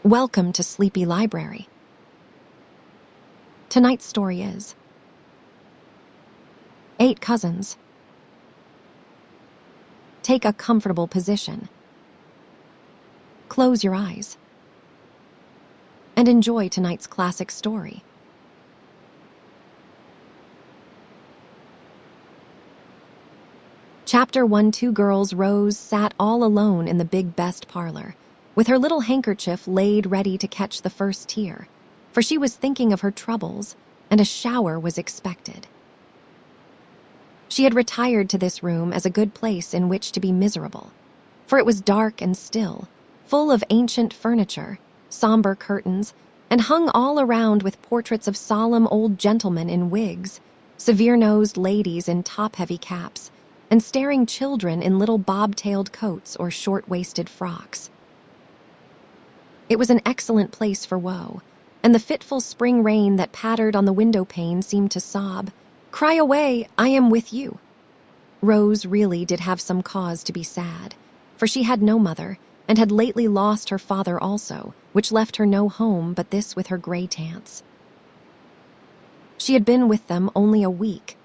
Welcome to Sleepy Library. Tonight's story is 8 Cousins. Take a comfortable position. Close your eyes. And enjoy tonight's classic story. Chapter 1. 2 girls. Rose sat all alone in the big best parlor, with her little handkerchief laid ready to catch the first tear, for she was thinking of her troubles, and a shower was expected. She had retired to this room as a good place in which to be miserable, for it was dark and still, full of ancient furniture, sombre curtains, and hung all around with portraits of solemn old gentlemen in wigs, severe-nosed ladies in top-heavy caps, and staring children in little bob-tailed coats or short-waisted frocks. It was an excellent place for woe, and the fitful spring rain that pattered on the window pane seemed to sob, "Cry away, I am with you." Rose really did have some cause to be sad, for she had no mother, and had lately lost her father also, which left her no home but this with her gray tants. She had been with them only a week,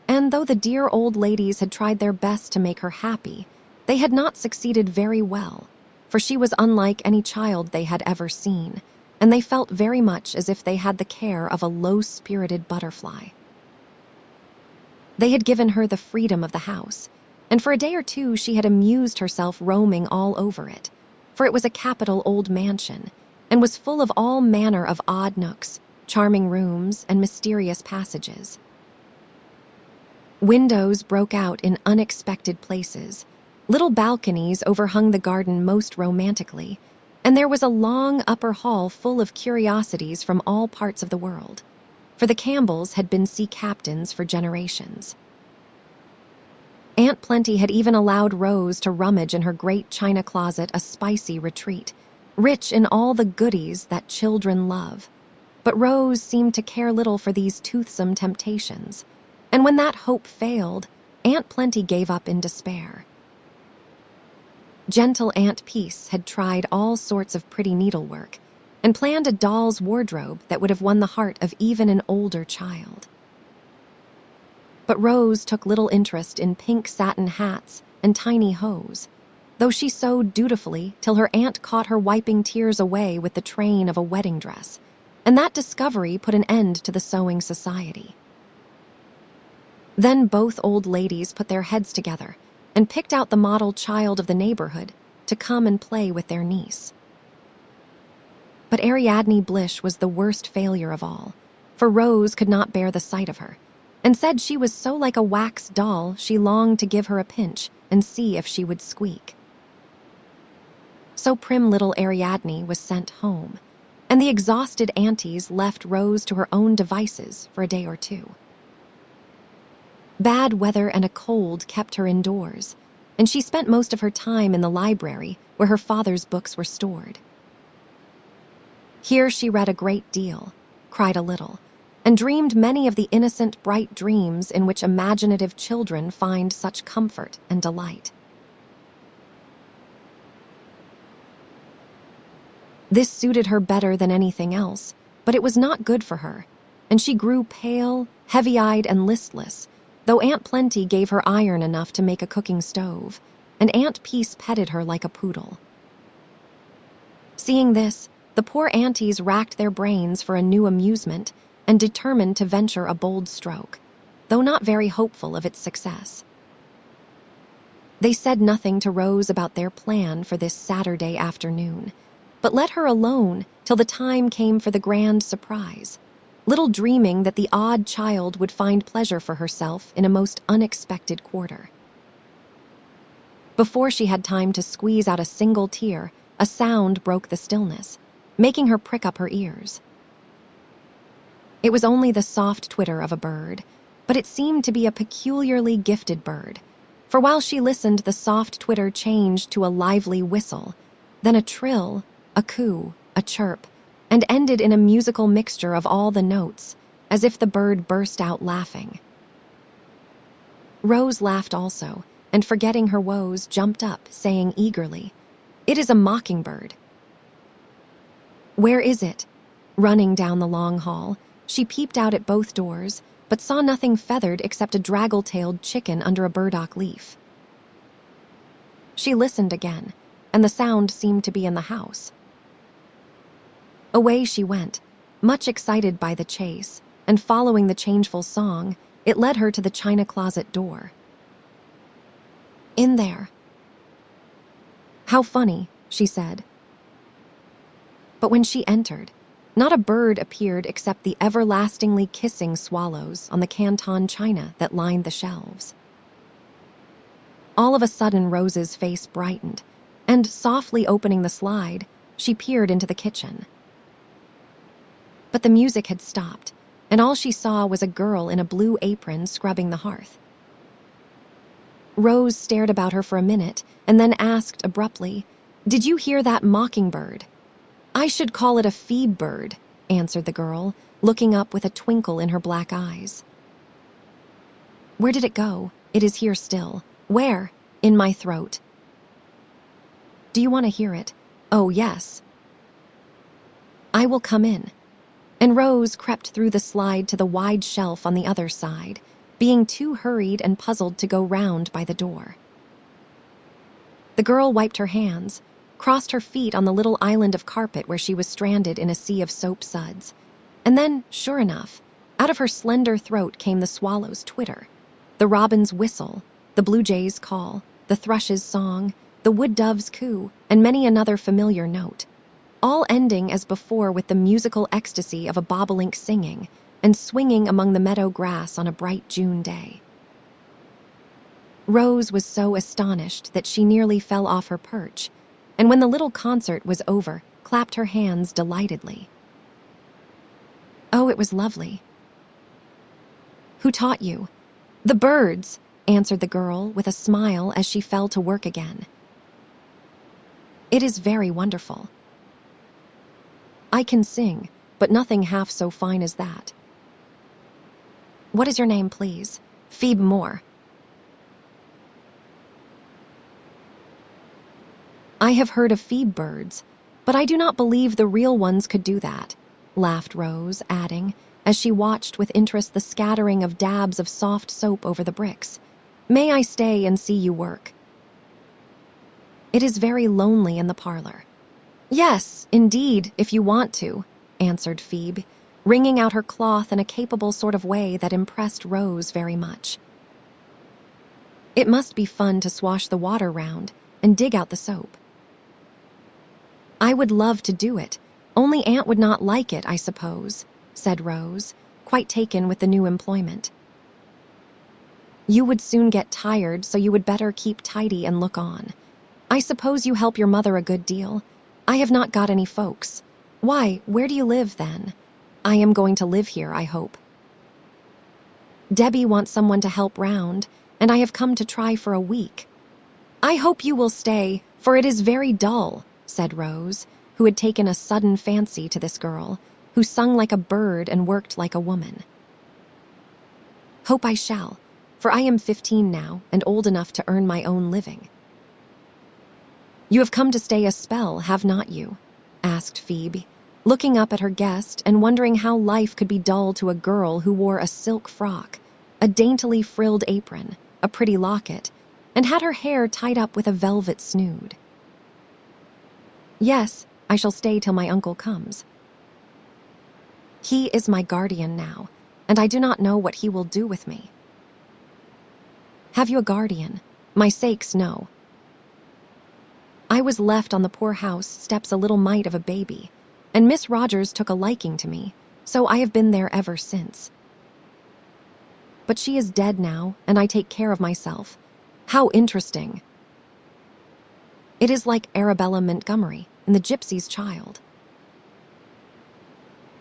and though the dear old ladies had tried their best to make her happy, they had not succeeded very well, for she was unlike any child they had ever seen, and they felt very much as if they had the care of a low-spirited butterfly. They had given her the freedom of the house, and for a day or two she had amused herself roaming all over it, for it was a capital old mansion, and was full of all manner of odd nooks, charming rooms, and mysterious passages. Windows broke out in unexpected places, little balconies overhung the garden most romantically, and there was a long upper hall full of curiosities from all parts of the world, for the Campbells had been sea captains for generations. Aunt Plenty had even allowed Rose to rummage in her great china closet, a spicy retreat, rich in all the goodies that children love. But Rose seemed to care little for these toothsome temptations, and when that hope failed, Aunt Plenty gave up in despair. Gentle Aunt Peace had tried all sorts of pretty needlework, and planned a doll's wardrobe that would have won the heart of even an older child. But Rose took little interest in pink satin hats and tiny hose, though she sewed dutifully till her aunt caught her wiping tears away with the train of a wedding dress, and that discovery put an end to the sewing society. Then both old ladies put their heads together and picked out the model child of the neighborhood to come and play with their niece. But Ariadne Blish was the worst failure of all, for Rose could not bear the sight of her, and said she was so like a wax doll she longed to give her a pinch and see if she would squeak. So prim little Ariadne was sent home, and the exhausted aunties left Rose to her own devices for a day or two. Bad weather and a cold kept her indoors, and she spent most of her time in the library where her father's books were stored. Here she read a great deal, cried a little, and dreamed many of the innocent, bright dreams in which imaginative children find such comfort and delight. This suited her better than anything else, but it was not good for her, and she grew pale, heavy-eyed, and listless, though Aunt Plenty gave her iron enough to make a cooking stove, and Aunt Peace petted her like a poodle. Seeing this, the poor aunties racked their brains for a new amusement and determined to venture a bold stroke, though not very hopeful of its success. They said nothing to Rose about their plan for this Saturday afternoon, but let her alone till the time came for the grand surprise, little dreaming that the odd child would find pleasure for herself in a most unexpected quarter. Before she had time to squeeze out a single tear, a sound broke the stillness, making her prick up her ears. It was only the soft twitter of a bird, but it seemed to be a peculiarly gifted bird, for while she listened, the soft twitter changed to a lively whistle, then a trill, a coo, a chirp, and ended in a musical mixture of all the notes, as if the bird burst out laughing. Rose laughed also, and forgetting her woes, jumped up, saying eagerly, "It is a mockingbird." Where is it? Running down the long hall, she peeped out at both doors, but saw nothing feathered except a draggle-tailed chicken under a burdock leaf. She listened again, and the sound seemed to be in the house. Away she went, much excited by the chase, and following the changeful song, it led her to the china closet door. In there. How funny, she said. But when she entered, not a bird appeared except the everlastingly kissing swallows on the Canton china that lined the shelves. All of a sudden, Rose's face brightened, and softly opening the slide, she peered into the kitchen. But the music had stopped, and all she saw was a girl in a blue apron scrubbing the hearth. Rose stared about her for a minute and then asked abruptly, "Did you hear that mockingbird?" "I should call it a phoebe bird," answered the girl, looking up with a twinkle in her black eyes. "Where did it go? It is here still." "Where?" "In my throat." "Do you want to hear it?" "Oh, yes." "I will come in." And Rose crept through the slide to the wide shelf on the other side, being too hurried and puzzled to go round by the door. The girl wiped her hands, crossed her feet on the little island of carpet where she was stranded in a sea of soap suds, and then, sure enough, out of her slender throat came the swallow's twitter, the robin's whistle, the blue jay's call, the thrush's song, the wood dove's coo, and many another familiar note, all ending as before with the musical ecstasy of a bobolink singing and swinging among the meadow grass on a bright June day. Rose was so astonished that she nearly fell off her perch, and when the little concert was over, clapped her hands delightedly. Oh, it was lovely. "Who taught you?" "The birds," answered the girl with a smile as she fell to work again. "It is very wonderful. I can sing, but nothing half so fine as that." "What is your name, please?" "Phoebe Moore." "I have heard of phoebe birds, but I do not believe the real ones could do that," laughed Rose, adding, as she watched with interest the scattering of dabs of soft soap over the bricks, "May I stay and see you work?" "It is very lonely in the parlor." "Yes, indeed, if you want to," answered Phoebe, wringing out her cloth in a capable sort of way that impressed Rose very much. "It must be fun to swash the water round and dig out the soap." "I would love to do it, only Aunt would not like it, I suppose," said Rose, quite taken with the new employment. "You would soon get tired, so you would better keep tidy and look on. I suppose you help your mother a good deal. I have not got any folks. Why, where do you live, then?" "I am going to live here, I hope." "Debbie wants someone to help round, and I have come to try for a week." "I hope you will stay, for it is very dull," said Rose, who had taken a sudden fancy to this girl, who sung like a bird and worked like a woman. "Hope I shall, for I am 15 now and old enough to earn my own living." "You have come to stay a spell, have not you?" asked Phoebe, looking up at her guest and wondering how life could be dull to a girl who wore a silk frock, a daintily frilled apron, a pretty locket, and had her hair tied up with a velvet snood. "Yes, I shall stay till my uncle comes. He is my guardian now, and I do not know what he will do with me." "Have you a guardian?" "My sakes, no. I was left on the poor house steps a little mite of a baby, and Miss Rogers took a liking to me, so I have been there ever since. But she is dead now, and I take care of myself. How interesting." "It is like Arabella Montgomery in The Gypsy's Child."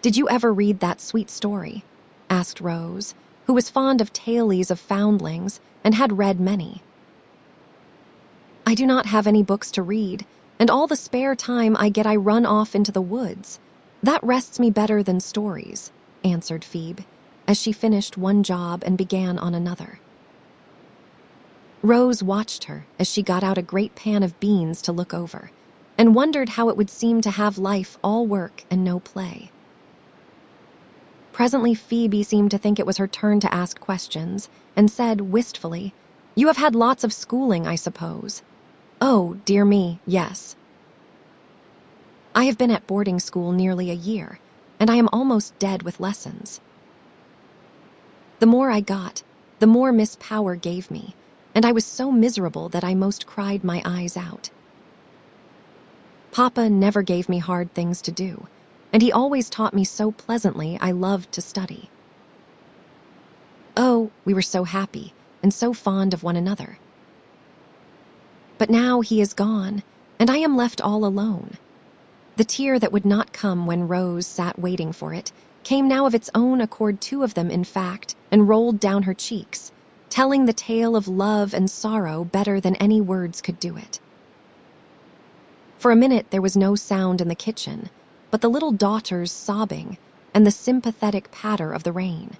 "Did you ever read that sweet story?" asked Rose, who was fond of tales of foundlings and had read many. "I do not have any books to read, and all the spare time I get I run off into the woods. That rests me better than stories," answered Phoebe, as she finished one job and began on another. Rose watched her as she got out a great pan of beans to look over, and wondered how it would seem to have life all work and no play. Presently, Phoebe seemed to think it was her turn to ask questions and said wistfully, "You have had lots of schooling, I suppose." "Oh, dear me, yes. I have been at boarding school nearly a year, and I am almost dead with lessons. The more I got, the more Miss Power gave me, and I was so miserable that I most cried my eyes out. Papa never gave me hard things to do, and he always taught me so pleasantly I loved to study. Oh, we were so happy and so fond of one another. But now he is gone, and I am left all alone." The tear that would not come when Rose sat waiting for it came now of its own accord, two of them, in fact, and rolled down her cheeks, telling the tale of love and sorrow better than any words could do it. For a minute there was no sound in the kitchen, but the little daughter's sobbing and the sympathetic patter of the rain.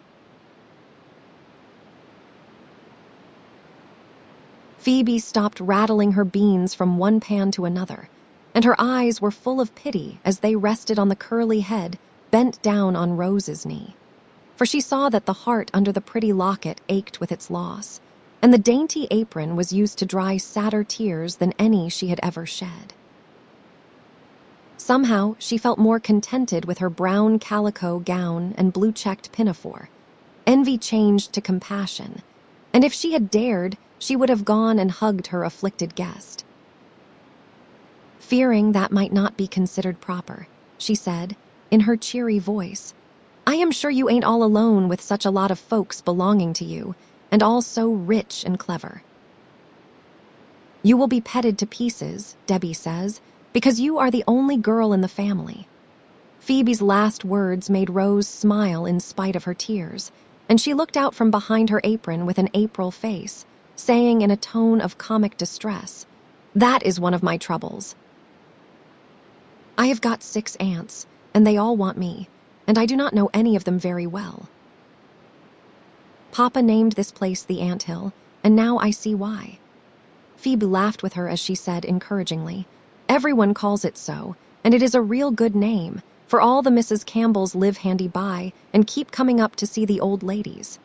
Phoebe stopped rattling her beans from one pan to another, and her eyes were full of pity as they rested on the curly head bent down on Rose's knee. For she saw that the heart under the pretty locket ached with its loss, and the dainty apron was used to dry sadder tears than any she had ever shed. Somehow she felt more contented with her brown calico gown and blue-checked pinafore. Envy changed to compassion, and if she had dared, she would have gone and hugged her afflicted guest. Fearing that might not be considered proper, she said, in her cheery voice, "I am sure you ain't all alone with such a lot of folks belonging to you, and all so rich and clever. You will be petted to pieces, Debbie says, because you are the only girl in the family." Phoebe's last words made Rose smile in spite of her tears, and she looked out from behind her apron with an April face, saying in a tone of comic distress, "That is one of my troubles. I have got 6 aunts, and they all want me, and I do not know any of them very well. Papa named this place the Anthill, and now I see why." Phoebe laughed with her as she said encouragingly, "Everyone calls it so, and it is a real good name, for all the Mrs. Campbells live handy by and keep coming up to see the old ladies.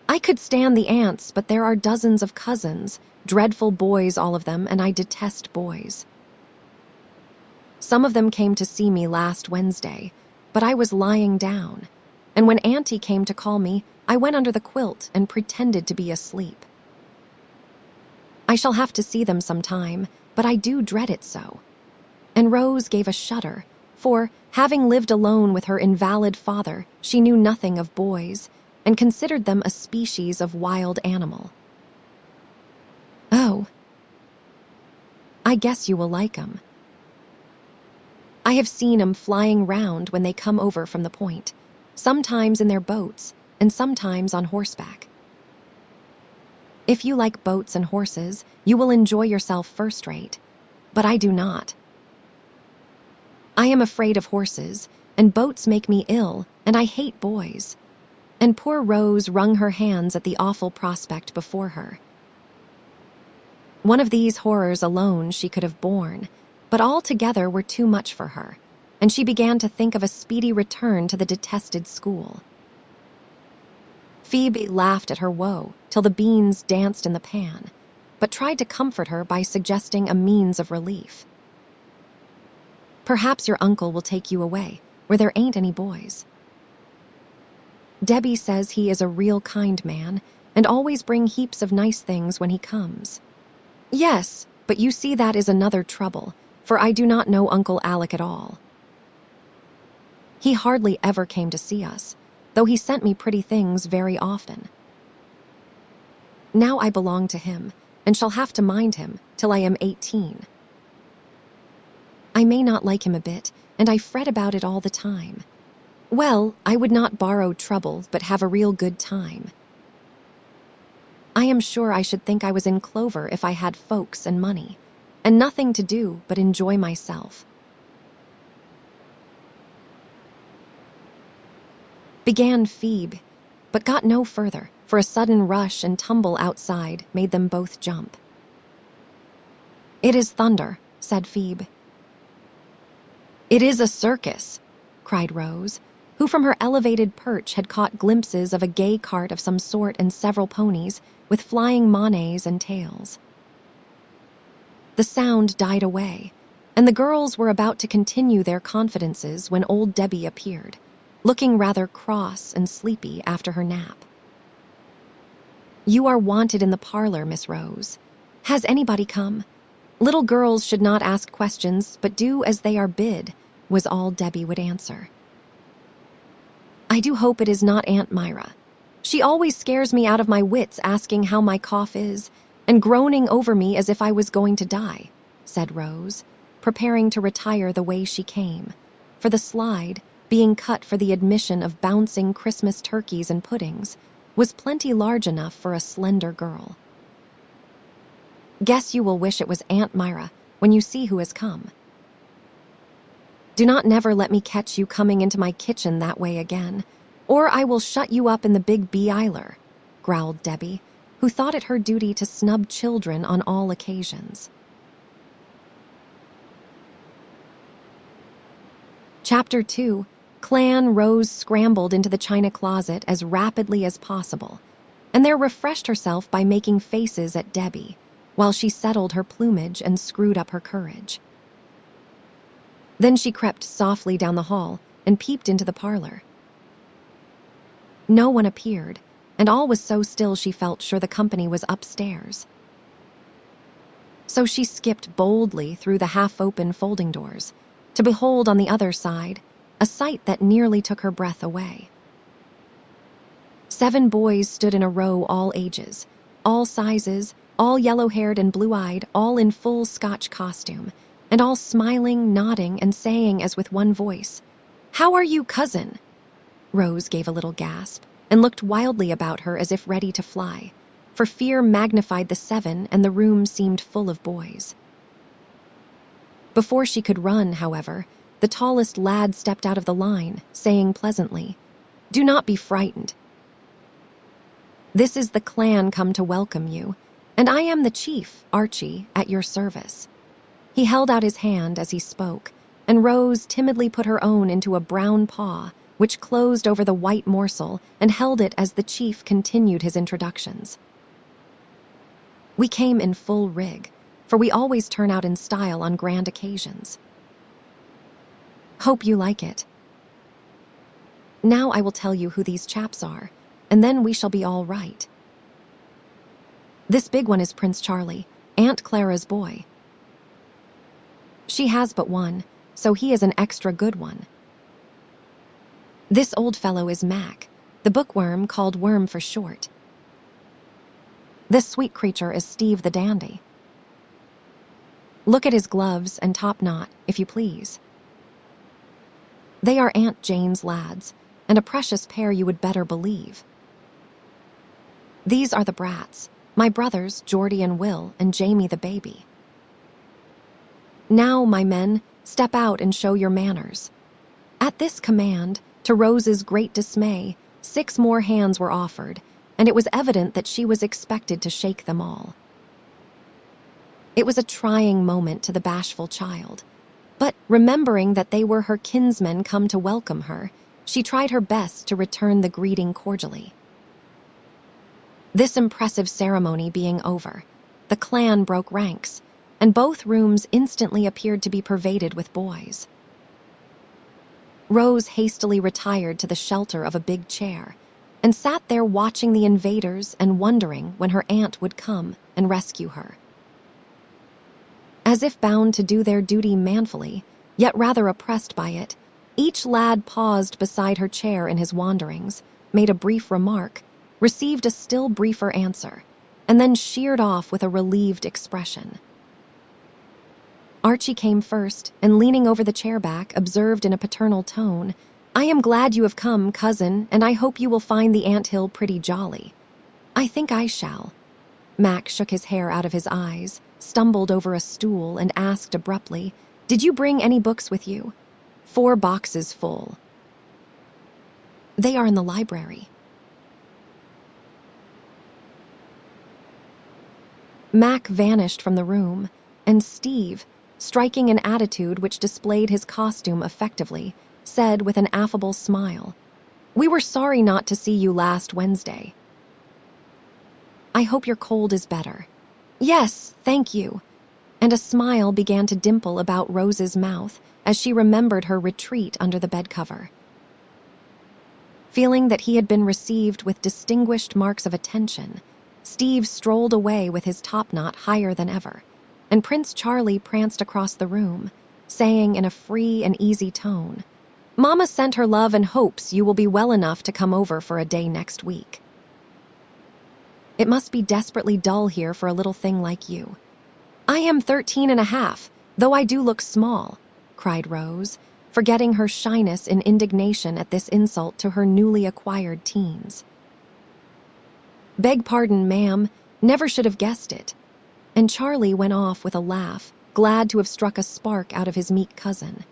I could stand the aunts, but there are dozens of cousins, dreadful boys all of them, and I detest boys. Some of them came to see me last Wednesday, but I was lying down, and when Auntie came to call me, I went under the quilt and pretended to be asleep. I shall have to see them sometime, but I do dread it so." And Rose gave a shudder, for, having lived alone with her invalid father, she knew nothing of boys, and considered them a species of wild animal. "Oh, I guess you will like 'em. I have seen 'em flying round when they come over from the point, sometimes in their boats and sometimes on horseback. If you like boats and horses, you will enjoy yourself first-rate, but I do not. I am afraid of horses, and boats make me ill, and I hate boys." And poor Rose wrung her hands at the awful prospect before her. One of these horrors alone she could have borne, but all together were too much for her, and she began to think of a speedy return to the detested school. Phoebe laughed at her woe till the beans danced in the pan, but tried to comfort her by suggesting a means of relief. "Perhaps your uncle will take you away, where there ain't any boys. Debbie says he is a real kind man, and always bring heaps of nice things when he comes." "Yes, but you see that is another trouble, for I do not know Uncle Alec at all. He hardly ever came to see us, though he sent me pretty things very often. Now I belong to him, and shall have to mind him till I am 18. I may not like him a bit, and I fret about it all the time. Well, I would not borrow trouble, but have a real good time. I am sure I should think I was in clover if I had folks and money, and nothing to do but enjoy myself." Began Phoebe, but got no further, for a sudden rush and tumble outside made them both jump. "It is thunder," said Phoebe. "It is a circus," cried Rose, who from her elevated perch had caught glimpses of a gay cart of some sort and several ponies with flying monets and tails. The sound died away, and the girls were about to continue their confidences when old Debbie appeared, looking rather cross and sleepy after her nap. "You are wanted in the parlor, Miss Rose. Has anybody come? Little girls should not ask questions, but do as they are bid," was all Debbie would answer. "I do hope it is not Aunt Myra. She always scares me out of my wits asking how my cough is, and groaning over me as if I was going to die," said Rose, preparing to retire the way she came, for the slide, being cut for the admission of bouncing Christmas turkeys and puddings, was plenty large enough for a slender girl. "Guess you will wish it was Aunt Myra when you see who has come. Do not never let me catch you coming into my kitchen that way again, or I will shut you up in the big Beeiler," growled Debbie, who thought it her duty to snub children on all occasions. Chapter 2. Clan Rose scrambled into the china closet as rapidly as possible, and there refreshed herself by making faces at Debbie, while she settled her plumage and screwed up her courage. Then she crept softly down the hall and peeped into the parlor. No one appeared, and all was so still she felt sure the company was upstairs. So she skipped boldly through the half-open folding doors, to behold on the other side a sight that nearly took her breath away. 7 boys stood in a row, all ages, all sizes, all yellow-haired and blue-eyed, all in full Scotch costume, and all smiling, nodding, and saying as with one voice, "How are you, cousin?" Rose gave a little gasp and looked wildly about her as if ready to fly, for fear magnified the 7 and the room seemed full of boys. Before she could run, however, the tallest lad stepped out of the line, saying pleasantly, "Do not be frightened. This is the clan come to welcome you, and I am the chief, Archie, at your service." He held out his hand as he spoke, and Rose timidly put her own into a brown paw, which closed over the white morsel and held it as the chief continued his introductions. "We came in full rig, for we always turn out in style on grand occasions. Hope you like it. Now I will tell you who these chaps are, and then we shall be all right. This big one is Prince Charlie, Aunt Clara's boy. She has but one, so he is an extra good one. This old fellow is Mac, the bookworm called Worm for short. This sweet creature is Steve the dandy. Look at his gloves and top knot, if you please. They are Aunt Jane's lads, and a precious pair you would better believe. These are the brats, my brothers Geordie and Will and Jamie the baby. Now, my men, step out and show your manners." At this command, to Rose's great dismay, 6 more hands were offered, and it was evident that she was expected to shake them all. It was a trying moment to the bashful child, but remembering that they were her kinsmen come to welcome her, she tried her best to return the greeting cordially. This impressive ceremony being over, the clan broke ranks, and both rooms instantly appeared to be pervaded with boys. Rose hastily retired to the shelter of a big chair and sat there watching the invaders and wondering when her aunt would come and rescue her. As if bound to do their duty manfully, yet rather oppressed by it, each lad paused beside her chair in his wanderings, made a brief remark, received a still briefer answer, and then sheered off with a relieved expression. Archie came first, and leaning over the chair back, observed in a paternal tone, "I am glad you have come, cousin, and I hope you will find the anthill pretty jolly." "I think I shall." Mac shook his hair out of his eyes, stumbled over a stool, and asked abruptly, "Did you bring any books with you?" 4 boxes full. "They are in the library." Mac vanished from the room, and Steve, striking an attitude which displayed his costume effectively, said with an affable smile, "We were sorry not to see you last Wednesday. I hope your cold is better." "Yes, thank you." And a smile began to dimple about Rose's mouth as she remembered her retreat under the bedcover. Feeling that he had been received with distinguished marks of attention, Steve strolled away with his topknot higher than ever, and Prince Charlie pranced across the room, saying in a free and easy tone, "Mama sent her love and hopes you will be well enough to come over for a day next week. It must be desperately dull here for a little thing like you." "I am 13 and a half, though I do look small," cried Rose, forgetting her shyness in indignation at this insult to her newly acquired teens. "Beg pardon, ma'am, never should have guessed it." And Charlie went off with a laugh, glad to have struck a spark out of his meek cousin.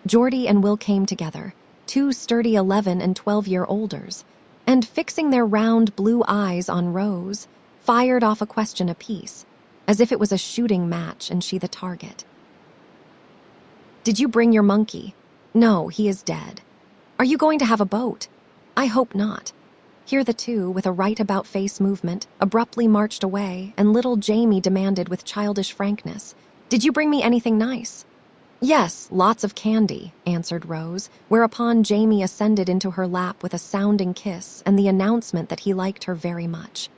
Geordie and Will came together, two sturdy 11 and 12-year-olders, and fixing their round blue eyes on Rose, fired off a question apiece, as if it was a shooting match and she the target. "Did you bring your monkey?" "No, he is dead." "Are you going to have a boat?" "I hope not." Here the two, with a right-about-face movement, abruptly marched away, and little Jamie demanded with childish frankness, "Did you bring me anything nice?" "Yes, lots of candy," answered Rose, whereupon Jamie ascended into her lap with a sounding kiss and the announcement that he liked her very much.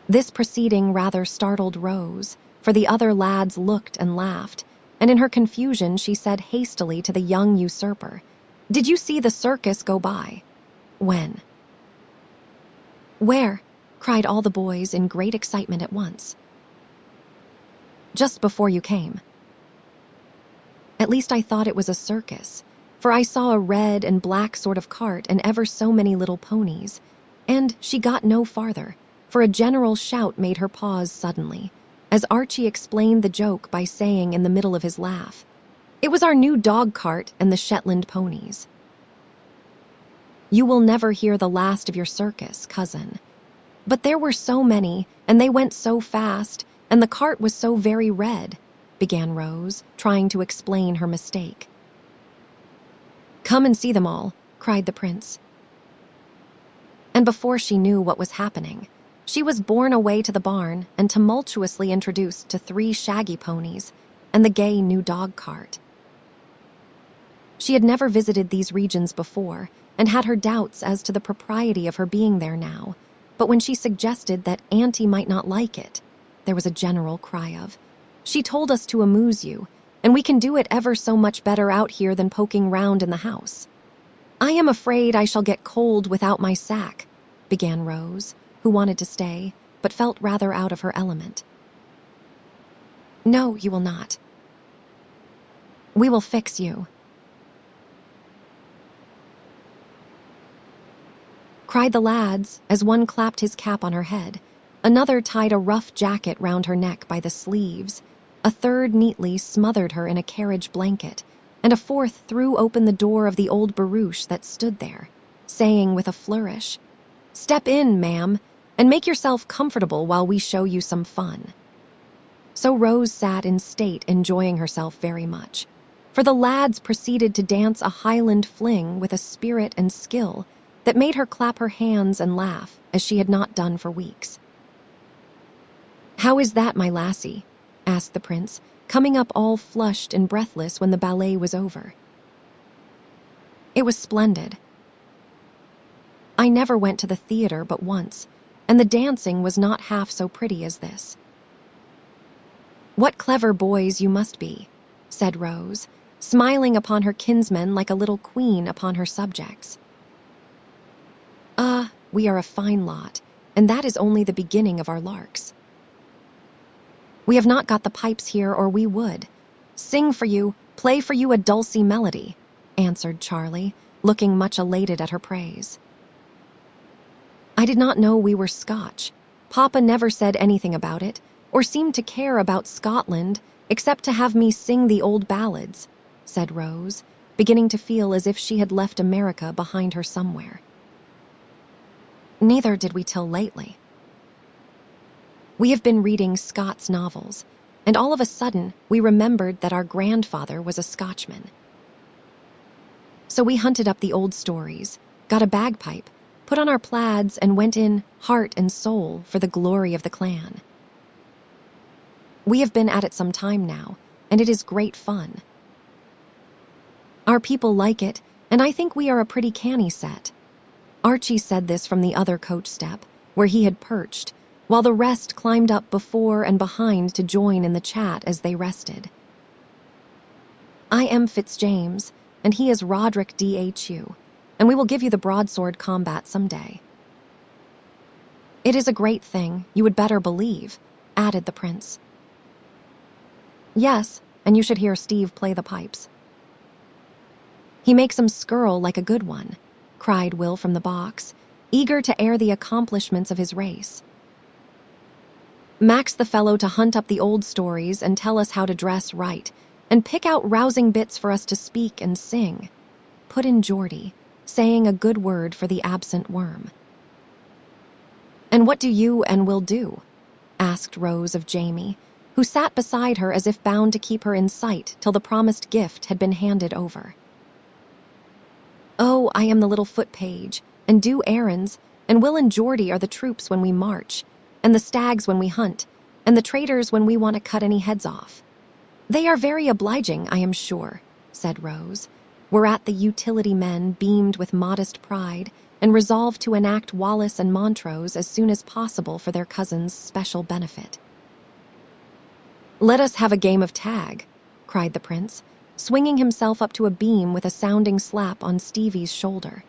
This proceeding rather startled Rose, for the other lads looked and laughed, and in her confusion she said hastily to the young usurper, "Did you see the circus go by?" "When?" "Where?" cried all the boys in great excitement at once. "Just before you came." "At least I thought it was a circus, for I saw a red and black sort of cart and ever so many little ponies." And she got no farther, for a general shout made her pause suddenly, as Archie explained the joke by saying in the middle of his laugh, "It was our new dog cart and the Shetland ponies." "You will never hear the last of your circus, cousin. But there were so many, and they went so fast, and the cart was so very red," began Rose, trying to explain her mistake. "Come and see them all," cried the prince. And before she knew what was happening, she was borne away to the barn and tumultuously introduced to 3 shaggy ponies and the gay new dog cart. She had never visited these regions before and had her doubts as to the propriety of her being there now, but when she suggested that Auntie might not like it, there was a general cry of, "She told us to amuse you, and we can do it ever so much better out here than poking round in the house." "I am afraid I shall get cold without my sack," began Rose, who wanted to stay, but felt rather out of her element. "No, you will not. We will fix you," cried the lads as one clapped his cap on her head, another tied a rough jacket round her neck by the sleeves, a third neatly smothered her in a carriage blanket, and a fourth threw open the door of the old barouche that stood there, saying with a flourish, "Step in, ma'am, and make yourself comfortable while we show you some fun." So Rose sat in state enjoying herself very much, for the lads proceeded to dance a Highland fling with a spirit and skill that made her clap her hands and laugh as she had not done for weeks. "How is that, my lassie?" asked the prince, coming up all flushed and breathless when the ballet was over. "It was splendid. I never went to the theater but once, and the dancing was not half so pretty as this." "What clever boys you must be," said Rose, smiling upon her kinsmen like a little queen upon her subjects. "Ah, we are a fine lot, and that is only the beginning of our larks. We have not got the pipes here, or we would. Sing for you, play for you a dulcie melody," answered Charlie, looking much elated at her praise. "I did not know we were Scotch. Papa never said anything about it, or seemed to care about Scotland, except to have me sing the old ballads," said Rose, beginning to feel as if she had left America behind her somewhere. "Neither did we till lately. We have been reading Scott's novels, and all of a sudden we remembered that our grandfather was a Scotchman. So we hunted up the old stories, got a bagpipe, put on our plaids, and went in, heart and soul, for the glory of the clan. We have been at it some time now, and it is great fun. Our people like it, and I think we are a pretty canny set. Archie said this from the other coach step, where he had perched, while the rest climbed up before and behind to join in the chat as they rested. I am Fitzjames, and he is Roderick DHU, and we will give you the broadsword combat someday. It is a great thing, you would better believe, added the prince. Yes, and you should hear Steve play the pipes. He makes 'em skirl like a good one, cried Will from the box, eager to air the accomplishments of his race. Mac's the fellow to hunt up the old stories and tell us how to dress right, and pick out rousing bits for us to speak and sing, put in Geordie, saying a good word for the absent worm. And what do you and Will do? Asked Rose of Jamie, who sat beside her as if bound to keep her in sight till the promised gift had been handed over. Oh, I am the little foot page, and do errands, and Will and Geordie are the troops when we march, and the stags when we hunt, and the traders when we want to cut any heads off. They are very obliging, I am sure, said Rose, whereat the utility men beamed with modest pride and resolved to enact Wallace and Montrose as soon as possible for their cousin's special benefit. Let us have a game of tag, cried the prince, swinging himself up to a beam with a sounding slap on Stevie's shoulder.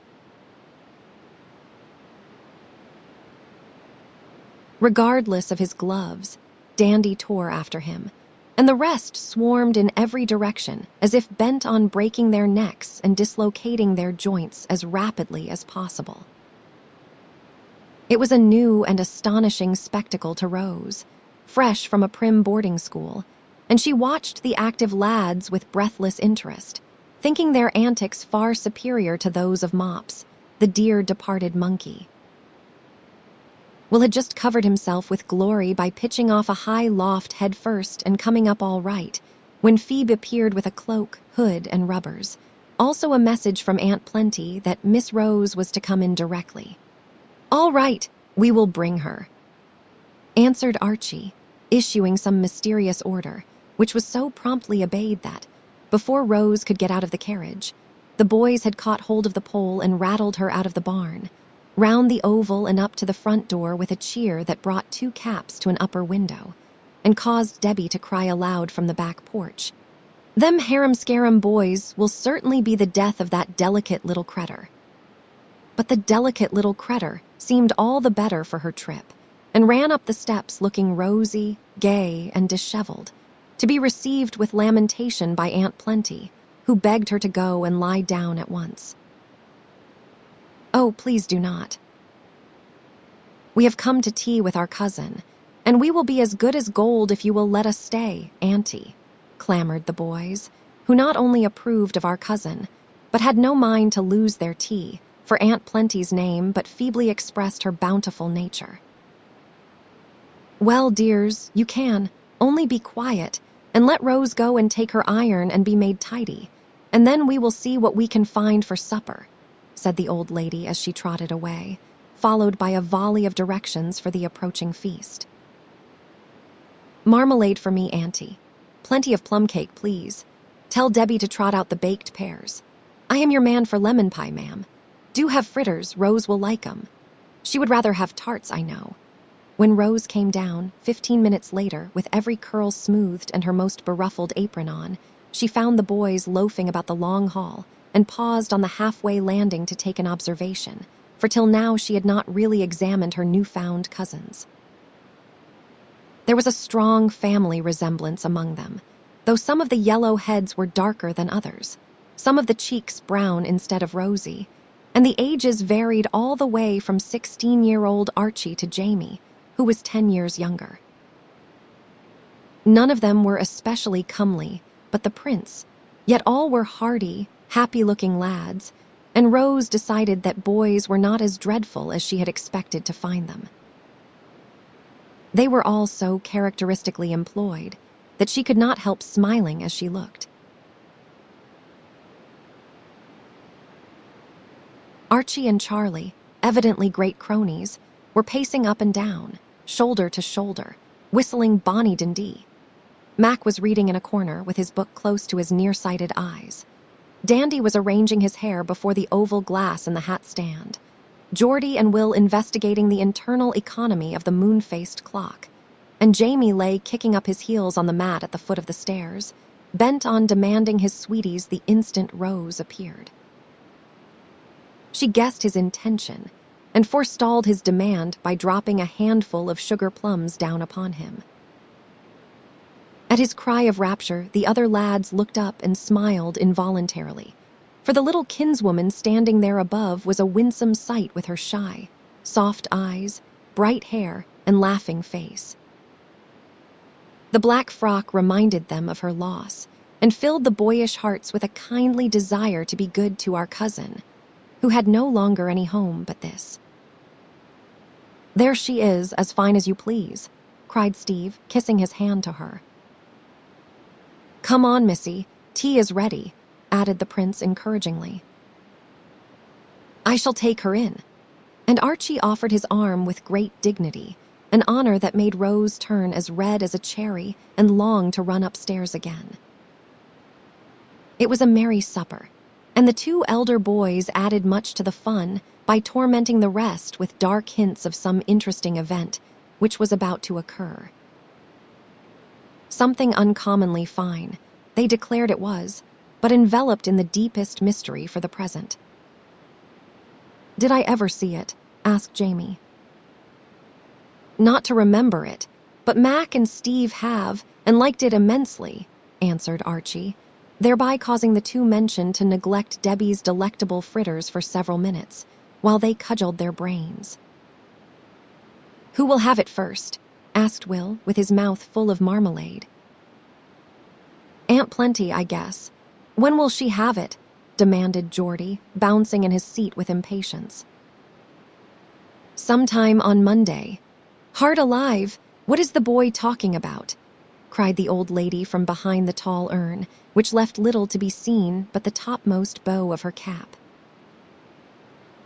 Regardless of his gloves, Dandy tore after him, and the rest swarmed in every direction as if bent on breaking their necks and dislocating their joints as rapidly as possible. It was a new and astonishing spectacle to Rose, fresh from a prim boarding school, and she watched the active lads with breathless interest, thinking their antics far superior to those of Mops, the dear departed monkey. Will had just covered himself with glory by pitching off a high loft head first and coming up all right, when Phoebe appeared with a cloak, hood, and rubbers, also a message from Aunt Plenty that Miss Rose was to come in directly. All right, we will bring her, answered Archie, issuing some mysterious order, which was so promptly obeyed that, before Rose could get out of the carriage, the boys had caught hold of the pole and rattled her out of the barn, round the oval and up to the front door with a cheer that brought 2 caps to an upper window, and caused Debbie to cry aloud from the back porch. Them harum-scarum boys will certainly be the death of that delicate little cretur. But the delicate little cretur seemed all the better for her trip, and ran up the steps looking rosy, gay, and disheveled, to be received with lamentation by Aunt Plenty, who begged her to go and lie down at once. Oh, please do not. We have come to tea with our cousin, and we will be as good as gold if you will let us stay, Auntie, clamored the boys, who not only approved of our cousin, but had no mind to lose their tea, for Aunt Plenty's name but feebly expressed her bountiful nature. Well, dears, you can, only be quiet, and let Rose go and take her iron and be made tidy, and then we will see what we can find for supper, said the old lady as she trotted away, followed by a volley of directions for the approaching feast. Marmalade for me, Auntie. Plenty of plum cake, please. Tell Debbie to trot out the baked pears. I am your man for lemon pie, ma'am. Do have fritters, Rose will like 'em. She would rather have tarts, I know. When Rose came down, 15 minutes later, with every curl smoothed and her most beruffled apron on, she found the boys loafing about the long hall, and paused on the halfway landing to take an observation, for till now she had not really examined her newfound cousins. There was a strong family resemblance among them, though some of the yellow heads were darker than others, some of the cheeks brown instead of rosy, and the ages varied all the way from 16-year-old Archie to Jamie, who was 10 years younger. None of them were especially comely, but the prince, yet all were hardy, happy-looking lads, and Rose decided that boys were not as dreadful as she had expected to find them. They were all so characteristically employed, that she could not help smiling as she looked. Archie and Charlie, evidently great cronies, were pacing up and down, shoulder to shoulder, whistling Bonnie Dundee. Mac was reading in a corner with his book close to his nearsighted eyes. Dandy was arranging his hair before the oval glass in the hat stand. Geordie and Will investigating the internal economy of the moon-faced clock. And Jamie lay kicking up his heels on the mat at the foot of the stairs, bent on demanding his sweeties the instant Rose appeared. She guessed his intention and forestalled his demand by dropping a handful of sugar plums down upon him. At his cry of rapture, the other lads looked up and smiled involuntarily, for the little kinswoman standing there above was a winsome sight with her shy, soft eyes, bright hair, and laughing face. The black frock reminded them of her loss and filled the boyish hearts with a kindly desire to be good to our cousin, who had no longer any home but this. "There she is, as fine as you please," cried Steve, kissing his hand to her. "Come on, Missy, tea is ready," added the prince encouragingly. "I shall take her in," and Archie offered his arm with great dignity, an honor that made Rose turn as red as a cherry and long to run upstairs again. It was a merry supper, and the two elder boys added much to the fun by tormenting the rest with dark hints of some interesting event which was about to occur. Something uncommonly fine, they declared it was, but enveloped in the deepest mystery for the present. "Did I ever see it?" asked Jamie. "Not to remember it, but Mac and Steve have, and liked it immensely," answered Archie, thereby causing the two mentioned to neglect Debbie's delectable fritters for several minutes, while they cudgeled their brains. "Who will have it first?" asked Will, with his mouth full of marmalade. "Aunt Plenty, I guess. When will she have it?" demanded Geordie, bouncing in his seat with impatience. "Sometime on Monday." "Heart alive! What is the boy talking about?" cried the old lady from behind the tall urn, which left little to be seen but the topmost bow of her cap.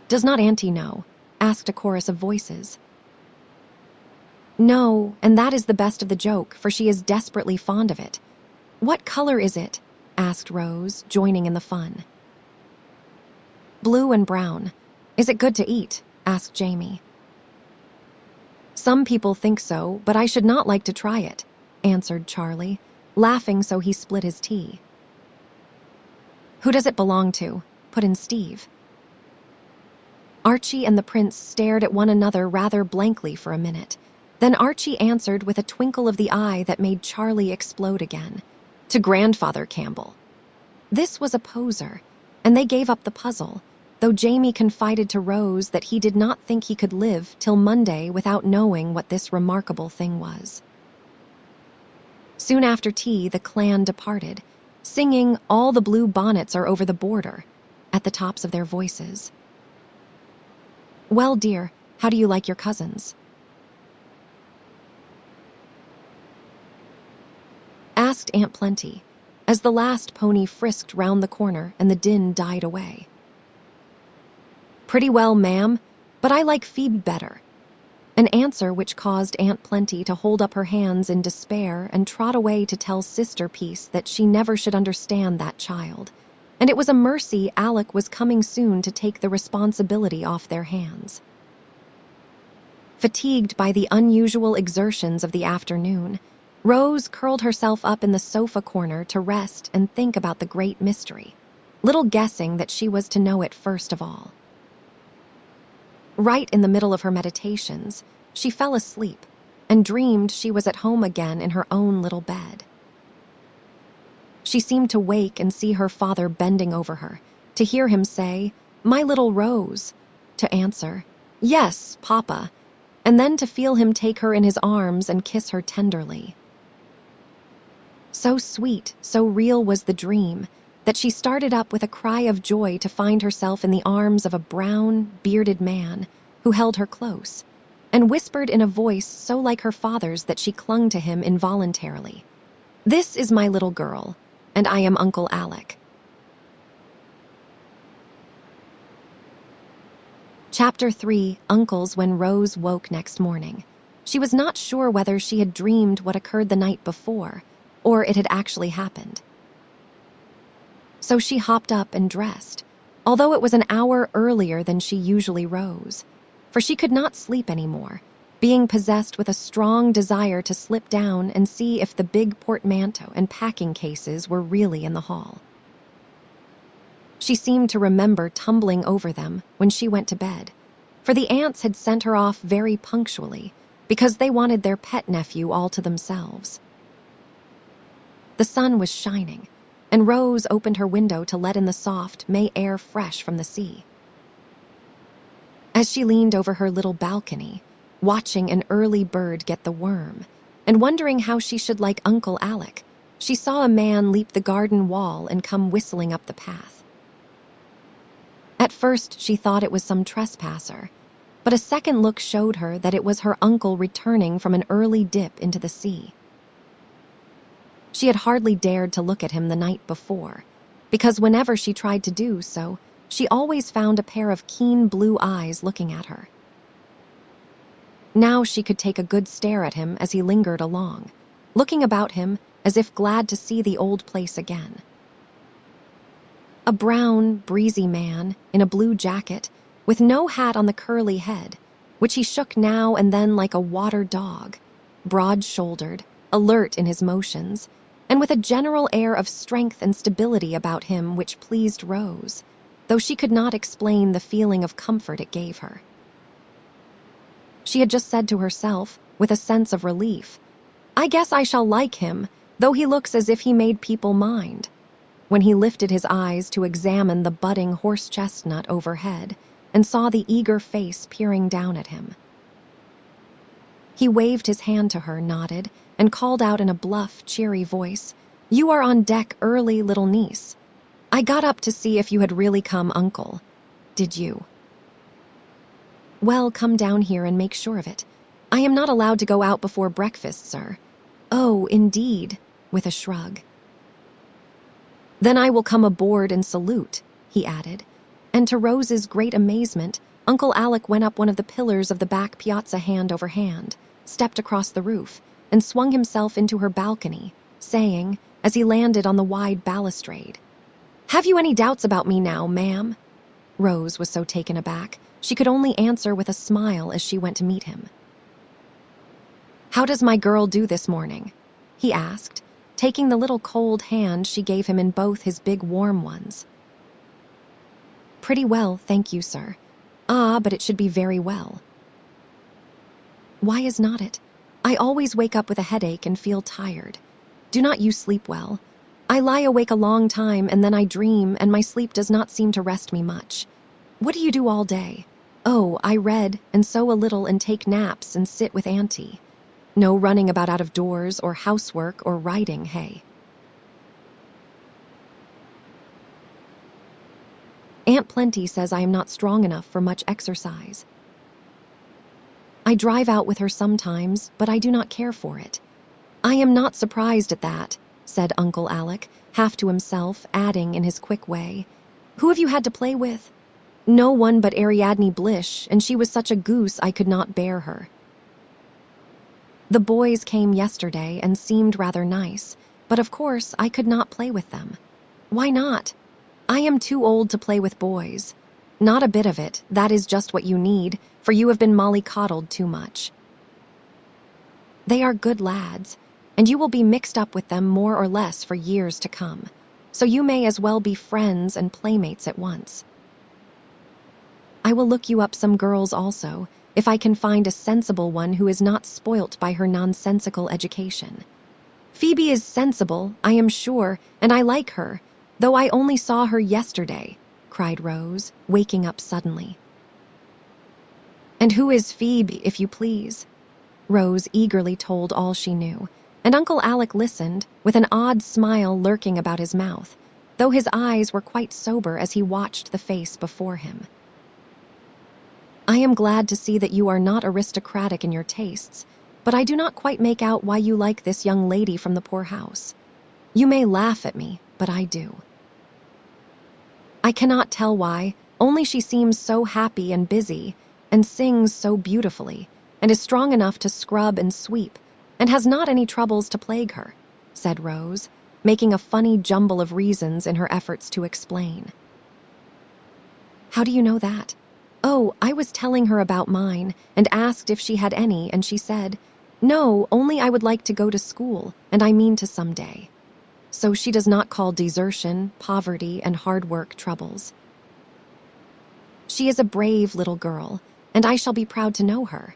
"Does not Auntie know?" asked a chorus of voices. "No, and that is the best of the joke, for she is desperately fond of it." "What color is it?" asked Rose, joining in the fun. "Blue and brown. Is it good to eat?" asked Jamie. "Some people think so, but I should not like to try it," answered Charlie, laughing so he split his tea. "Who does it belong to?" put in Steve. Archie and the prince stared at one another rather blankly for a minute. Then Archie answered with a twinkle of the eye that made Charlie explode again. "To Grandfather Campbell." This was a poser, and they gave up the puzzle, though Jamie confided to Rose that he did not think he could live till Monday without knowing what this remarkable thing was. Soon after tea, the clan departed, singing "All the Blue Bonnets Are Over the Border" at the tops of their voices. "Well, dear, how do you like your cousins?" asked Aunt Plenty, as the last pony frisked round the corner and the din died away. "Pretty well, ma'am, but I like Phoebe better." An answer which caused Aunt Plenty to hold up her hands in despair and trot away to tell Sister Peace that she never should understand that child, and it was a mercy Alec was coming soon to take the responsibility off their hands. Fatigued by the unusual exertions of the afternoon, Rose curled herself up in the sofa corner to rest and think about the great mystery, little guessing that she was to know it first of all. Right in the middle of her meditations, she fell asleep and dreamed she was at home again in her own little bed. She seemed to wake and see her father bending over her, to hear him say, "My little Rose," to answer, "Yes, Papa," and then to feel him take her in his arms and kiss her tenderly. So sweet, so real was the dream, that she started up with a cry of joy to find herself in the arms of a brown, bearded man who held her close, and whispered in a voice so like her father's that she clung to him involuntarily, This is my little girl, and I am Uncle Alec. Chapter 3, Uncles When Rose Woke Next Morning. She was not sure whether she had dreamed what occurred the night before, or it had actually happened. So she hopped up and dressed, although it was an hour earlier than she usually rose, for she could not sleep anymore, being possessed with a strong desire to slip down and see if the big portmanteau and packing cases were really in the hall. She seemed to remember tumbling over them when she went to bed, for the aunts had sent her off very punctually because they wanted their pet nephew all to themselves. The sun was shining, and Rose opened her window to let in the soft May air fresh from the sea. As she leaned over her little balcony, watching an early bird get the worm, and wondering how she should like Uncle Alec, she saw a man leap the garden wall and come whistling up the path. At first, she thought it was some trespasser, but a second look showed her that it was her uncle returning from an early dip into the sea. She had hardly dared to look at him the night before, because whenever she tried to do so, she always found a pair of keen blue eyes looking at her. Now she could take a good stare at him as he lingered along, looking about him as if glad to see the old place again. A brown, breezy man in a blue jacket with no hat on the curly head, which he shook now and then like a water dog, broad-shouldered, alert in his motions, and with a general air of strength and stability about him which pleased Rose, though she could not explain the feeling of comfort it gave her. She had just said to herself, with a sense of relief, "I guess I shall like him, though he looks as if he made people mind," when he lifted his eyes to examine the budding horse chestnut overhead and saw the eager face peering down at him. He waved his hand to her, nodded, and called out in a bluff, cheery voice, "You are on deck early, little niece. I got up to see if you had really come, Uncle. Did you?" "Well, come down here and make sure of it. I am not allowed to go out before breakfast, sir." "Oh, indeed," with a shrug. "Then I will come aboard and salute," he added, and to Rose's great amazement, Uncle Alec went up one of the pillars of the back piazza hand over hand, stepped across the roof, and swung himself into her balcony, saying, as he landed on the wide balustrade, "Have you any doubts about me now, ma'am?" Rose was so taken aback, she could only answer with a smile as she went to meet him. "How does my girl do this morning?" he asked, taking the little cold hand she gave him in both his big warm ones. "Pretty well, thank you, sir. Ah, but it should be very well." "Why is not it? I always wake up with a headache and feel tired. Do not you sleep well? I lie awake a long time and then I dream, and my sleep does not seem to rest me much. What do you do all day?" "Oh, I read and sew a little and take naps and sit with Auntie. No running about out of doors or housework or writing, hey?" "Aunt Plenty says I am not strong enough for much exercise. I drive out with her sometimes, but I do not care for it." "I am not surprised at that," said Uncle Alec, half to himself, adding in his quick way, "Who have you had to play with?" "No one but Ariadne Blish, and she was such a goose I could not bear her." "The boys came yesterday and seemed rather nice, but of course I could not play with them." "Why not?" "I am too old to play with boys." "Not a bit of it. That is just what you need, for you have been mollycoddled too much." "They are good lads, and you will be mixed up with them more or less for years to come, so you may as well be friends and playmates at once. I will look you up some girls also, if I can find a sensible one who is not spoilt by her nonsensical education. Phoebe is sensible, I am sure, and I like her, though I only saw her yesterday," cried Rose, waking up suddenly. "And who is Phoebe, if you please?" Rose eagerly told all she knew, and Uncle Alec listened, with an odd smile lurking about his mouth, though his eyes were quite sober as he watched the face before him. "I am glad to see that you are not aristocratic in your tastes, but I do not quite make out why you like this young lady from the poor house. You may laugh at me, but I do. I cannot tell why, only she seems so happy and busy, and sings so beautifully, and is strong enough to scrub and sweep, and has not any troubles to plague her," said Rose, making a funny jumble of reasons in her efforts to explain. "How do you know that?" "Oh, I was telling her about mine, and asked if she had any, and she said, 'No, only I would like to go to school, and I mean to someday.' So she does not call desertion, poverty, and hard work troubles. She is a brave little girl, and I shall be proud to know her."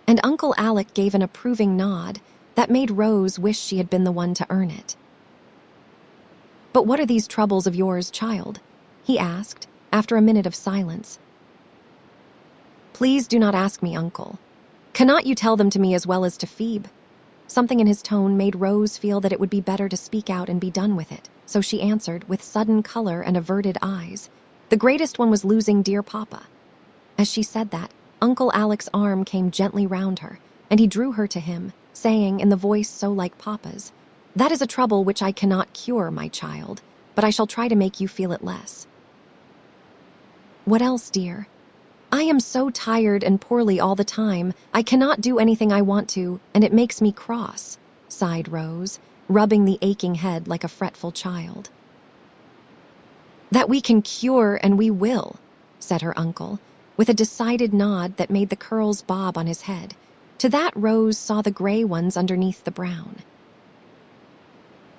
And Uncle Alec gave an approving nod that made Rose wish she had been the one to earn it. "But what are these troubles of yours, child?" he asked, after a minute of silence. "Please do not ask me, Uncle. Cannot you tell them to me as well as to Phoebe?" Something in his tone made Rose feel that it would be better to speak out and be done with it, so she answered with sudden color and averted eyes. "The greatest one was losing dear Papa." As she said that, Uncle Alec's arm came gently round her, and he drew her to him, saying in the voice so like Papa's, "That is a trouble which I cannot cure, my child, but I shall try to make you feel it less." "What else, dear?" "I am so tired and poorly all the time. I cannot do anything I want to, and it makes me cross," sighed Rose, rubbing the aching head like a fretful child. "That we can cure, and we will," said her uncle, with a decided nod that made the curls bob on his head. To that Rose saw the gray ones underneath the brown.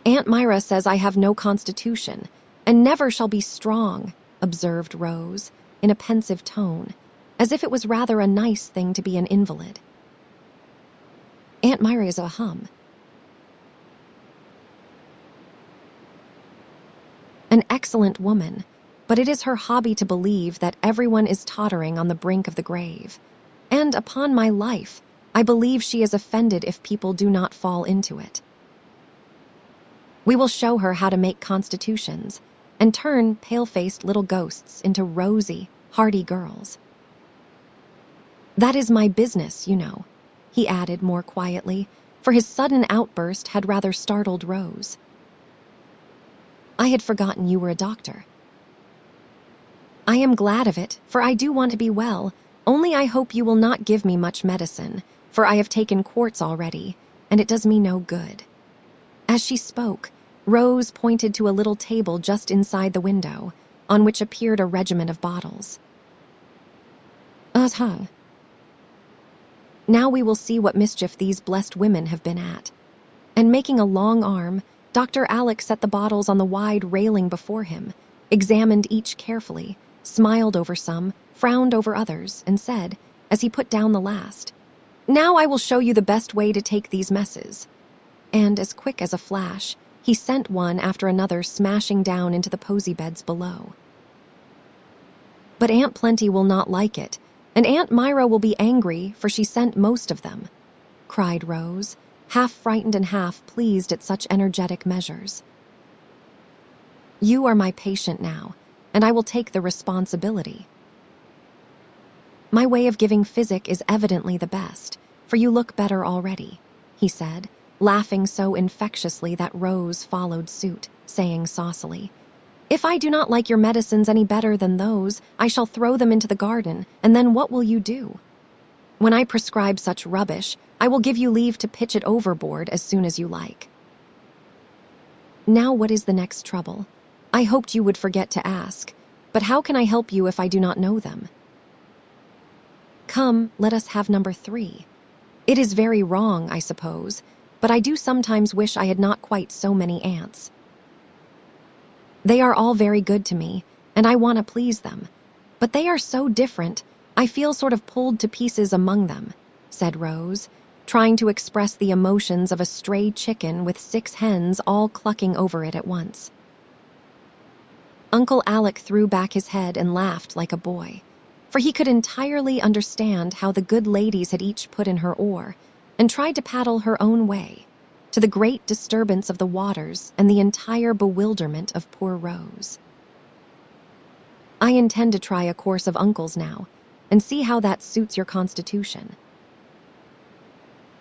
"Aunt Myra says I have no constitution, and never shall be strong," observed Rose, in a pensive tone, as if it was rather a nice thing to be an invalid. "Aunt Myra is a an excellent woman, but it is her hobby to believe that everyone is tottering on the brink of the grave. And upon my life, I believe she is offended if people do not fall into it. We will show her how to make constitutions and turn pale-faced little ghosts into rosy, hardy girls. That is my business, you know," he added more quietly, for his sudden outburst had rather startled Rose. "I had forgotten you were a doctor." "I am glad of it, for I do want to be well, only I hope you will not give me much medicine, for I have taken quarts already, and it does me no good." As she spoke, Rose pointed to a little table just inside the window, on which appeared a regiment of bottles. "Uh-huh. Now we will see what mischief these blessed women have been at." And making a long arm, Dr. Alec set the bottles on the wide railing before him, examined each carefully, smiled over some, frowned over others, and said, as he put down the last, "Now I will show you the best way to take these messes." And as quick as a flash, he sent one after another smashing down into the posy beds below. "But Aunt Plenty will not like it, and Aunt Myra will be angry, for she sent most of them," cried Rose, half frightened and half pleased at such energetic measures. "You are my patient now, and I will take the responsibility. My way of giving physic is evidently the best, for you look better already," he said, laughing so infectiously that Rose followed suit, saying saucily, "If I do not like your medicines any better than those, I shall throw them into the garden, and then what will you do? When I prescribe such rubbish, I will give you leave to pitch it overboard as soon as you like." "Now what is the next trouble? I hoped you would forget to ask, but how can I help you if I do not know them?" "Come, let us have number 3. It is very wrong, I suppose, but I do sometimes wish I had not quite so many aunts. They are all very good to me, and I want to please them, but they are so different, I feel sort of pulled to pieces among them," said Rose, trying to express the emotions of a stray chicken with 6 hens all clucking over it at once. Uncle Alec threw back his head and laughed like a boy, for he could entirely understand how the good ladies had each put in her oar and tried to paddle her own way, to the great disturbance of the waters and the entire bewilderment of poor Rose. "I intend to try a course of uncle's now, and see how that suits your constitution."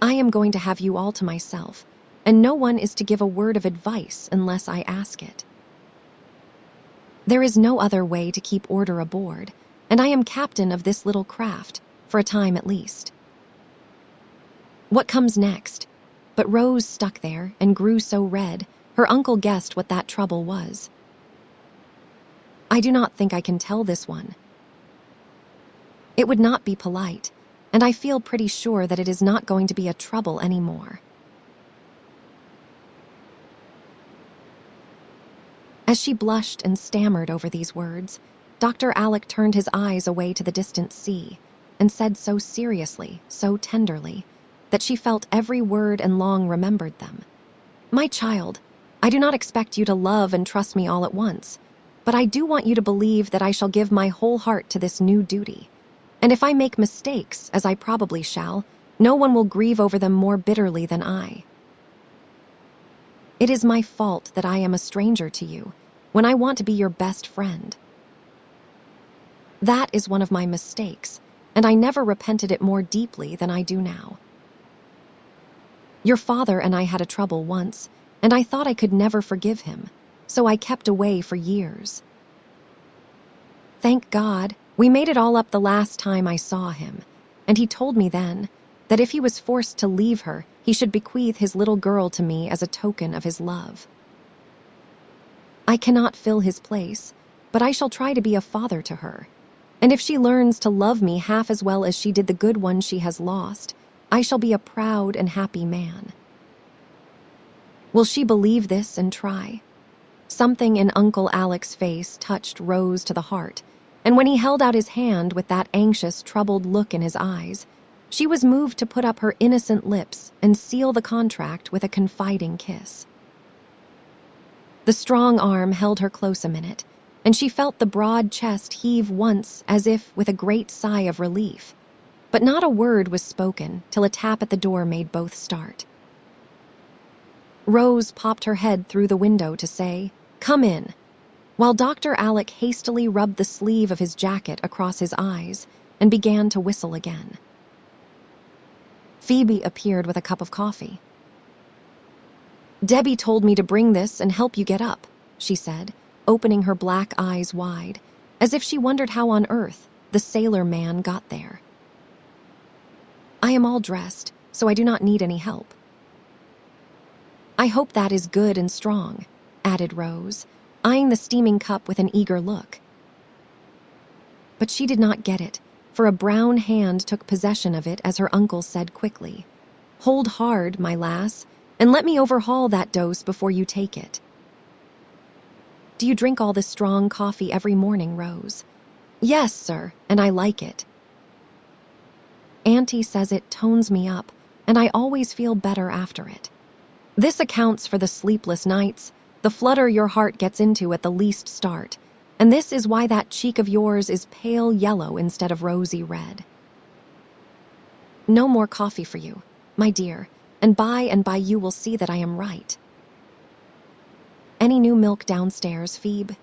I am going to have you all to myself, and no one is to give a word of advice unless I ask it. There is no other way to keep order aboard, and I am captain of this little craft, for a time at least. What comes next? But Rose stuck there and grew so red, her uncle guessed what that trouble was. I do not think I can tell this one. It would not be polite, and I feel pretty sure that it is not going to be a trouble anymore. As she blushed and stammered over these words, Dr. Alec turned his eyes away to the distant sea and said so seriously, so tenderly, that she felt every word and long remembered them. My child, I do not expect you to love and trust me all at once, but I do want you to believe that I shall give my whole heart to this new duty. And if I make mistakes, as I probably shall, no one will grieve over them more bitterly than I. It is my fault that I am a stranger to you, when I want to be your best friend. That is one of my mistakes, and I never repented it more deeply than I do now. Your father and I had a trouble once, and I thought I could never forgive him, so I kept away for years. Thank God, we made it all up the last time I saw him, and he told me then that if he was forced to leave her, he should bequeath his little girl to me as a token of his love. I cannot fill his place, but I shall try to be a father to her, and if she learns to love me half as well as she did the good one she has lost, I shall be a proud and happy man. Will she believe this and try? Something in Uncle Alec's face touched Rose to the heart, and when he held out his hand with that anxious, troubled look in his eyes, she was moved to put up her innocent lips and seal the contract with a confiding kiss. The strong arm held her close a minute, and she felt the broad chest heave once as if with a great sigh of relief. But not a word was spoken till a tap at the door made both start. Rose popped her head through the window to say, "Come in," while Dr. Alec hastily rubbed the sleeve of his jacket across his eyes and began to whistle again. Phoebe appeared with a cup of coffee. "Debbie told me to bring this and help you get up," she said, opening her black eyes wide, as if she wondered how on earth the sailor man got there. "I am all dressed, so I do not need any help." "I hope that is good and strong," added Rose, eyeing the steaming cup with an eager look. But she did not get it, for a brown hand took possession of it as her uncle said quickly, "Hold hard, my lass, and let me overhaul that dose before you take it." "Do you drink all this strong coffee every morning, Rose?" "Yes, sir, and I like it. Auntie says it tones me up, and I always feel better after it. This accounts for the sleepless nights, the flutter your heart gets into at the least start, and this is why that cheek of yours is pale yellow instead of rosy red. No more coffee for you, my dear, and by you will see that I am right. Any new milk downstairs, Phoebe?"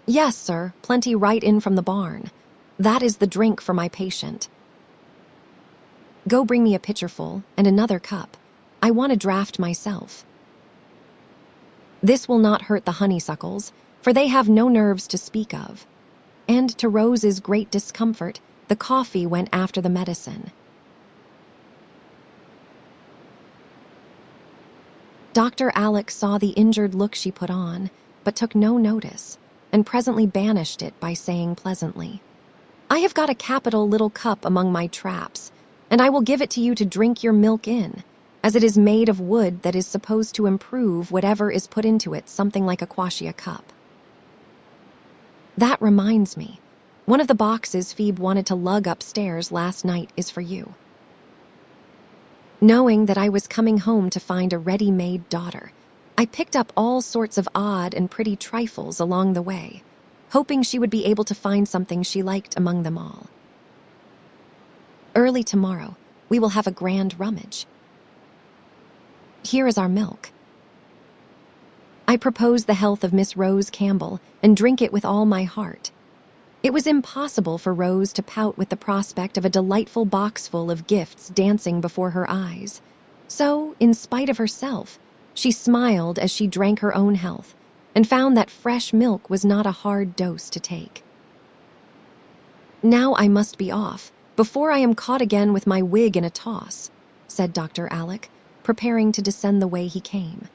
"Yes, sir, plenty right in from the barn. That is the drink for my patient." "Go bring me a pitcherful and another cup. I want a draft myself." This will not hurt the honeysuckles, for they have no nerves to speak of. And to Rose's great discomfort, the coffee went after the medicine. Dr. Alec saw the injured look she put on, but took no notice, and presently banished it by saying pleasantly, "I have got a capital little cup among my traps, and I will give it to you to drink your milk in, as it is made of wood that is supposed to improve whatever is put into it, something like a quassia cup. That reminds me, one of the boxes Phoebe wanted to lug upstairs last night is for you." Knowing that I was coming home to find a ready-made daughter, I picked up all sorts of odd and pretty trifles along the way, hoping she would be able to find something she liked among them all. Early tomorrow, we will have a grand rummage. Here is our milk. I propose the health of Miss Rose Campbell and drink it with all my heart. It was impossible for Rose to pout with the prospect of a delightful box full of gifts dancing before her eyes, So, in spite of herself, she smiled as she drank her own health and found that fresh milk was not a hard dose to take. "Now I must be off, before I am caught again with my wig in a toss," said Dr. Alec, preparing to descend the way he came.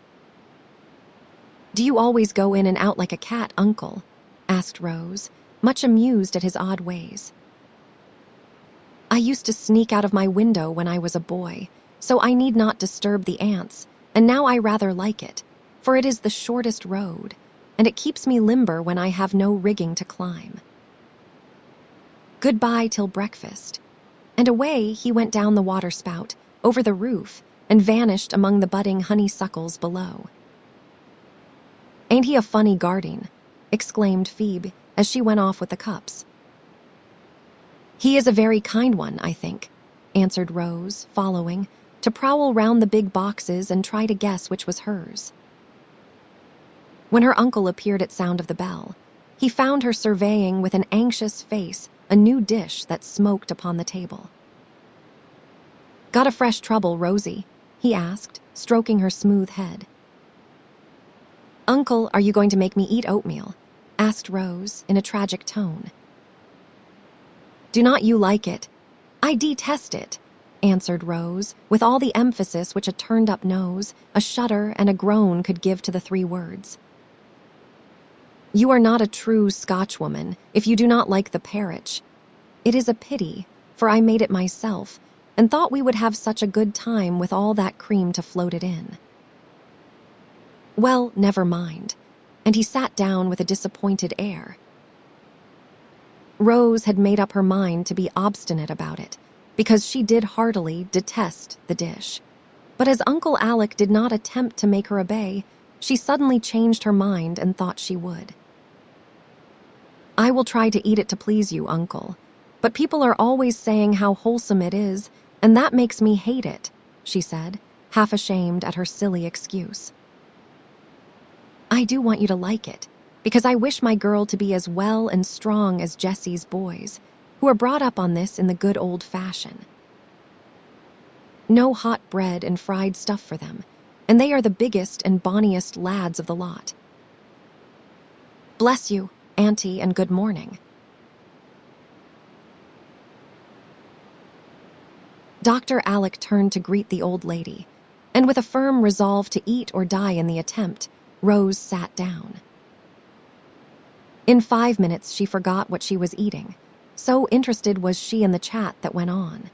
"Do you always go in and out like a cat, Uncle?" asked Rose, much amused at his odd ways. "I used to sneak out of my window when I was a boy, so I need not disturb the ants, and now I rather like it, for it is the shortest road, and it keeps me limber when I have no rigging to climb. Goodbye till breakfast." And away he went down the waterspout, over the roof, and vanished among the budding honeysuckles below. "Ain't he a funny guardian?" exclaimed Phoebe as she went off with the cups. "He is a very kind one, I think," answered Rose, following, to prowl round the big boxes and try to guess which was hers. When her uncle appeared at sound of the bell, he found her surveying with an anxious face a new dish that smoked upon the table. "Got a fresh trouble, Rosie?" he asked, stroking her smooth head. "Uncle, are you going to make me eat oatmeal?" asked Rose in a tragic tone. "Do not you like it?" "I detest it," answered Rose, with all the emphasis which a turned-up nose, a shudder, and a groan could give to the three words. "You are not a true Scotchwoman if you do not like the parritch. It is a pity, for I made it myself, and thought we would have such a good time with all that cream to float it in." "Well, never mind," and he sat down with a disappointed air. Rose had made up her mind to be obstinate about it, because she did heartily detest the dish. But as Uncle Alec did not attempt to make her obey, she suddenly changed her mind and thought she would. "I will try to eat it to please you, Uncle, but people are always saying how wholesome it is, and that makes me hate it," she said, half ashamed at her silly excuse. "I do want you to like it, because I wish my girl to be as well and strong as Jessie's boys, who are brought up on this in the good old fashion. No hot bread and fried stuff for them, and they are the biggest and bonniest lads of the lot. Bless you, Auntie, and good morning." Dr. Alec turned to greet the old lady, and with a firm resolve to eat or die in the attempt, Rose sat down. In 5 minutes she forgot what she was eating, so interested was she in the chat that went on.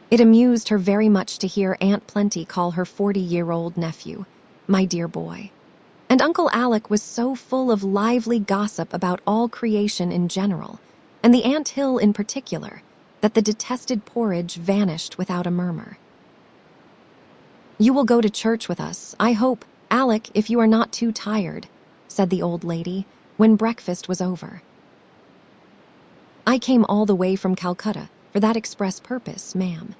It amused her very much to hear Aunt Plenty call her 40-year-old nephew, "my dear boy." And Uncle Alec was so full of lively gossip about all creation in general, and the ant hill in particular, that the detested porridge vanished without a murmur. "You will go to church with us, I hope, Alec, if you are not too tired," said the old lady, when breakfast was over. "I came all the way from Calcutta for that express purpose, ma'am.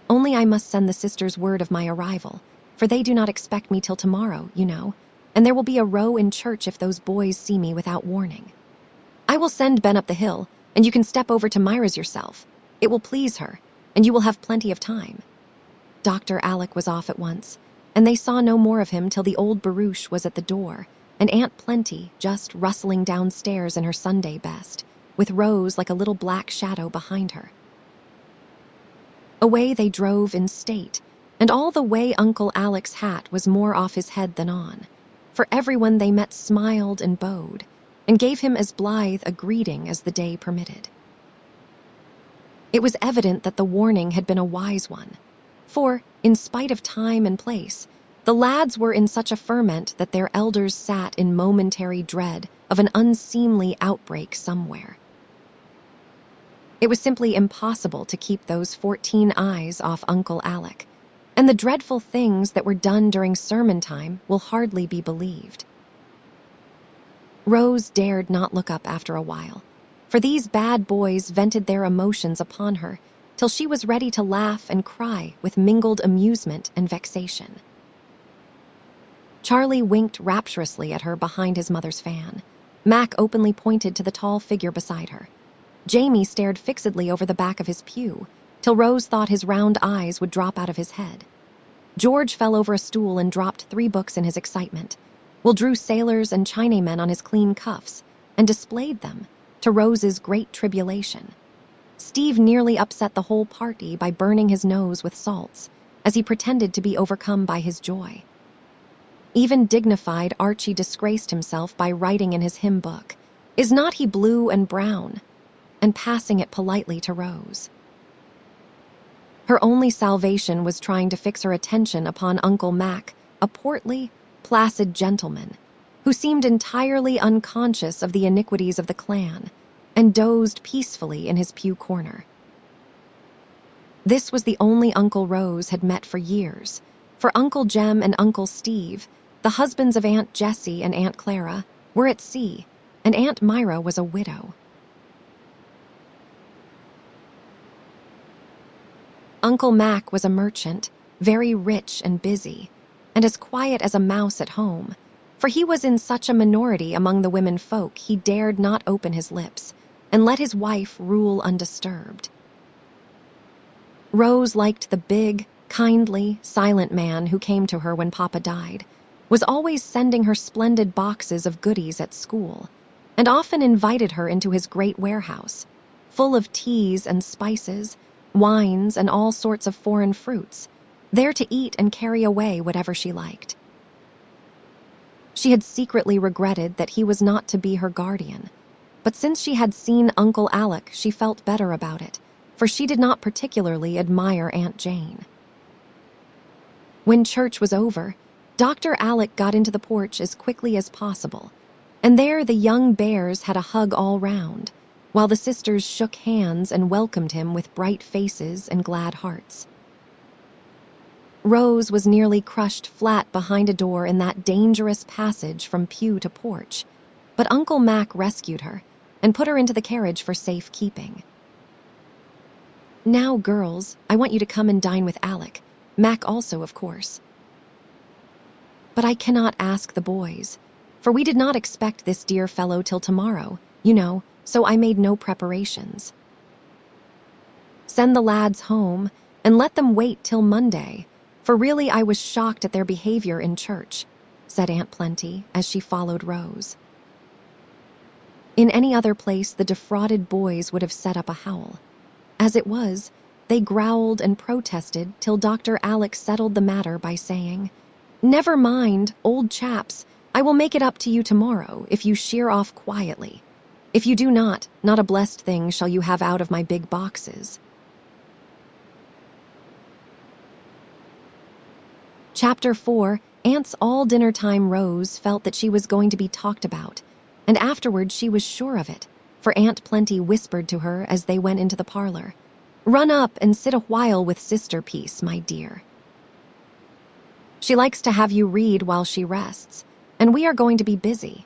Only I must send the sisters word of my arrival, for they do not expect me till tomorrow, you know, and there will be a row in church if those boys see me without warning. I will send Ben up the hill, and you can step over to Myra's yourself. It will please her, and you will have plenty of time." Dr. Alec was off at once, and they saw no more of him till the old barouche was at the door, and Aunt Plenty just rustling downstairs in her Sunday best, with Rose like a little black shadow behind her. Away they drove in state, and all the way Uncle Alec's hat was more off his head than on, for everyone they met smiled and bowed, and gave him as blithe a greeting as the day permitted. It was evident that the warning had been a wise one, for, in spite of time and place, the lads were in such a ferment that their elders sat in momentary dread of an unseemly outbreak somewhere. It was simply impossible to keep those 14 eyes off Uncle Alec, and the dreadful things that were done during sermon time will hardly be believed. Rose dared not look up after a while, for these bad boys vented their emotions upon her till she was ready to laugh and cry with mingled amusement and vexation. Charlie winked rapturously at her behind his mother's fan. Mac openly pointed to the tall figure beside her. Jamie stared fixedly over the back of his pew, till Rose thought his round eyes would drop out of his head. George fell over a stool and dropped 3 books in his excitement, while drew sailors and Chinamen on his clean cuffs and displayed them, to Rose's great tribulation. Steve nearly upset the whole party by burning his nose with salts, as he pretended to be overcome by his joy. Even dignified Archie disgraced himself by writing in his hymn book, "Is not he blue and brown?" and passing it politely to Rose. Her only salvation was trying to fix her attention upon Uncle Mac, a portly, placid gentleman, who seemed entirely unconscious of the iniquities of the clan, and dozed peacefully in his pew corner. This was the only Uncle Rose had met for years, for Uncle Jem and Uncle Steve, the husbands of Aunt Jessie and Aunt Clara, were at sea, and Aunt Myra was a widow. Uncle Mac was a merchant, very rich and busy, and as quiet as a mouse at home, for he was in such a minority among the women folk he dared not open his lips and let his wife rule undisturbed. Rose liked the big, kindly, silent man who came to her when Papa died, was always sending her splendid boxes of goodies at school, and often invited her into his great warehouse, full of teas and spices, wines and all sorts of foreign fruits, there to eat and carry away whatever she liked. She had secretly regretted that he was not to be her guardian, but since she had seen Uncle Alec, she felt better about it, for she did not particularly admire Aunt Jane. When church was over, Dr. Alec got into the porch as quickly as possible, and there the young bears had a hug all round, while the sisters shook hands and welcomed him with bright faces and glad hearts. Rose was nearly crushed flat behind a door in that dangerous passage from pew to porch, but Uncle Mac rescued her and put her into the carriage for safe keeping. "Now, girls, I want you to come and dine with Alec, Mac also, of course. But I cannot ask the boys, for we did not expect this dear fellow till tomorrow, so I made no preparations. Send the lads home and let them wait till Monday, for really I was shocked at their behavior in church," said Aunt Plenty as she followed Rose. In any other place, the defrauded boys would have set up a howl. As it was, they growled and protested till Dr. Alec settled the matter by saying, "Never mind, old chaps, I will make it up to you tomorrow if you sheer off quietly. If you do not a blessed thing shall you have out of my big boxes." Chapter 4, Aunt's all-dinner time. Rose felt that she was going to be talked about, and afterward she was sure of it, for Aunt Plenty whispered to her as they went into the parlor, "Run up and sit a while with Sister Peace, my dear. She likes to have you read while she rests, and we are going to be busy."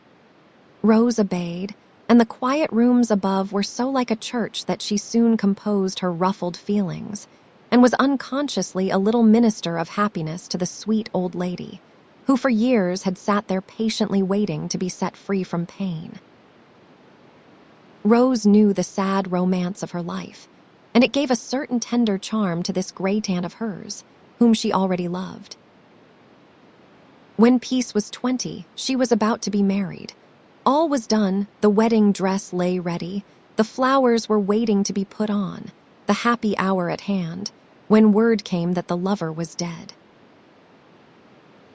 Rose obeyed, and the quiet rooms above were so like a church that she soon composed her ruffled feelings, and was unconsciously a little minister of happiness to the sweet old lady, who for years had sat there patiently waiting to be set free from pain. Rose knew the sad romance of her life, and it gave a certain tender charm to this great aunt of hers, whom she already loved. When Peace was 20, she was about to be married. All was done, the wedding dress lay ready, the flowers were waiting to be put on, the happy hour at hand, when word came that the lover was dead.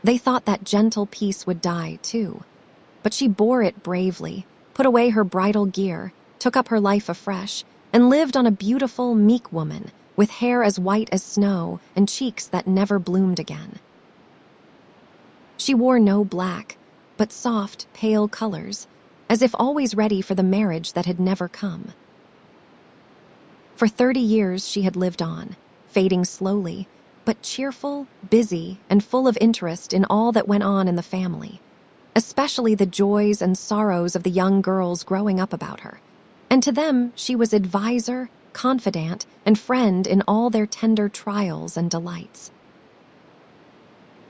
They thought that gentle Peace would die, too, but she bore it bravely, put away her bridal gear, took up her life afresh, and lived on a beautiful, meek woman, with hair as white as snow and cheeks that never bloomed again. She wore no black, but soft, pale colors, as if always ready for the marriage that had never come. For 30 years she had lived on, fading slowly, but cheerful, busy, and full of interest in all that went on in the family, especially the joys and sorrows of the young girls growing up about her, and to them she was advisor, confidant, and friend in all their tender trials and delights.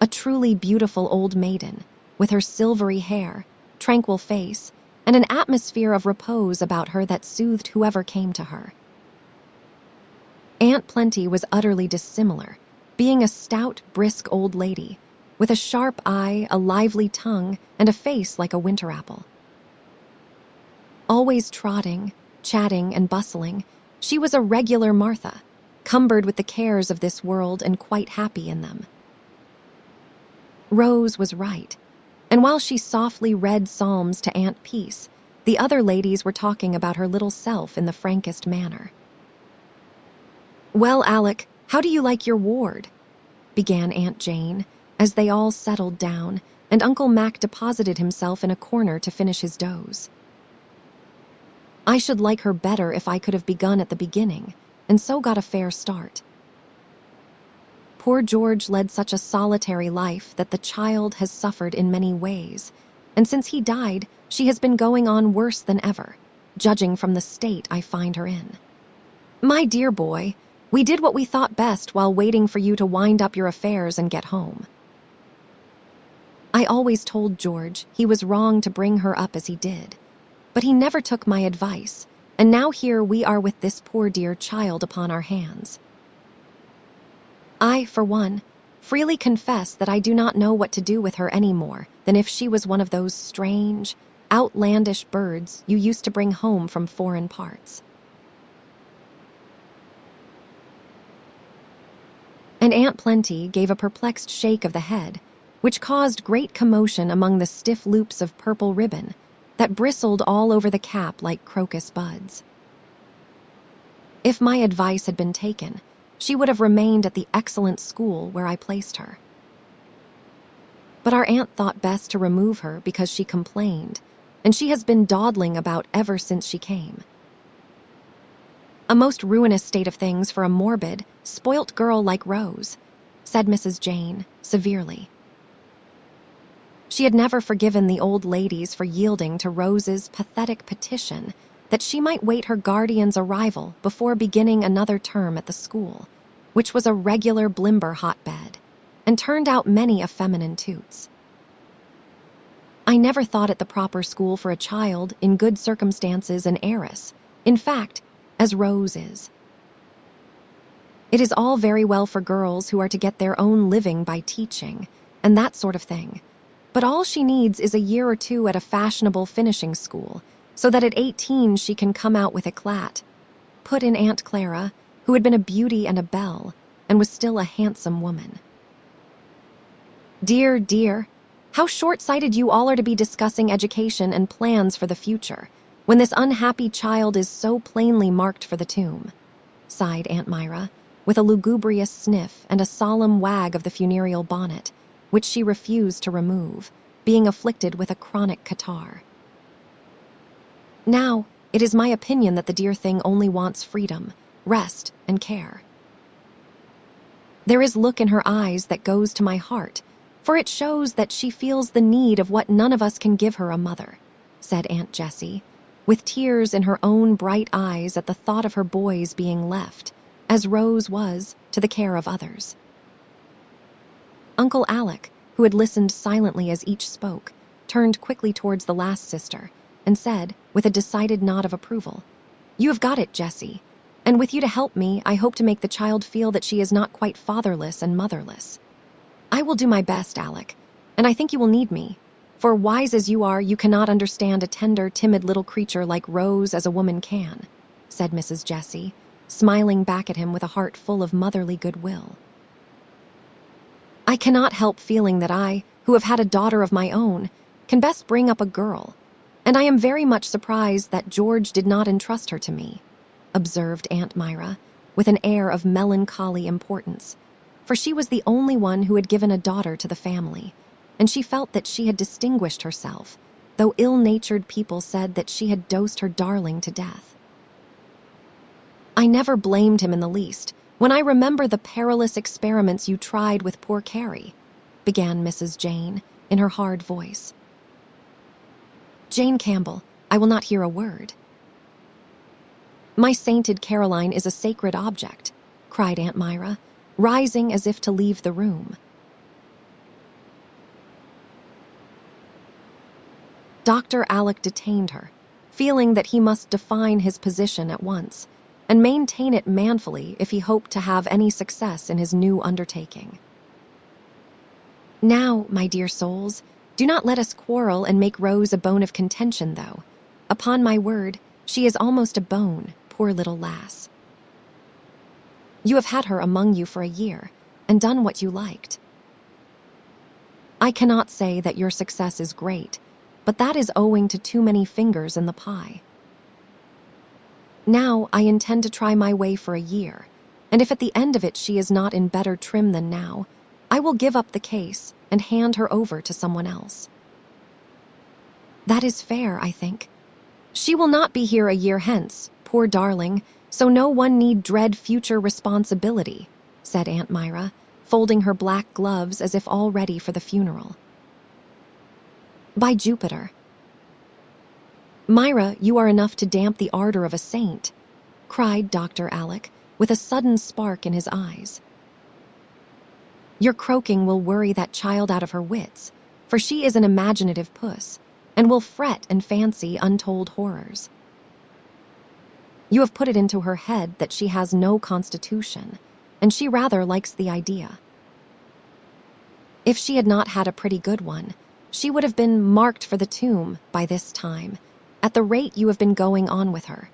A truly beautiful old maiden, with her silvery hair, tranquil face, and an atmosphere of repose about her that soothed whoever came to her. Aunt Plenty was utterly dissimilar, being a stout, brisk old lady, with a sharp eye, a lively tongue, and a face like a winter apple. Always trotting, chatting, and bustling, she was a regular Martha, cumbered with the cares of this world and quite happy in them. Rose was right, and while she softly read psalms to Aunt Peace, the other ladies were talking about her little self in the frankest manner. "Well, Alec, how do you like your ward?" began Aunt Jane, as they all settled down, and Uncle Mac deposited himself in a corner to finish his doze. "I should like her better if I could have begun at the beginning, and so got a fair start. Poor George led such a solitary life that the child has suffered in many ways, and since he died, she has been going on worse than ever, judging from the state I find her in. My dear boy, we did what we thought best while waiting for you to wind up your affairs and get home. I always told George he was wrong to bring her up as he did, but he never took my advice, and now here we are with this poor dear child upon our hands. I, for one, freely confess that I do not know what to do with her any more than if she was one of those strange, outlandish birds you used to bring home from foreign parts." And Aunt Plenty gave a perplexed shake of the head, which caused great commotion among the stiff loops of purple ribbon that bristled all over the cap like crocus buds. If my advice had been taken, she would have remained at the excellent school where I placed her. But our aunt thought best to remove her because she complained, and she has been dawdling about ever since she came. A most ruinous state of things for a morbid, spoilt girl like Rose, said Mrs. Jane, severely. She had never forgiven the old ladies for yielding to Rose's pathetic petition that she might wait her guardian's arrival before beginning another term at the school, which was a regular Blimber hotbed, and turned out many a feminine toots. I never thought it the proper school for a child in good circumstances and heiress, in fact, as Rose is. It is all very well for girls who are to get their own living by teaching, and that sort of thing, but all she needs is a year or two at a fashionable finishing school, so that at 18 she can come out with éclat, put in Aunt Clara, who had been a beauty and a belle, and was still a handsome woman. Dear, dear, how short-sighted you all are to be discussing education and plans for the future, when this unhappy child is so plainly marked for the tomb, sighed Aunt Myra, with a lugubrious sniff and a solemn wag of the funereal bonnet, which she refused to remove, being afflicted with a chronic catarrh. Now, it is my opinion that the dear thing only wants freedom, rest, and care. There is look in her eyes that goes to my heart, for it shows that she feels the need of what none of us can give her, a mother, said Aunt Jessie, with tears in her own bright eyes at the thought of her boys being left, as Rose was, to the care of others. Uncle Alec, who had listened silently as each spoke, turned quickly towards the last sister, and said, with a decided nod of approval, "You have got it, Jessie, and with you to help me, I hope to make the child feel that she is not quite fatherless and motherless. I will do my best, Alec, and I think you will need me, for wise as you are, you cannot understand a tender, timid little creature like Rose as a woman can," said Mrs. Jessie, smiling back at him with a heart full of motherly goodwill. "I cannot help feeling that I, who have had a daughter of my own, can best bring up a girl, and I am very much surprised that George did not entrust her to me," observed Aunt Myra, with an air of melancholy importance, for she was the only one who had given a daughter to the family, and she felt that she had distinguished herself, though ill-natured people said that she had dosed her darling to death. "I never blamed him in the least, when I remember the perilous experiments you tried with poor Carrie," began Mrs. Jane, in her hard voice. "Jane Campbell, I will not hear a word." "My sainted Caroline is a sacred object," cried Aunt Myra, rising as if to leave the room. Dr. Alec detained her, feeling that he must define his position at once, and maintain it manfully if he hoped to have any success in his new undertaking. Now, my dear souls, do not let us quarrel and make Rose a bone of contention, though. Upon my word, she is almost a bone, poor little lass. You have had her among you for a year, and done what you liked. I cannot say that your success is great, but that is owing to too many fingers in the pie. Now I intend to try my way for a year, and if at the end of it she is not in better trim than now, I will give up the case and hand her over to someone else. That is fair, I think. She will not be here a year hence, poor darling, so no one need dread future responsibility, said Aunt Myra, folding her black gloves as if all ready for the funeral. By Jupiter. Myra, you are enough to damp the ardor of a saint, cried Dr. Alec, with a sudden spark in his eyes. Your croaking will worry that child out of her wits, for she is an imaginative puss, and will fret and fancy untold horrors. You have put it into her head that she has no constitution, and she rather likes the idea. If she had not had a pretty good one, she would have been marked for the tomb by this time, at the rate you have been going on with her.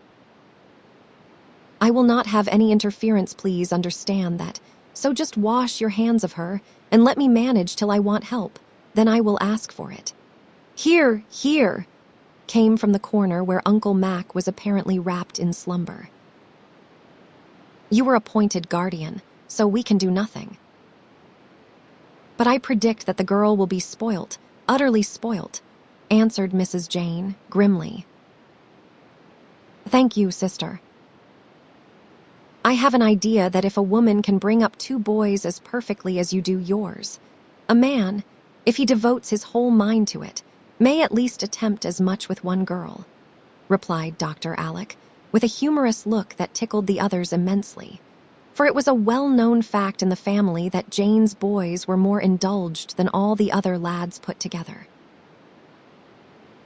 I will not have any interference, please understand that, so just wash your hands of her and let me manage till I want help, then I will ask for it. Here, here, came from the corner where Uncle Mac was apparently wrapped in slumber. You were appointed guardian, so we can do nothing. But I predict that the girl will be spoilt, utterly spoilt, answered Mrs. Jane grimly. Thank you, sister. I have an idea that if a woman can bring up two boys as perfectly as you do yours, a man, if he devotes his whole mind to it, may at least attempt as much with one girl, replied Dr. Alec, with a humorous look that tickled the others immensely, for it was a well-known fact in the family that Jane's boys were more indulged than all the other lads put together.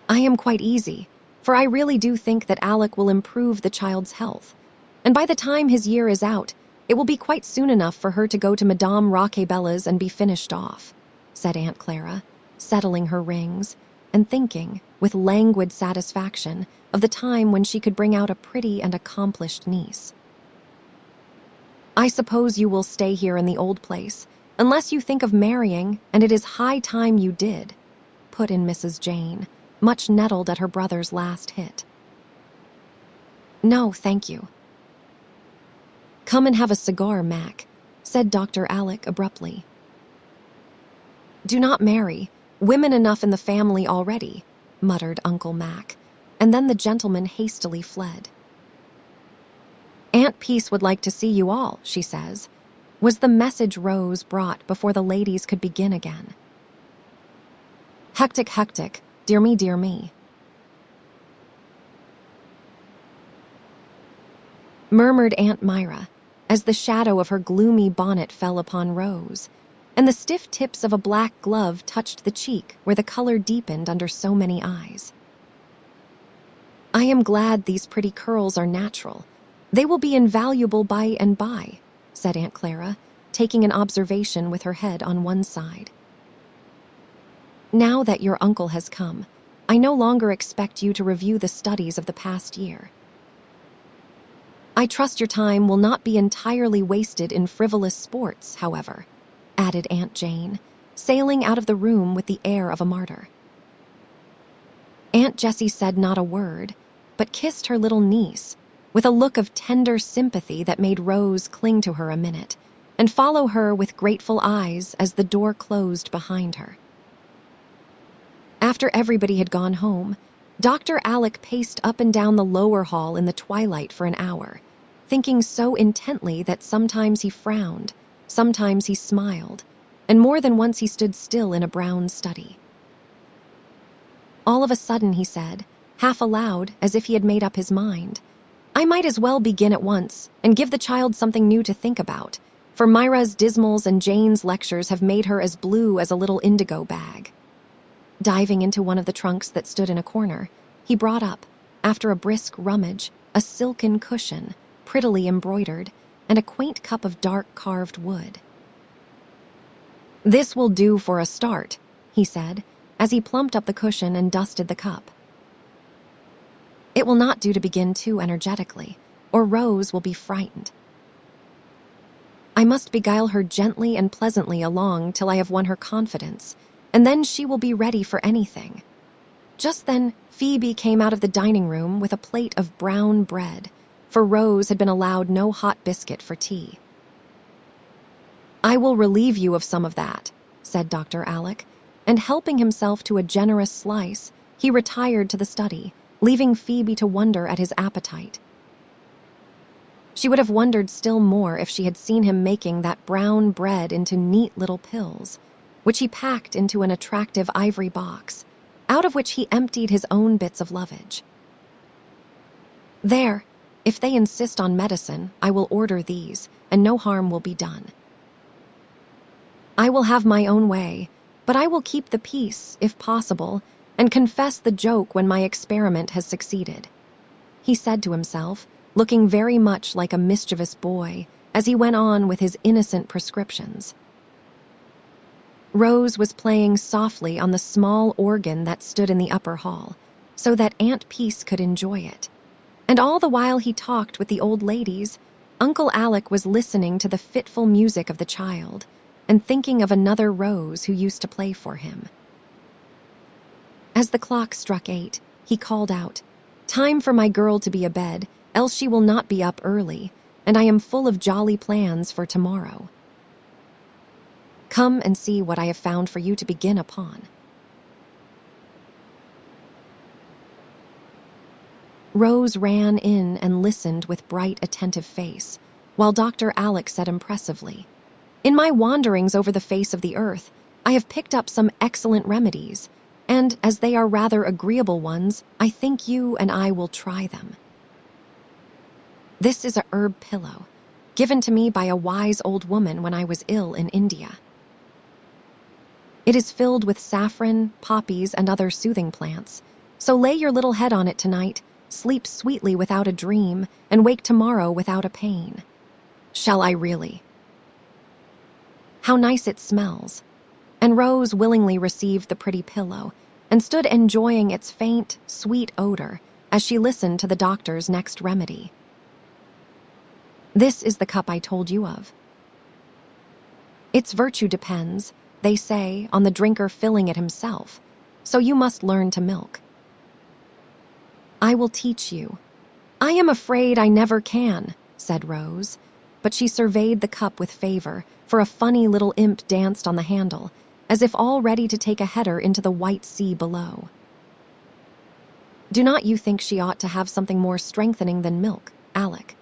I am quite easy, for I really do think that Alec will improve the child's health, and by the time his year is out, it will be quite soon enough for her to go to Madame Roquebella's and be finished off, said Aunt Clara, settling her rings, and thinking, with languid satisfaction, of the time when she could bring out a pretty and accomplished niece. I suppose you will stay here in the old place, unless you think of marrying, and it is high time you did, put in Mrs. Jane, much nettled at her brother's last hit. No, thank you. Come and have a cigar, Mac, said Dr. Alec abruptly. Do not marry. Women enough in the family already, muttered Uncle Mac, and then the gentleman hastily fled. Aunt Peace would like to see you all, she says, was the message Rose brought before the ladies could begin again. Hectic, hectic, dear me, dear me. Murmured Aunt Myra, as the shadow of her gloomy bonnet fell upon Rose, and the stiff tips of a black glove touched the cheek where the color deepened under so many eyes. I am glad these pretty curls are natural. They will be invaluable by and by, said Aunt Clara, taking an observation with her head on one side. Now that your uncle has come, I no longer expect you to review the studies of the past year. I trust your time will not be entirely wasted in frivolous sports, however, added Aunt Jane, sailing out of the room with the air of a martyr. Aunt Jessie said not a word, but kissed her little niece, with a look of tender sympathy that made Rose cling to her a minute, and follow her with grateful eyes as the door closed behind her. After everybody had gone home, Dr. Alec paced up and down the lower hall in the twilight for an hour, thinking so intently that sometimes he frowned, sometimes he smiled, and more than once he stood still in a brown study. All of a sudden, he said, half aloud, as if he had made up his mind, I might as well begin at once and give the child something new to think about, for Myra's dismals and Jane's lectures have made her as blue as a little indigo bag. Diving into one of the trunks that stood in a corner, he brought up, after a brisk rummage, a silken cushion, prettily embroidered, and a quaint cup of dark carved wood. "This will do for a start," he said, as he plumped up the cushion and dusted the cup. "It will not do to begin too energetically, or Rose will be frightened. I must beguile her gently and pleasantly along till I have won her confidence, and then she will be ready for anything." Just then, Phoebe came out of the dining room with a plate of brown bread, for Rose had been allowed no hot biscuit for tea. "I will relieve you of some of that," said Dr. Alec, and helping himself to a generous slice, he retired to the study, leaving Phoebe to wonder at his appetite. She would have wondered still more if she had seen him making that brown bread into neat little pills, which he packed into an attractive ivory box, out of which he emptied his own bits of lovage. "There, if they insist on medicine, I will order these, and no harm will be done. I will have my own way, but I will keep the peace, if possible, and confess the joke when my experiment has succeeded," he said to himself, looking very much like a mischievous boy as he went on with his innocent prescriptions. Rose was playing softly on the small organ that stood in the upper hall, so that Aunt Peace could enjoy it. And all the while he talked with the old ladies, Uncle Alec was listening to the fitful music of the child and thinking of another Rose who used to play for him. As the clock struck 8, he called out, "Time for my girl to be abed, else she will not be up early, and I am full of jolly plans for tomorrow. Come and see what I have found for you to begin upon." Rose ran in and listened with bright, attentive face, while Dr. Alec said impressively, "In my wanderings over the face of the earth, I have picked up some excellent remedies, and as they are rather agreeable ones, I think you and I will try them. This is a herb pillow, given to me by a wise old woman when I was ill in India. It is filled with saffron, poppies, and other soothing plants, so lay your little head on it tonight, sleep sweetly without a dream, and wake tomorrow without a pain." "Shall I really?" "How nice it smells." And Rose willingly received the pretty pillow and stood enjoying its faint, sweet odor as she listened to the doctor's next remedy. "This is the cup I told you of. Its virtue depends, they say, on the drinker filling it himself, so you must learn to milk. I will teach you." "I am afraid I never can," said Rose, but she surveyed the cup with favor, for a funny little imp danced on the handle, as if all ready to take a header into the white sea below. "Do not you think she ought to have something more strengthening than milk, Alec?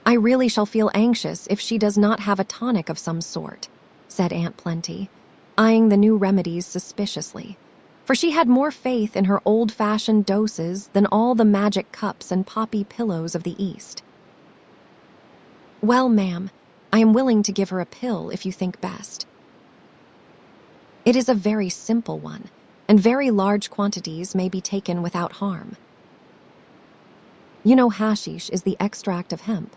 I really shall feel anxious if she does not have a tonic of some sort," said Aunt Plenty, eyeing the new remedies suspiciously, for she had more faith in her old-fashioned doses than all the magic cups and poppy pillows of the East. "Well, ma'am, I am willing to give her a pill if you think best. It is a very simple one, and very large quantities may be taken without harm. You know hashish is the extract of hemp.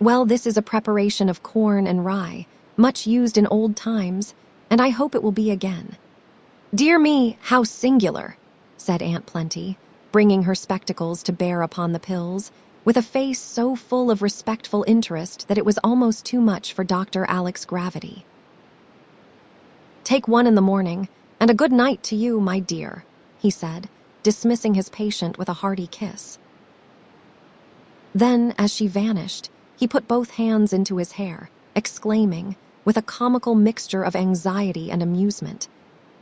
Well, this is a preparation of corn and rye, much used in old times, and I hope it will be again." "Dear me, how singular," said Aunt Plenty, bringing her spectacles to bear upon the pills, with a face so full of respectful interest that it was almost too much for Dr. Alec's gravity. "Take one in the morning, and a good night to you, my dear," he said, dismissing his patient with a hearty kiss. Then, as she vanished, he put both hands into his hair, exclaiming, with a comical mixture of anxiety and amusement,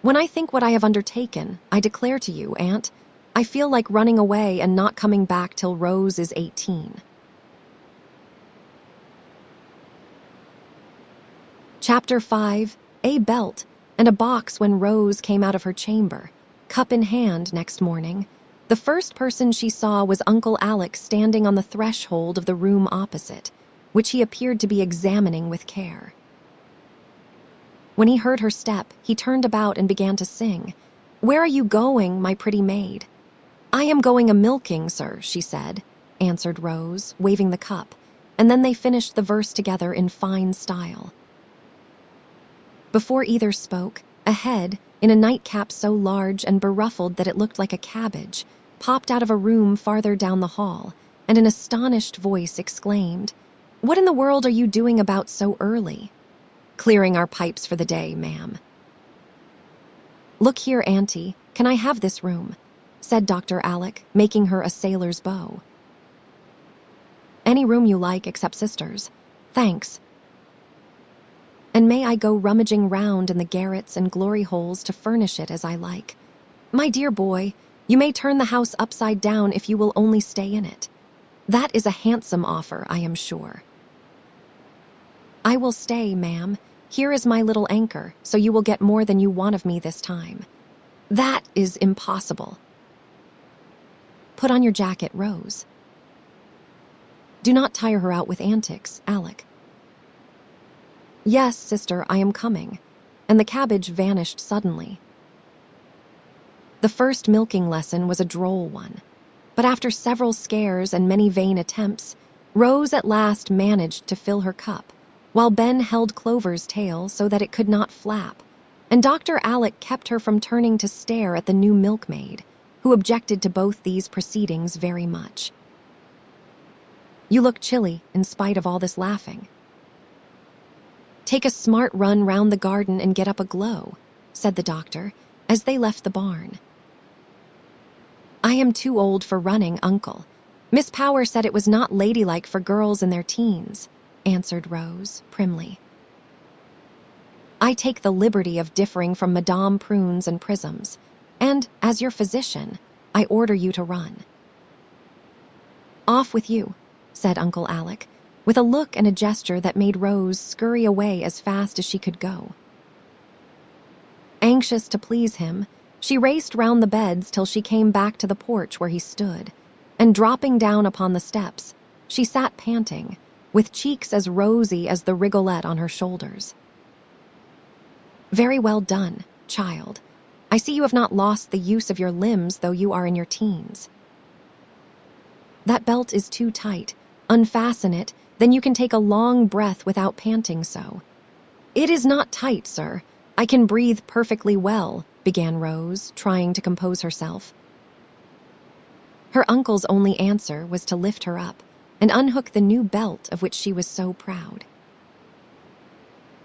"When I think what I have undertaken, I declare to you, Aunt, I feel like running away and not coming back till Rose is 18. Chapter 5, A Belt, and a box when Rose came out of her chamber, cup in hand next morning. The first person she saw was Uncle Alec standing on the threshold of the room opposite, which he appeared to be examining with care. When he heard her step, he turned about and began to sing, "Where are you going, my pretty maid?" "I am going a-milking, sir," she said, answered Rose, waving the cup, and then they finished the verse together in fine style. Before either spoke, a head, in a nightcap so large and beruffled that it looked like a cabbage, popped out of a room farther down the hall, and an astonished voice exclaimed, "What in the world are you doing about so early?" "Clearing our pipes for the day, ma'am." "Look here, Auntie, can I have this room?" said Dr. Alec, making her a sailor's bow. "Any room you like except Sister's. Thanks. And may I go rummaging round in the garrets and glory holes to furnish it as I like. My dear boy, you may turn the house upside down if you will only stay in it. That is a handsome offer, I am sure." "I will stay, ma'am. Here is my little anchor, so you will get more than you want of me this time." "That is impossible." "Put on your jacket, Rose. Do not tire her out with antics, Alec." "Yes, sister, I am coming," and the cabbage vanished suddenly. The first milking lesson was a droll one, but after several scares and many vain attempts, Rose at last managed to fill her cup, while Ben held Clover's tail so that it could not flap, and Dr. Alec kept her from turning to stare at the new milkmaid, who objected to both these proceedings very much. "You look chilly in spite of all this laughing." "Take a smart run round the garden and get up a glow," said the doctor, as they left the barn. "I am too old for running, Uncle. Miss Power said it was not ladylike for girls in their teens," answered Rose, primly. "I take the liberty of differing from Madame Prunes and Prisms, and, as your physician, I order you to run." "Off with you," said Uncle Alec, with a look and a gesture that made Rose scurry away as fast as she could go. Anxious to please him, she raced round the beds till she came back to the porch where he stood, and dropping down upon the steps, she sat panting, with cheeks as rosy as the rigolette on her shoulders. "Very well done, child. I see you have not lost the use of your limbs, though you are in your teens. That belt is too tight. Unfasten it, then you can take a long breath without panting so." "It is not tight, sir. I can breathe perfectly well," began Rose, trying to compose herself. Her uncle's only answer was to lift her up and unhook the new belt of which she was so proud.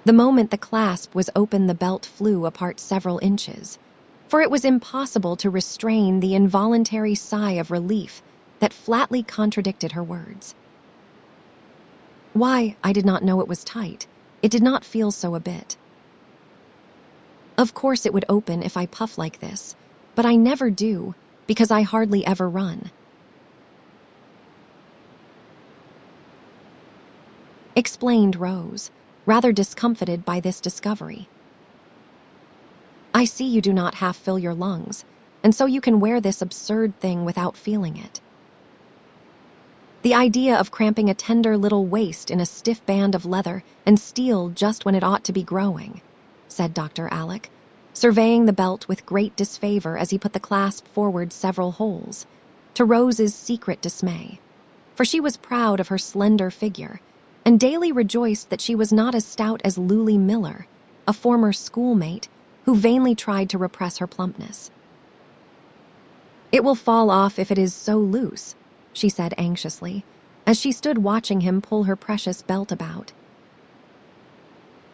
The moment the clasp was open, the belt flew apart several inches, for it was impossible to restrain the involuntary sigh of relief that flatly contradicted her words. "Why, I did not know it was tight. It did not feel so a bit. Of course it would open if I puff like this, but I never do, because I hardly ever run." Explained Rose, rather discomfited by this discovery. "I see you do not half fill your lungs, and so you can wear this absurd thing without feeling it. The idea of cramping a tender little waist in a stiff band of leather and steel just when it ought to be growing," said Dr. Alec, surveying the belt with great disfavor as he put the clasp forward several holes, to Rose's secret dismay, for she was proud of her slender figure and daily rejoiced that she was not as stout as Lulie Miller, a former schoolmate who vainly tried to repress her plumpness. "It will fall off if it is so loose," she said anxiously, as she stood watching him pull her precious belt about.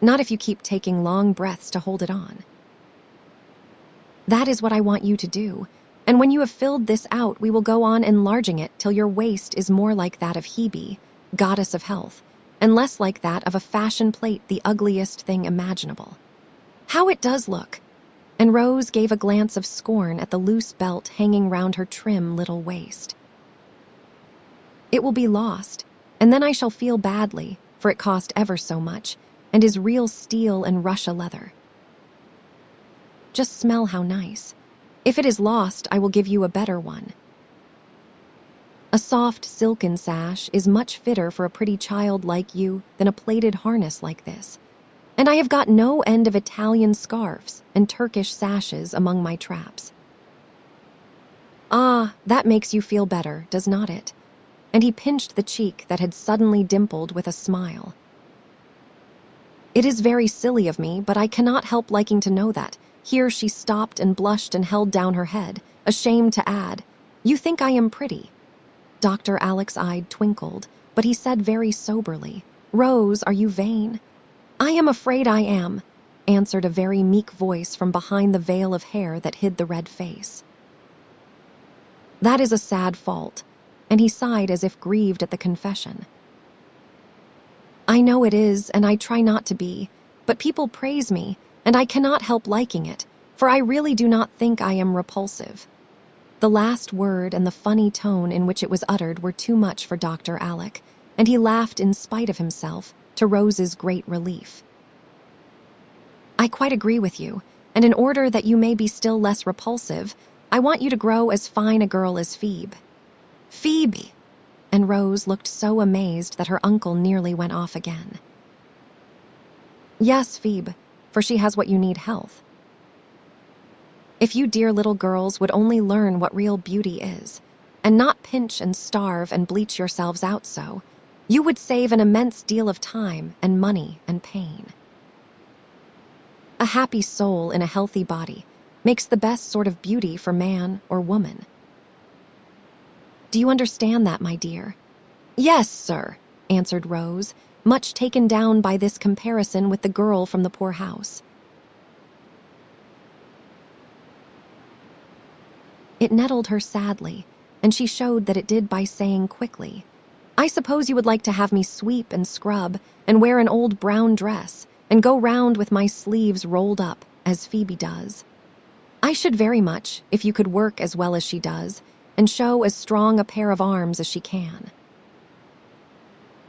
"Not if you keep taking long breaths to hold it on." "That is what I want you to do, and when you have filled this out, we will go on enlarging it till your waist is more like that of Hebe, goddess of health, and less like that of a fashion plate, the ugliest thing imaginable. How it does look!" And Rose gave a glance of scorn at the loose belt hanging round her trim little waist. "It will be lost, and then I shall feel badly, for it cost ever so much, and is real steel and Russia leather. Just smell how nice. If it is lost, I will give you a better one. A soft silken sash is much fitter for a pretty child like you than a plaited harness like this, and I have got no end of Italian scarfs and Turkish sashes among my traps." "Ah, Ah, that makes you feel better, does not it? And he pinched the cheek that had suddenly dimpled with a smile. It is very silly of me, but I cannot help liking to know that. Here she stopped and blushed and held down her head, ashamed to add, "You think I am pretty." Dr. Alec's eye twinkled, but he said very soberly, "Rose, are you vain?" "I am afraid I am," answered a very meek voice from behind the veil of hair that hid the red face. "That is a sad fault," and he sighed as if grieved at the confession. "I know it is, and I try not to be, but people praise me, and I cannot help liking it, for I really do not think I am repulsive." The last word and the funny tone in which it was uttered were too much for Dr. Alec, and he laughed in spite of himself, to Rose's great relief. "I quite agree with you, and in order that you may be still less repulsive, I want you to grow as fine a girl as Phoebe." "Phoebe!" And Rose looked so amazed that her uncle nearly went off again. "Yes, Phoebe, for she has what you need, health. If you dear little girls would only learn what real beauty is, and not pinch and starve and bleach yourselves out so, you would save an immense deal of time and money and pain. A happy soul in a healthy body makes the best sort of beauty for man or woman. Do you understand that, my dear?" "Yes, sir," answered Rose, much taken down by this comparison with the girl from the poor house. It nettled her sadly, and she showed that it did by saying quickly, "I suppose you would like to have me sweep and scrub and wear an old brown dress and go round with my sleeves rolled up, as Phoebe does. I should very much, if you could work as well as she does, and show as strong a pair of arms as she can.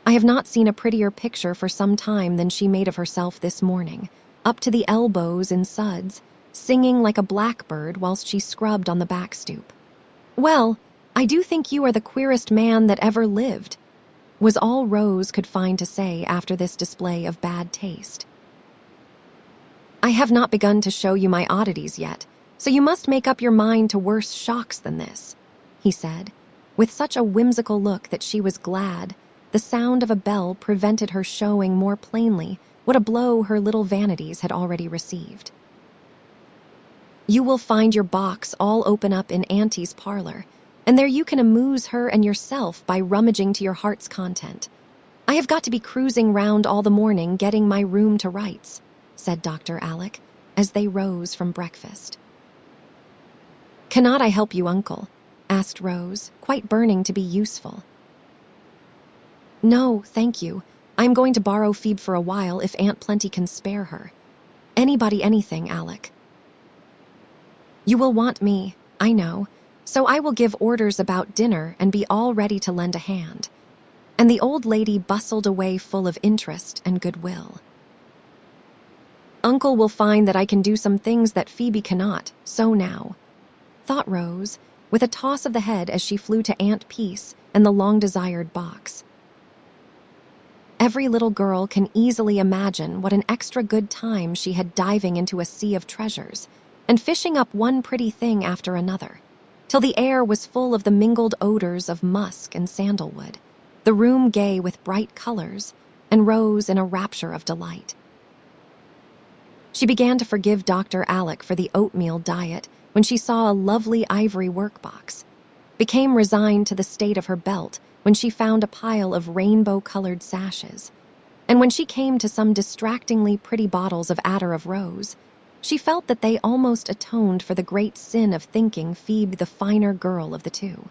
I have not seen a prettier picture for some time than she made of herself this morning, up to the elbows in suds, singing like a blackbird whilst she scrubbed on the back stoop. Well, I do think you are the queerest man that ever lived," was all Rose could find to say after this display of bad taste. "I have not begun to show you my oddities yet, so you must make up your mind to worse shocks than this," he said, with such a whimsical look that she was glad the sound of a bell prevented her showing more plainly what a blow her little vanities had already received. "You will find your box all open up in Auntie's parlor, and there you can amuse her and yourself by rummaging to your heart's content. I have got to be cruising round all the morning getting my room to rights," said Dr. Alec, as they rose from breakfast. "Cannot I help you, Uncle?" asked Rose, quite burning to be useful. "No, thank you. I am going to borrow Phoebe for a while if Aunt Plenty can spare her. Anybody anything, Alec." "You will want me, I know, so I will give orders about dinner and be all ready to lend a hand." And the old lady bustled away full of interest and goodwill. "Uncle will find that I can do some things that Phoebe cannot, so now," thought Rose, with a toss of the head as she flew to Aunt Peace and the long-desired box. Every little girl can easily imagine what an extra good time she had diving into a sea of treasures and fishing up one pretty thing after another, till the air was full of the mingled odors of musk and sandalwood, the room gay with bright colors, and Rose in a rapture of delight. She began to forgive Dr. Alec for the oatmeal diet when she saw a lovely ivory workbox, became resigned to the state of her belt when she found a pile of rainbow-colored sashes, and when she came to some distractingly pretty bottles of attar of rose, she felt that they almost atoned for the great sin of thinking Phoebe the finer girl of the two.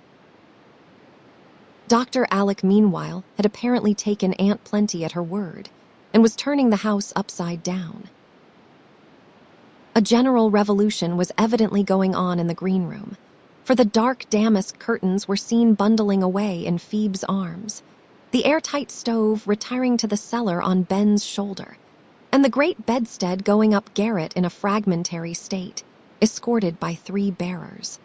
Dr. Alec, meanwhile, had apparently taken Aunt Plenty at her word and was turning the house upside down. A general revolution was evidently going on in the green room, for the dark damask curtains were seen bundling away in Phoebe's arms, the airtight stove retiring to the cellar on Ben's shoulder, and the great bedstead going up garret in a fragmentary state, escorted by 3 bearers.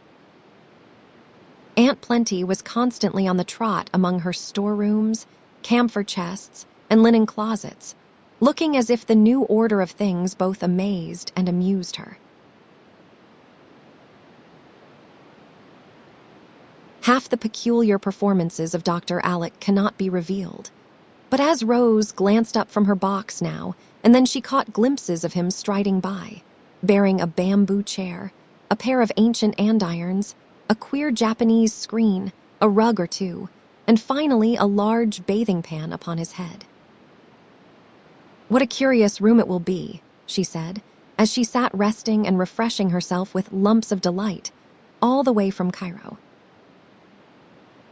Aunt Plenty was constantly on the trot among her storerooms, camphor chests, and linen closets, looking as if the new order of things both amazed and amused her. Half the peculiar performances of Dr. Alec cannot be revealed. But as Rose glanced up from her box now, and then she caught glimpses of him striding by, bearing a bamboo chair, a pair of ancient andirons, a queer Japanese screen, a rug or two, and finally a large bathing pan upon his head. "What a curious room it will be," she said, as she sat resting and refreshing herself with lumps of delight, all the way from Cairo.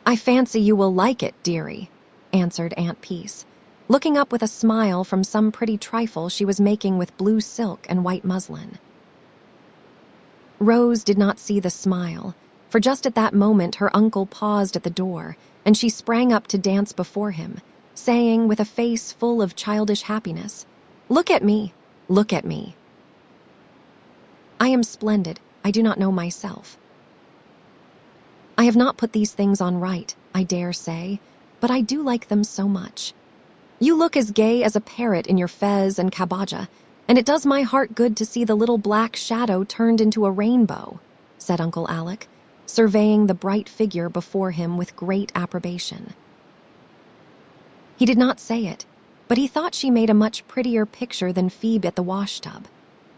"I fancy you will like it, dearie," answered Aunt Peace, looking up with a smile from some pretty trifle she was making with blue silk and white muslin. Rose did not see the smile, for just at that moment her uncle paused at the door, and she sprang up to dance before him, saying with a face full of childish happiness, "Look at me, look at me. I am splendid, I do not know myself. I have not put these things on right, I dare say, but I do like them so much. You look as gay as a parrot in your fez and kabaja, and it does my heart good to see the little black shadow turned into a rainbow," said Uncle Alec, surveying the bright figure before him with great approbation. He did not say it, but he thought she made a much prettier picture than Phoebe at the washtub,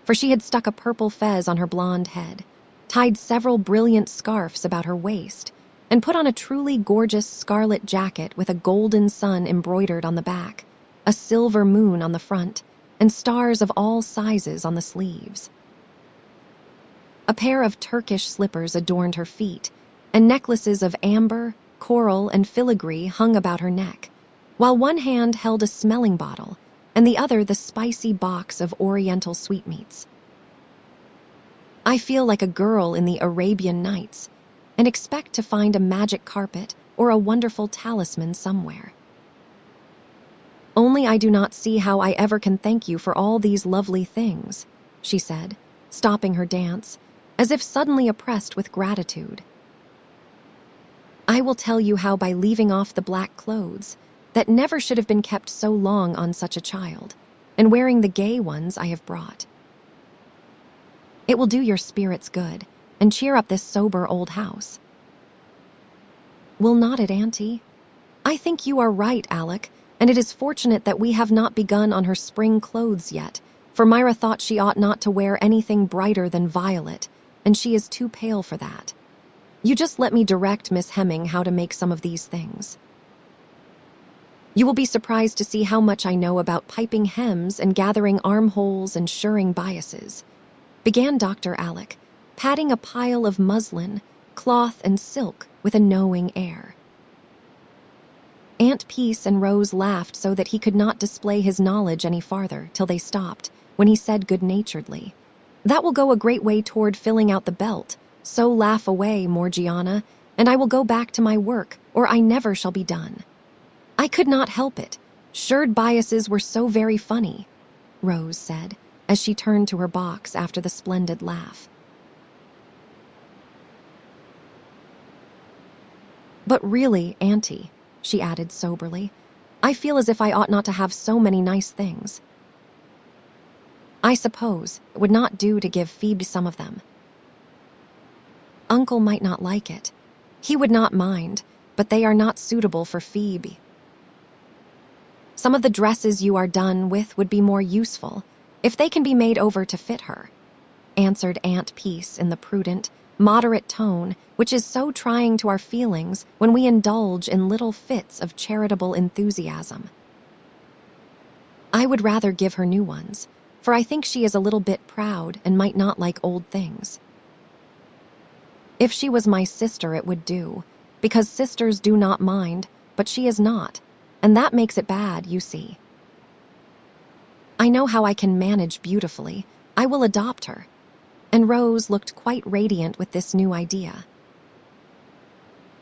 for she had stuck a purple fez on her blonde head, tied several brilliant scarfs about her waist, and put on a truly gorgeous scarlet jacket with a golden sun embroidered on the back, a silver moon on the front, and stars of all sizes on the sleeves. A pair of Turkish slippers adorned her feet, and necklaces of amber, coral, and filigree hung about her neck, while one hand held a smelling bottle and the other the spicy box of oriental sweetmeats. "I feel like a girl in the Arabian Nights, and expect to find a magic carpet or a wonderful talisman somewhere. Only I do not see how I ever can thank you for all these lovely things," she said, stopping her dance, as if suddenly oppressed with gratitude. "I will tell you how by leaving off the black clothes, that never should have been kept so long on such a child, and wearing the gay ones I have brought. It will do your spirits good, and cheer up this sober old house. Will not it, Auntie? I think you are right, Alec, and it is fortunate that we have not begun on her spring clothes yet, for Myra thought she ought not to wear anything brighter than violet, and she is too pale for that. You just let me direct Miss Hemming how to make some of these things. You will be surprised to see how much I know about piping hems and gathering armholes and shirring biases," began Dr. Alec, patting a pile of muslin, cloth, and silk with a knowing air. Aunt Peace and Rose laughed so that he could not display his knowledge any farther till they stopped, when he said good-naturedly, "That will go a great way toward filling out the belt, so laugh away, Morgiana, and I will go back to my work, or I never shall be done." "I could not help it. Shirred biases were so very funny," Rose said, as she turned to her box after the splendid laugh. "But really, Auntie," she added soberly, "I feel as if I ought not to have so many nice things. I suppose it would not do to give Phoebe some of them. Uncle might not like it. He would not mind, but they are not suitable for Phoebe. Some of the dresses you are done with would be more useful, if they can be made over to fit her," answered Aunt Peace in the prudent, moderate tone which is so trying to our feelings when we indulge in little fits of charitable enthusiasm. "I would rather give her new ones, for I think she is a little bit proud and might not like old things. If she was my sister it would do, because sisters do not mind, but she is not, and that makes it bad, you see. I know how I can manage beautifully. I will adopt her," and Rose looked quite radiant with this new idea.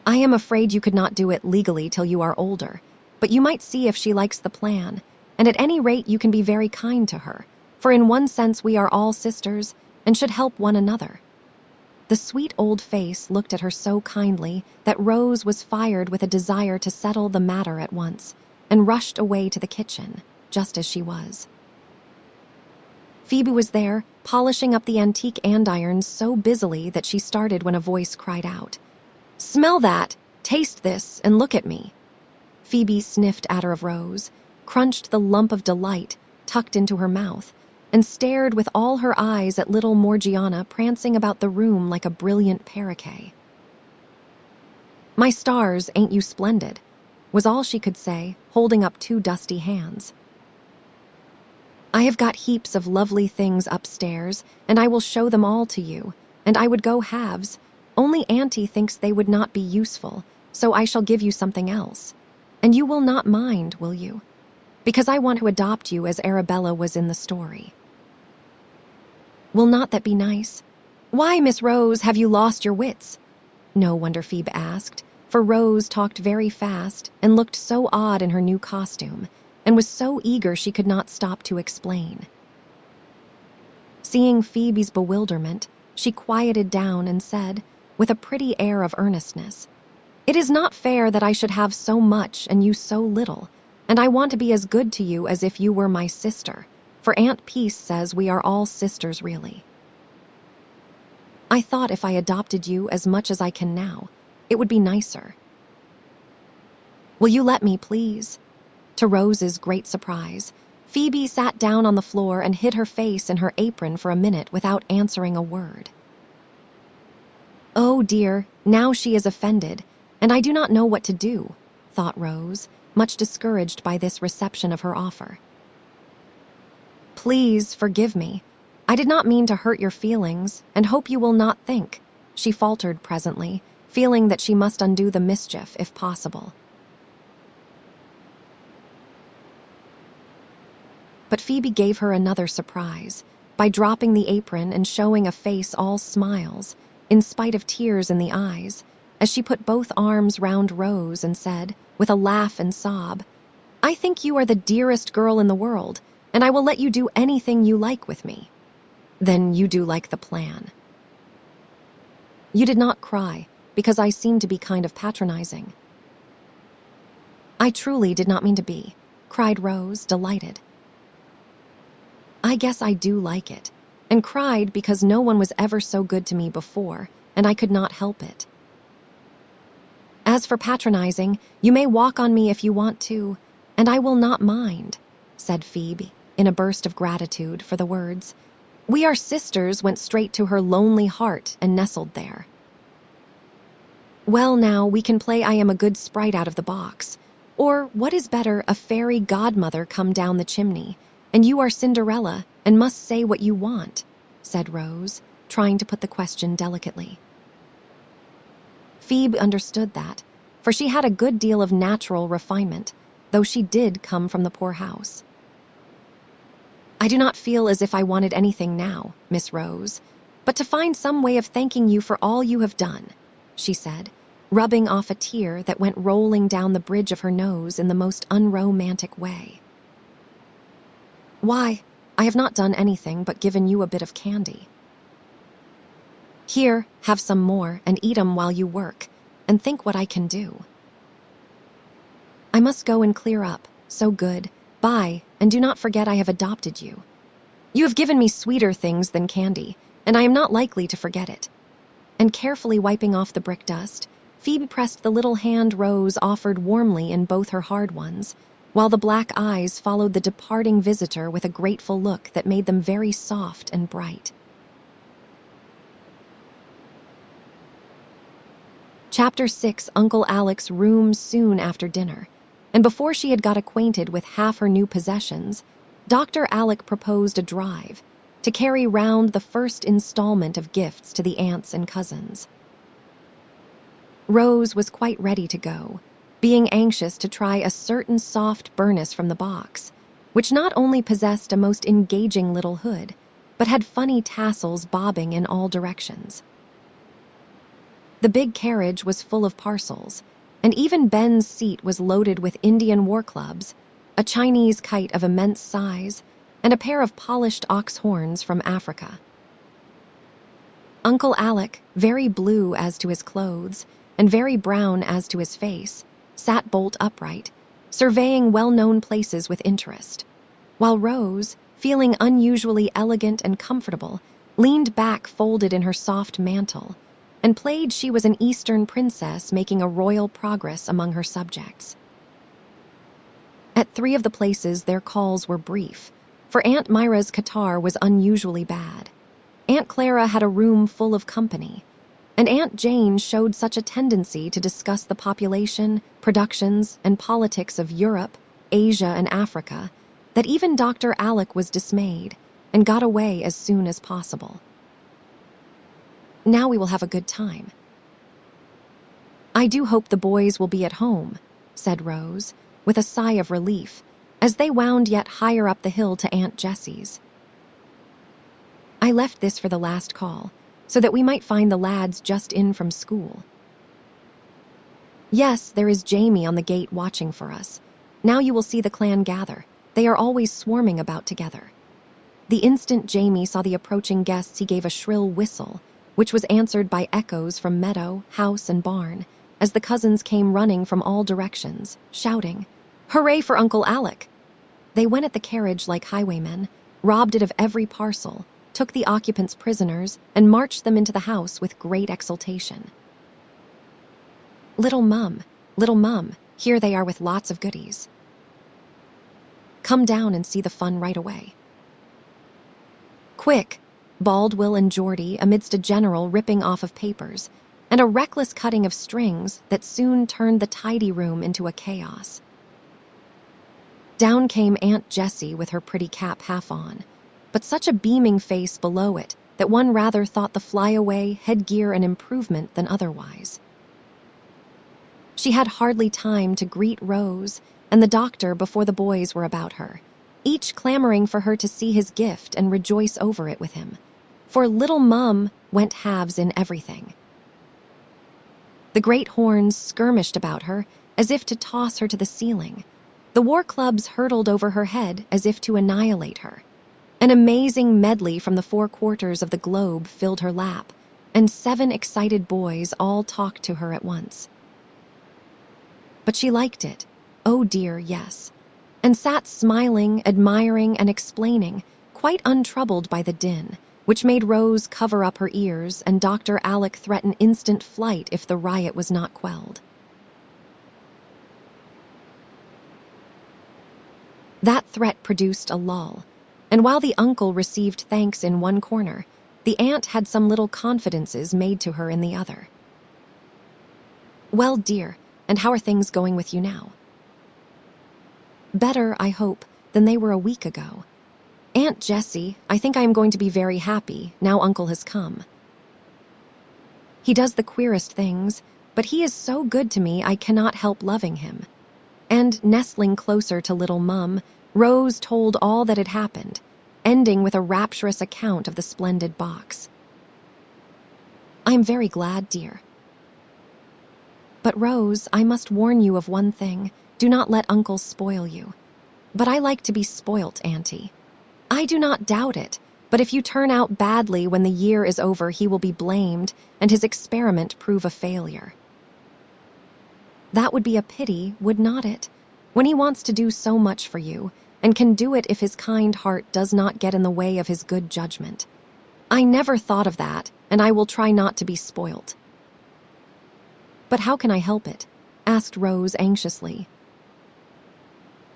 "I am afraid you could not do it legally till you are older, but you might see if she likes the plan, and at any rate you can be very kind to her, for in one sense we are all sisters and should help one another." The sweet old face looked at her so kindly that Rose was fired with a desire to settle the matter at once, and rushed away to the kitchen, just as she was. Phoebe was there, polishing up the antique andirons so busily that she started when a voice cried out, "Smell that, taste this, and look at me." Phoebe sniffed at her of Rose, crunched the lump of delight tucked into her mouth, and stared with all her eyes at little Morgiana prancing about the room like a brilliant parakeet. "My stars, ain't you splendid?" was all she could say, holding up 2 dusty hands. "I have got heaps of lovely things upstairs, and I will show them all to you, and I would go halves, only Auntie thinks they would not be useful, so I shall give you something else. And you will not mind, will you? Because I want to adopt you as Arabella was in the story." "Will not that be nice? Why, Miss Rose, have you lost your wits?" No wonder Phoebe asked, for Rose talked very fast and looked so odd in her new costume, and was so eager she could not stop to explain. Seeing Phoebe's bewilderment, she quieted down and said, with a pretty air of earnestness, "It is not fair that I should have so much and you so little, and I want to be as good to you as if you were my sister, for Aunt Peace says we are all sisters really. I thought if I adopted you as much as I can now, it would be nicer." "Will you let me, please?" To Rose's great surprise, Phoebe sat down on the floor and hid her face in her apron for a minute without answering a word. "Oh dear, now she is offended, and I do not know what to do," thought Rose, much discouraged by this reception of her offer. "Please forgive me. I did not mean to hurt your feelings, and hope you will not think," she faltered presently, feeling that she must undo the mischief if possible. But Phoebe gave her another surprise by dropping the apron and showing a face all smiles, in spite of tears in the eyes, as she put both arms round Rose and said, with a laugh and sob, "I think you are the dearest girl in the world, and I will let you do anything you like with me." "Then you do like the plan." "You did not cry, because I seemed to be kind of patronizing." "I truly did not mean to be," cried Rose, delighted. "I guess I do like it, and cried because no one was ever so good to me before, and I could not help it. As for patronizing, you may walk on me if you want to, and I will not mind," said Phoebe, in a burst of gratitude for the words. "We are sisters" went straight to her lonely heart and nestled there. "Well, now, we can play I am a good sprite out of the box, or, what is better, a fairy godmother come down the chimney, and you are Cinderella and must say what you want," said Rose, trying to put the question delicately. Phoebe understood that, for she had a good deal of natural refinement, though she did come from the poor house. "I do not feel as if I wanted anything now, Miss Rose, but to find some way of thanking you for all you have done," she said, rubbing off a tear that went rolling down the bridge of her nose in the most unromantic way. "Why, I have not done anything but given you a bit of candy. Here, have some more and eat 'em while you work, and think what I can do. I must go and clear up, so good. Bye, and do not forget I have adopted you. You have given me sweeter things than candy, and I am not likely to forget it." And carefully wiping off the brick dust, Phoebe pressed the little hand Rose offered warmly in both her hard ones, while the black eyes followed the departing visitor with a grateful look that made them very soft and bright. Chapter 6. Uncle Alec's room soon after dinner, and before she had got acquainted with half her new possessions, Dr. Alec proposed a drive to carry round the first installment of gifts to the aunts and cousins. Rose was quite ready to go, being anxious to try a certain soft burnous from the box, which not only possessed a most engaging little hood, but had funny tassels bobbing in all directions. The big carriage was full of parcels, and even Ben's seat was loaded with Indian war clubs, a Chinese kite of immense size, and a pair of polished ox horns from Africa. Uncle Alec, very blue as to his clothes, and very brown as to his face, sat bolt upright, surveying well-known places with interest, while Rose, feeling unusually elegant and comfortable, leaned back folded in her soft mantle, and played she was an Eastern princess making a royal progress among her subjects. At 3 of the places, their calls were brief, for Aunt Myra's catarrh was unusually bad. Aunt Clara had a room full of company, and Aunt Jane showed such a tendency to discuss the population, productions, and politics of Europe, Asia, and Africa that even Dr. Alec was dismayed and got away as soon as possible. Now we will have a good time. I do hope the boys will be at home, said Rose, with a sigh of relief, as they wound yet higher up the hill to Aunt Jessie's. I left this for the last call, so that we might find the lads just in from school. Yes, there is Jamie on the gate watching for us. Now you will see the clan gather. They are always swarming about together. The instant Jamie saw the approaching guests, he gave a shrill whistle, which was answered by echoes from meadow, house, and barn, as the cousins came running from all directions, shouting, "Hooray for Uncle Alec!" They went at the carriage like highwaymen, robbed it of every parcel, took the occupants prisoners, and marched them into the house with great exultation. Little Mum, here they are with lots of goodies. Come down and see the fun right away. Quick, bawled Will and Geordie amidst a general ripping off of papers and a reckless cutting of strings that soon turned the tidy room into a chaos. Down came Aunt Jessie with her pretty cap half on, but such a beaming face below it that one rather thought the flyaway headgear an improvement than otherwise. She had hardly time to greet Rose and the doctor before the boys were about her, each clamoring for her to see his gift and rejoice over it with him, for little Mum went halves in everything. The great horns skirmished about her as if to toss her to the ceiling. The war clubs hurtled over her head as if to annihilate her. An amazing medley from the 4 quarters of the globe filled her lap, and 7 excited boys all talked to her at once. But she liked it, oh dear, yes, and sat smiling, admiring, and explaining, quite untroubled by the din, which made Rose cover up her ears and Dr. Alec threaten instant flight if the riot was not quelled. That threat produced a lull, and while the uncle received thanks in one corner, the aunt had some little confidences made to her in the other. Well, dear, and how are things going with you now? Better, I hope, than they were a week ago. Aunt Jessie, I think I am going to be very happy now Uncle has come. He does the queerest things, but he is so good to me I cannot help loving him. And, nestling closer to little Mum, Rose told all that had happened, ending with a rapturous account of the splendid box. I am very glad, dear. But Rose, I must warn you of one thing. Do not let Uncle spoil you. But I like to be spoilt, Auntie. I do not doubt it, but if you turn out badly when the year is over, he will be blamed and his experiment prove a failure. That would be a pity, would not it, when he wants to do so much for you, and can do it if his kind heart does not get in the way of his good judgment. I never thought of that, and I will try not to be spoilt. But how can I help it? Asked Rose anxiously.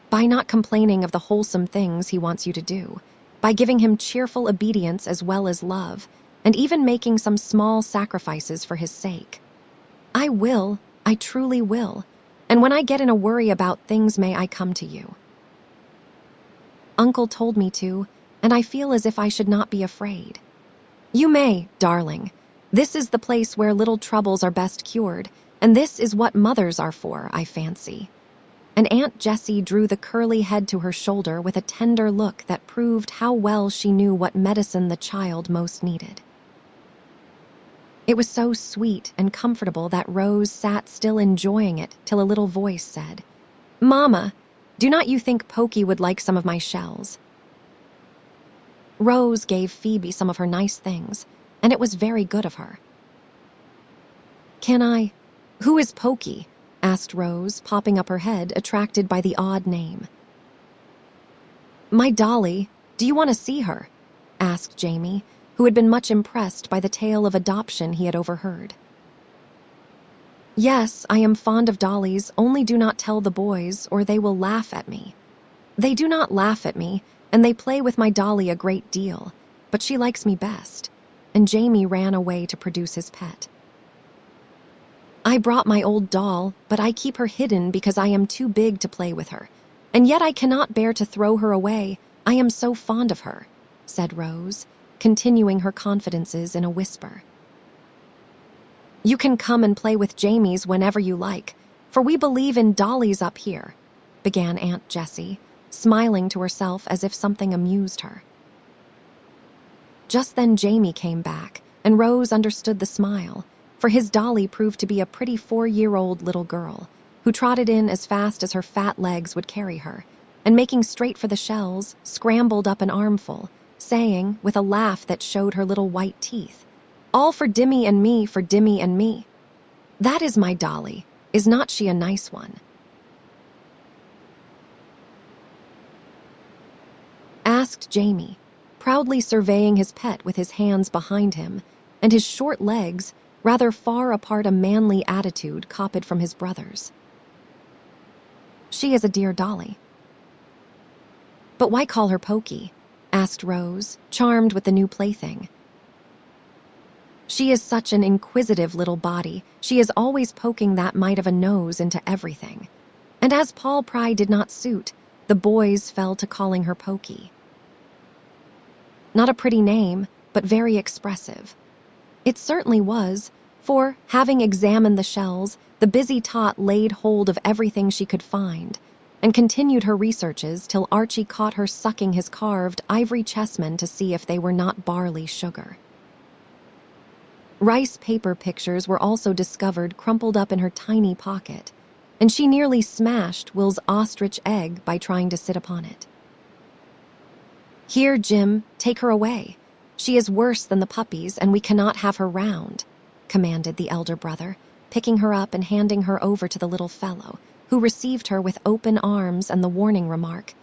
By not complaining of the wholesome things he wants you to do, by giving him cheerful obedience as well as love, and even making some small sacrifices for his sake. I will, I truly will, and when I get in a worry about things, may I come to you. Uncle told me to, and I feel as if I should not be afraid. You may, darling. This is the place where little troubles are best cured, and this is what mothers are for, I fancy. And Aunt Jessie drew the curly head to her shoulder with a tender look that proved how well she knew what medicine the child most needed. It was so sweet and comfortable that Rose sat still enjoying it till a little voice said, "Mama, do not you think Pokey would like some of my shells?" Rose gave Phoebe some of her nice things, and it was very good of her. Can I? Who is Pokey? Asked Rose, popping up her head, attracted by the odd name. My dolly. Do you want to see her? Asked Jamie, who had been much impressed by the tale of adoption he had overheard. "Yes, I am fond of dollies, only do not tell the boys, or they will laugh at me." "They do not laugh at me, and they play with my dolly a great deal, but she likes me best," and Jamie ran away to produce his pet. "I brought my old doll, but I keep her hidden because I am too big to play with her, and yet I cannot bear to throw her away. I am so fond of her," said Rose, continuing her confidences in a whisper. "You can come and play with Jamie's whenever you like, for we believe in dollies up here," began Aunt Jessie, smiling to herself as if something amused her. Just then Jamie came back, and Rose understood the smile, for his dolly proved to be a pretty 4-year-old little girl, who trotted in as fast as her fat legs would carry her, and making straight for the shells, scrambled up an armful, saying, with a laugh that showed her little white teeth, "All for Dimmy and me, for Dimmy and me. That is my dolly. Is not she a nice one?" Asked Jamie, proudly surveying his pet with his hands behind him, and his short legs, rather far apart, a manly attitude copied from his brother's. "She is a dear dolly." "But why call her Pokey?" asked Rose, charmed with the new plaything. "She is such an inquisitive little body. She is always poking that mite of a nose into everything." And as Paul Pry did not suit, the boys fell to calling her Pokey. Not a pretty name, but very expressive. It certainly was, for, having examined the shells, the busy tot laid hold of everything she could find, and continued her researches till Archie caught her sucking his carved ivory chessmen to see if they were not barley sugar. Rice paper pictures were also discovered crumpled up in her tiny pocket, and she nearly smashed Will's ostrich egg by trying to sit upon it. "Here, Jim, take her away. She is worse than the puppies, and we cannot have her round," commanded the elder brother, picking her up and handing her over to the little fellow, who received her with open arms and the warning remark,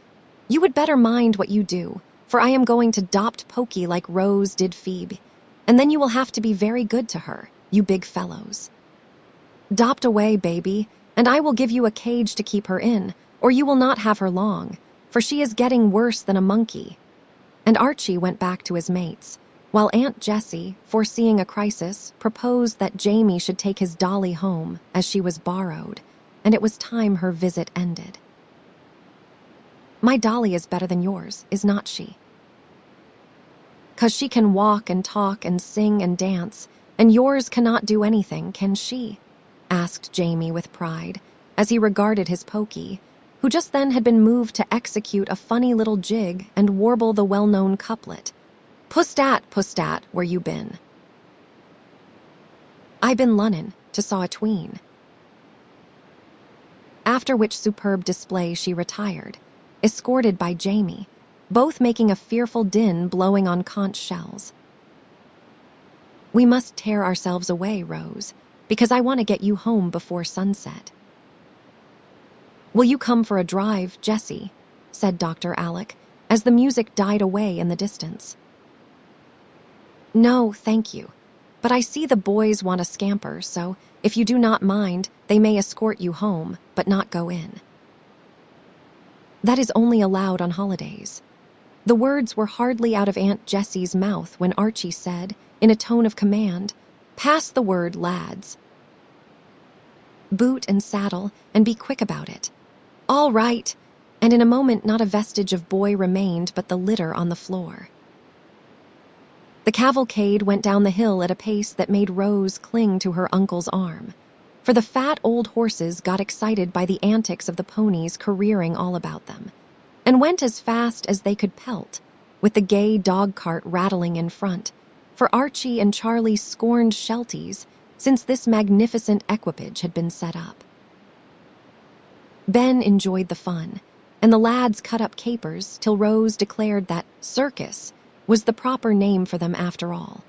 "You would better mind what you do, for I am going to 'dopt Pokey like Rose did Phoebe, and then you will have to be very good to her, you big fellows. 'Dopt away, baby, and I will give you a cage to keep her in, or you will not have her long, for she is getting worse than a monkey." And Archie went back to his mates, while Aunt Jessie, foreseeing a crisis, proposed that Jamie should take his dolly home, as she was borrowed, and it was time her visit ended. "My dolly is better than yours, is not she?" "'Cause she can walk and talk and sing and dance, and yours cannot do anything, can she?" asked Jamie with pride, as he regarded his Pokey, who just then had been moved to execute a funny little jig and warble the well-known couplet, Pustat, where you been?" "I been lunnin' to saw a tween." After which superb display she retired, escorted by Jamie, both making a fearful din blowing on conch shells. "We must tear ourselves away, Rose, because I want to get you home before sunset." "Will you come for a drive, Jessie?" said Dr. Alec, as the music died away in the distance. "No, thank you, but I see the boys want a scamper, so, if you do not mind, they may escort you home, but not go in." "That is only allowed on holidays." The words were hardly out of Aunt Jessie's mouth when Archie said, in a tone of command, "Pass the word, lads. Boot and saddle, and be quick about it." "All right," and in a moment not a vestige of boy remained but the litter on the floor. The cavalcade went down the hill at a pace that made Rose cling to her uncle's arm, for the fat old horses got excited by the antics of the ponies careering all about them, and went as fast as they could pelt, with the gay dog-cart rattling in front, for Archie and Charlie scorned Shelties since this magnificent equipage had been set up. Ben enjoyed the fun, and the lads cut up capers till Rose declared that circus was the proper name for them after all.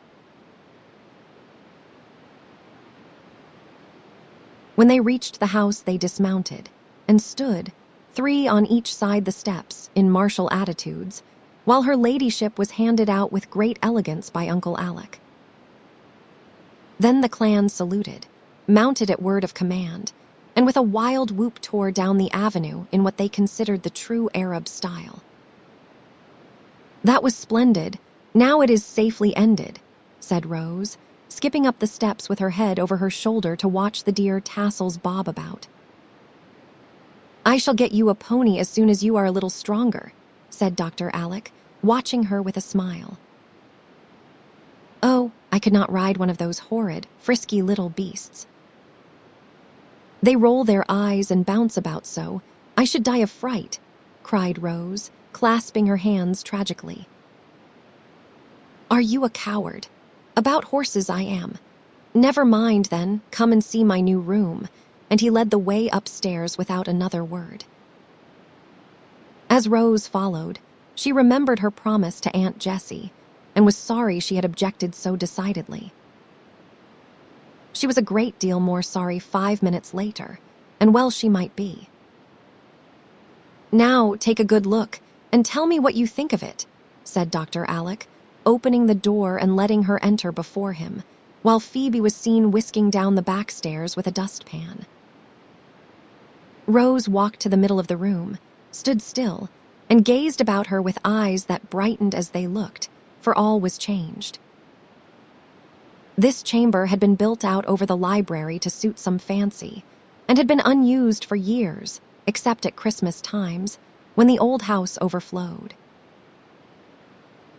When they reached the house, they dismounted and stood, 3 on each side the steps, in martial attitudes, while her ladyship was handed out with great elegance by Uncle Alec. Then the clan saluted, mounted at word of command, and with a wild whoop tore down the avenue in what they considered the true Arab style. "That was splendid. Now it is safely ended," said Rose, skipping up the steps with her head over her shoulder to watch the dear tassels bob about. "I shall get you a pony as soon as you are a little stronger," said Dr. Alec, watching her with a smile. "Oh, I could not ride one of those horrid, frisky little beasts. They roll their eyes and bounce about so, I should die of fright," cried Rose, clasping her hands tragically. "Are you a coward? About horses I am. Never mind, then, come and see my new room," and he led the way upstairs without another word. As Rose followed, she remembered her promise to Aunt Jessie and was sorry she had objected so decidedly. She was a great deal more sorry 5 minutes later, and well she might be. "Now take a good look and tell me what you think of it," said Dr. Alec, opening the door and letting her enter before him, while Phoebe was seen whisking down the back stairs with a dustpan. Rose walked to the middle of the room, stood still, and gazed about her with eyes that brightened as they looked, for all was changed. This chamber had been built out over the library to suit some fancy, and had been unused for years, except at Christmas times, when the old house overflowed.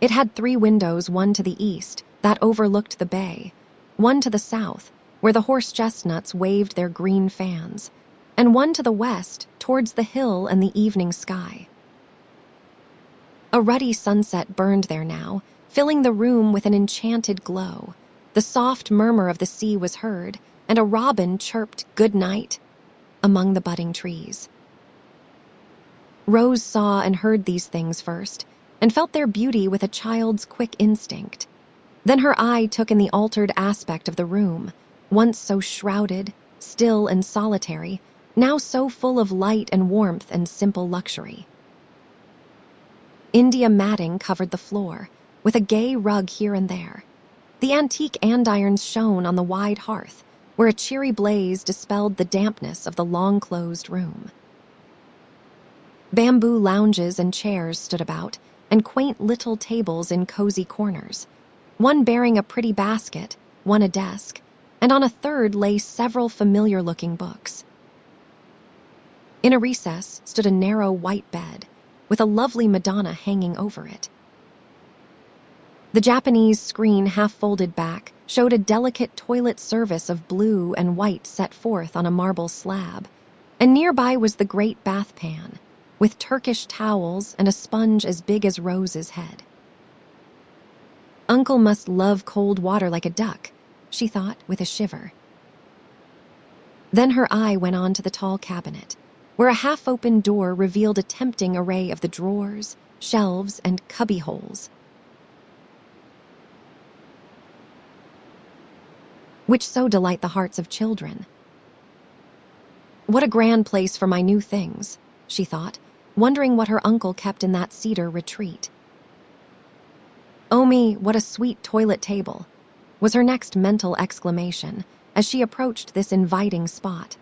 It had 3 windows, one to the east, that overlooked the bay, one to the south, where the horse chestnuts waved their green fans, and one to the west, towards the hill and the evening sky. A ruddy sunset burned there now, filling the room with an enchanted glow. The soft murmur of the sea was heard, and a robin chirped "good night" among the budding trees. Rose saw and heard these things first, and felt their beauty with a child's quick instinct. Then her eye took in the altered aspect of the room, once so shrouded, still and solitary, now so full of light and warmth and simple luxury. India matting covered the floor, with a gay rug here and there. The antique andirons shone on the wide hearth, where a cheery blaze dispelled the dampness of the long-closed room. Bamboo lounges and chairs stood about, and quaint little tables in cozy corners, one bearing a pretty basket, one a desk, and on a third lay several familiar-looking books. In a recess stood a narrow white bed, with a lovely Madonna hanging over it. The Japanese screen, half-folded back, showed a delicate toilet service of blue and white set forth on a marble slab, and nearby was the great bath pan, with Turkish towels and a sponge as big as Rose's head. "Uncle must love cold water like a duck," she thought with a shiver. Then her eye went on to the tall cabinet, where a half-open door revealed a tempting array of the drawers, shelves, and cubby-holes, which so delight the hearts of children. "What a grand place for my new things," she thought, wondering what her uncle kept in that cedar retreat. "Oh me, what a sweet toilet table," was her next mental exclamation as she approached this inviting spot.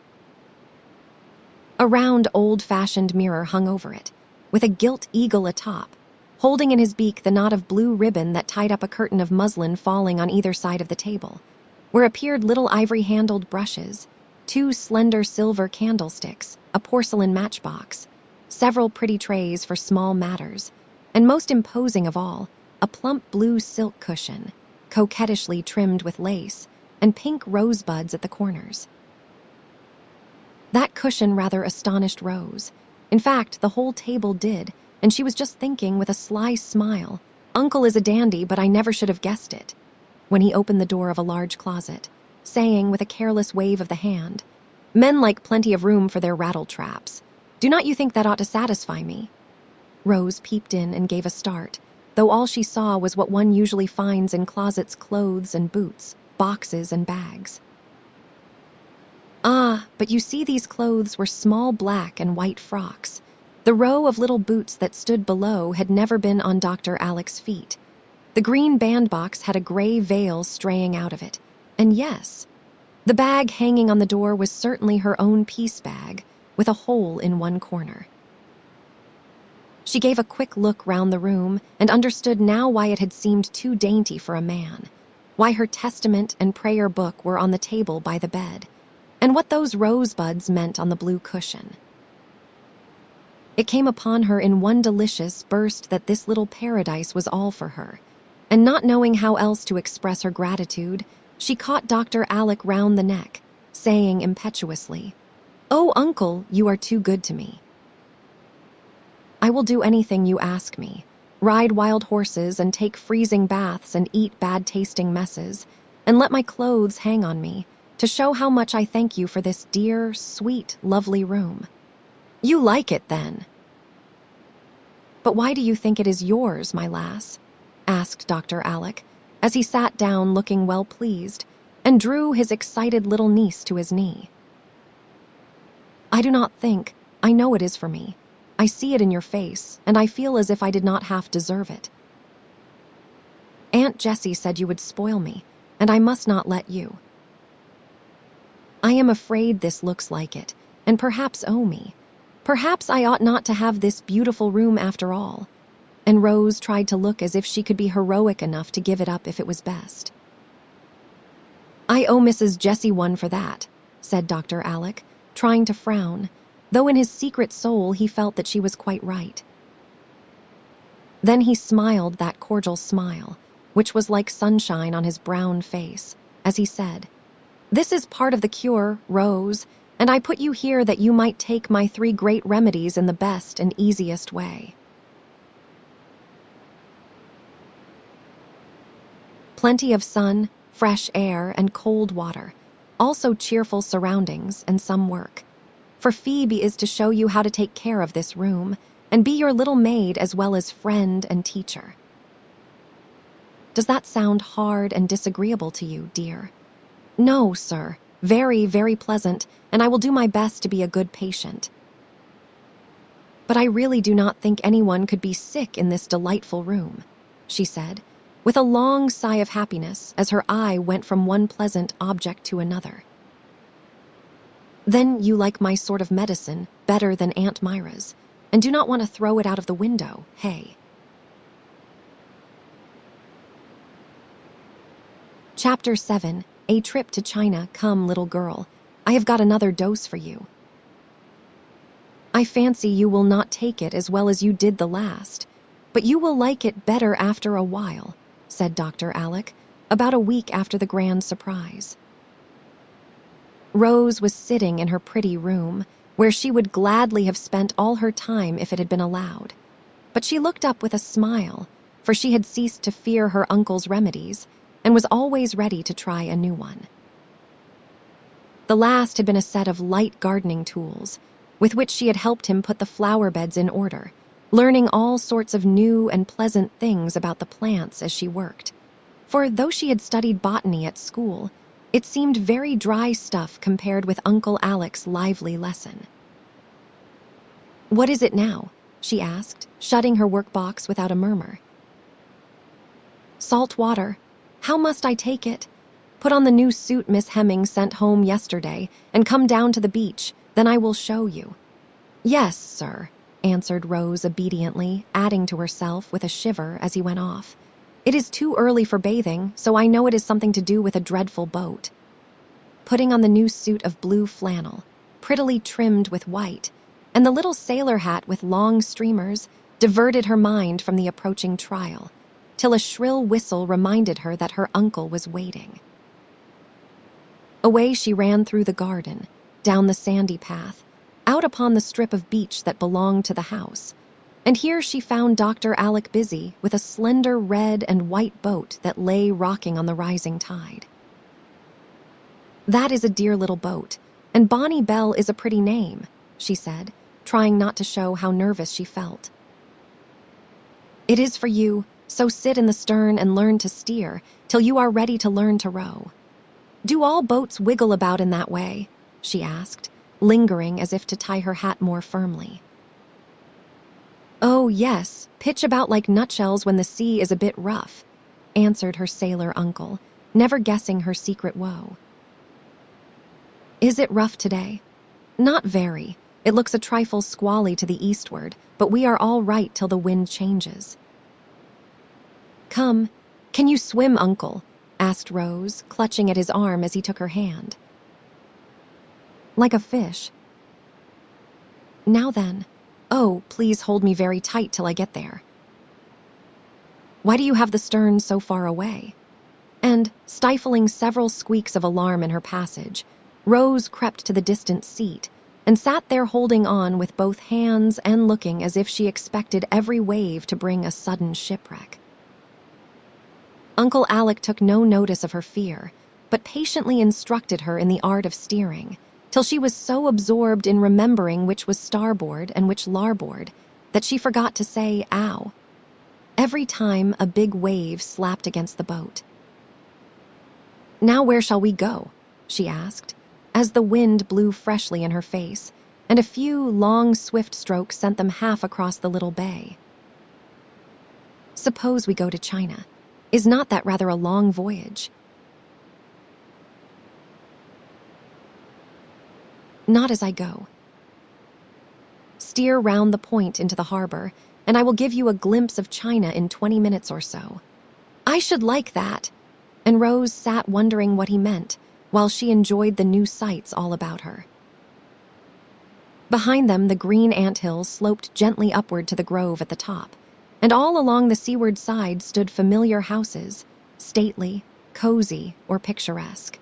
A round, old-fashioned mirror hung over it, with a gilt eagle atop, holding in his beak the knot of blue ribbon that tied up a curtain of muslin falling on either side of the table, where appeared little ivory-handled brushes, 2 slender silver candlesticks, a porcelain matchbox, several pretty trays for small matters, and most imposing of all, a plump blue silk cushion, coquettishly trimmed with lace, and pink rosebuds at the corners. That cushion rather astonished Rose. In fact, the whole table did, and she was just thinking with a sly smile, "Uncle is a dandy, but I never should have guessed it," when he opened the door of a large closet, saying with a careless wave of the hand, "Men like plenty of room for their rattle-traps. Do not you think that ought to satisfy me?" Rose peeped in and gave a start, though all she saw was what one usually finds in closets: clothes and boots, boxes and bags. "Ah, but you see these clothes were small black and white frocks, The row of little boots that stood below had never been on Dr. Alec's feet. The green bandbox had a gray veil straying out of it. And yes, the bag hanging on the door was certainly her own piece bag, with a hole in one corner. She gave a quick look round the room and understood now why it had seemed too dainty for a man, why her testament and prayer book were on the table by the bed, and what those rosebuds meant on the blue cushion. It came upon her in one delicious burst that this little paradise was all for her, and not knowing how else to express her gratitude, she caught Dr. Alec round the neck, saying impetuously, "Oh, Uncle, you are too good to me. I will do anything you ask me, ride wild horses and take freezing baths and eat bad-tasting messes, and let my clothes hang on me, to show how much I thank you for this dear, sweet, lovely room." "You like it, then?" "But why do you think it is yours, my lass?" asked Dr. Alec, as he sat down looking well pleased, and drew his excited little niece to his knee. "I do not think, I know it is for me. I see it in your face, and I feel as if I did not half deserve it. Aunt Jessie said you would spoil me, and I must not let you. I am afraid this looks like it, and perhaps owe me. Perhaps I ought not to have this beautiful room after all." And Rose tried to look as if she could be heroic enough to give it up if it was best. "I owe Mrs. Jessie one for that," said Dr. Alec, trying to frown, though in his secret soul he felt that she was quite right. Then he smiled that cordial smile, which was like sunshine on his brown face, as he said, "This is part of the cure, Rose, and I put you here that you might take my 3 great remedies in the best and easiest way. Plenty of sun, fresh air, and cold water, also cheerful surroundings and some work. For Phoebe is to show you how to take care of this room and be your little maid as well as friend and teacher." "Does that sound hard and disagreeable to you, dear?" "No, sir. Very, very pleasant, and I will do my best to be a good patient. But I really do not think anyone could be sick in this delightful room," she said, with a long sigh of happiness as her eye went from one pleasant object to another. "Then you like my sort of medicine better than Aunt Myra's, and do not want to throw it out of the window, hey?" Chapter 7, A Trip to China. "Come, little girl, I have got another dose for you. I fancy you will not take it as well as you did the last, but you will like it better after a while," said Dr. Alec, about a week after the grand surprise. Rose was sitting in her pretty room, where she would gladly have spent all her time if it had been allowed. But she looked up with a smile, for she had ceased to fear her uncle's remedies and was always ready to try a new one. The last had been a set of light gardening tools, with which she had helped him put the flower beds in order, learning all sorts of new and pleasant things about the plants as she worked. For though she had studied botany at school, it seemed very dry stuff compared with Uncle Alec's lively lesson. "What is it now?" she asked, shutting her workbox without a murmur. "Salt water. How must I take it? Put on the new suit Miss Hemming sent home yesterday and come down to the beach, then I will show you." "Yes, sir," answered Rose obediently, adding to herself with a shiver as he went off, "It is too early for bathing, so I know it is something to do with a dreadful boat." Putting on the new suit of blue flannel, prettily trimmed with white, and the little sailor hat with long streamers diverted her mind from the approaching trial, till a shrill whistle reminded her that her uncle was waiting. Away she ran through the garden, down the sandy path, out upon the strip of beach that belonged to the house, and here she found Dr. Alec busy with a slender red and white boat that lay rocking on the rising tide. "That is a dear little boat, and Bonnie Belle is a pretty name," she said, trying not to show how nervous she felt. "It is for you, so sit in the stern and learn to steer till you are ready to learn to row. Do all boats wiggle about in that way?" she asked, lingering as if to tie her hat more firmly. "Oh, yes, pitch about like nutshells when the sea is a bit rough," answered her sailor uncle, never guessing her secret woe. "Is it rough today?" "Not very. It looks a trifle squally to the eastward, but we are all right till the wind changes." "Come, can you swim, uncle?" asked Rose, clutching at his arm as he took her hand. "Like a fish." "Now then. Oh, please hold me very tight till I get there." "Why do you have the stern so far away?" And, stifling several squeaks of alarm in her passage, Rose crept to the distant seat and sat there holding on with both hands and looking as if she expected every wave to bring a sudden shipwreck. Uncle Alec took no notice of her fear, but patiently instructed her in the art of steering, till she was so absorbed in remembering which was starboard and which larboard that she forgot to say "ow" every time a big wave slapped against the boat. "Now where shall we go?" she asked, as the wind blew freshly in her face, and a few long, swift strokes sent them half across the little bay. "Suppose we go to China. Is not that rather a long voyage?" "Not as I go. Steer round the point into the harbor, and I will give you a glimpse of China in 20 minutes or so." "I should like that," and Rose sat wondering what he meant, while she enjoyed the new sights all about her. Behind them, the green anthills sloped gently upward to the grove at the top, and all along the seaward side stood familiar houses, stately, cozy, or picturesque.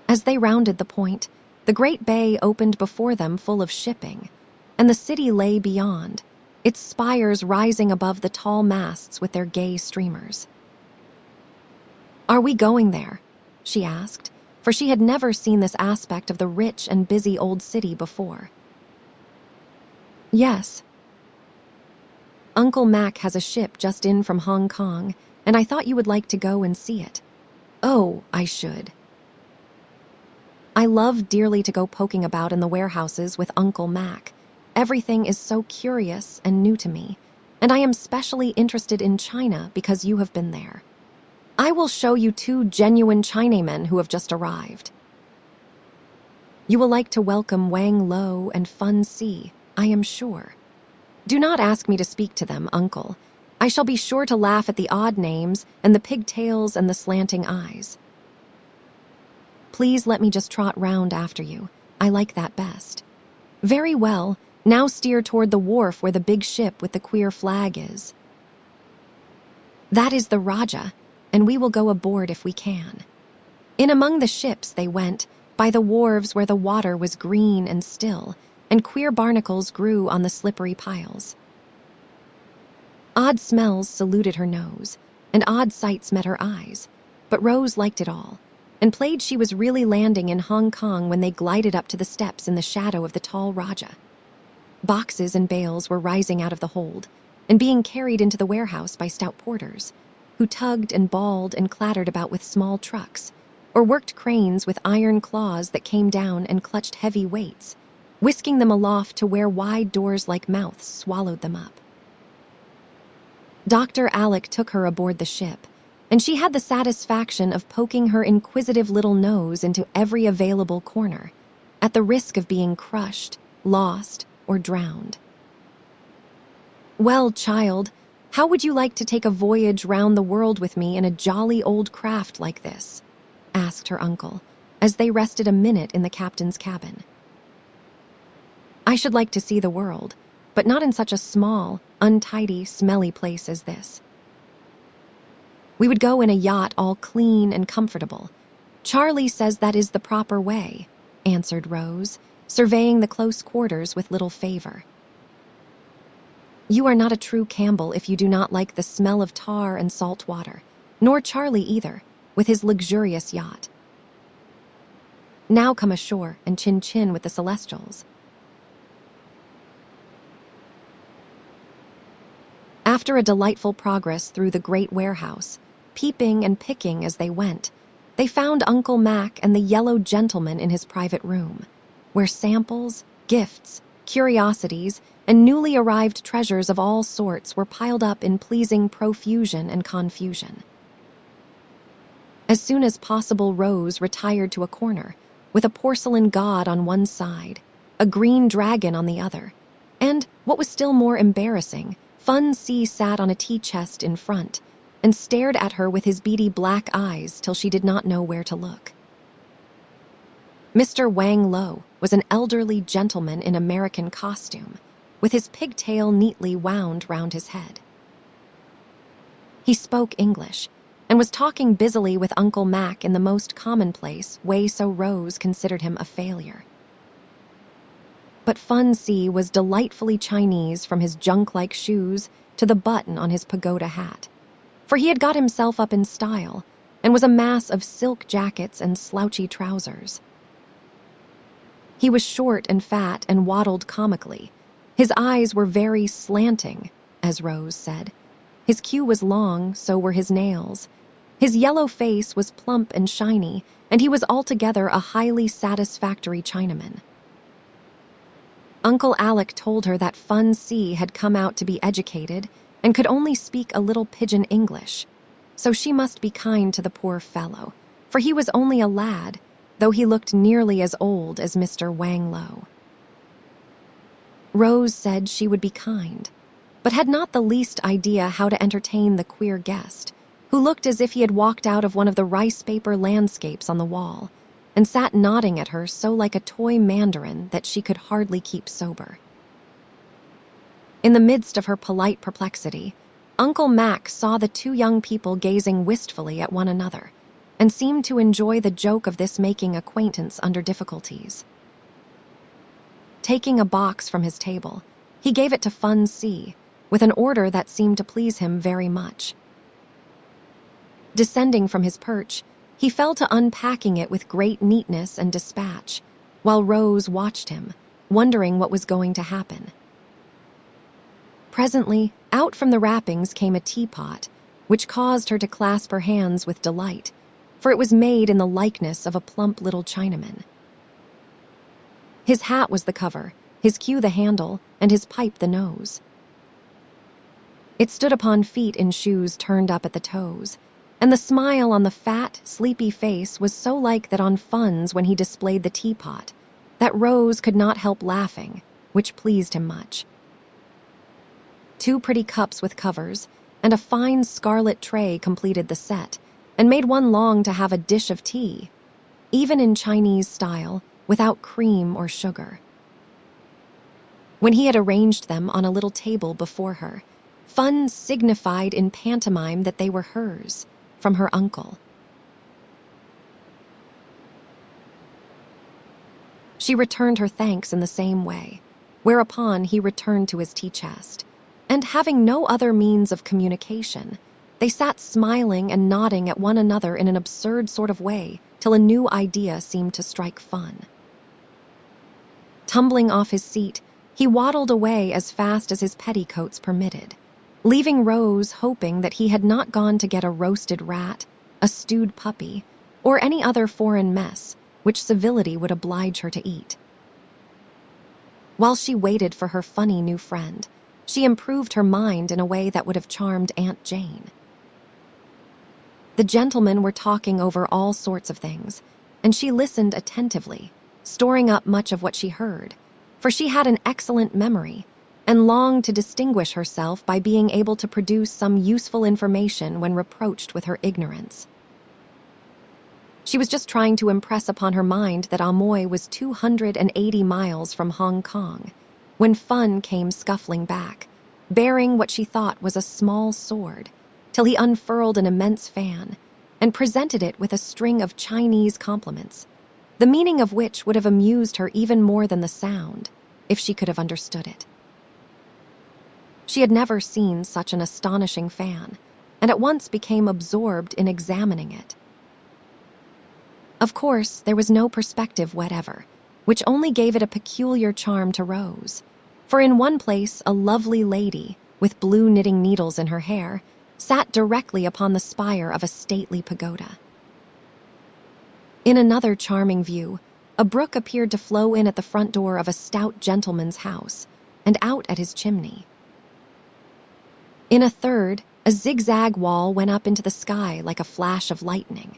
As they rounded the point, the great bay opened before them full of shipping, and the city lay beyond, its spires rising above the tall masts with their gay streamers. "Are we going there?" she asked, for she had never seen this aspect of the rich and busy old city before. "Yes. Uncle Mac has a ship just in from Hong Kong, and I thought you would like to go and see it." "Oh, I should. I love dearly to go poking about in the warehouses with Uncle Mac. Everything is so curious and new to me, and I am specially interested in China because you have been there. I will show you 2 genuine Chinamen who have just arrived. You will like to welcome Wang Lo and Fun Si, I am sure. Do not ask me to speak to them, uncle. I shall be sure to laugh at the odd names and the pigtails and the slanting eyes. Please let me just trot round after you. I like that best." "Very well. Now steer toward the wharf where the big ship with the queer flag is." "That is the Raja, and we will go aboard if we can." In among the ships they went, by the wharves where the water was green and still, and queer barnacles grew on the slippery piles. Odd smells saluted her nose, and odd sights met her eyes, but Rose liked it all, and played she was really landing in Hong Kong when they glided up to the steps in the shadow of the tall Raja. Boxes and bales were rising out of the hold, and being carried into the warehouse by stout porters, who tugged and bawled and clattered about with small trucks, or worked cranes with iron claws that came down and clutched heavy weights, whisking them aloft to where wide doors like mouths swallowed them up. Dr. Alec took her aboard the ship, and she had the satisfaction of poking her inquisitive little nose into every available corner, at the risk of being crushed, lost, or drowned. "Well, child, how would you like to take a voyage round the world with me in a jolly old craft like this?" asked her uncle, as they rested a minute in the captain's cabin. "I should like to see the world, but not in such a small, untidy, smelly place as this. We would go in a yacht all clean and comfortable. Charlie says that is the proper way," answered Rose, surveying the close quarters with little favor. "You are not a true Campbell if you do not like the smell of tar and salt water, nor Charlie either, with his luxurious yacht. Now come ashore and chin-chin with the Celestials." After a delightful progress through the great warehouse, peeping and picking as they went, they found Uncle Mac and the yellow gentleman in his private room, where samples, gifts, curiosities, and newly arrived treasures of all sorts were piled up in pleasing profusion and confusion. As soon as possible, Rose retired to a corner, with a porcelain god on one side, a green dragon on the other, and, what was still more embarrassing, Fun C sat on a tea chest in front and stared at her with his beady black eyes till she did not know where to look. Mr. Wang Lo was an elderly gentleman in American costume, with his pigtail neatly wound round his head. He spoke English, and was talking busily with Uncle Mac in the most commonplace way, so Rose considered him a failure. But Fun C was delightfully Chinese from his junk-like shoes to the button on his pagoda hat, for he had got himself up in style and was a mass of silk jackets and slouchy trousers. He was short and fat and waddled comically. His eyes were very slanting, as Rose said. His queue was long, so were his nails. His yellow face was plump and shiny, and he was altogether a highly satisfactory Chinaman. Uncle Alec told her that Fun C had come out to be educated and could only speak a little pidgin English, so she must be kind to the poor fellow, for he was only a lad, though he looked nearly as old as Mr. Wang Lo. Rose said she would be kind, but had not the least idea how to entertain the queer guest, who looked as if he had walked out of one of the rice paper landscapes on the wall, and sat nodding at her so like a toy mandarin that she could hardly keep sober. In the midst of her polite perplexity, Uncle Mac saw the two young people gazing wistfully at one another, and seemed to enjoy the joke of this making acquaintance under difficulties. Taking a box from his table, he gave it to Fun C, with an order that seemed to please him very much. Descending from his perch, he fell to unpacking it with great neatness and dispatch, while Rose watched him, wondering what was going to happen. Presently, out from the wrappings came a teapot, which caused her to clasp her hands with delight, for it was made in the likeness of a plump little Chinaman. His hat was the cover, his cue the handle, and his pipe the nose. It stood upon feet in shoes turned up at the toes, and the smile on the fat, sleepy face was so like that on Fun's when he displayed the teapot, that Rose could not help laughing, which pleased him much. 2 pretty cups with covers, and a fine scarlet tray completed the set, and made one long to have a dish of tea, even in Chinese style, without cream or sugar. When he had arranged them on a little table before her, Fun signified in pantomime that they were hers, from her uncle. She returned her thanks in the same way, whereupon he returned to his tea chest, and having no other means of communication, they sat smiling and nodding at one another in an absurd sort of way till a new idea seemed to strike Fun. Tumbling off his seat, he waddled away as fast as his petticoats permitted, leaving Rose hoping that he had not gone to get a roasted rat, a stewed puppy, or any other foreign mess which civility would oblige her to eat. While she waited for her funny new friend, she improved her mind in a way that would have charmed Aunt Jane. The gentlemen were talking over all sorts of things, and she listened attentively, storing up much of what she heard, for she had an excellent memory, and longed to distinguish herself by being able to produce some useful information when reproached with her ignorance. She was just trying to impress upon her mind that Amoy was 280 miles from Hong Kong, when Fun came scuffling back, bearing what she thought was a small sword, till he unfurled an immense fan, and presented it with a string of Chinese compliments, the meaning of which would have amused her even more than the sound, if she could have understood it. She had never seen such an astonishing fan, and at once became absorbed in examining it. Of course, there was no perspective whatever, which only gave it a peculiar charm to Rose, for in one place a lovely lady, with blue knitting needles in her hair, sat directly upon the spire of a stately pagoda. In another charming view, a brook appeared to flow in at the front door of a stout gentleman's house, and out at his chimney. In a third, a zigzag wall went up into the sky like a flash of lightning,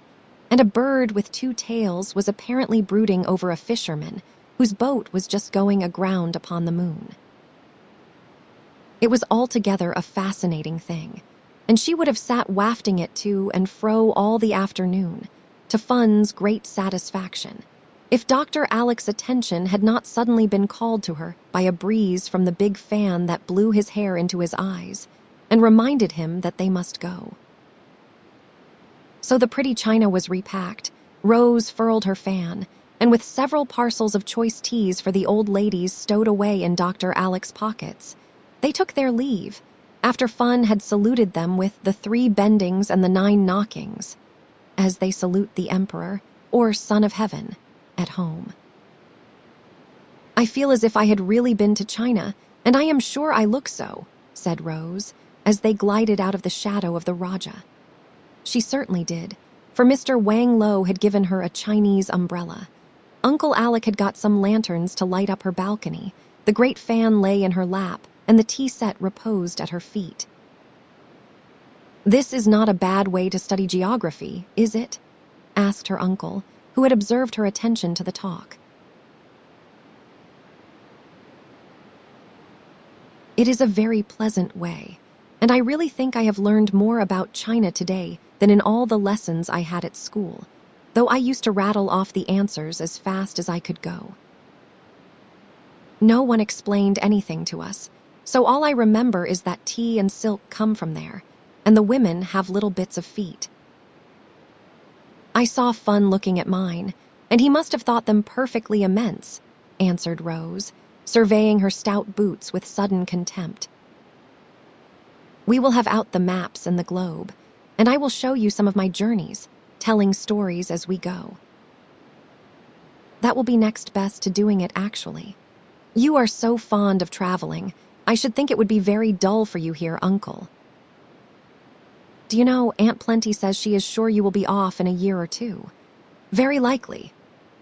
and a bird with two tails was apparently brooding over a fisherman whose boat was just going aground upon the moon. It was altogether a fascinating thing, and she would have sat wafting it to and fro all the afternoon, to Fun's great satisfaction, if Dr. Alec's attention had not suddenly been called to her by a breeze from the big fan that blew his hair into his eyes and reminded him that they must go. So the pretty china was repacked, Rose furled her fan, and with several parcels of choice teas for the old ladies stowed away in Dr. Alec's pockets, they took their leave, after Fun had saluted them with the 3 bendings and the 9 knockings, as they salute the Emperor, or Son of Heaven, at home. "I feel as if I had really been to China, and I am sure I look so," said Rose, as they glided out of the shadow of the Raja. She certainly did, for Mr. Wang Lo had given her a Chinese umbrella. Uncle Alec had got some lanterns to light up her balcony, the great fan lay in her lap, and the tea set reposed at her feet. "This is not a bad way to study geography, is it?" asked her uncle, who had observed her attention to the talk. "It is a very pleasant way, and I really think I have learned more about China today than in all the lessons I had at school, though I used to rattle off the answers as fast as I could go. No one explained anything to us, so all I remember is that tea and silk come from there, and the women have little bits of feet." "I saw Fun looking at mine, and he must have thought them perfectly immense," answered Rose, surveying her stout boots with sudden contempt. "We will have out the maps and the globe, and I will show you some of my journeys, telling stories as we go. That will be next best to doing it actually. You are so fond of traveling, I should think it would be very dull for you here, Uncle. Do you know, Aunt Plenty says she is sure you will be off in a year or 2. Very likely.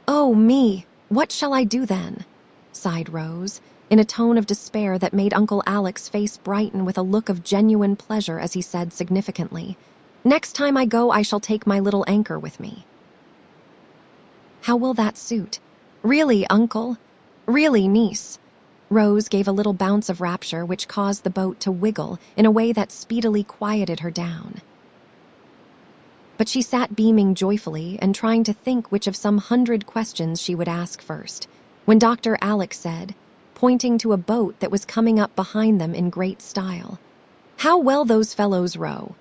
Oh, me, what shall I do then?" sighed Rose, in a tone of despair that made Uncle Alec's face brighten with a look of genuine pleasure as he said significantly, "Next time I go, I shall take my little anchor with me." "How will that suit? Really, Uncle? Really, niece?" Rose gave a little bounce of rapture which caused the boat to wiggle in a way that speedily quieted her down. But she sat beaming joyfully and trying to think which of some 100 questions she would ask first, when Dr. Alec said, pointing to a boat that was coming up behind them in great style, "How well those fellows row!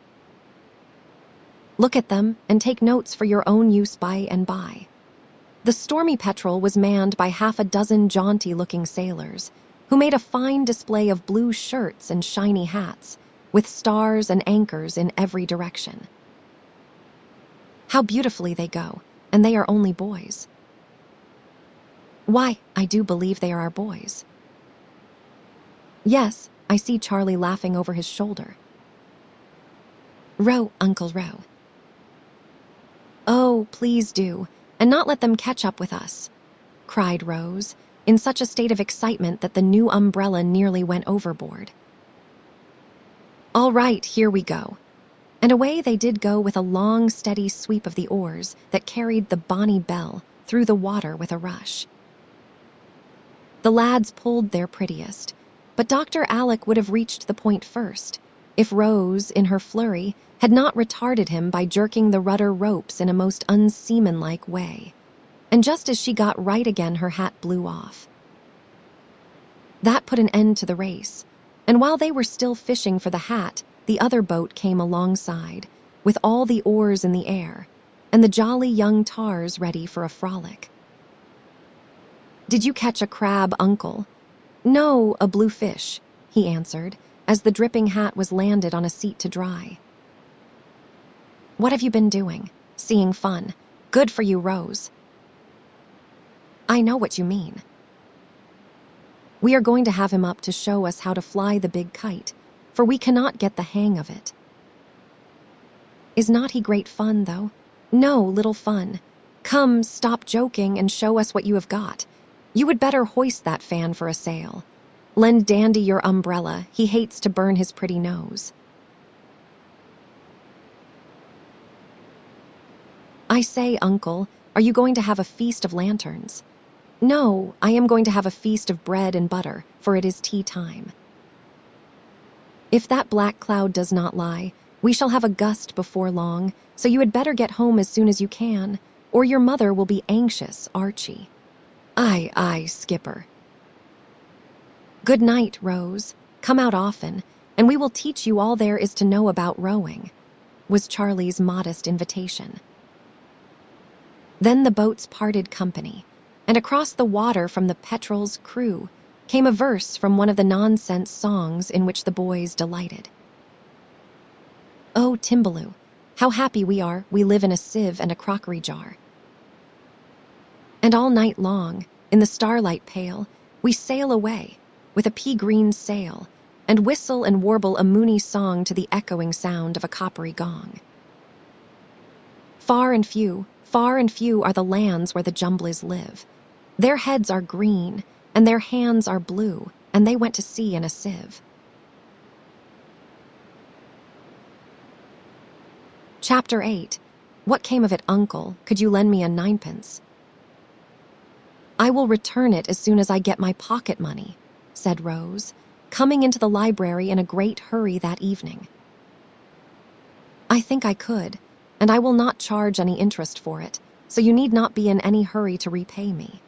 Look at them and take notes for your own use by and by." The Stormy Petrel was manned by half a dozen jaunty-looking sailors, who made a fine display of blue shirts and shiny hats, with stars and anchors in every direction. "How beautifully they go, and they are only boys." "Why, I do believe they are our boys." "Yes, I see Charlie laughing over his shoulder." "Row, Uncle, row." "Oh, please do, and not let them catch up with us," cried Rose, in such a state of excitement that the new umbrella nearly went overboard. "All right, here we go." And away they did go with a long, steady sweep of the oars that carried the Bonnie Belle through the water with a rush. The lads pulled their prettiest, but Dr. Alec would have reached the point first, if Rose, in her flurry, had not retarded him by jerking the rudder ropes in a most unseamanlike way. And just as she got right again, her hat blew off. That put an end to the race, and while they were still fishing for the hat, the other boat came alongside, with all the oars in the air, and the jolly young tars ready for a frolic. "Did you catch a crab, Uncle?" "No, a blue fish," he answered, as the dripping hat was landed on a seat to dry. "What have you been doing? Seeing Fun. Good for you, Rose." "I know what you mean. We are going to have him up to show us how to fly the big kite, for we cannot get the hang of it." "Is not he great fun, though?" "No, little Fun. Come, stop joking and show us what you have got. You would better hoist that fan for a sail. Lend Dandy your umbrella. He hates to burn his pretty nose. I say, Uncle, are you going to have a feast of lanterns? No, I am going to have a feast of bread and butter, for it is tea time. If that black cloud does not lie, we shall have a gust before long, so you had better get home as soon as you can, or your mother will be anxious, Archie. Aye, aye, Skipper. Good night, Rose. Come out often, and we will teach you all there is to know about rowing, was Charlie's modest invitation. Then the boats parted company, and across the water from the Petrel's crew came a verse from one of the nonsense songs in which the boys delighted. Oh, Timbaloo, how happy we are, we live in a sieve and a crockery jar. And all night long, in the starlight pale, we sail away, with a pea-green sail, and whistle and warble a moony song to the echoing sound of a coppery gong. Far and few are the lands where the Jumblies live. Their heads are green, and their hands are blue, and they went to sea in a sieve. Chapter 8. What came of it, Uncle? Could you lend me a ninepence? I will return it as soon as I get my pocket money, said Rose, coming into the library in a great hurry that evening. I think I could, and I will not charge any interest for it, so you need not be in any hurry to repay me.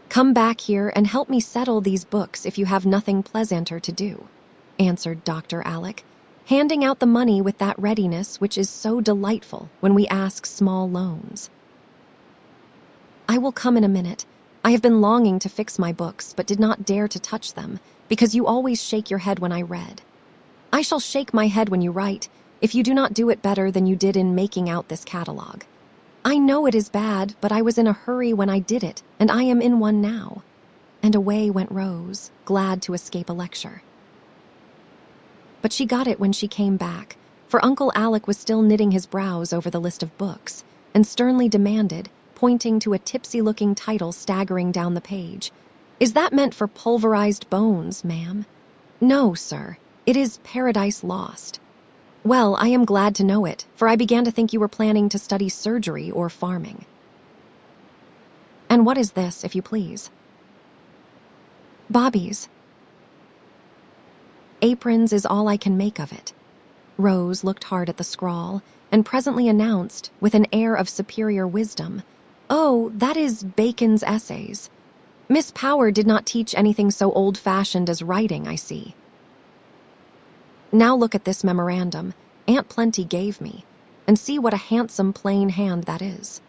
Come back here and help me settle these books if you have nothing pleasanter to do, answered Dr. Alec, handing out the money with that readiness which is so delightful when we ask small loans. I will come in a minute. I have been longing to fix my books, but did not dare to touch them, because you always shake your head when I read. I shall shake my head when you write, if you do not do it better than you did in making out this catalogue. I know it is bad, but I was in a hurry when I did it, and I am in one now. And away went Rose, glad to escape a lecture. But she got it when she came back, for Uncle Alec was still knitting his brows over the list of books, and sternly demanded, pointing to a tipsy-looking title staggering down the page, "Is that meant for pulverized bones, ma'am?" "No, sir. It is Paradise Lost." "Well, I am glad to know it, for I began to think you were planning to study surgery or farming." "And what is this, if you please?" "Bobbies." "Aprons is all I can make of it." Rose looked hard at the scrawl, and presently announced, with an air of superior wisdom, "Oh, that is Bacon's Essays. Miss Power did not teach anything so old-fashioned as writing, I see. Now look at this memorandum Aunt Plenty gave me, and see what a handsome plain hand that is.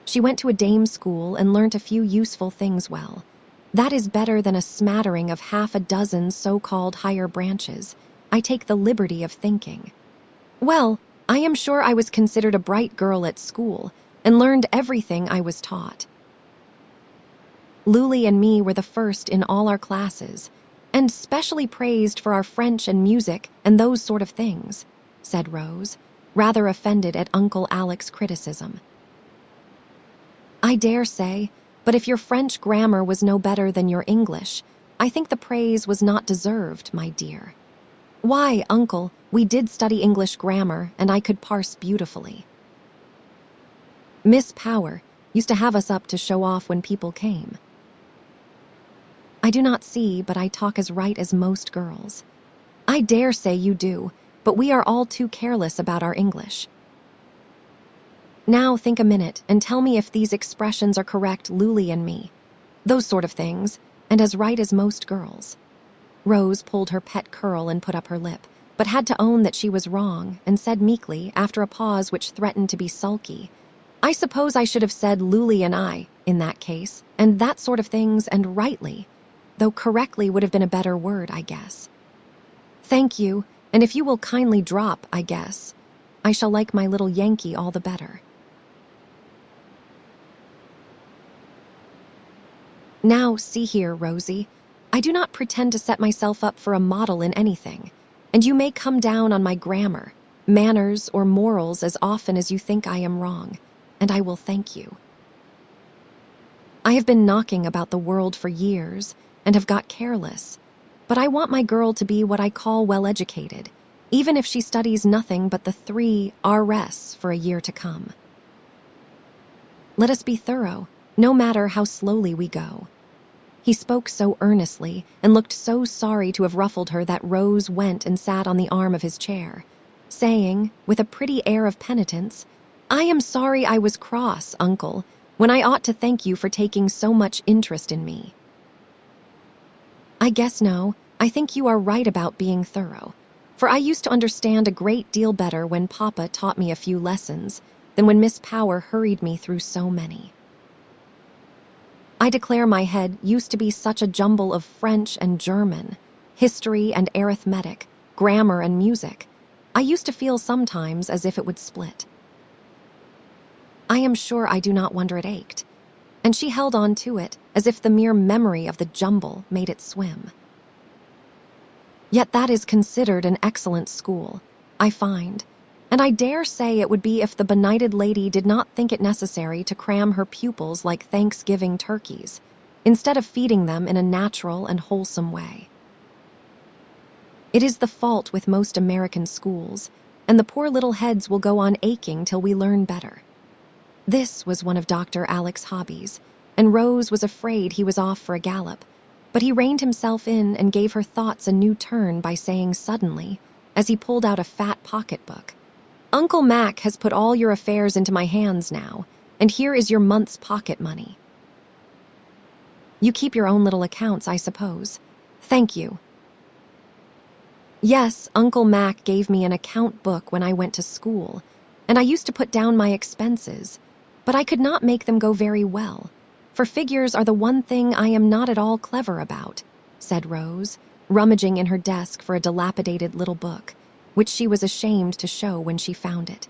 She went to a dame's school and learnt a few useful things well. That is better than a smattering of half a dozen so-called higher branches, I take the liberty of thinking. Well, I am sure I was considered a bright girl at school, and learned everything I was taught. Lulie and me were the first in all our classes, and specially praised for our French and music and those sort of things, said Rose, rather offended at Uncle Alec's criticism. I dare say, but if your French grammar was no better than your English, I think the praise was not deserved, my dear. Why, Uncle, we did study English grammar, and I could parse beautifully. Miss Power used to have us up to show off when people came. I do not see, but I talk as right as most girls. I dare say you do, but we are all too careless about our English. Now think a minute and tell me if these expressions are correct, Lulie and me. Those sort of things, and as right as most girls. Rose pulled her pet curl and put up her lip, but had to own that she was wrong, and said meekly, after a pause which threatened to be sulky, I suppose I should have said Lulie and I, in that case, and that sort of things, and rightly, though correctly would have been a better word, I guess. Thank you, and if you will kindly drop, I guess, I shall like my little Yankee all the better. Now, see here, Rosie, I do not pretend to set myself up for a model in anything, and you may come down on my grammar, manners, or morals as often as you think I am wrong, and I will thank you. I have been knocking about the world for years and have got careless, but I want my girl to be what I call well-educated, even if she studies nothing but the 3 RS for a year to come. Let us be thorough, no matter how slowly we go." He spoke so earnestly and looked so sorry to have ruffled her that Rose went and sat on the arm of his chair, saying, with a pretty air of penitence, "I am sorry I was cross, Uncle, when I ought to thank you for taking so much interest in me." "I guess no, I think you are right about being thorough, for I used to understand a great deal better when Papa taught me a few lessons than when Miss Power hurried me through so many. I declare my head used to be such a jumble of French and German, history and arithmetic, grammar and music. I used to feel sometimes as if it would split. I am sure I do not wonder it ached, and she held on to it as if the mere memory of the jumble made it swim. Yet that is considered an excellent school, I find, and I dare say it would be if the benighted lady did not think it necessary to cram her pupils like Thanksgiving turkeys, instead of feeding them in a natural and wholesome way. It is the fault with most American schools, and the poor little heads will go on aching till we learn better." This was one of Dr. Alec's hobbies, and Rose was afraid he was off for a gallop, but he reined himself in and gave her thoughts a new turn by saying suddenly, as he pulled out a fat pocketbook, "Uncle Mac has put all your affairs into my hands now, and here is your month's pocket money. You keep your own little accounts, I suppose. Thank you." "Yes, Uncle Mac gave me an account book when I went to school, and I used to put down my expenses, but I could not make them go very well, for figures are the one thing I am not at all clever about," said Rose, rummaging in her desk for a dilapidated little book, which she was ashamed to show when she found it.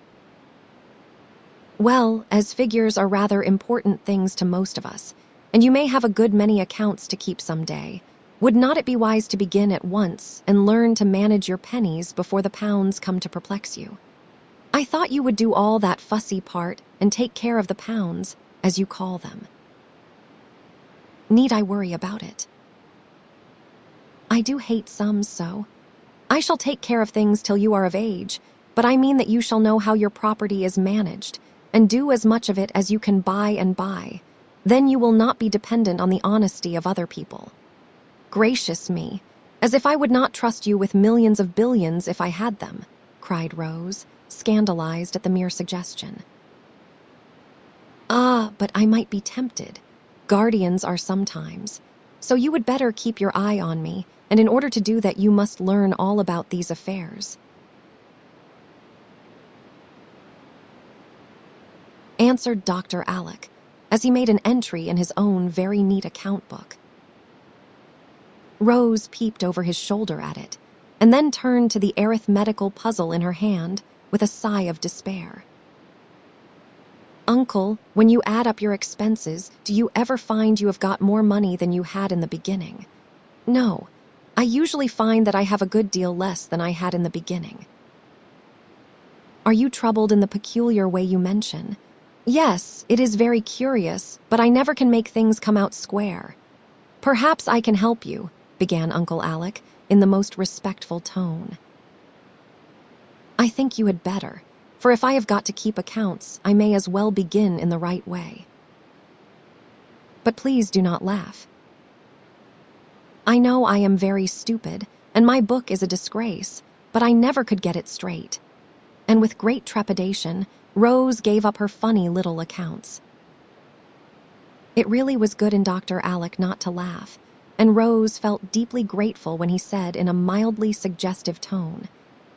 "Well, as figures are rather important things to most of us, and you may have a good many accounts to keep some day, would not it be wise to begin at once and learn to manage your pennies before the pounds come to perplex you? I thought you would do all that fussy part and take care of the pounds, as you call them. Need I worry about it? I do hate sums so. I shall take care of things till you are of age, but I mean that you shall know how your property is managed, and do as much of it as you can buy and buy. Then you will not be dependent on the honesty of other people." "Gracious me, as if I would not trust you with millions of billions if I had them," cried Rose, scandalized at the mere suggestion. "Ah, but I might be tempted. Guardians are sometimes. So you would better keep your eye on me, and in order to do that you must learn all about these affairs." Answered Dr. Alec, as he made an entry in his own very neat account book. Rose peeped over his shoulder at it, and then turned to the arithmetical puzzle in her hand with a sigh of despair. "Uncle, when you add up your expenses, do you ever find you have got more money than you had in the beginning?" "No, I usually find that I have a good deal less than I had in the beginning." "Are you troubled in the peculiar way you mention?" "Yes, it is very curious, but I never can make things come out square." "Perhaps I can help you," began Uncle Alec in the most respectful tone. "I think you had better, for if I have got to keep accounts, I may as well begin in the right way. But please do not laugh. I know I am very stupid, and my book is a disgrace, but I never could get it straight." And with great trepidation, Rose gave up her funny little accounts. It really was good in Dr. Alec not to laugh, and Rose felt deeply grateful when he said in a mildly suggestive tone,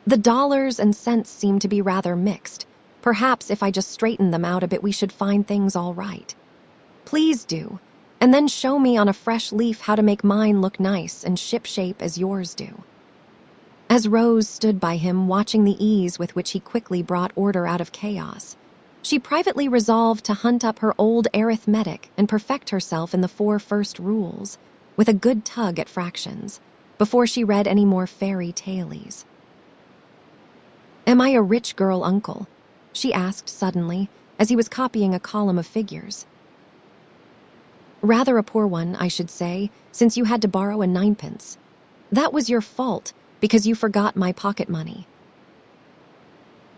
"The dollars and cents seem to be rather mixed. Perhaps if I just straightened them out a bit we should find things all right. Please do, and then show me on a fresh leaf how to make mine look nice and shipshape as yours do." As Rose stood by him watching the ease with which he quickly brought order out of chaos, she privately resolved to hunt up her old arithmetic and perfect herself in the 4 first rules, with a good tug at fractions, before she read any more fairy tales. "Am I a rich girl, Uncle?" she asked suddenly, as he was copying a column of figures. Rather a poor one, I should say, since you had to borrow a ninepence. That was your fault, because you forgot my pocket money.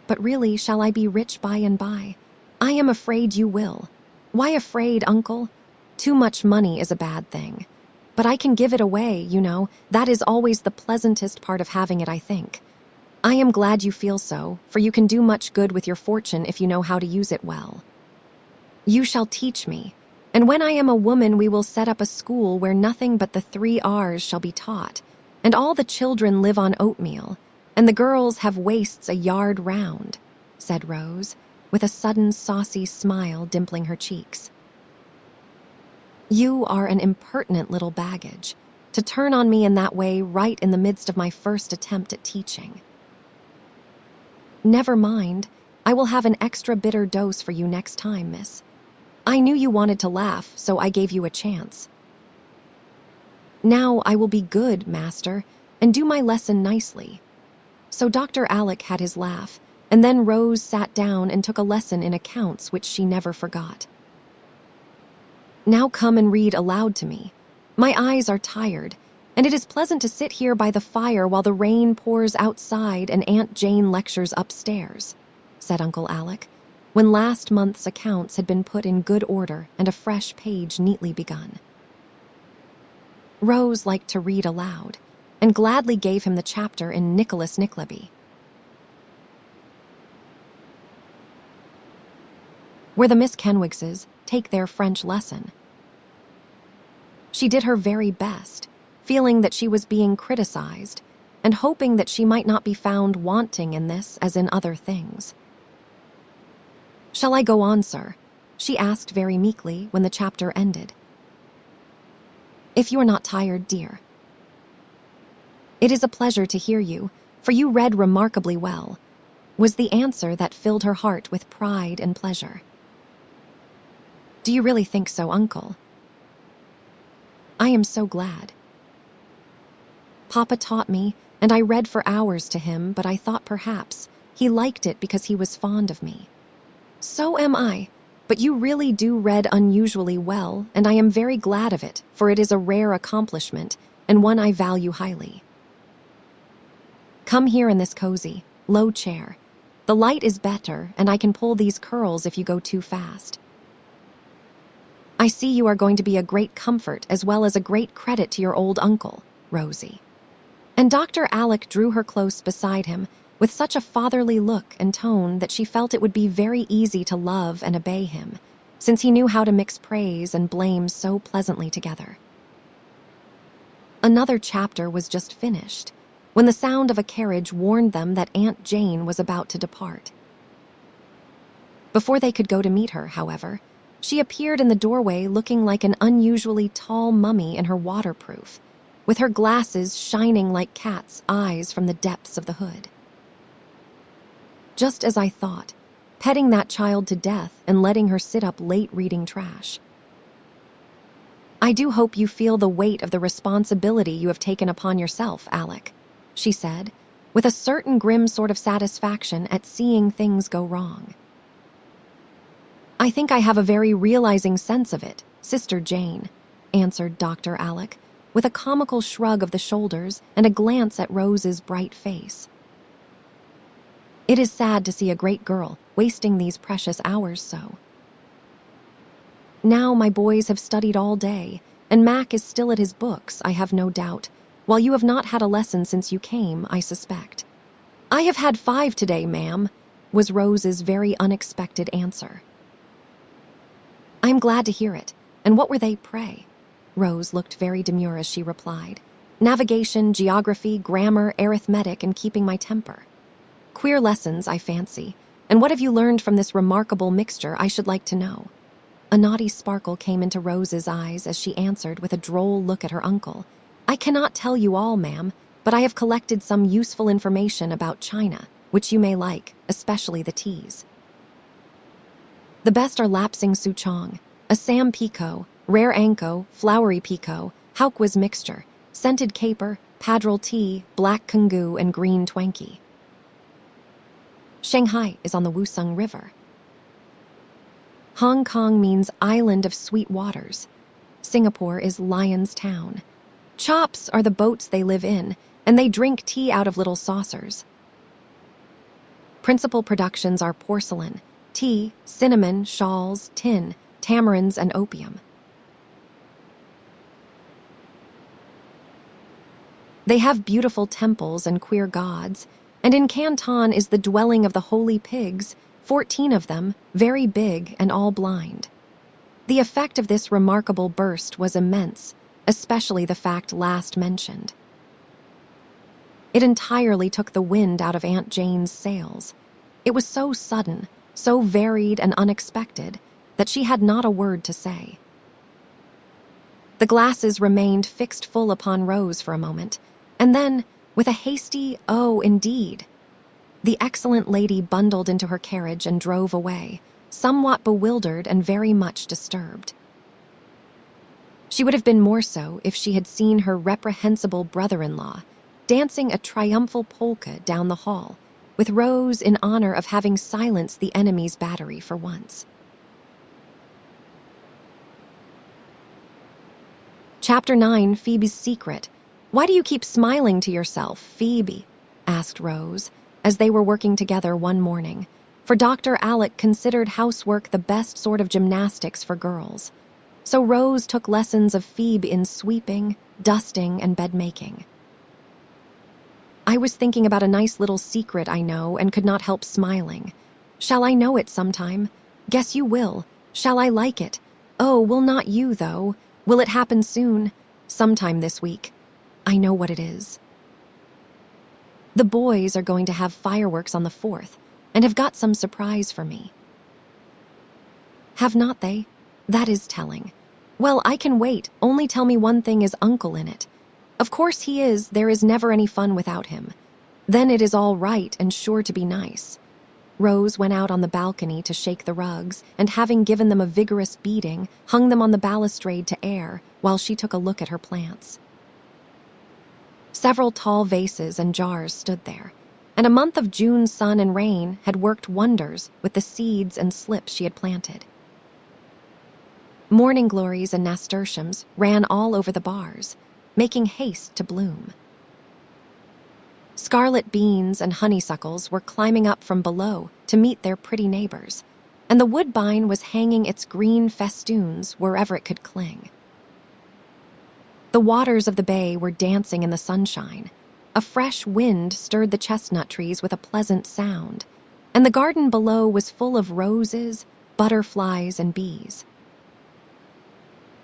But really, shall I be rich by and by? I am afraid you will. Why afraid, uncle? Too much money is a bad thing. But I can give it away, you know. That is always the pleasantest part of having it, I think. I am glad you feel so, for you can do much good with your fortune if you know how to use it well. You shall teach me, and when I am a woman we will set up a school where nothing but the 3 R's shall be taught, and all the children live on oatmeal, and the girls have waists a yard round, said Rose, with a sudden saucy smile dimpling her cheeks. You are an impertinent little baggage, to turn on me in that way right in the midst of my first attempt at teaching. Never mind, I will have an extra bitter dose for you next time, miss. I knew you wanted to laugh, so I gave you a chance. Now I will be good, master, and do my lesson nicely. So Dr. Alec had his laugh, and then Rose sat down and took a lesson in accounts which she never forgot. Now come and read aloud to me. My eyes are tired, and it is pleasant to sit here by the fire while the rain pours outside and Aunt Jane lectures upstairs, said Uncle Alec, when last month's accounts had been put in good order and a fresh page neatly begun. Rose liked to read aloud, and gladly gave him the chapter in Nicholas Nickleby, where the Miss Kenwigses take their French lesson. She did her very best, feeling that she was being criticized, and hoping that she might not be found wanting in this as in other things. Shall I go on, sir? She asked very meekly when the chapter ended. If you are not tired, dear. It is a pleasure to hear you, for you read remarkably well, was the answer that filled her heart with pride and pleasure. Do you really think so, uncle? I am so glad. Papa taught me, and I read for hours to him, but I thought perhaps he liked it because he was fond of me. So am I, but you really do read unusually well, and I am very glad of it, for it is a rare accomplishment, and one I value highly. Come here in this cozy, low chair. The light is better, and I can pull these curls if you go too fast. I see you are going to be a great comfort as well as a great credit to your old uncle, Rosie. And Dr. Alec drew her close beside him with such a fatherly look and tone that she felt it would be very easy to love and obey him, since he knew how to mix praise and blame so pleasantly together. Another chapter was just finished, when the sound of a carriage warned them that Aunt Jane was about to depart. Before they could go to meet her, however, she appeared in the doorway looking like an unusually tall mummy in her waterproof, with her glasses shining like cat's eyes from the depths of the hood. Just as I thought, petting that child to death and letting her sit up late reading trash. I do hope you feel the weight of the responsibility you have taken upon yourself, Alec, she said, with a certain grim sort of satisfaction at seeing things go wrong. I think I have a very realizing sense of it, Sister Jane, answered Dr. Alec, with a comical shrug of the shoulders and a glance at Rose's bright face. It is sad to see a great girl wasting these precious hours so. Now my boys have studied all day, and Mac is still at his books, I have no doubt, while you have not had a lesson since you came, I suspect. I have had 5 today, ma'am, was Rose's very unexpected answer. I am glad to hear it. And what were they, pray? Rose looked very demure as she replied. Navigation, geography, grammar, arithmetic, and keeping my temper. Queer lessons, I fancy. And what have you learned from this remarkable mixture, I should like to know? A naughty sparkle came into Rose's eyes as she answered with a droll look at her uncle. I cannot tell you all, ma'am, but I have collected some useful information about China, which you may like, especially the teas. The best are lapsing souchong, Assam pekoe, rare anko, flowery pekoe, Haukwa's mixture, scented caper, padral tea, black kungu, and green twanky. Shanghai is on the Wusung River. Hong Kong means island of sweet waters. Singapore is Lion's Town. Chops are the boats they live in, and they drink tea out of little saucers. Principal productions are porcelain, tea, cinnamon, shawls, tin, tamarinds, and opium. They have beautiful temples and queer gods, and in Canton is the dwelling of the holy pigs, 14 of them, very big and all blind. The effect of this remarkable burst was immense, especially the fact last mentioned. It entirely took the wind out of Aunt Jane's sails. It was so sudden, so varied and unexpected, that she had not a word to say. The glasses remained fixed full upon Rose for a moment, and then, with a hasty, "Oh, indeed," the excellent lady bundled into her carriage and drove away, somewhat bewildered and very much disturbed. She would have been more so if she had seen her reprehensible brother-in-law dancing a triumphal polka down the hall, with Rose in honor of having silenced the enemy's battery for once. Chapter 9, Phoebe's Secret. "Why do you keep smiling to yourself, Phoebe?" asked Rose, as they were working together one morning, for Dr. Alcott considered housework the best sort of gymnastics for girls. So Rose took lessons of Phoebe in sweeping, dusting, and bed-making. "I was thinking about a nice little secret I know and could not help smiling. Shall I know it sometime? Guess you will. Shall I like it? Oh, will not you, though? Will it happen soon? Sometime this week. I know what it is. The boys are going to have fireworks on the 4th and have got some surprise for me." "Have not they? That is telling. Well, I can wait. Only tell me one thing: is Uncle in it? Of course he is. There is never any fun without him. Then it is all right and sure to be nice." Rose went out on the balcony to shake the rugs, and having given them a vigorous beating, hung them on the balustrade to air while she took a look at her plants. Several tall vases and jars stood there, and a month of June sun and rain had worked wonders with the seeds and slips she had planted. Morning glories and nasturtiums ran all over the bars, making haste to bloom. Scarlet beans and honeysuckles were climbing up from below to meet their pretty neighbors, and the woodbine was hanging its green festoons wherever it could cling. The waters of the bay were dancing in the sunshine. A fresh wind stirred the chestnut trees with a pleasant sound, and the garden below was full of roses, butterflies, and bees.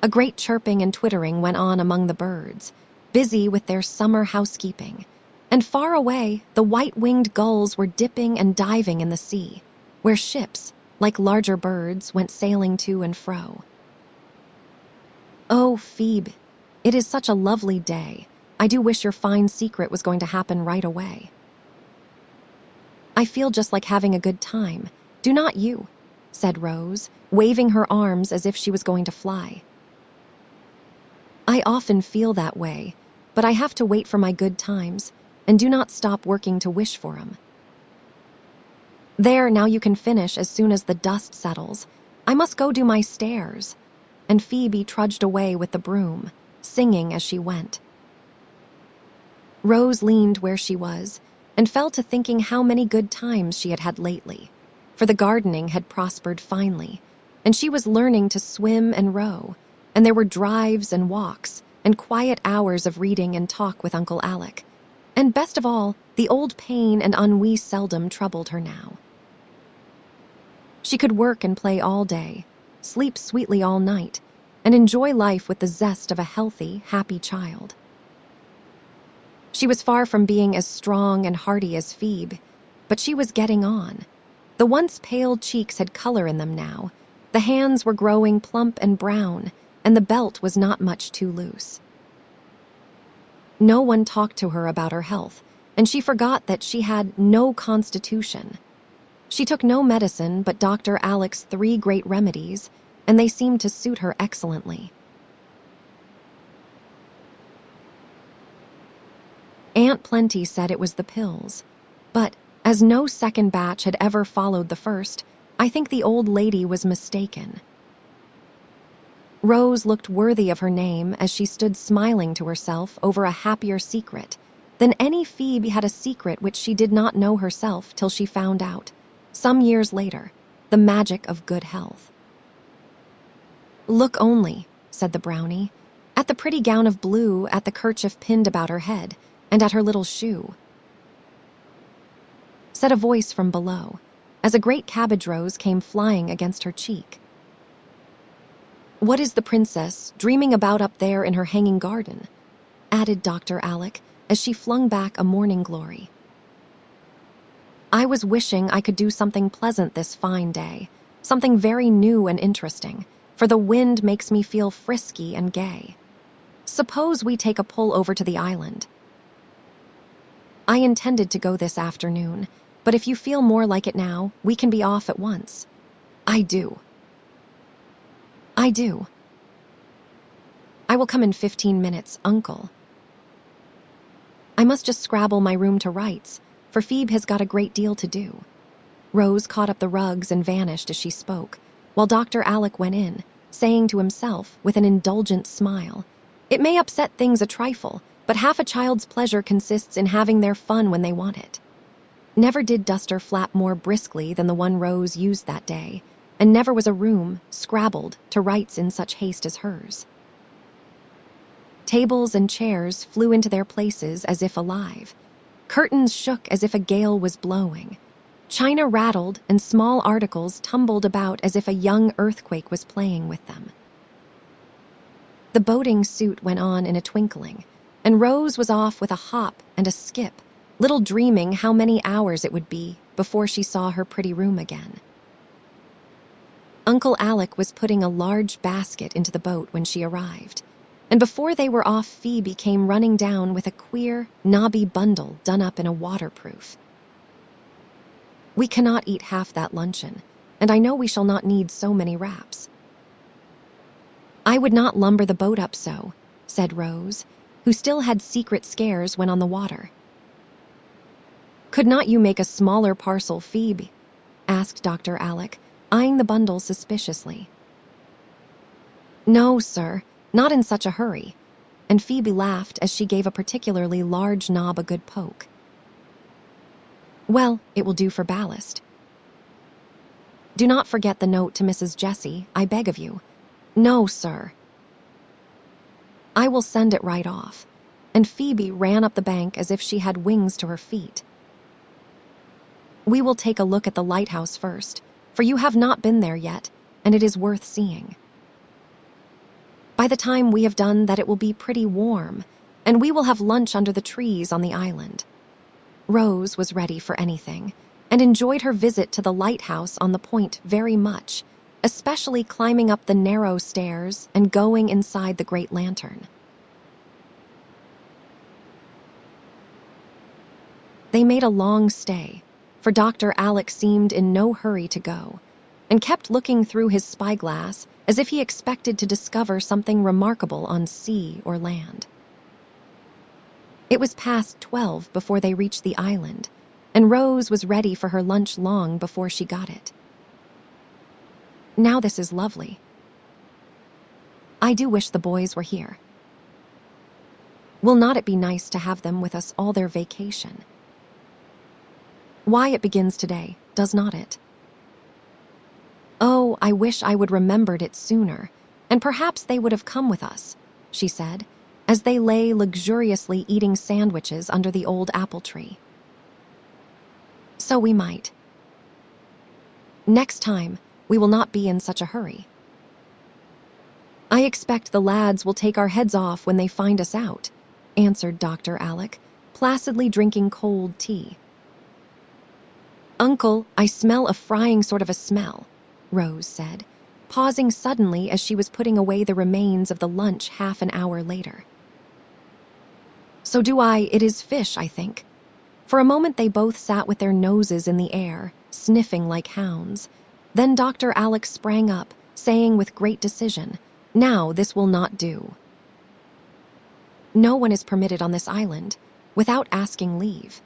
A great chirping and twittering went on among the birds, busy with their summer housekeeping, and far away the white-winged gulls were dipping and diving in the sea, where ships, like larger birds, went sailing to and fro. "Oh, Phoebe, it is such a lovely day. I do wish your fine secret was going to happen right away." "I feel just like having a good time. Do not you?" said Rose, waving her arms as if she was going to fly. "I often feel that way, but I have to wait for my good times, and do not stop working to wish for 'em. There, now you can finish as soon as the dust settles. I must go do my stairs." And Phoebe trudged away with the broom, singing as she went. Rose leaned where she was and fell to thinking how many good times she had had lately, for the gardening had prospered finely, and she was learning to swim and row, and there were drives and walks and quiet hours of reading and talk with Uncle Alec. And best of all, the old pain and ennui seldom troubled her now. She could work and play all day, sleep sweetly all night, and enjoy life with the zest of a healthy, happy child. She was far from being as strong and hearty as Phoebe, but she was getting on. The once pale cheeks had color in them now, the hands were growing plump and brown, and the belt was not much too loose. No one talked to her about her health, and she forgot that she had no constitution. She took no medicine but Dr. Alec's 3 great remedies, and they seemed to suit her excellently. Aunt Plenty said it was the pills, but as no second batch had ever followed the first, I think the old lady was mistaken. Rose looked worthy of her name as she stood smiling to herself over a happier secret than any Phoebe had a secret which she did not know herself till she found out, some years later, the magic of good health. "Look only," said the brownie, "at the pretty gown of blue, at the kerchief pinned about her head, and at her little shoe," said a voice from below, as a great cabbage rose came flying against her cheek. "What is the princess dreaming about up there in her hanging garden?" added Dr. Alec, as she flung back a morning glory. "I was wishing I could do something pleasant this fine day, something very new and interesting, for the wind makes me feel frisky and gay. Suppose we take a pull over to the island. I intended to go this afternoon, but if you feel more like it now, we can be off at once." I do. "I will come in 15 minutes, Uncle. I must just scrabble my room to rights, for Phoebe has got a great deal to do." Rose caught up the rugs and vanished as she spoke, while Dr. Alec went in, saying to himself with an indulgent smile, "It may upset things a trifle, but half a child's pleasure consists in having their fun when they want it." Never did duster flap more briskly than the one Rose used that day, and never was a room scrabbled to rights in such haste as hers. Tables and chairs flew into their places as if alive. Curtains shook as if a gale was blowing. China rattled and small articles tumbled about as if a young earthquake was playing with them. The boating suit went on in a twinkling, and Rose was off with a hop and a skip, little dreaming how many hours it would be before she saw her pretty room again. Uncle Alec was putting a large basket into the boat when she arrived, and before they were off, Phoebe came running down with a queer, knobby bundle done up in a waterproof. "We cannot eat half that luncheon, and I know we shall not need so many wraps." "I would not lumber the boat up so," said Rose, who still had secret scares when on the water. "Could not you make a smaller parcel, Phoebe?" asked Dr. Alec, eyeing the bundle suspiciously. "No, sir, not in such a hurry," and Phoebe laughed as she gave a particularly large knob a good poke. "Well, it will do for ballast. Do not forget the note to Mrs. Jessie, I beg of you." "No, sir." "I will send it right off," and Phoebe ran up the bank as if she had wings to her feet. "We will take a look at the lighthouse first, for you have not been there yet, and it is worth seeing. By the time we have done that, it will be pretty warm, and we will have lunch under the trees on the island." Rose was ready for anything, and enjoyed her visit to the lighthouse on the point very much, especially climbing up the narrow stairs and going inside the great lantern. They made a long stay, for Dr. Alec seemed in no hurry to go, and kept looking through his spyglass as if he expected to discover something remarkable on sea or land. It was past 12 before they reached the island, and Rose was ready for her lunch long before she got it. "Now this is lovely. I do wish the boys were here. Will not it be nice to have them with us all their vacation? Why, it begins today, does not it? Oh, I wish I would remembered it sooner, and perhaps they would have come with us," she said, as they lay luxuriously eating sandwiches under the old apple tree. "So we might. Next time, we will not be in such a hurry. I expect the lads will take our heads off when they find us out," answered Dr. Alec, placidly drinking cold tea. "Uncle, I smell a frying sort of a smell," Rose said, pausing suddenly as she was putting away the remains of the lunch half an hour later. "So do I. It is fish, I think." For a moment they both sat with their noses in the air, sniffing like hounds. Then Dr. Alec sprang up, saying with great decision, "Now this will not do. No one is permitted on this island without asking leave.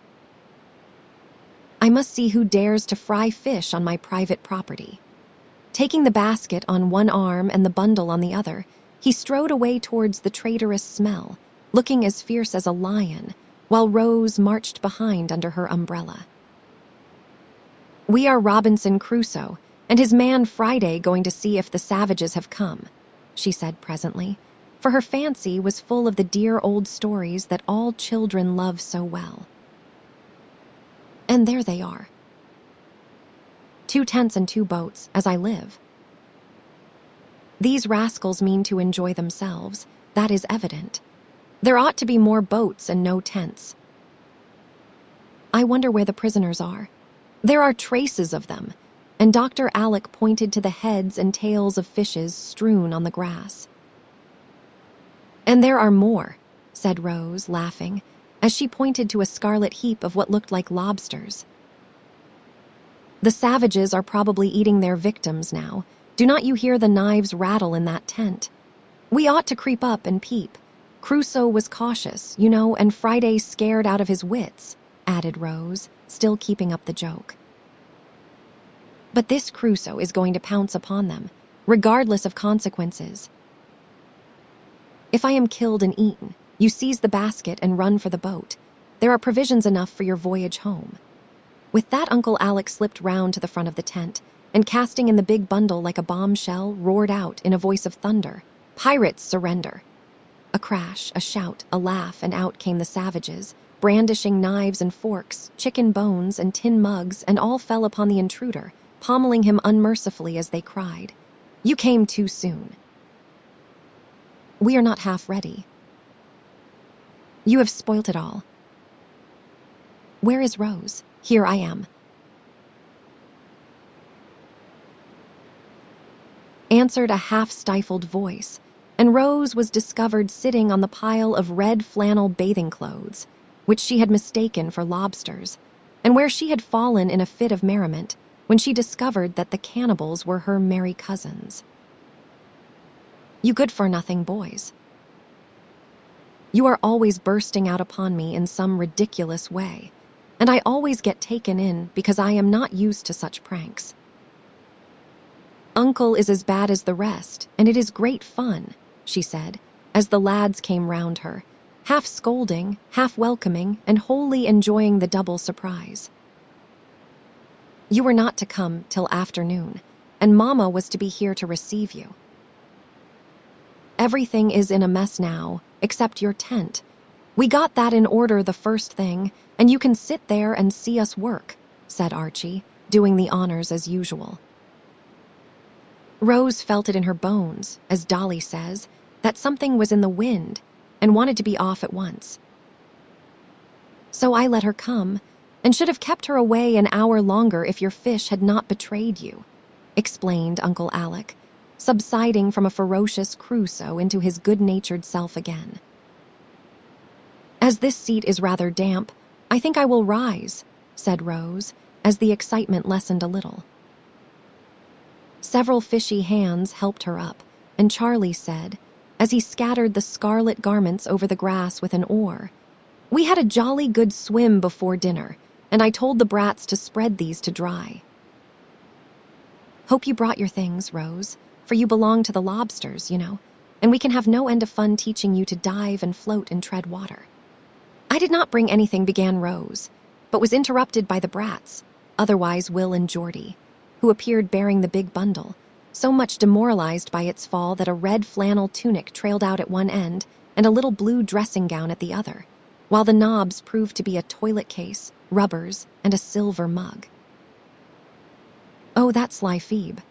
I must see who dares to fry fish on my private property." Taking the basket on one arm and the bundle on the other, he strode away towards the traitorous smell, looking as fierce as a lion, while Rose marched behind under her umbrella. "We are Robinson Crusoe and his man Friday going to see if the savages have come," she said presently, for her fancy was full of the dear old stories that all children love so well. "And there they are. 2 tents and 2 boats, as I live. These rascals mean to enjoy themselves, that is evident. There ought to be more boats and no tents. I wonder where the prisoners are. There are traces of them," and Dr. Alec pointed to the heads and tails of fishes strewn on the grass. "And there are more," said Rose, laughing, as she pointed to a scarlet heap of what looked like lobsters. "The savages are probably eating their victims now. Do not you hear the knives rattle in that tent? We ought to creep up and peep. Crusoe was cautious, you know, and Friday scared out of his wits," added Rose, still keeping up the joke. "But this Crusoe is going to pounce upon them, regardless of consequences. If I am killed and eaten, you seize the basket and run for the boat. There are provisions enough for your voyage home." With that, Uncle Alec slipped round to the front of the tent, and casting in the big bundle like a bombshell, roared out in a voice of thunder, "Pirates, surrender!" A crash, a shout, a laugh, and out came the savages, brandishing knives and forks, chicken bones and tin mugs, and all fell upon the intruder, pommeling him unmercifully as they cried, "You came too soon. We are not half ready. You have spoilt it all. Where is Rose? Here I am," answered a half-stifled voice, and Rose was discovered sitting on the pile of red flannel bathing clothes, which she had mistaken for lobsters, and where she had fallen in a fit of merriment when she discovered that the cannibals were her merry cousins. "You good-for-nothing boys. You are always bursting out upon me in some ridiculous way, and I always get taken in because I am not used to such pranks. Uncle is as bad as the rest, and it is great fun," she said, as the lads came round her, half scolding, half welcoming, and wholly enjoying the double surprise. "You were not to come till afternoon, and Mamma was to be here to receive you. Everything is in a mess now, except your tent. We got that in order the first thing, and you can sit there and see us work," said Archie, doing the honors as usual. Rose felt it in her bones, as Dolly says, that something was in the wind and wanted to be off at once. "So I let her come, and should have kept her away an hour longer if your fish had not betrayed you," explained Uncle Alec, subsiding from a ferocious Crusoe into his good-natured self again. "As this seat is rather damp, I think I will rise," said Rose, as the excitement lessened a little. Several fishy hands helped her up, and Charlie said, as he scattered the scarlet garments over the grass with an oar, "We had a jolly good swim before dinner, and I told the brats to spread these to dry." "Hope you brought your things, Rose, for you belong to the lobsters, you know, and we can have no end of fun teaching you to dive and float and tread water." "I did not bring anything," began Rose, but was interrupted by the brats, otherwise Will and Geordie, who appeared bearing the big bundle, so much demoralized by its fall that a red flannel tunic trailed out at one end and a little blue dressing gown at the other, while the knobs proved to be a toilet case, rubbers, and a silver mug. "Oh, that's sly Phoebe.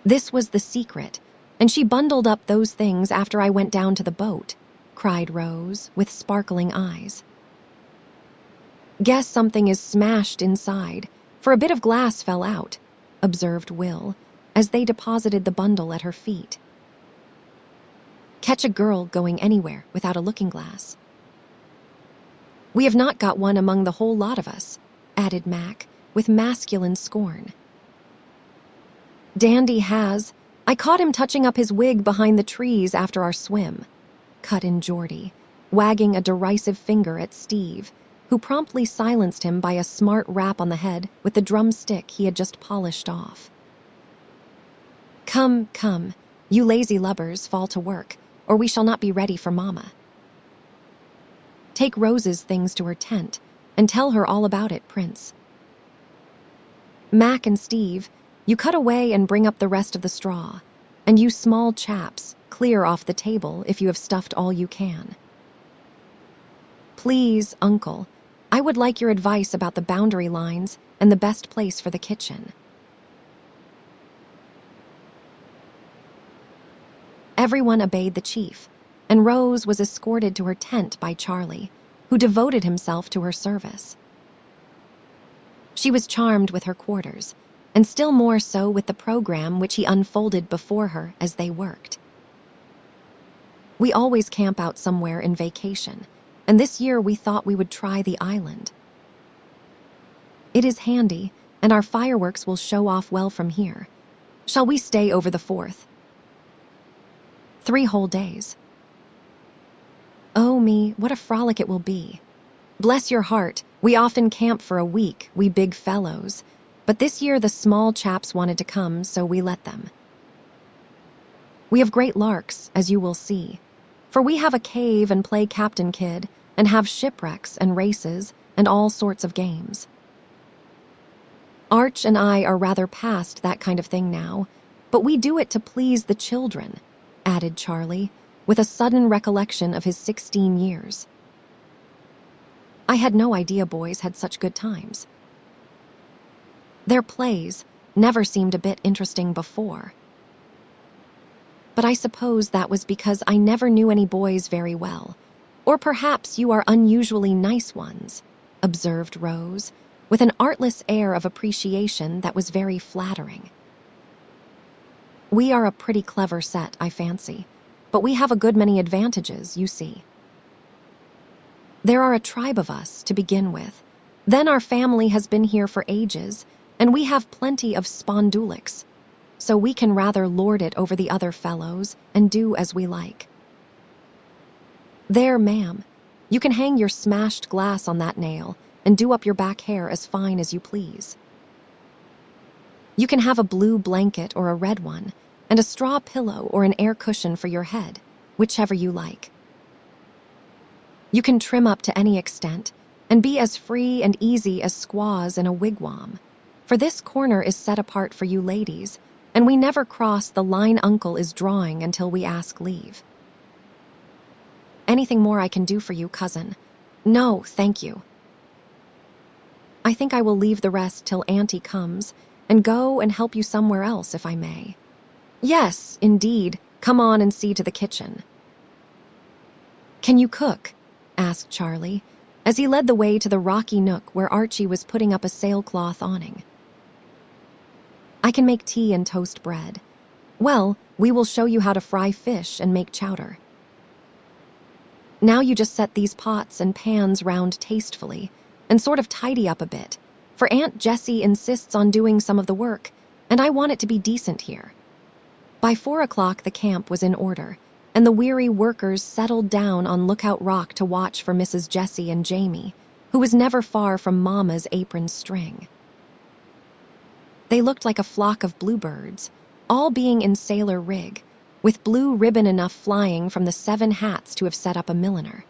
This was the secret, and she bundled up those things after I went down to the boat," cried Rose, with sparkling eyes. "Guess something is smashed inside, for a bit of glass fell out," observed Will, as they deposited the bundle at her feet. "Catch a girl going anywhere without a looking-glass." "We have not got one among the whole lot of us," added Mac, with masculine scorn. "Dandy has. I caught him touching up his wig behind the trees after our swim," cut in Geordie, wagging a derisive finger at Steve, who promptly silenced him by a smart rap on the head with the drumstick he had just polished off. Come, come, you lazy lubbers, fall to work, or we shall not be ready for Mamma. Take Rose's things to her tent, and tell her all about it, Prince. Mac and Steve, you cut away and bring up the rest of the straw, and you small chaps, clear off the table if you have stuffed all you can. Please, Uncle, I would like your advice about the boundary lines and the best place for the kitchen. Everyone obeyed the chief, and Rose was escorted to her tent by Charlie, who devoted himself to her service. She was charmed with her quarters, and still more so with the program which he unfolded before her as they worked. We always camp out somewhere in vacation, and this year we thought we would try the island. It is handy, and our fireworks will show off well from here. Shall we stay over the 4th? 3 whole days. Oh me, what a frolic it will be. Bless your heart, we often camp for a week, we big fellows, but this year the small chaps wanted to come, so we let them. We have great larks, as you will see, for we have a cave and play Captain Kidd, and have shipwrecks and races and all sorts of games. Arch and I are rather past that kind of thing now, but we do it to please the children, added Charlie, with a sudden recollection of his 16 years. I had no idea boys had such good times. Their plays never seemed a bit interesting before. But I suppose that was because I never knew any boys very well. Or perhaps you are unusually nice ones, observed Rose, with an artless air of appreciation that was very flattering. We are a pretty clever set, I fancy, but we have a good many advantages, you see. There are a tribe of us, to begin with. Then our family has been here for ages, and we have plenty of spondulics, so we can rather lord it over the other fellows and do as we like. There, ma'am, you can hang your smashed glass on that nail and do up your back hair as fine as you please. You can have a blue blanket or a red one, and a straw pillow or an air cushion for your head, whichever you like. You can trim up to any extent and be as free and easy as squaws in a wigwam, for this corner is set apart for you ladies, and we never cross the line Uncle is drawing until we ask leave. Anything more I can do for you, cousin? No, thank you. I think I will leave the rest till Auntie comes and go and help you somewhere else, if I may. Yes, indeed, come on and see to the kitchen. Can you cook? Asked Charlie, as he led the way to the rocky nook where Archie was putting up a sailcloth awning. I can make tea and toast bread. Well, we will show you how to fry fish and make chowder. Now you just set these pots and pans round tastefully and sort of tidy up a bit, for Aunt Jessie insists on doing some of the work, and I want it to be decent here. By 4 o'clock the camp was in order, and the weary workers settled down on Lookout Rock to watch for Mrs. Jessie and Jamie, who was never far from Mama's apron string. They looked like a flock of bluebirds, all being in sailor rig, with blue ribbon enough flying from the 7 hats to have set up a milliner.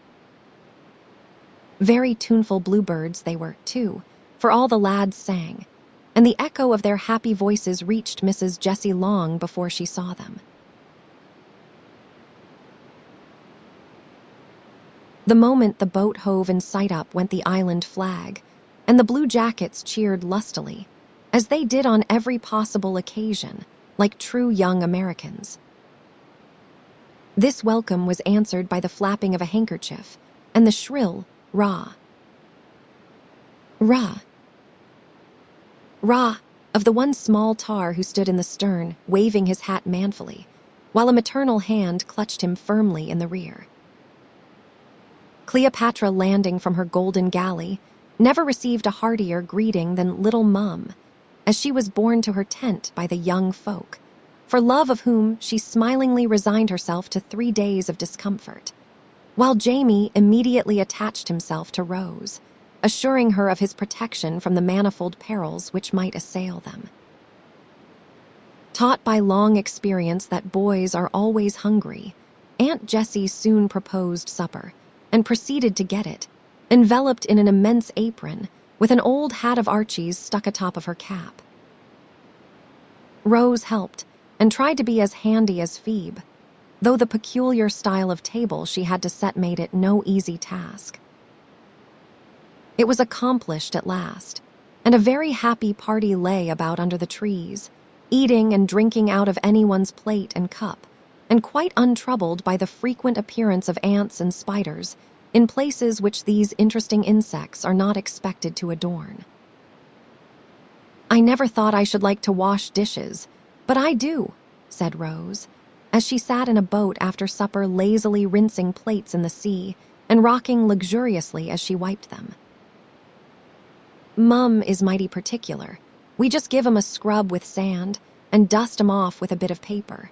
Very tuneful bluebirds they were, too, for all the lads sang, and the echo of their happy voices reached Mrs. Jessie long before she saw them. The moment the boat hove in sight up went the island flag, and the blue jackets cheered lustily, as they did on every possible occasion, like true young Americans. This welcome was answered by the flapping of a handkerchief and the shrill rah. Rah. Rah of the one small tar who stood in the stern, waving his hat manfully, while a maternal hand clutched him firmly in the rear. Cleopatra, landing from her golden galley, never received a heartier greeting than little Mum, as she was borne to her tent by the young folk, for love of whom she smilingly resigned herself to 3 days of discomfort, while Jamie immediately attached himself to Rose, assuring her of his protection from the manifold perils which might assail them. Taught by long experience that boys are always hungry, Aunt Jessie soon proposed supper and proceeded to get it, enveloped in an immense apron with an old hat of Archie's stuck atop of her cap. Rose helped and tried to be as handy as Phoebe, though the peculiar style of table she had to set made it no easy task. It was accomplished at last, and a very happy party lay about under the trees, eating and drinking out of anyone's plate and cup, and quite untroubled by the frequent appearance of ants and spiders in places which these interesting insects are not expected to adorn. "I never thought I should like to wash dishes, but I do," said Rose, as she sat in a boat after supper lazily rinsing plates in the sea and rocking luxuriously as she wiped them. "Mum is mighty particular. We just give 'em a scrub with sand and dust 'em off with a bit of paper."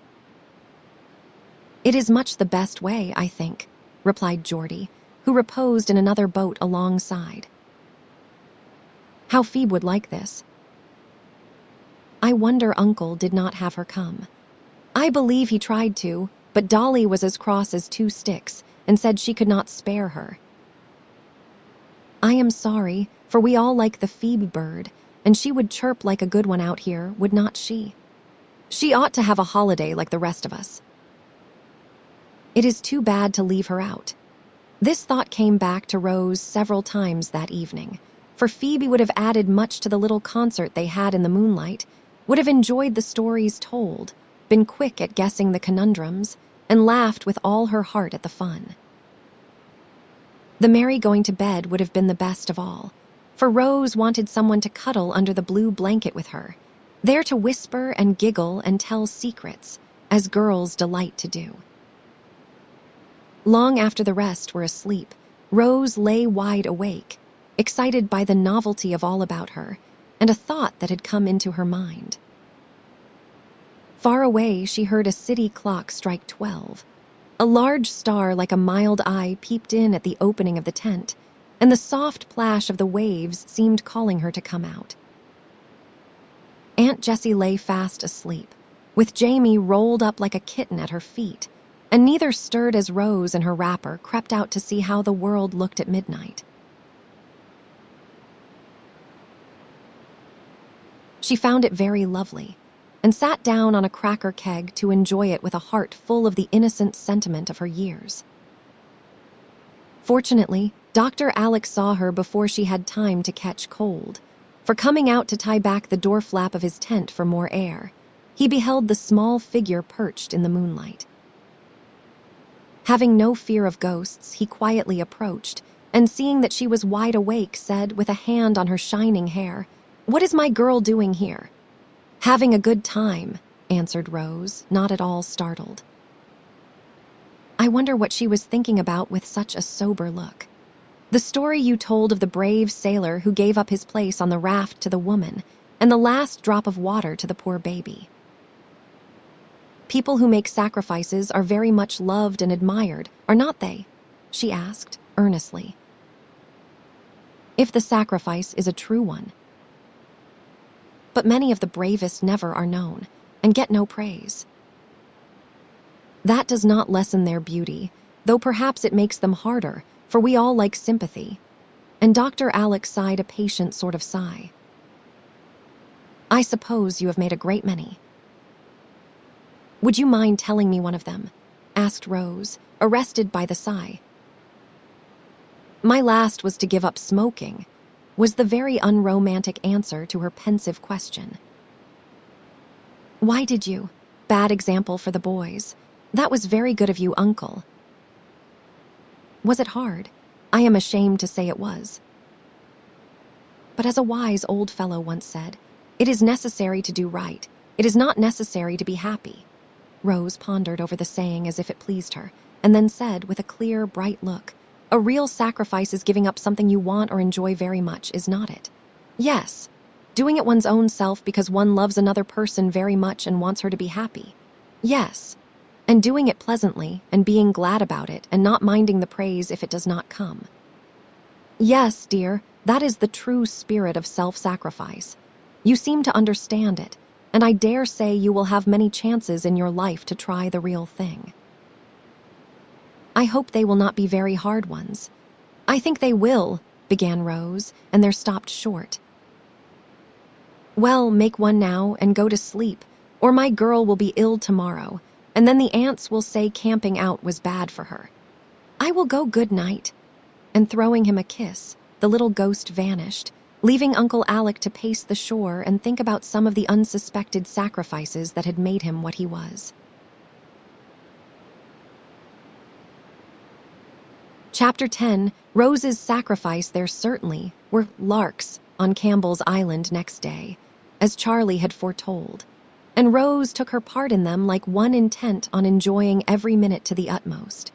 "It is much the best way, I think," replied Geordie, who reposed in another boat alongside. How Phoebe would like this. I wonder Uncle did not have her come. I believe he tried to, but Dolly was as cross as two sticks and said she could not spare her. I am sorry, for we all like the Phoebe bird, and she would chirp like a good one out here, would not she? She ought to have a holiday like the rest of us. It is too bad to leave her out. This thought came back to Rose several times that evening, for Phoebe would have added much to the little concert they had in the moonlight, would have enjoyed the stories told, been quick at guessing the conundrums, and laughed with all her heart at the fun. The merry going to bed would have been the best of all, for Rose wanted someone to cuddle under the blue blanket with her, there to whisper and giggle and tell secrets, as girls delight to do. Long after the rest were asleep, Rose lay wide awake, excited by the novelty of all about her, and a thought that had come into her mind. Far away, she heard a city clock strike 12. A large star like a mild eye peeped in at the opening of the tent, and the soft plash of the waves seemed calling her to come out. Aunt Jessie lay fast asleep, with Jamie rolled up like a kitten at her feet, and neither stirred as Rose in her wrapper crept out to see how the world looked at midnight. She found it very lovely, and sat down on a cracker keg to enjoy it with a heart full of the innocent sentiment of her years. Fortunately, Dr. Alec saw her before she had time to catch cold, for coming out to tie back the door flap of his tent for more air, he beheld the small figure perched in the moonlight. Having no fear of ghosts, he quietly approached, and seeing that she was wide awake, said, with a hand on her shining hair, "What is my girl doing here?" "Having a good time," answered Rose, not at all startled. "I wonder what she was thinking about with such a sober look." "The story you told of the brave sailor who gave up his place on the raft to the woman, and the last drop of water to the poor baby. People who make sacrifices are very much loved and admired, are not they?" she asked, earnestly. "If the sacrifice is a true one. But many of the bravest never are known, and get no praise. That does not lessen their beauty, though perhaps it makes them harder, for we all like sympathy." And Dr. Alec sighed a patient sort of sigh. "I suppose you have made a great many." "Would you mind telling me one of them?" asked Rose, arrested by the sigh. "My last was to give up smoking," was the very unromantic answer to her pensive question. "Why did you? Bad example for the boys. That was very good of you, Uncle." "Was it hard? I am ashamed to say it was. But as a wise old fellow once said, it is necessary to do right. It is not necessary to be happy." Rose pondered over the saying as if it pleased her, and then said with a clear, bright look, "A real sacrifice is giving up something you want or enjoy very much, is not it?" "Yes. Doing it one's own self because one loves another person very much and wants her to be happy." "Yes. And doing it pleasantly and being glad about it and not minding the praise if it does not come." "Yes, dear, that is the true spirit of self-sacrifice. You seem to understand it, and I dare say you will have many chances in your life to try the real thing. I hope they will not be very hard ones. I think they will, began Rose, and they're stopped short. Well, make one now and go to sleep, or my girl will be ill tomorrow, and then the aunts will say camping out was bad for her. I will go good night. And throwing him a kiss, the little ghost vanished, leaving Uncle Alec to pace the shore and think about some of the unsuspected sacrifices that had made him what he was. Chapter 10, Rose's sacrifice there certainly were larks on Campbell's Island next day, as Charlie had foretold, and Rose took her part in them like one intent on enjoying every minute to the utmost.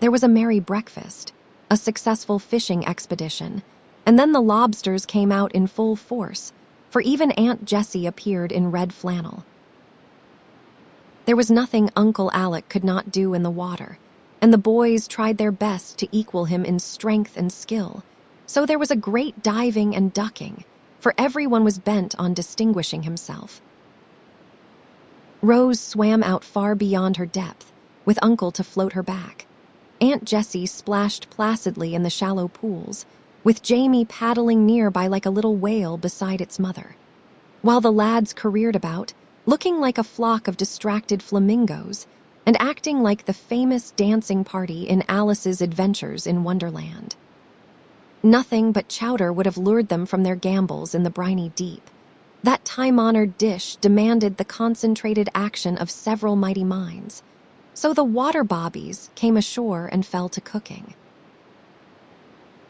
There was a merry breakfast, a successful fishing expedition, and then the lobsters came out in full force, for even Aunt Jessie appeared in red flannel. There was nothing Uncle Alec could not do in the water, and the boys tried their best to equal him in strength and skill, so there was a great diving and ducking, for everyone was bent on distinguishing himself. Rose swam out far beyond her depth, with Uncle to float her back. Aunt Jessie splashed placidly in the shallow pools, with Jamie paddling nearby like a little whale beside its mother, while the lads careered about, looking like a flock of distracted flamingos and acting like the famous dancing party in Alice's Adventures in Wonderland. Nothing but chowder would have lured them from their gambols in the briny deep. That time-honored dish demanded the concentrated action of several mighty minds, so the water bobbies came ashore and fell to cooking.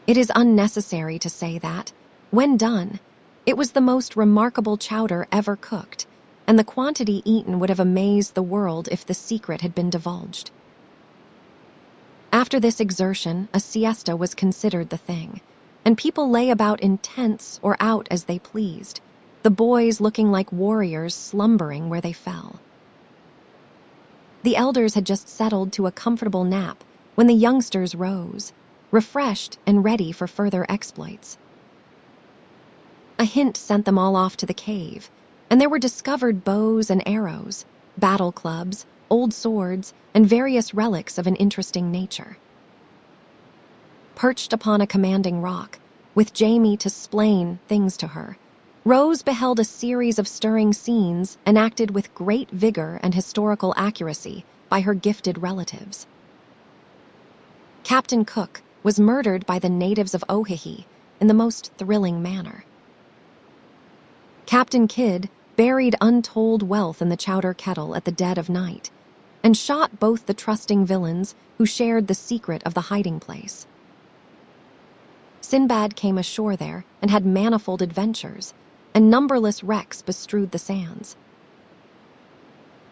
It is unnecessary to say that, when done, it was the most remarkable chowder ever cooked, and the quantity eaten would have amazed the world if the secret had been divulged. After this exertion, a siesta was considered the thing, and people lay about in tents or out as they pleased, the boys looking like warriors slumbering where they fell. The elders had just settled to a comfortable nap when the youngsters rose, refreshed and ready for further exploits. A hint sent them all off to the cave, and there were discovered bows and arrows, battle clubs, old swords, and various relics of an interesting nature. Perched upon a commanding rock, with Jamie to splain things to her, Rose beheld a series of stirring scenes enacted with great vigor and historical accuracy by her gifted relatives. Captain Cook was murdered by the natives of Ohihi in the most thrilling manner. Captain Kidd buried untold wealth in the chowder kettle at the dead of night, and shot both the trusting villains who shared the secret of the hiding place. Sinbad came ashore there and had manifold adventures, and numberless wrecks bestrewed the sands.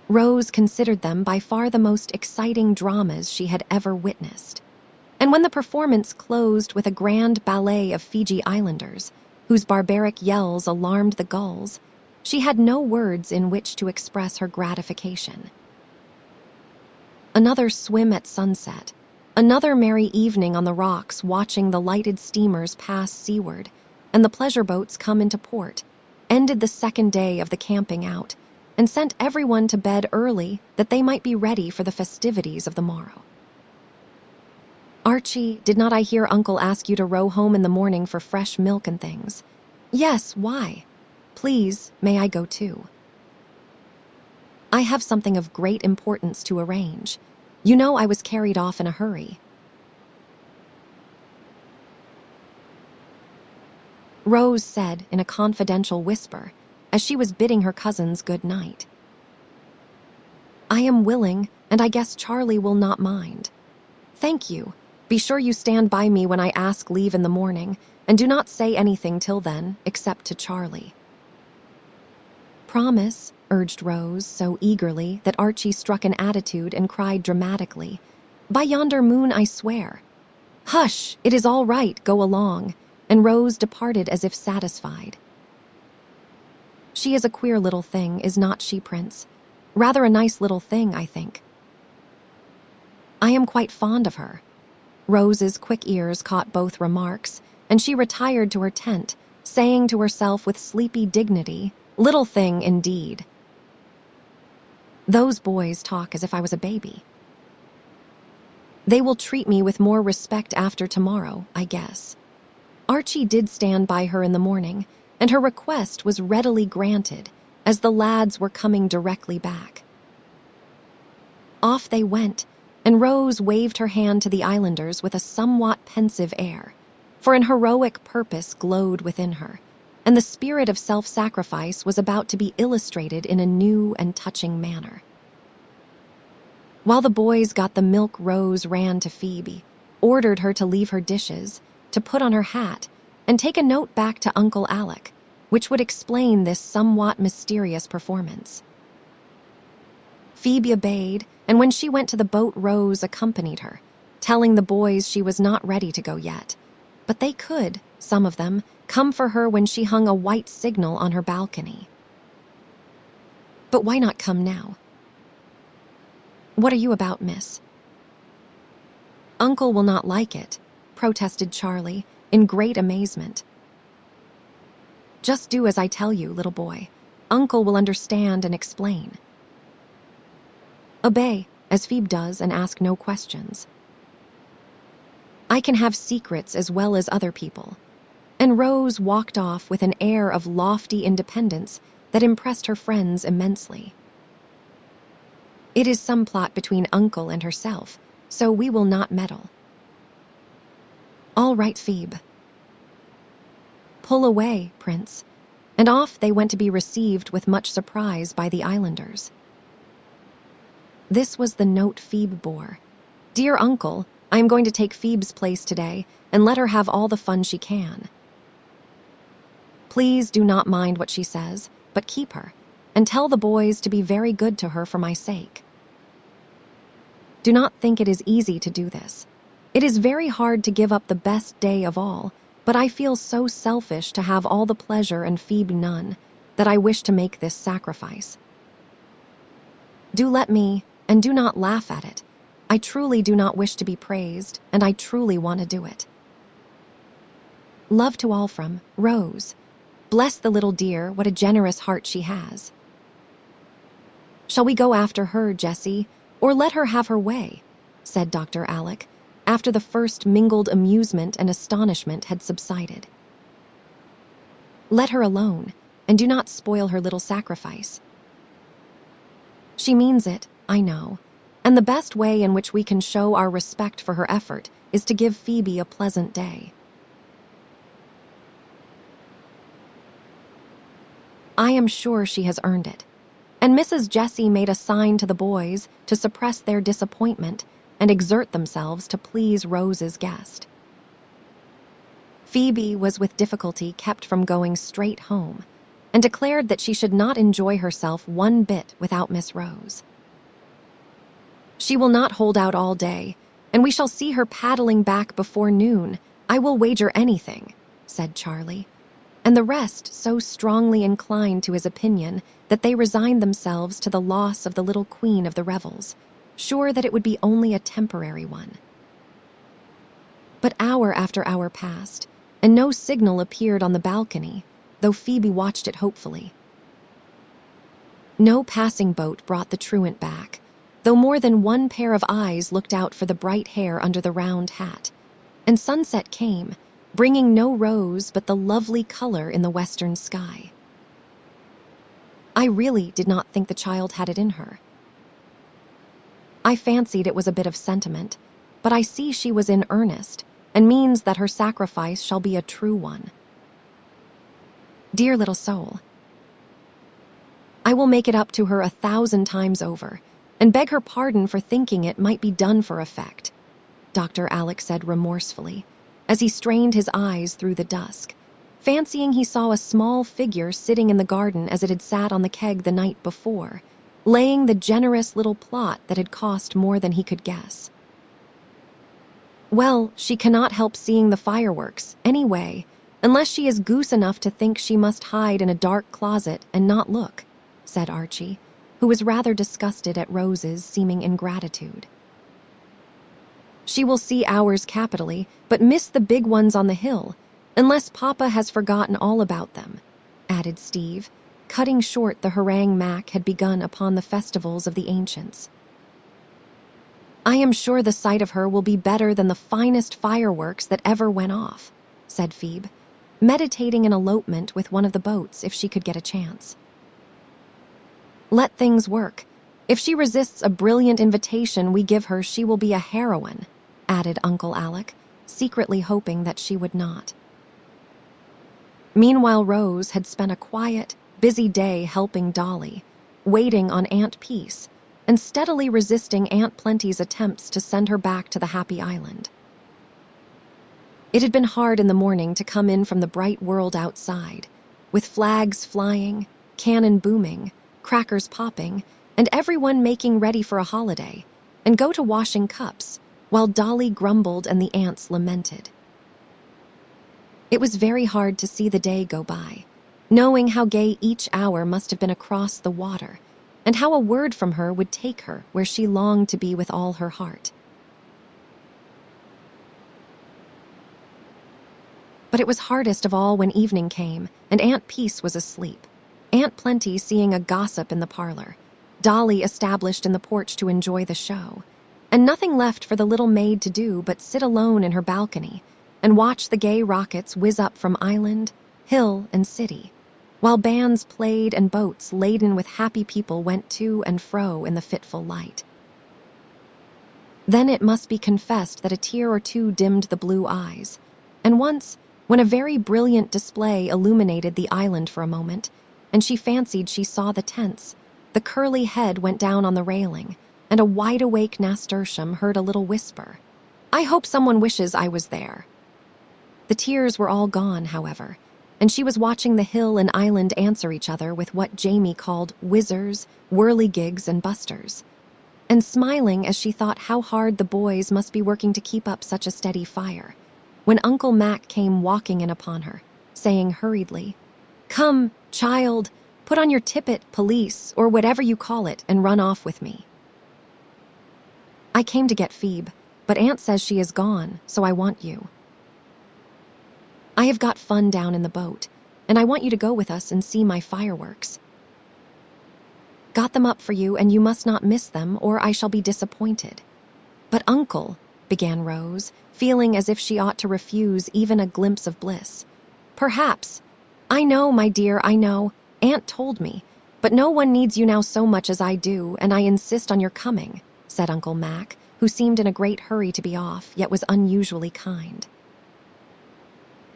Rose considered them by far the most exciting dramas she had ever witnessed, and when the performance closed with a grand ballet of Fiji Islanders, whose barbaric yells alarmed the gulls, she had no words in which to express her gratification. Another swim at sunset, another merry evening on the rocks watching the lighted steamers pass seaward and the pleasure boats come into port, ended the second day of the camping out and sent everyone to bed early that they might be ready for the festivities of the morrow. Archie, did not I hear Uncle ask you to row home in the morning for fresh milk and things? Yes, why? Please, may I go too? I have something of great importance to arrange. You know I was carried off in a hurry. Rose said in a confidential whisper as she was bidding her cousins good night. I am willing, and I guess Charlie will not mind. Thank you. Be sure you stand by me when I ask leave in the morning, and do not say anything till then, except to Charlie. Promise, urged Rose so eagerly that Archie struck an attitude and cried dramatically, By yonder moon I swear. Hush, it is all right, go along, and Rose departed as if satisfied. She is a queer little thing, is not she, Prince? Rather a nice little thing, I think. I am quite fond of her. Rose's quick ears caught both remarks, and she retired to her tent, saying to herself with sleepy dignity Little thing, indeed. Those boys talk as if I was a baby. They will treat me with more respect after tomorrow, I guess. Archie did stand by her in the morning, and her request was readily granted as the lads were coming directly back. Off they went, and Rose waved her hand to the islanders with a somewhat pensive air, for an heroic purpose glowed within her, and the spirit of self-sacrifice was about to be illustrated in a new and touching manner. While the boys got the milk, Rose ran to Phoebe, ordered her to leave her dishes, to put on her hat, and take a note back to Uncle Alec, which would explain this somewhat mysterious performance. Phoebe obeyed, and when she went to the boat, Rose accompanied her, telling the boys she was not ready to go yet, but they could, some of them, come for her when she hung a white signal on her balcony. But why not come now? What are you about, miss? Uncle will not like it, protested Charlie, in great amazement. Just do as I tell you, little boy. Uncle will understand and explain. Obey, as Phoebe does, and ask no questions. I can have secrets as well as other people. And Rose walked off with an air of lofty independence that impressed her friends immensely. It is some plot between Uncle and herself, so we will not meddle. All right, Phoebe. Pull away, Prince. And off they went to be received with much surprise by the islanders. This was the note Phoebe bore. Dear Uncle, I am going to take Phoebe's place today and let her have all the fun she can. Please do not mind what she says, but keep her, and tell the boys to be very good to her for my sake. Do not think it is easy to do this. It is very hard to give up the best day of all, but I feel so selfish to have all the pleasure and Phoebe none, that I wish to make this sacrifice. Do let me, and do not laugh at it. I truly do not wish to be praised, and I truly want to do it. Love to all from Rose. Bless the little dear, what a generous heart she has. Shall we go after her, Jessie, or let her have her way? Said Dr. Alec, after the first mingled amusement and astonishment had subsided. Let her alone, and do not spoil her little sacrifice. She means it, I know, and the best way in which we can show our respect for her effort is to give Phoebe a pleasant day. I am sure she has earned it. And Mrs. Jessie made a sign to the boys to suppress their disappointment and exert themselves to please Rose's guest. Phoebe was with difficulty kept from going straight home, and declared that she should not enjoy herself one bit without Miss Rose. She will not hold out all day, and we shall see her paddling back before noon. I will wager anything, said Charlie, and the rest so strongly inclined to his opinion that they resigned themselves to the loss of the little queen of the revels, sure that it would be only a temporary one. But hour after hour passed, and no signal appeared on the balcony, though Phoebe watched it hopefully. No passing boat brought the truant back, though more than one pair of eyes looked out for the bright hair under the round hat, and sunset came, bringing no rose but the lovely color in the western sky. I really did not think the child had it in her. I fancied it was a bit of sentiment, but I see she was in earnest, and means that her sacrifice shall be a true one. Dear little soul, I will make it up to her 1,000 times over, and beg her pardon for thinking it might be done for effect, Dr. Alec said remorsefully, as he strained his eyes through the dusk, fancying he saw a small figure sitting in the garden as it had sat on the keg the night before, laying the generous little plot that had cost more than he could guess. Well, she cannot help seeing the fireworks, anyway, unless she is goose enough to think she must hide in a dark closet and not look, said Archie, who was rather disgusted at Rose's seeming ingratitude. She will see ours capitally, but miss the big ones on the hill, unless Papa has forgotten all about them, added Steve, cutting short the harangue Mac had begun upon the festivals of the ancients. "I am sure the sight of her will be better than the finest fireworks that ever went off," said Phoebe, meditating an elopement with one of the boats if she could get a chance. "Let things work. If she resists a brilliant invitation we give her, she will be a heroine," added Uncle Alec, secretly hoping that she would not. Meanwhile, Rose had spent a quiet, busy day helping Dolly, waiting on Aunt Peace, and steadily resisting Aunt Plenty's attempts to send her back to the Happy Island. It had been hard in the morning to come in from the bright world outside, with flags flying, cannon booming, crackers popping, and everyone making ready for a holiday, and go to washing cups, while Dolly grumbled and the aunts lamented. It was very hard to see the day go by, knowing how gay each hour must have been across the water, and how a word from her would take her where she longed to be with all her heart. But it was hardest of all when evening came and Aunt Peace was asleep, Aunt Plenty seeing a gossip in the parlor, Dolly established in the porch to enjoy the show, and nothing left for the little maid to do but sit alone in her balcony and watch the gay rockets whiz up from island, hill, and city, while bands played and boats laden with happy people went to and fro in the fitful light. Then it must be confessed that a tear or two dimmed the blue eyes, and once, when a very brilliant display illuminated the island for a moment, and she fancied she saw the tents, the curly head went down on the railing, and a wide-awake nasturtium heard a little whisper, "I hope someone wishes I was there." The tears were all gone, however, and she was watching the hill and island answer each other with what Jamie called whizzers, whirligigs, and busters, and smiling as she thought how hard the boys must be working to keep up such a steady fire, when Uncle Mac came walking in upon her, saying hurriedly, "Come, child, put on your tippet, police, or whatever you call it, and run off with me." "I came to get Phoebe, but Aunt says she is gone, so I want you." "I have got fun down in the boat, and I want you to go with us and see my fireworks." "Got them up for you, and you must not miss them, or I shall be disappointed." "But Uncle," began Rose, feeling as if she ought to refuse even a glimpse of bliss. "Perhaps. I know, my dear, I know. Aunt told me. But no one needs you now so much as I do, and I insist on your coming," said Uncle Mac, who seemed in a great hurry to be off, yet was unusually kind.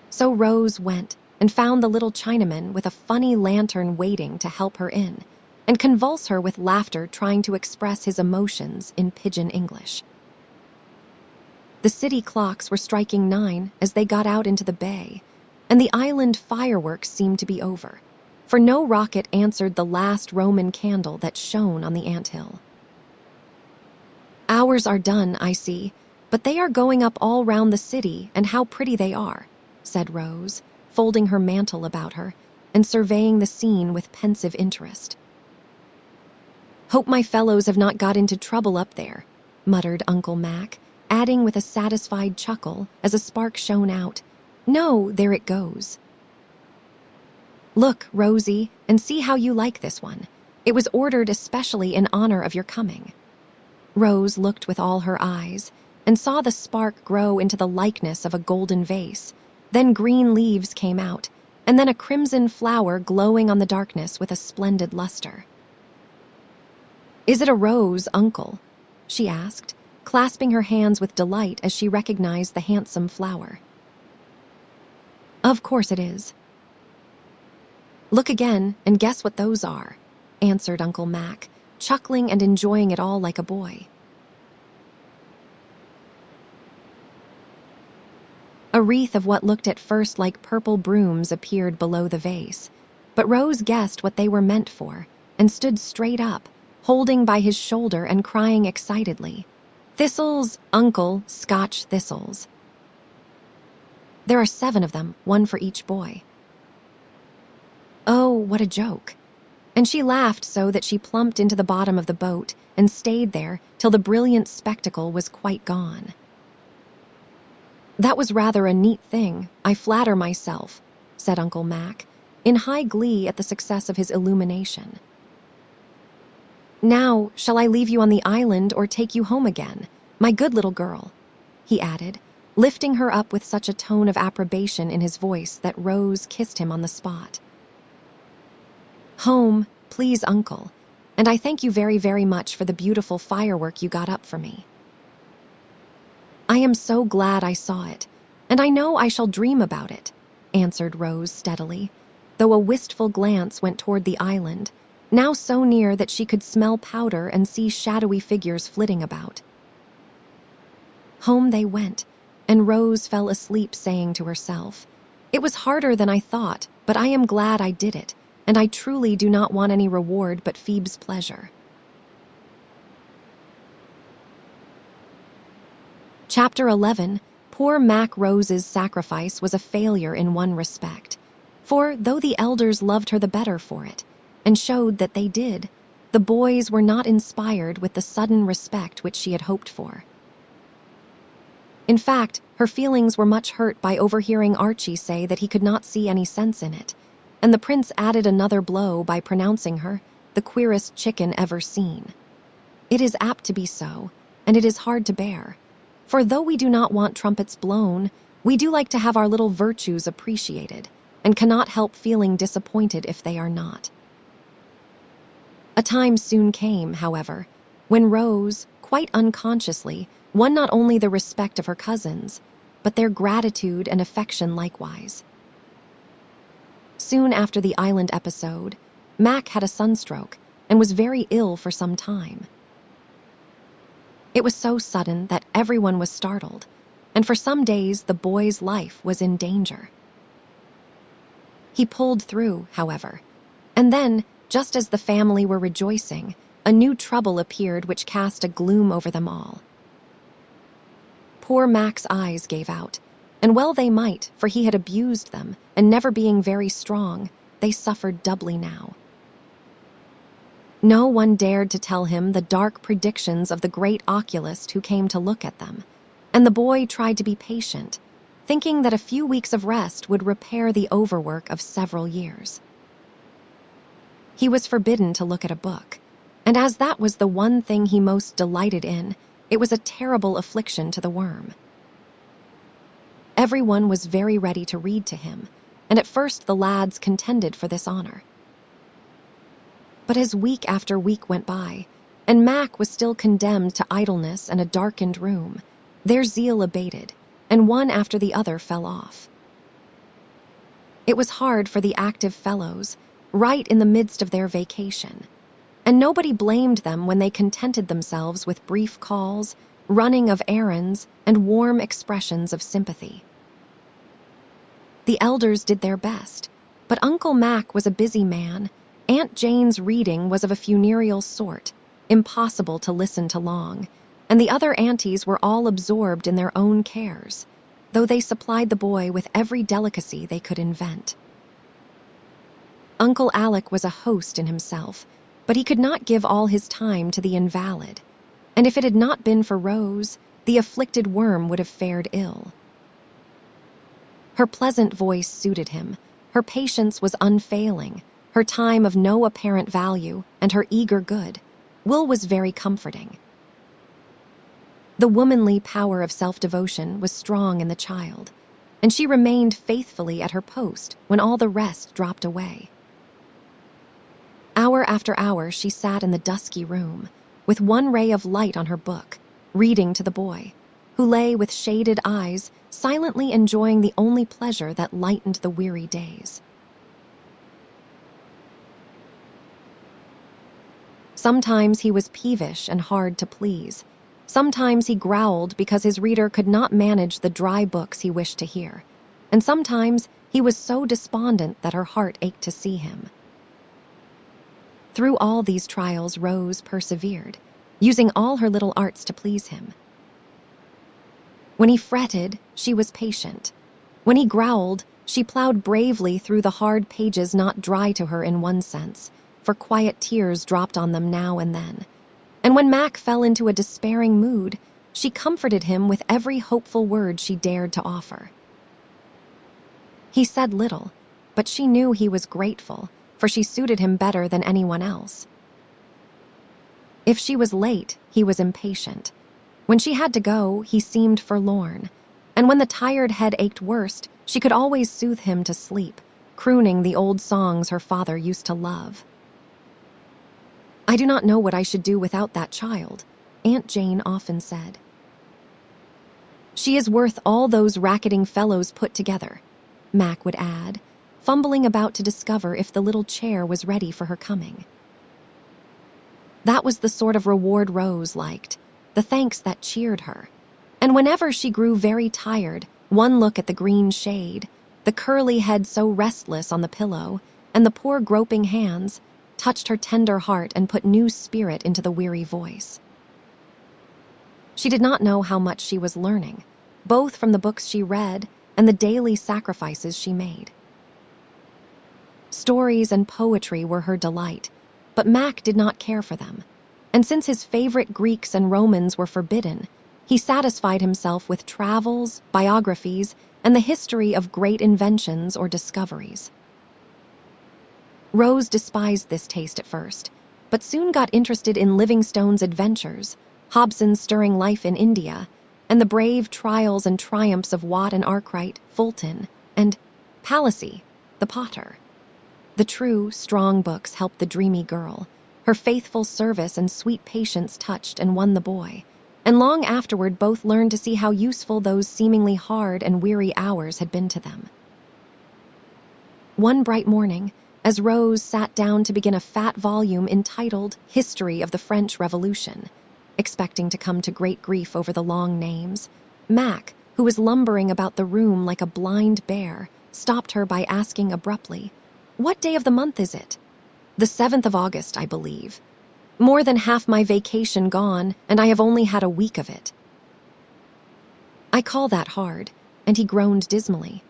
So Rose went and found the little Chinaman with a funny lantern waiting to help her in, and convulse her with laughter trying to express his emotions in pidgin English. The city clocks were striking 9 as they got out into the bay, and the island fireworks seemed to be over, for no rocket answered the last Roman candle that shone on the anthill. "Ours are done, I see, but they are going up all round the city, and how pretty they are," said Rose, folding her mantle about her and surveying the scene with pensive interest. "Hope my fellows have not got into trouble up there," muttered Uncle Mac, adding with a satisfied chuckle as a spark shone out, "No, there it goes. Look, Rosie, and see how you like this one. It was ordered especially in honor of your coming." Rose looked with all her eyes and saw the spark grow into the likeness of a golden vase. Then green leaves came out, and then a crimson flower glowing on the darkness with a splendid luster. "Is it a rose, Uncle?" she asked, clasping her hands with delight as she recognized the handsome flower. "Of course it is." "Look again and guess what those are," answered Uncle Mac, chuckling and enjoying it all like a boy. A wreath of what looked at first like purple brooms appeared below the vase, but Rose guessed what they were meant for and stood straight up, holding by his shoulder and crying excitedly, "Thistles, Uncle, Scotch thistles. There are 7 of them, 1 for each boy." "Oh, what a joke." And she laughed so that she plumped into the bottom of the boat and stayed there till the brilliant spectacle was quite gone. "That was rather a neat thing, I flatter myself," said Uncle Mac, in high glee at the success of his illumination. "Now, shall I leave you on the island or take you home again, my good little girl?" he added, lifting her up with such a tone of approbation in his voice that Rose kissed him on the spot. "Home, please, Uncle, and I thank you very, very much for the beautiful firework you got up for me." "I am so glad I saw it, and I know I shall dream about it," answered Rose steadily, though a wistful glance went toward the island, now so near that she could smell powder and see shadowy figures flitting about. Home they went, and Rose fell asleep saying to herself, "It was harder than I thought, but I am glad I did it, and I truly do not want any reward but Phoebe's pleasure." Chapter 11. Poor Mac Rose's sacrifice was a failure in one respect, for though the elders loved her the better for it, and showed that they did, the boys were not inspired with the sudden respect which she had hoped for. In fact, her feelings were much hurt by overhearing Archie say that he could not see any sense in it, and the prince added another blow by pronouncing her the queerest chicken ever seen. It is apt to be so, and it is hard to bear, for though we do not want trumpets blown, we do like to have our little virtues appreciated, and cannot help feeling disappointed if they are not. A time soon came, however, when Rose, quite unconsciously, won not only the respect of her cousins, but their gratitude and affection likewise. Soon after the island episode, Mac had a sunstroke and was very ill for some time. It was so sudden that everyone was startled, and for some days the boy's life was in danger. He pulled through, however, and then, just as the family were rejoicing, a new trouble appeared which cast a gloom over them all. Poor Mac's eyes gave out, and well they might, for he had abused them, and never being very strong, they suffered doubly now. No one dared to tell him the dark predictions of the great oculist who came to look at them, and the boy tried to be patient, thinking that a few weeks of rest would repair the overwork of several years. He was forbidden to look at a book, and as that was the one thing he most delighted in, it was a terrible affliction to the worm. Everyone was very ready to read to him, and at first the lads contended for this honor. But as week after week went by, and Mac was still condemned to idleness and a darkened room, their zeal abated, and one after the other fell off. It was hard for the active fellows, right in the midst of their vacation, and nobody blamed them when they contented themselves with brief calls, running of errands, and warm expressions of sympathy. The elders did their best, but Uncle Mac was a busy man. Aunt Jane's reading was of a funereal sort, impossible to listen to long, and the other aunties were all absorbed in their own cares, though they supplied the boy with every delicacy they could invent. Uncle Alec was a host in himself, but he could not give all his time to the invalid, and if it had not been for Rose, the afflicted worm would have fared ill. Her pleasant voice suited him, her patience was unfailing, her time of no apparent value, and her eager good. Will was very comforting. The womanly power of self-devotion was strong in the child, and she remained faithfully at her post when all the rest dropped away. Hour after hour she sat in the dusky room, with one ray of light on her book, reading to the boy, who lay with shaded eyes, silently enjoying the only pleasure that lightened the weary days. Sometimes he was peevish and hard to please. Sometimes he growled because his reader could not manage the dry books he wished to hear, and sometimes he was so despondent that her heart ached to see him. Through all these trials, Rose persevered, using all her little arts to please him. When he fretted, she was patient. When he growled, she plowed bravely through the hard pages not dry to her in one sense, for quiet tears dropped on them now and then. And when Mac fell into a despairing mood, she comforted him with every hopeful word she dared to offer. He said little, but she knew he was grateful, for she suited him better than anyone else. If she was late, he was impatient. When she had to go, he seemed forlorn, and when the tired head ached worst, she could always soothe him to sleep, crooning the old songs her father used to love. "I do not know what I should do without that child," Aunt Jane often said. "She is worth all those racketing fellows put together," Mac would add, fumbling about to discover if the little chair was ready for her coming. That was the sort of reward Rose liked, the thanks that cheered her. And whenever she grew very tired, one look at the green shade, the curly head so restless on the pillow, and the poor groping hands, touched her tender heart and put new spirit into the weary voice. She did not know how much she was learning, both from the books she read and the daily sacrifices she made. Stories and poetry were her delight, but Mac did not care for them, and since his favorite Greeks and Romans were forbidden, he satisfied himself with travels, biographies, and the history of great inventions or discoveries. Rose despised this taste at first, but soon got interested in Livingstone's adventures, Hobson's stirring life in India, and the brave trials and triumphs of Watt and Arkwright, Fulton, and Palissy, the potter. The true, strong books helped the dreamy girl. Her faithful service and sweet patience touched and won the boy, and long afterward both learned to see how useful those seemingly hard and weary hours had been to them. One bright morning, as Rose sat down to begin a fat volume entitled History of the French Revolution, expecting to come to great grief over the long names, Mac, who was lumbering about the room like a blind bear, stopped her by asking abruptly, "What day of the month is it?" "The 7th of August, I believe. More than half my vacation gone, and I have only had a week of it." "I call that hard," and he groaned dismally.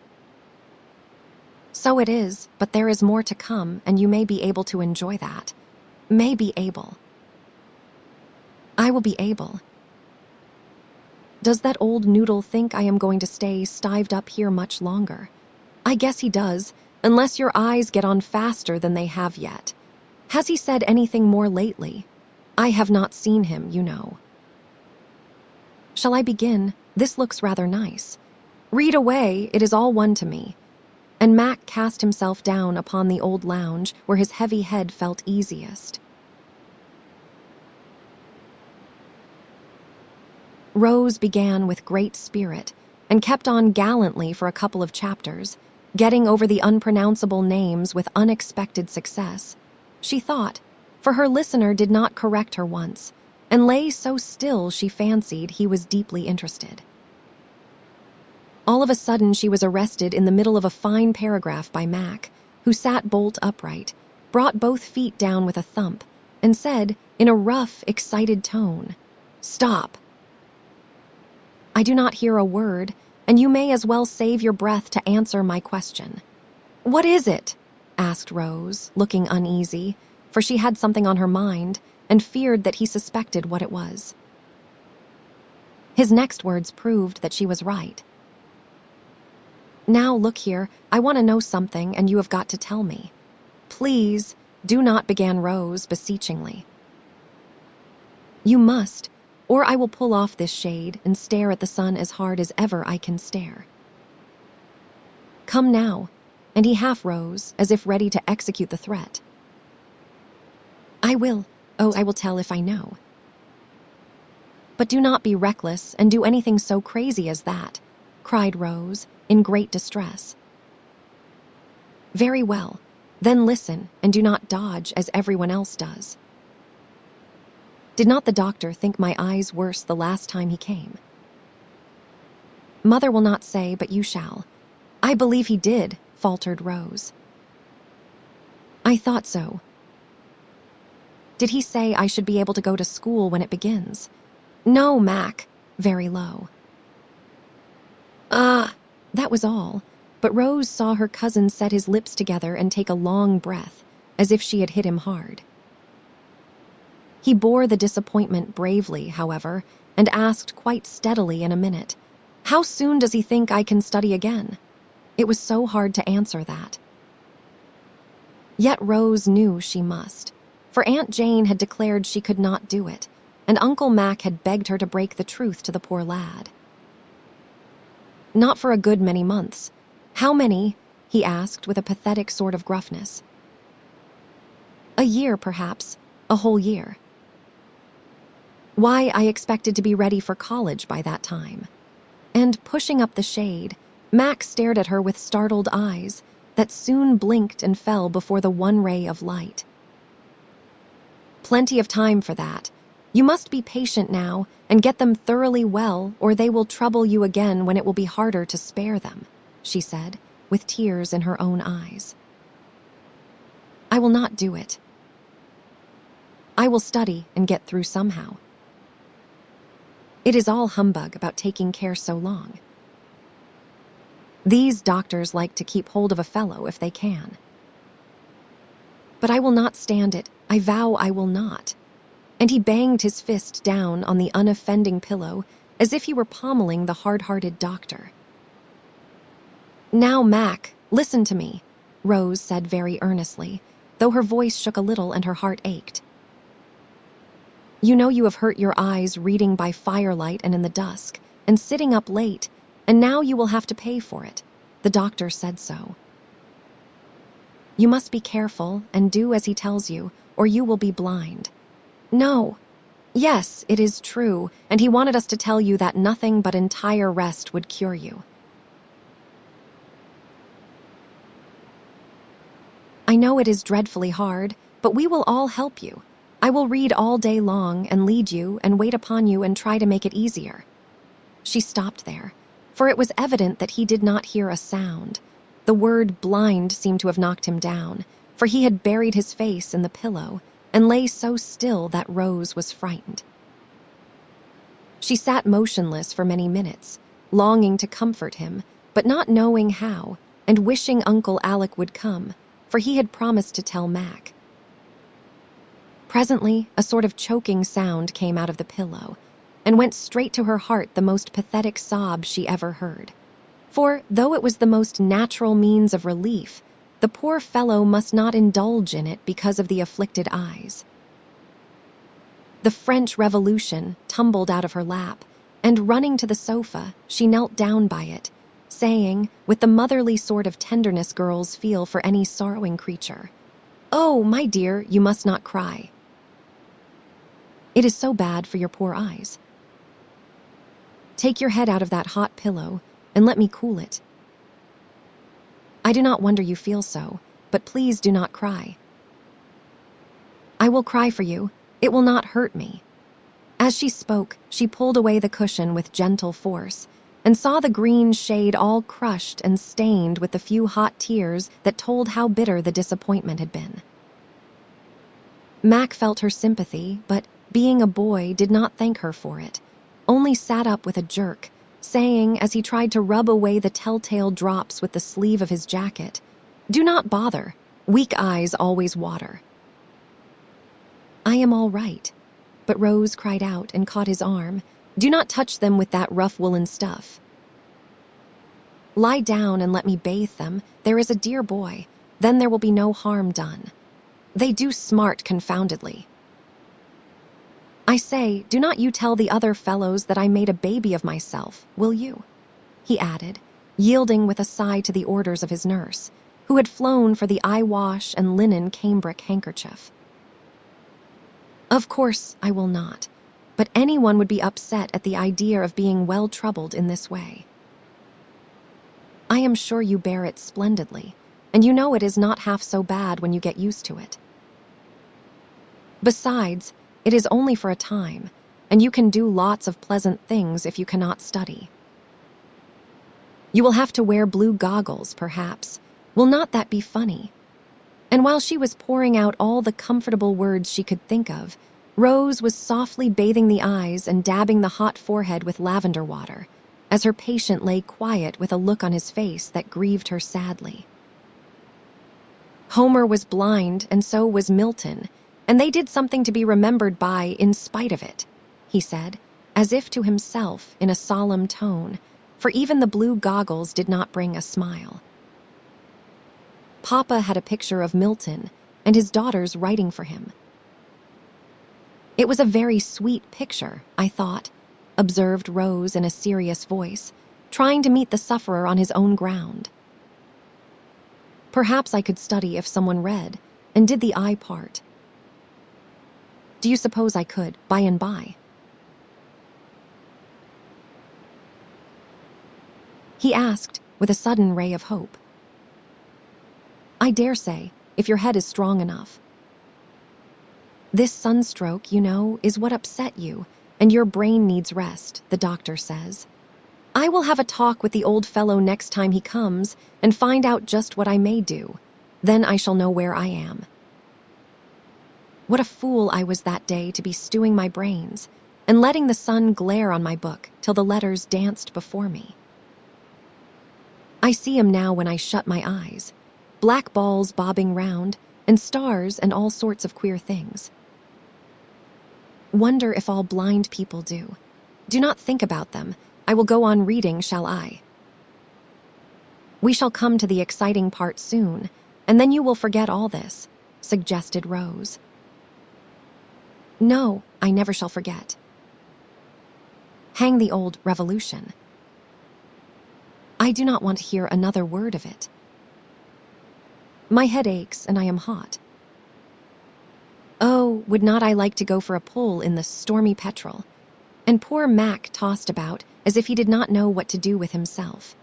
"So it is, but there is more to come, and you may be able to enjoy that. May be able." "I will be able." "Does that old noodle think I am going to stay stived up here much longer? I guess he does, unless your eyes get on faster than they have yet. Has he said anything more lately? I have not seen him, you know." "Shall I begin? This looks rather nice." "Read away, it is all one to me." And Mac cast himself down upon the old lounge where his heavy head felt easiest. Rose began with great spirit and kept on gallantly for a couple of chapters, getting over the unpronounceable names with unexpected success. She thought, for her listener did not correct her once, and lay so still she fancied he was deeply interested. All of a sudden she was arrested in the middle of a fine paragraph by Mac, who sat bolt upright, brought both feet down with a thump, and said, in a rough, excited tone, "Stop. I do not hear a word, and you may as well save your breath to answer my question." "What is it?" asked Rose, looking uneasy, for she had something on her mind and feared that he suspected what it was. His next words proved that she was right. "Now look here, I want to know something and you have got to tell me." "Please, do not," began Rose beseechingly. "You must, or I will pull off this shade and stare at the sun as hard as ever I can stare." "Come now," and he half rose, as if ready to execute the threat. "I will. Oh, I will tell if I know." "But do not be reckless and do anything so crazy as that," cried Rose, in great distress. "Very well. Then listen, and do not dodge as everyone else does. Did not the doctor think my eyes worse the last time he came?" "Mother will not say, but you shall." "I believe he did," faltered Rose. "I thought so." "Did he say I should be able to go to school when it begins?" "No, Mac," very low. That was all, but Rose saw her cousin set his lips together and take a long breath, as if she had hit him hard. He bore the disappointment bravely, however, and asked quite steadily in a minute, "How soon does he think I can study again?" It was so hard to answer that. Yet Rose knew she must, for Aunt Jane had declared she could not do it, and Uncle Mac had begged her to break the truth to the poor lad. Not for a good many months. How many? He asked with a pathetic sort of gruffness. A year, perhaps. A whole year. Why, I expected to be ready for college by that time. And pushing up the shade, Mac stared at her with startled eyes that soon blinked and fell before the one ray of light. Plenty of time for that. You must be patient now and get them thoroughly well, or they will trouble you again when it will be harder to spare them, she said, with tears in her own eyes. I will not do it. I will study and get through somehow. It is all humbug about taking care so long. These doctors like to keep hold of a fellow if they can. But I will not stand it. I vow I will not. And he banged his fist down on the unoffending pillow as if he were pommeling the hard-hearted doctor. Now, Mac, listen to me, Rose said very earnestly, though her voice shook a little and her heart ached. You know you have hurt your eyes reading by firelight and in the dusk, and sitting up late, and now you will have to pay for it. The doctor said so. You must be careful and do as he tells you, or you will be blind. No. Yes, it is true, and he wanted us to tell you that nothing but entire rest would cure you. I know it is dreadfully hard, but we will all help you. I will read all day long and lead you and wait upon you and try to make it easier. She stopped there, for it was evident that he did not hear a sound. The word blind seemed to have knocked him down, for he had buried his face in the pillow and lay so still that Rose was frightened. She sat motionless for many minutes, longing to comfort him, but not knowing how, and wishing Uncle Alec would come, for he had promised to tell Mac. Presently, a sort of choking sound came out of the pillow, and went straight to her heart, the most pathetic sob she ever heard. For, though it was the most natural means of relief, the poor fellow must not indulge in it because of the afflicted eyes. The French Revolution tumbled out of her lap, and running to the sofa, she knelt down by it, saying, with the motherly sort of tenderness girls feel for any sorrowing creature, "Oh, my dear, you must not cry. It is so bad for your poor eyes. Take your head out of that hot pillow and let me cool it. I do not wonder you feel so, but please do not cry. I will cry for you. It will not hurt me." As she spoke, she pulled away the cushion with gentle force and saw the green shade all crushed and stained with the few hot tears that told how bitter the disappointment had been. Mac felt her sympathy, but, being a boy, did not thank her for it, only sat up with a jerk, saying, as he tried to rub away the telltale drops with the sleeve of his jacket, "Do not bother. Weak eyes always water." "I am all right." But Rose cried out and caught his arm, "Do not touch them with that rough woolen stuff. Lie down and let me bathe them. There is a dear boy. Then there will be no harm done. They do smart confoundedly. I say, do not you tell the other fellows that I made a baby of myself, will you?" he added, yielding with a sigh to the orders of his nurse, who had flown for the eye wash and linen cambric handkerchief. "Of course I will not, but anyone would be upset at the idea of being well troubled in this way. I am sure you bear it splendidly, and you know it is not half so bad when you get used to it. Besides, it is only for a time, and you can do lots of pleasant things if you cannot study. You will have to wear blue goggles, perhaps. Will not that be funny?" And while she was pouring out all the comfortable words she could think of, Rose was softly bathing the eyes and dabbing the hot forehead with lavender water, as her patient lay quiet with a look on his face that grieved her sadly. Homer was blind, and so was Milton, and they did something to be remembered by in spite of it, he said, as if to himself in a solemn tone, for even the blue goggles did not bring a smile. Papa had a picture of Milton and his daughters writing for him. It was a very sweet picture, I thought, observed Rose in a serious voice, trying to meet the sufferer on his own ground. Perhaps I could study if someone read and did the I part. Do you suppose I could, by and by? He asked, with a sudden ray of hope. I dare say, if your head is strong enough. This sunstroke, you know, is what upset you, and your brain needs rest, the doctor says. I will have a talk with the old fellow next time he comes and find out just what I may do. Then I shall know where I am. What a fool I was that day to be stewing my brains and letting the sun glare on my book till the letters danced before me. I see 'em now when I shut my eyes, black balls bobbing round, and stars and all sorts of queer things. Wonder if all blind people do. Do not think about them. I will go on reading, shall I? We shall come to the exciting part soon, and then you will forget all this, suggested Rose. No, I never shall forget. Hang the old revolution. I do not want to hear another word of it. My head aches and I am hot. Oh, would not I like to go for a pull in the stormy petrel? And poor Mac tossed about as if he did not know what to do with himself.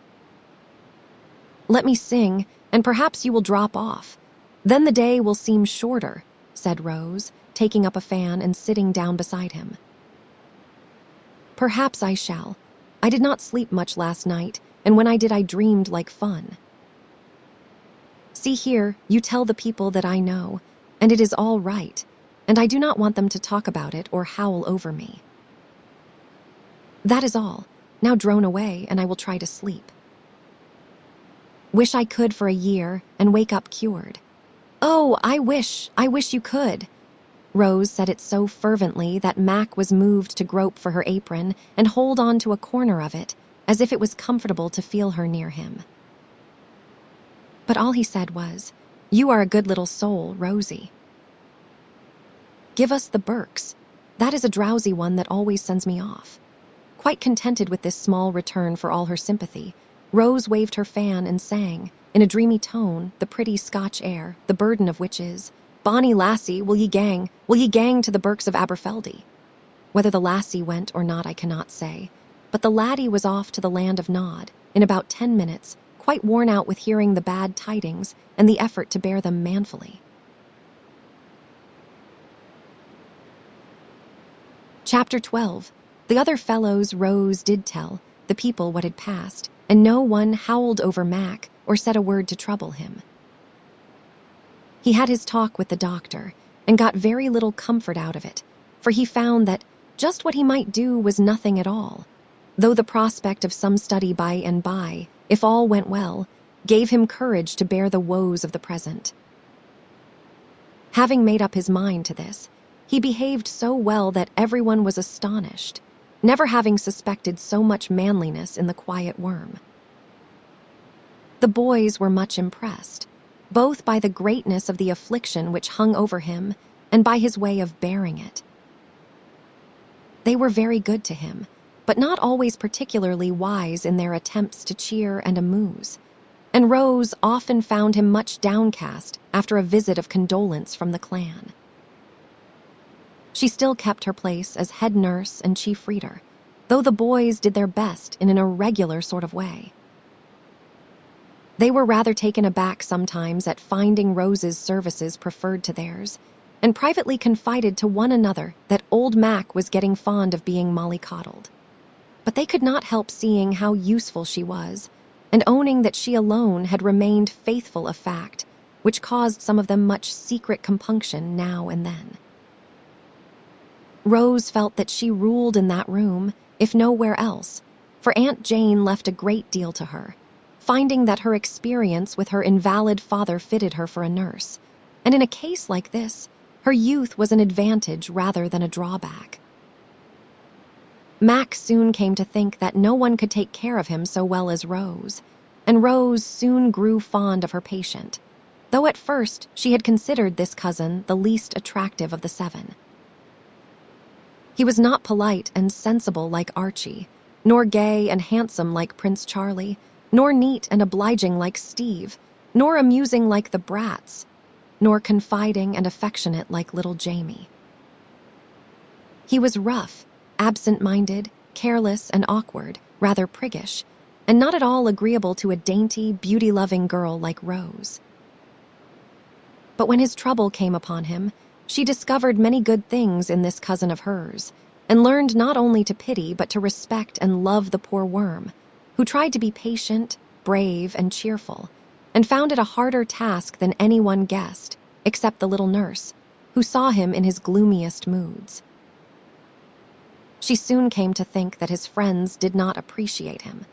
Let me sing, and perhaps you will drop off. Then the day will seem shorter, said Rose, taking up a fan and sitting down beside him. Perhaps I shall. I did not sleep much last night, and when I did I dreamed like fun. See here, you tell the people that I know, and it is all right, and I do not want them to talk about it or howl over me. That is all. Now drone away, and I will try to sleep. Wish I could for a year and wake up cured. Oh, I wish you could. Rose said it so fervently that Mac was moved to grope for her apron and hold on to a corner of it, as if it was comfortable to feel her near him. But all he said was, You are a good little soul, Rosie. Give us the Burkes. That is a drowsy one that always sends me off. Quite contented with this small return for all her sympathy, Rose waved her fan and sang, in a dreamy tone, the pretty Scotch air, the burden of which is, Bonnie lassie, will ye gang to the Burkes of Aberfeldy? Whether the lassie went or not I cannot say, but the laddie was off to the land of Nod in about 10 minutes, quite worn out with hearing the bad tidings and the effort to bear them manfully. Chapter 12. The other fellows Rose did tell the people what had passed, and no one howled over Mac or said a word to trouble him. He had his talk with the doctor and got very little comfort out of it, for he found that just what he might do was nothing at all, though the prospect of some study by and by, if all went well, gave him courage to bear the woes of the present. Having made up his mind to this, he behaved so well that everyone was astonished, never having suspected so much manliness in the quiet worm. The boys were much impressed, both by the greatness of the affliction which hung over him and by his way of bearing it. They were very good to him, but not always particularly wise in their attempts to cheer and amuse, and Rose often found him much downcast after a visit of condolence from the clan. She still kept her place as head nurse and chief reader, though the boys did their best in an irregular sort of way. They were rather taken aback sometimes at finding Rose's services preferred to theirs, and privately confided to one another that old Mac was getting fond of being mollycoddled. But they could not help seeing how useful she was, and owning that she alone had remained faithful, a fact which caused some of them much secret compunction now and then. Rose felt that she ruled in that room, if nowhere else, for Aunt Jane left a great deal to her, finding that her experience with her invalid father fitted her for a nurse, and in a case like this, her youth was an advantage rather than a drawback. Mac soon came to think that no one could take care of him so well as Rose, and Rose soon grew fond of her patient, though at first she had considered this cousin the least attractive of the seven. He was not polite and sensible like Archie, nor gay and handsome like Prince Charlie, nor neat and obliging like Steve, nor amusing like the Brats, nor confiding and affectionate like little Jamie. He was rough, absent-minded, careless and awkward, rather priggish, and not at all agreeable to a dainty, beauty-loving girl like Rose. But when his trouble came upon him, she discovered many good things in this cousin of hers, and learned not only to pity but to respect and love the poor worm, who tried to be patient, brave, and cheerful, and found it a harder task than anyone guessed, except the little nurse, who saw him in his gloomiest moods. She soon came to think that his friends did not appreciate him,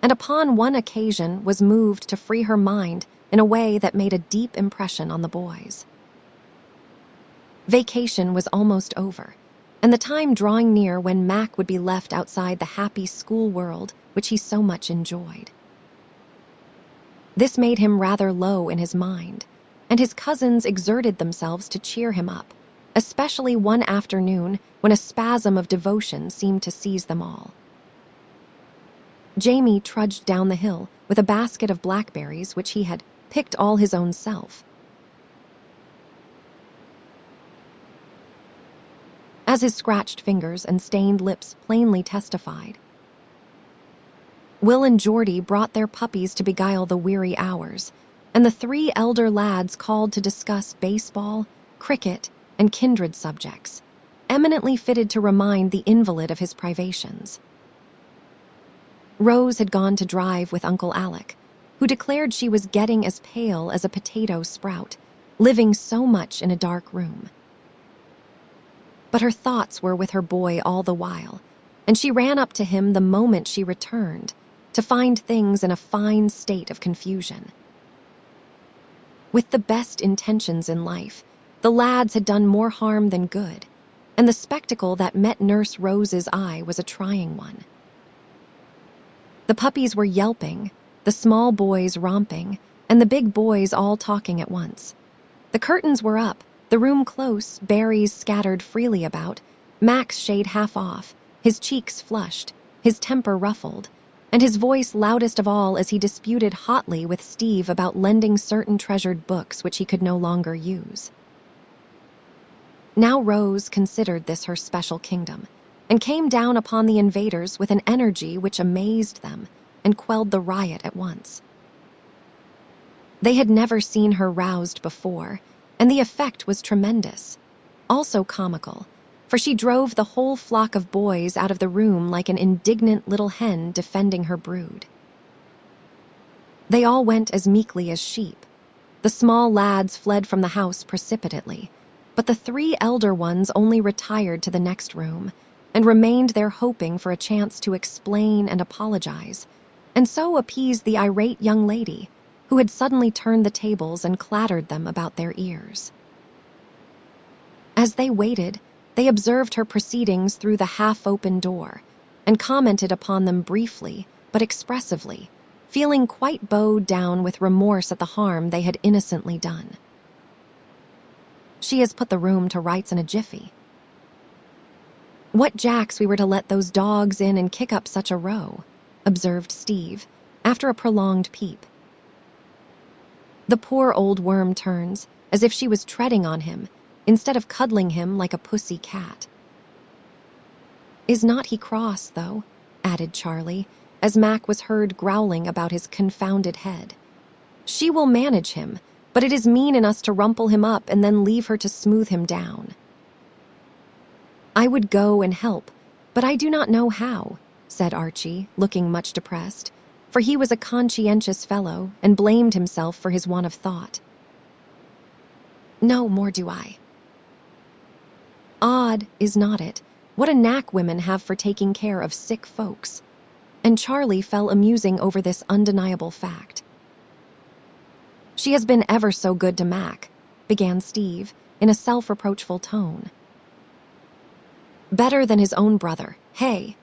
and upon one occasion was moved to free her mind in a way that made a deep impression on the boys. Vacation was almost over, and the time drawing near when Mac would be left outside the happy school world which he so much enjoyed. This made him rather low in his mind, and his cousins exerted themselves to cheer him up, especially one afternoon when a spasm of devotion seemed to seize them all. Jamie trudged down the hill with a basket of blackberries which he had picked all his own self. As his scratched fingers and stained lips plainly testified. Will and Geordie brought their puppies to beguile the weary hours, and the three elder lads called to discuss baseball, cricket, and kindred subjects, eminently fitted to remind the invalid of his privations. Rose had gone to drive with Uncle Alec, who declared she was getting as pale as a potato sprout, living so much in a dark room. But her thoughts were with her boy all the while, and she ran up to him the moment she returned, to find things in a fine state of confusion. With the best intentions in life, the lads had done more harm than good, and the spectacle that met Nurse Rose's eye was a trying one. The puppies were yelping, the small boys romping, and the big boys all talking at once. The curtains were up, the room close, berries scattered freely about, Mac's shade half off, his cheeks flushed, his temper ruffled, and his voice loudest of all as he disputed hotly with Steve about lending certain treasured books which he could no longer use. Now Rose considered this her special kingdom, and came down upon the invaders with an energy which amazed them and quelled the riot at once. They had never seen her roused before, and the effect was tremendous, also comical, for she drove the whole flock of boys out of the room like an indignant little hen defending her brood. They all went as meekly as sheep. The small lads fled from the house precipitately, but the three elder ones only retired to the next room, and remained there hoping for a chance to explain and apologize, and so appease the irate young lady, who had suddenly turned the tables and clattered them about their ears. As they waited, they observed her proceedings through the half-open door, and commented upon them briefly but expressively, feeling quite bowed down with remorse at the harm they had innocently done. She has put the room to rights in a jiffy. What jacks we were to let those dogs in and kick up such a row, observed Steve, after a prolonged peep. The poor old worm turns, as if she was treading on him, instead of cuddling him like a pussy cat. Is not he cross, though? Added Charlie, as Mac was heard growling about his confounded head. She will manage him, but it is mean in us to rumple him up and then leave her to smooth him down. I would go and help, but I do not know how, said Archie, looking much depressed, for he was a conscientious fellow and blamed himself for his want of thought. No more do I. Odd, is not it, what a knack women have for taking care of sick folks? And Charlie fell amusing over this undeniable fact. She has been ever so good to Mac, began Steve, in a self-reproachful tone. Better than his own brother, hey,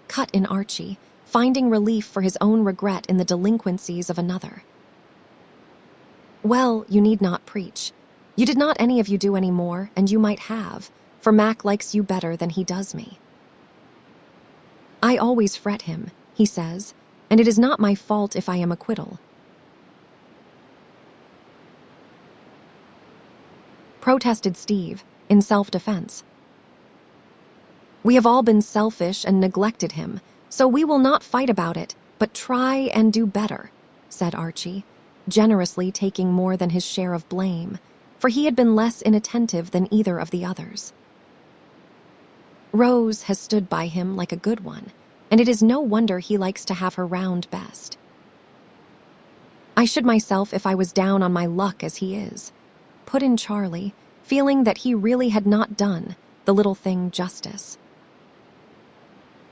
cut in Archie, finding relief for his own regret in the delinquencies of another. Well, you need not preach. You did not any of you do any more, and you might have, for Mac likes you better than he does me. I always fret him, he says, and it is not my fault if I am acquittal. Protested Steve, in self-defense. We have all been selfish and neglected him, so we will not fight about it, but try and do better, said Archie, generously taking more than his share of blame, for he had been less inattentive than either of the others. Rose has stood by him like a good one, and it is no wonder he likes to have her round best. I should myself if I was down on my luck as he is, put in Charlie, feeling that he really had not done the little thing justice.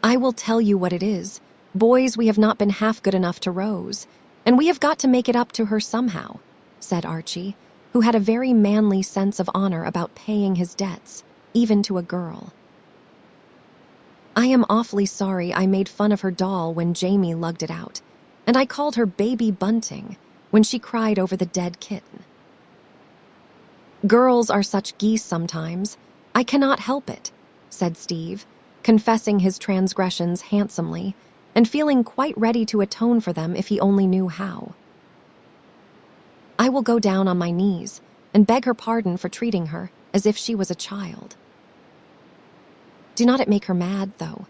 I will tell you what it is. Boys, we have not been half good enough to Rose, and we have got to make it up to her somehow, said Archie, who had a very manly sense of honor about paying his debts, even to a girl. I am awfully sorry I made fun of her doll when Jamie lugged it out, and I called her Baby Bunting when she cried over the dead kitten. Girls are such geese sometimes. I cannot help it, said Steve, confessing his transgressions handsomely and feeling quite ready to atone for them if he only knew how. I will go down on my knees and beg her pardon for treating her as if she was a child. Do not it make her mad, though?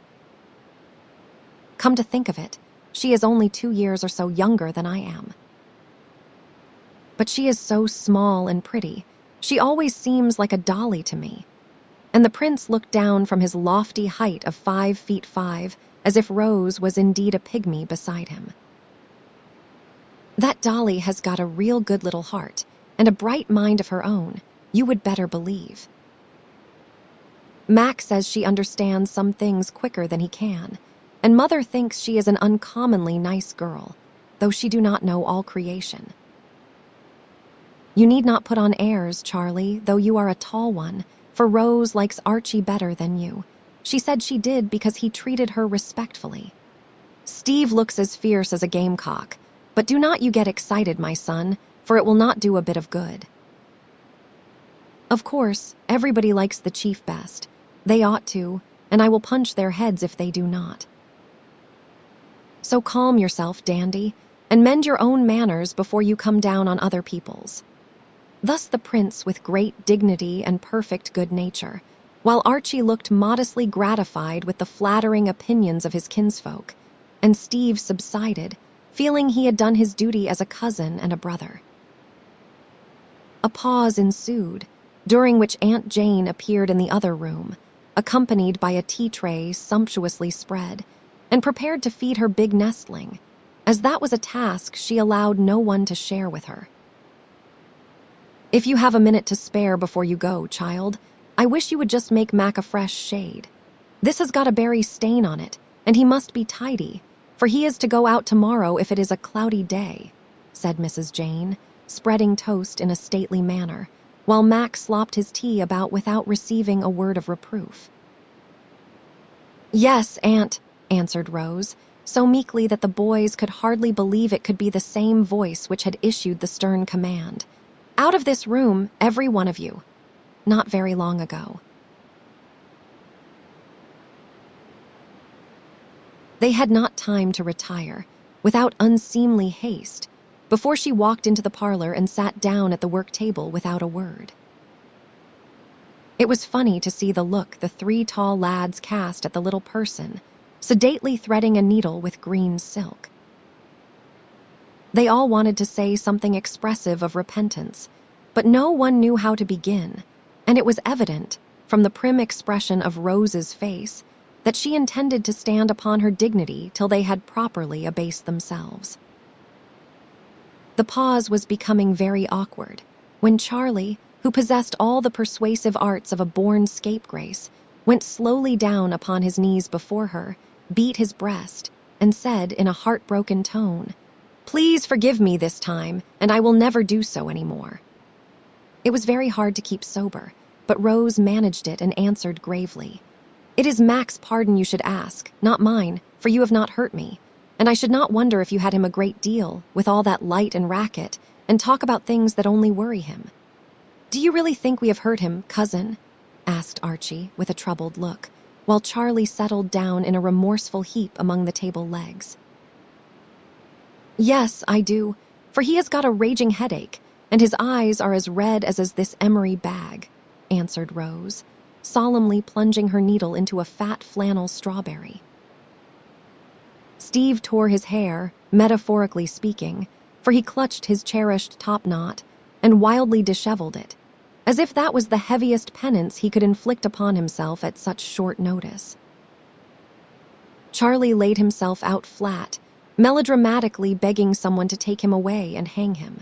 Come to think of it, she is only 2 years or so younger than I am. But she is so small and pretty. She always seems like a dolly to me. And the prince looked down from his lofty height of 5'5" as if Rose was indeed a pygmy beside him. That dolly has got a real good little heart and a bright mind of her own, you would better believe. Mac says she understands some things quicker than he can, and Mother thinks she is an uncommonly nice girl, though she do not know all creation. You need not put on airs, Charlie, though you are a tall one, for Rose likes Archie better than you. She said she did because he treated her respectfully. Steve looks as fierce as a gamecock, but do not you get excited, my son, for it will not do a bit of good. Of course, everybody likes the chief best. They ought to, and I will punch their heads if they do not. So calm yourself, Dandy, and mend your own manners before you come down on other people's. Thus the prince with great dignity and perfect good nature, while Archie looked modestly gratified with the flattering opinions of his kinsfolk, and Steve subsided, feeling he had done his duty as a cousin and a brother. A pause ensued, during which Aunt Jane appeared in the other room, accompanied by a tea tray sumptuously spread, and prepared to feed her big nestling, as that was a task she allowed no one to share with her. If you have a minute to spare before you go, child, I wish you would just make Mac a fresh shade. This has got a berry stain on it, and he must be tidy, for he is to go out tomorrow if it is a cloudy day, said Mrs. Jane, spreading toast in a stately manner, while Mac slopped his tea about without receiving a word of reproof. Yes, Aunt, answered Rose, so meekly that the boys could hardly believe it could be the same voice which had issued the stern command. Out of this room, every one of you. Not very long ago. They had not time to retire, without unseemly haste, before she walked into the parlor and sat down at the work table without a word. It was funny to see the look the 3 tall lads cast at the little person, sedately threading a needle with green silk. They all wanted to say something expressive of repentance, but no one knew how to begin, and it was evident, from the prim expression of Rose's face, that she intended to stand upon her dignity till they had properly abased themselves. The pause was becoming very awkward, when Charlie, who possessed all the persuasive arts of a born scapegrace, went slowly down upon his knees before her, beat his breast, and said in a heartbroken tone, "Please forgive me this time, and I will never do so any more." It was very hard to keep sober, but Rose managed it and answered gravely, "It is Mac's pardon you should ask, not mine, for you have not hurt me, and I should not wonder if you had him a great deal, with all that light and racket, and talk about things that only worry him. "Do you really think we have hurt him, cousin?" asked Archie with a troubled look, while Charlie settled down in a remorseful heap among the table legs. "Yes, I do, for he has got a raging headache, and his eyes are as red as is this emery bag," answered Rose, solemnly plunging her needle into a fat flannel strawberry. Steve tore his hair, metaphorically speaking, for he clutched his cherished top knot and wildly disheveled it, as if that was the heaviest penance he could inflict upon himself at such short notice. Charlie laid himself out flat, melodramatically begging someone to take him away and hang him.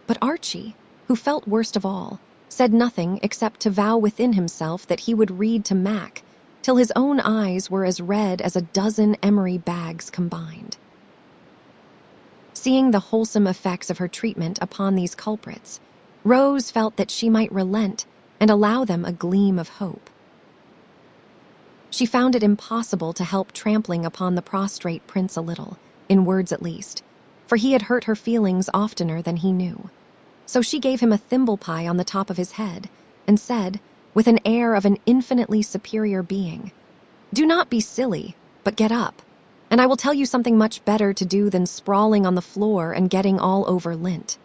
But Archie, who felt worst of all, said nothing except to vow within himself that he would read to Mac till his own eyes were as red as a dozen emery bags combined. Seeing the wholesome effects of her treatment upon these culprits, Rose felt that she might relent and allow them a gleam of hope. She found it impossible to help trampling upon the prostrate prince a little, in words at least, for he had hurt her feelings oftener than he knew. So she gave him a thimble pie on the top of his head and said, with an air of an infinitely superior being, "Do not be silly, but get up, and I will tell you something much better to do than sprawling on the floor and getting all over lint."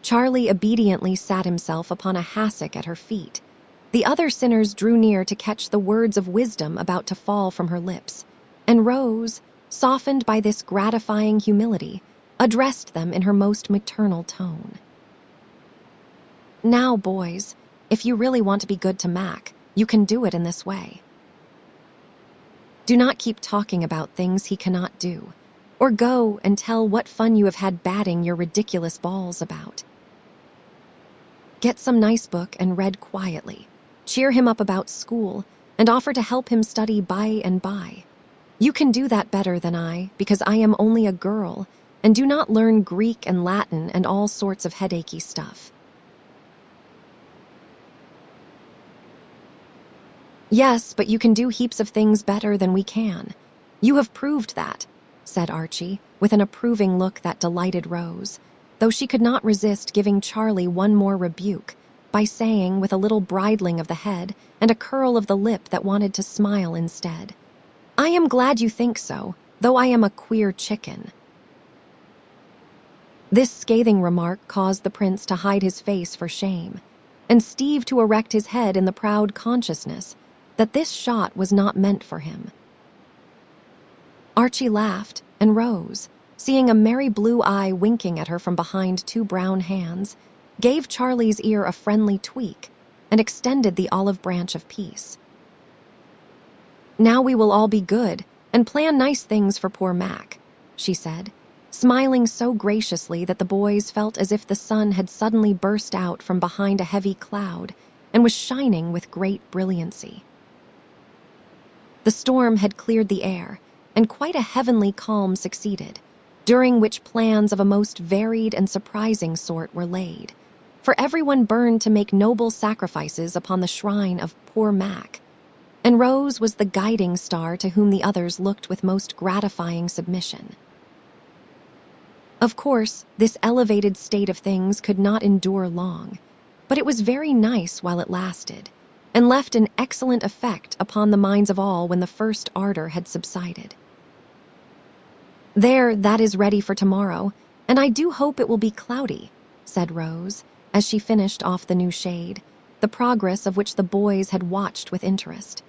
Charlie obediently sat himself upon a hassock at her feet. The other sinners drew near to catch the words of wisdom about to fall from her lips, and Rose, softened by this gratifying humility, addressed them in her most maternal tone. "Now, boys, if you really want to be good to Mac, you can do it in this way. Do not keep talking about things he cannot do, or go and tell what fun you have had batting your ridiculous balls about. Get some nice book and read quietly, cheer him up about school, and offer to help him study by and by. You can do that better than I, because I am only a girl, and do not learn Greek and Latin and all sorts of headachy stuff." "Yes, but you can do heaps of things better than we can. You have proved that," said Archie, with an approving look that delighted Rose, though she could not resist giving Charlie one more rebuke by saying, with a little bridling of the head and a curl of the lip that wanted to smile instead, "I am glad you think so, though I am a queer chicken." This scathing remark caused the prince to hide his face for shame, and Steve to erect his head in the proud consciousness that this shot was not meant for him. Archie laughed, and Rose, seeing a merry blue eye winking at her from behind two brown hands, gave Charlie's ear a friendly tweak and extended the olive branch of peace. "Now we will all be good and plan nice things for poor Mac," she said, smiling so graciously that the boys felt as if the sun had suddenly burst out from behind a heavy cloud and was shining with great brilliancy. The storm had cleared the air, and quite a heavenly calm succeeded, during which plans of a most varied and surprising sort were laid, for everyone burned to make noble sacrifices upon the shrine of poor Mac, and Rose was the guiding star to whom the others looked with most gratifying submission. Of course, this elevated state of things could not endure long, but it was very nice while it lasted, and left an excellent effect upon the minds of all when the first ardor had subsided. "There, that is ready for tomorrow, and I do hope it will be cloudy," said Rose, as she finished off the new shade, the progress of which the boys had watched with interest.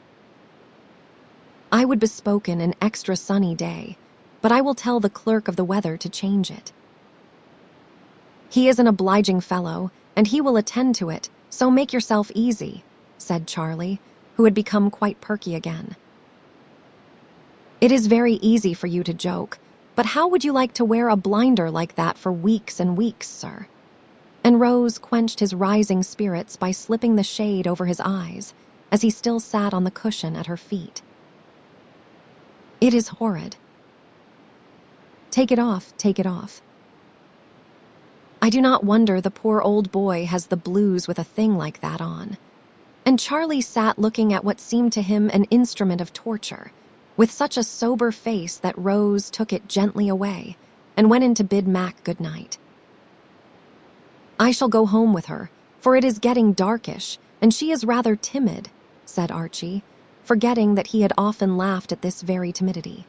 "I would bespoken an extra sunny day, but I will tell the clerk of the weather to change it." "He is an obliging fellow, and he will attend to it, so make yourself easy," said Charlie, who had become quite perky again. "It is very easy for you to joke, but how would you like to wear a blinder like that for weeks and weeks, sir?" And Rose quenched his rising spirits by slipping the shade over his eyes, as he still sat on the cushion at her feet. "It is horrid. Take it off, take it off. I do not wonder the poor old boy has the blues with a thing like that on." And Charlie sat looking at what seemed to him an instrument of torture, with such a sober face that Rose took it gently away and went in to bid Mac good night. "I shall go home with her, for it is getting darkish, and she is rather timid," said Archie, forgetting that he had often laughed at this very timidity.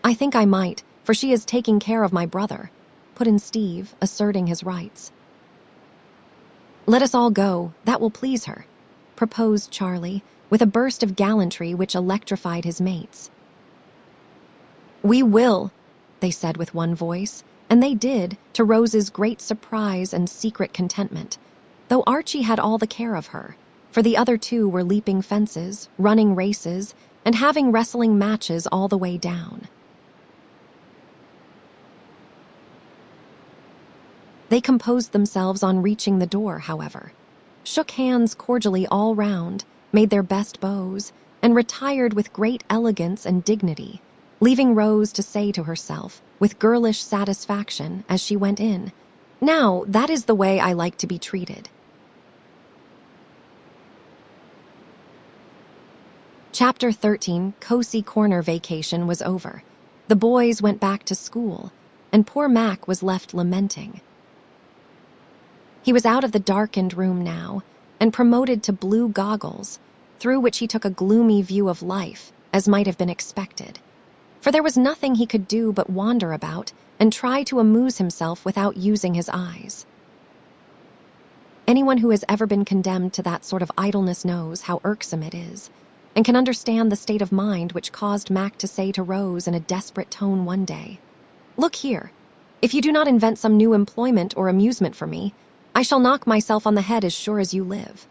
"I think I might, for she is taking care of my brother," put in Steve, asserting his rights. "Let us all go, that will please her," proposed Charlie, with a burst of gallantry which electrified his mates. "We will," they said with one voice, and they did, to Rose's great surprise and secret contentment, though Archie had all the care of her, for the other two were leaping fences, running races, and having wrestling matches all the way down. They composed themselves on reaching the door, however, shook hands cordially all round, made their best bows, and retired with great elegance and dignity, leaving Rose to say to herself, with girlish satisfaction as she went in, "Now, that is the way I like to be treated." Chapter 13, Cozy Corner Vacation, was over. The boys went back to school, and poor Mac was left lamenting. He was out of the darkened room now, and promoted to blue goggles, through which he took a gloomy view of life, as might have been expected. For there was nothing he could do but wander about and try to amuse himself without using his eyes. Anyone who has ever been condemned to that sort of idleness knows how irksome it is, and can understand the state of mind which caused Mac to say to Rose in a desperate tone one day, "Look here, if you do not invent some new employment or amusement for me, I shall knock myself on the head as sure as you live."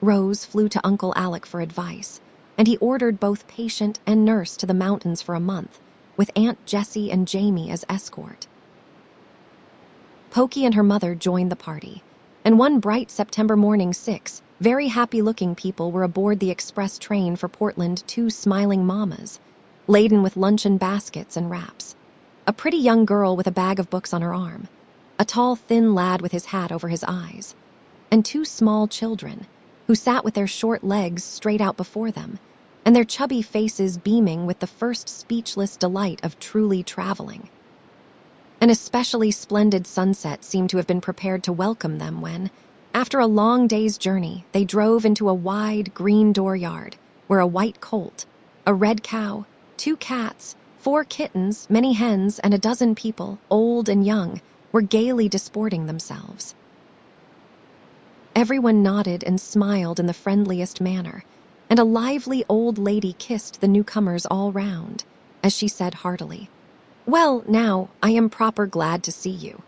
Rose flew to Uncle Alec for advice, and he ordered both patient and nurse to the mountains for a month, with Aunt Jessie and Jamie as escort. Pokey and her mother joined the party, and one bright September morning 6 very happy-looking people were aboard the express train for Portland, 2 smiling mamas, laden with luncheon baskets and wraps. A pretty young girl with a bag of books on her arm, a tall, thin lad with his hat over his eyes, and 2 small children, who sat with their short legs straight out before them, and their chubby faces beaming with the first speechless delight of truly traveling. An especially splendid sunset seemed to have been prepared to welcome them when, after a long day's journey, they drove into a wide, green dooryard, where a white colt, a red cow, 2 cats, 4 kittens, many hens, and a dozen people, old and young, were gaily disporting themselves. Everyone nodded and smiled in the friendliest manner, and a lively old lady kissed the newcomers all round, as she said heartily, "Well, now, I am proper glad to see you.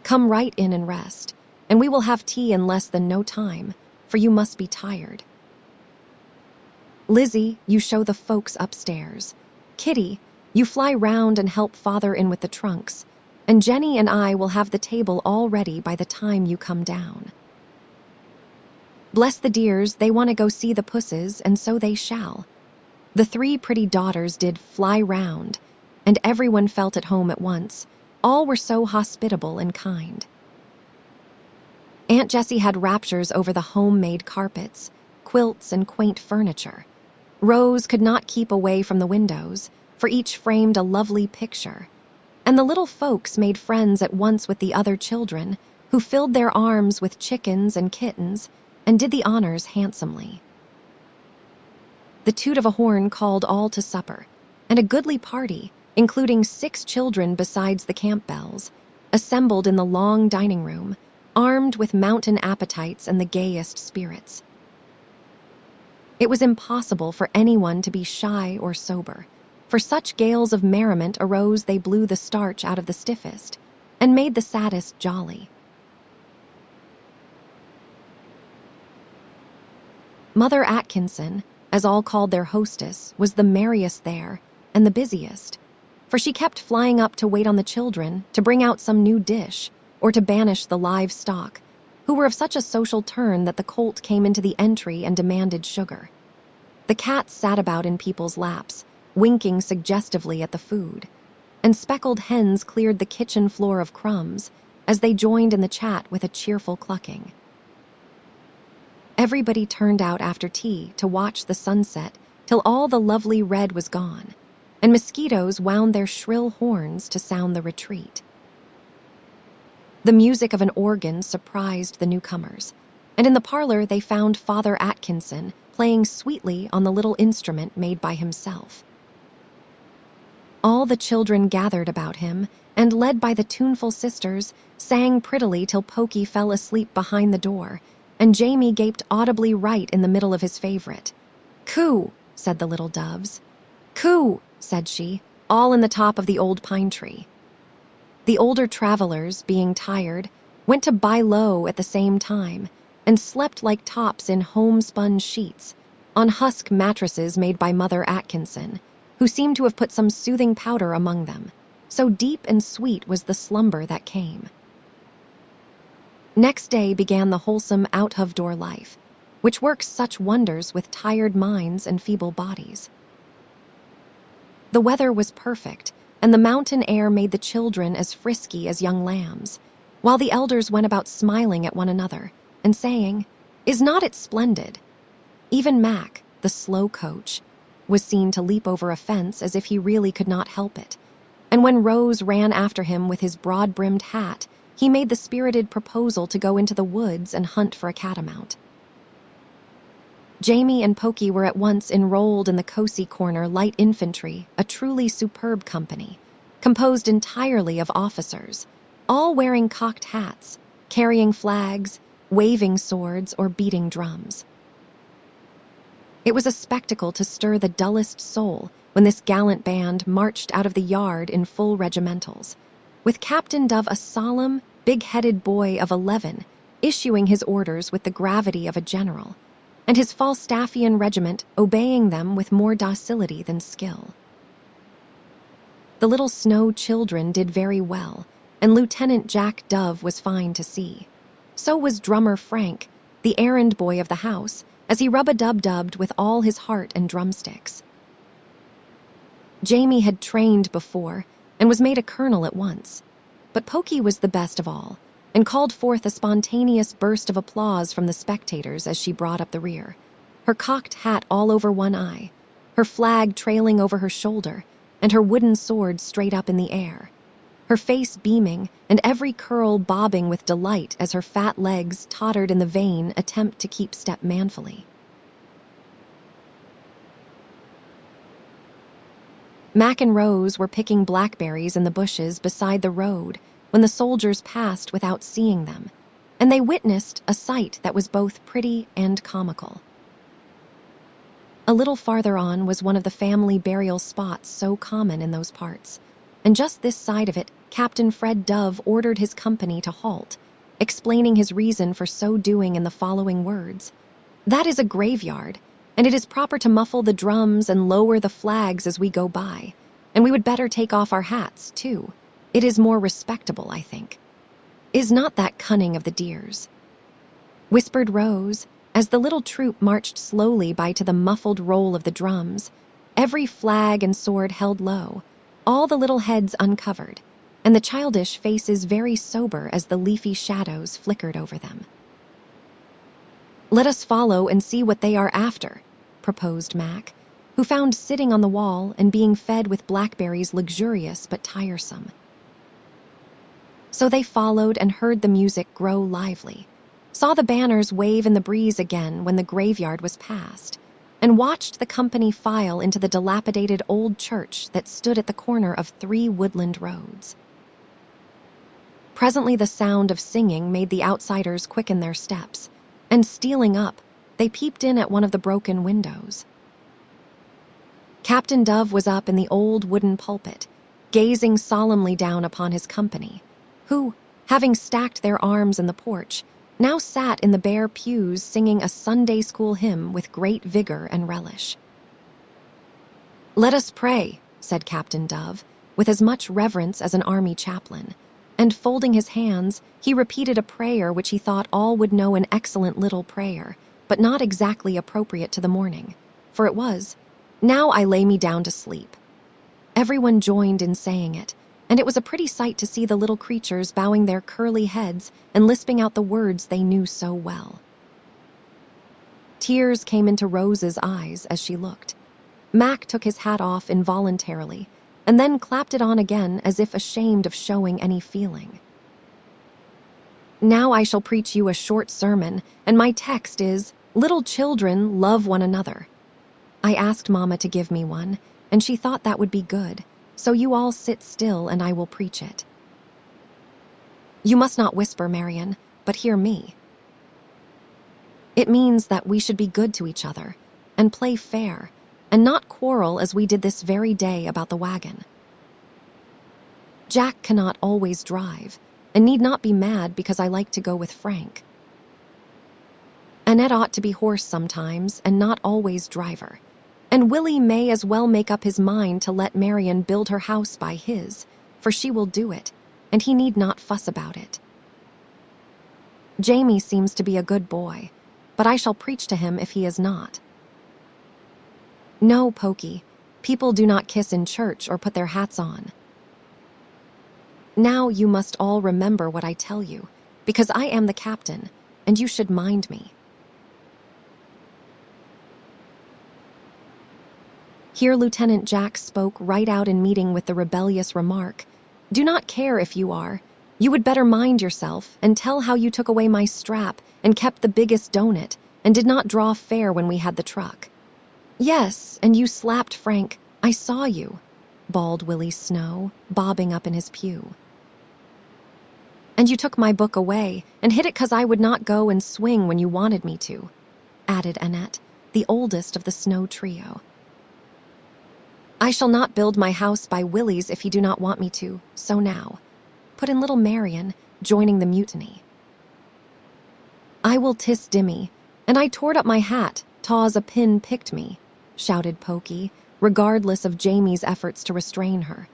Come right in and rest, and we will have tea in less than no time, for you must be tired. Lizzie, you show the folks upstairs. Kitty, you fly round and help Father in with the trunks, and Jenny and I will have the table all ready by the time you come down. Bless the dears, they want to go see the pusses, and so they shall." The 3 pretty daughters did fly round, and everyone felt at home at once. All were so hospitable and kind. Aunt Jessie had raptures over the homemade carpets, quilts, and quaint furniture. Rose could not keep away from the windows, for each framed a lovely picture, and the little folks made friends at once with the other children, who filled their arms with chickens and kittens and did the honors handsomely. The toot of a horn called all to supper, and a goodly party, including 6 children besides the camp bells, assembled in the long dining room, armed with mountain appetites and the gayest spirits. It was impossible for anyone to be shy or sober, for such gales of merriment arose they blew the starch out of the stiffest, and made the saddest jolly. Mother Atkinson, as all called their hostess, was the merriest there, and the busiest, for she kept flying up to wait on the children, to bring out some new dish, or to banish the livestock, who were of such a social turn that the colt came into the entry and demanded sugar. The cats sat about in people's laps, winking suggestively at the food, and speckled hens cleared the kitchen floor of crumbs as they joined in the chat with a cheerful clucking. Everybody turned out after tea to watch the sunset till all the lovely red was gone, and mosquitoes wound their shrill horns to sound the retreat. The music of an organ surprised the newcomers, and in the parlor they found Father Atkinson playing sweetly on the little instrument made by himself. All the children gathered about him, and led by the tuneful sisters, sang prettily till Pokey fell asleep behind the door, and Jamie gaped audibly right in the middle of his favorite. "Coo," said the little doves. "Coo," said she, all in the top of the old pine tree. The older travelers, being tired, went to buy low at the same time, and slept like tops in homespun sheets, on husk mattresses made by Mother Atkinson, who seemed to have put some soothing powder among them. So deep and sweet was the slumber that came. Next day began the wholesome out-of-door life, which works such wonders with tired minds and feeble bodies. The weather was perfect, and the mountain air made the children as frisky as young lambs, while the elders went about smiling at one another and saying, "Is not it splendid?" Even Mac, the slow coach, was seen to leap over a fence as if he really could not help it, and when Rose ran after him with his broad-brimmed hat, he made the spirited proposal to go into the woods and hunt for a catamount. Jamie and Pokey were at once enrolled in the Cosi Corner Light Infantry, a truly superb company, composed entirely of officers, all wearing cocked hats, carrying flags, waving swords, or beating drums. It was a spectacle to stir the dullest soul when this gallant band marched out of the yard in full regimentals, with Captain Dove, a solemn, big-headed boy of 11, issuing his orders with the gravity of a general, and his Falstaffian regiment obeying them with more docility than skill. The little Snow children did very well, and Lieutenant Jack Dove was fine to see. So was drummer Frank, the errand boy of the house, as he rub-a-dub-dubbed with all his heart and drumsticks. Jamie had trained before and was made a colonel at once, but Pokey was the best of all, and called forth a spontaneous burst of applause from the spectators as she brought up the rear, her cocked hat all over one eye, her flag trailing over her shoulder, and her wooden sword straight up in the air, her face beaming and every curl bobbing with delight as her fat legs tottered in the vain attempt to keep step manfully. Mac and Rose were picking blackberries in the bushes beside the road when the soldiers passed without seeing them, and they witnessed a sight that was both pretty and comical. A little farther on was one of the family burial spots so common in those parts, and just this side of it, Captain Fred Dove ordered his company to halt, explaining his reason for so doing in the following words: "That is a graveyard, and it is proper to muffle the drums and lower the flags as we go by, and we would better take off our hats, too. It is more respectable, I think. Is not that cunning of the dears?" whispered Rose, as the little troop marched slowly by to the muffled roll of the drums, every flag and sword held low, all the little heads uncovered, and the childish faces very sober as the leafy shadows flickered over them. "Let us follow and see what they are after," proposed Mac, who found sitting on the wall and being fed with blackberries luxurious but tiresome. So they followed and heard the music grow lively, saw the banners wave in the breeze again when the graveyard was passed, and watched the company file into the dilapidated old church that stood at the corner of 3 woodland roads. Presently the sound of singing made the outsiders quicken their steps, and stealing up, they peeped in at one of the broken windows. Captain Dove was up in the old wooden pulpit, gazing solemnly down upon his company, who, having stacked their arms in the porch, now sat in the bare pews singing a Sunday school hymn with great vigor and relish. "Let us pray," said Captain Dove, with as much reverence as an army chaplain, and folding his hands, he repeated a prayer which he thought all would know an excellent little prayer, but not exactly appropriate to the morning, for it was, "Now I lay me down to sleep." Everyone joined in saying it, and it was a pretty sight to see the little creatures bowing their curly heads and lisping out the words they knew so well. Tears came into Rose's eyes as she looked. Mac took his hat off involuntarily, and then clapped it on again as if ashamed of showing any feeling. Now I shall preach you a short sermon, and my text is, 'Little children, love one another.' I asked Mama to give me one, and she thought that would be good, so you all sit still and I will preach it. You must not whisper, Marion, but hear me. It means that we should be good to each other, and play fair, and not quarrel as we did this very day about the wagon. Jack cannot always drive, and need not be mad because I like to go with Frank. Annette ought to be horse sometimes, and not always driver. And Willie may as well make up his mind to let Marion build her house by his, for she will do it, and he need not fuss about it. Jamie seems to be a good boy, but I shall preach to him if he is not. No, Pokey, people do not kiss in church or put their hats on. Now you must all remember what I tell you, because I am the captain, and you should mind me. Here Lieutenant Jack spoke right out in meeting with the rebellious remark, "Do not care if you are. You would better mind yourself and tell how you took away my strap and kept the biggest donut and did not draw fair when we had the truck." "Yes, and you slapped Frank. I saw you," bawled Willie Snow, bobbing up in his pew. "And you took my book away and hid it 'cause I would not go and swing when you wanted me to," added Annette, the oldest of the Snow trio. "I shall not build my house by Willie's if he do not want me to, so now," put in little Marion, joining the mutiny. "I will tis dimmy, and I tored up my hat, 'tause a pin picked me," shouted Pokey, regardless of Jamie's efforts to restrain her.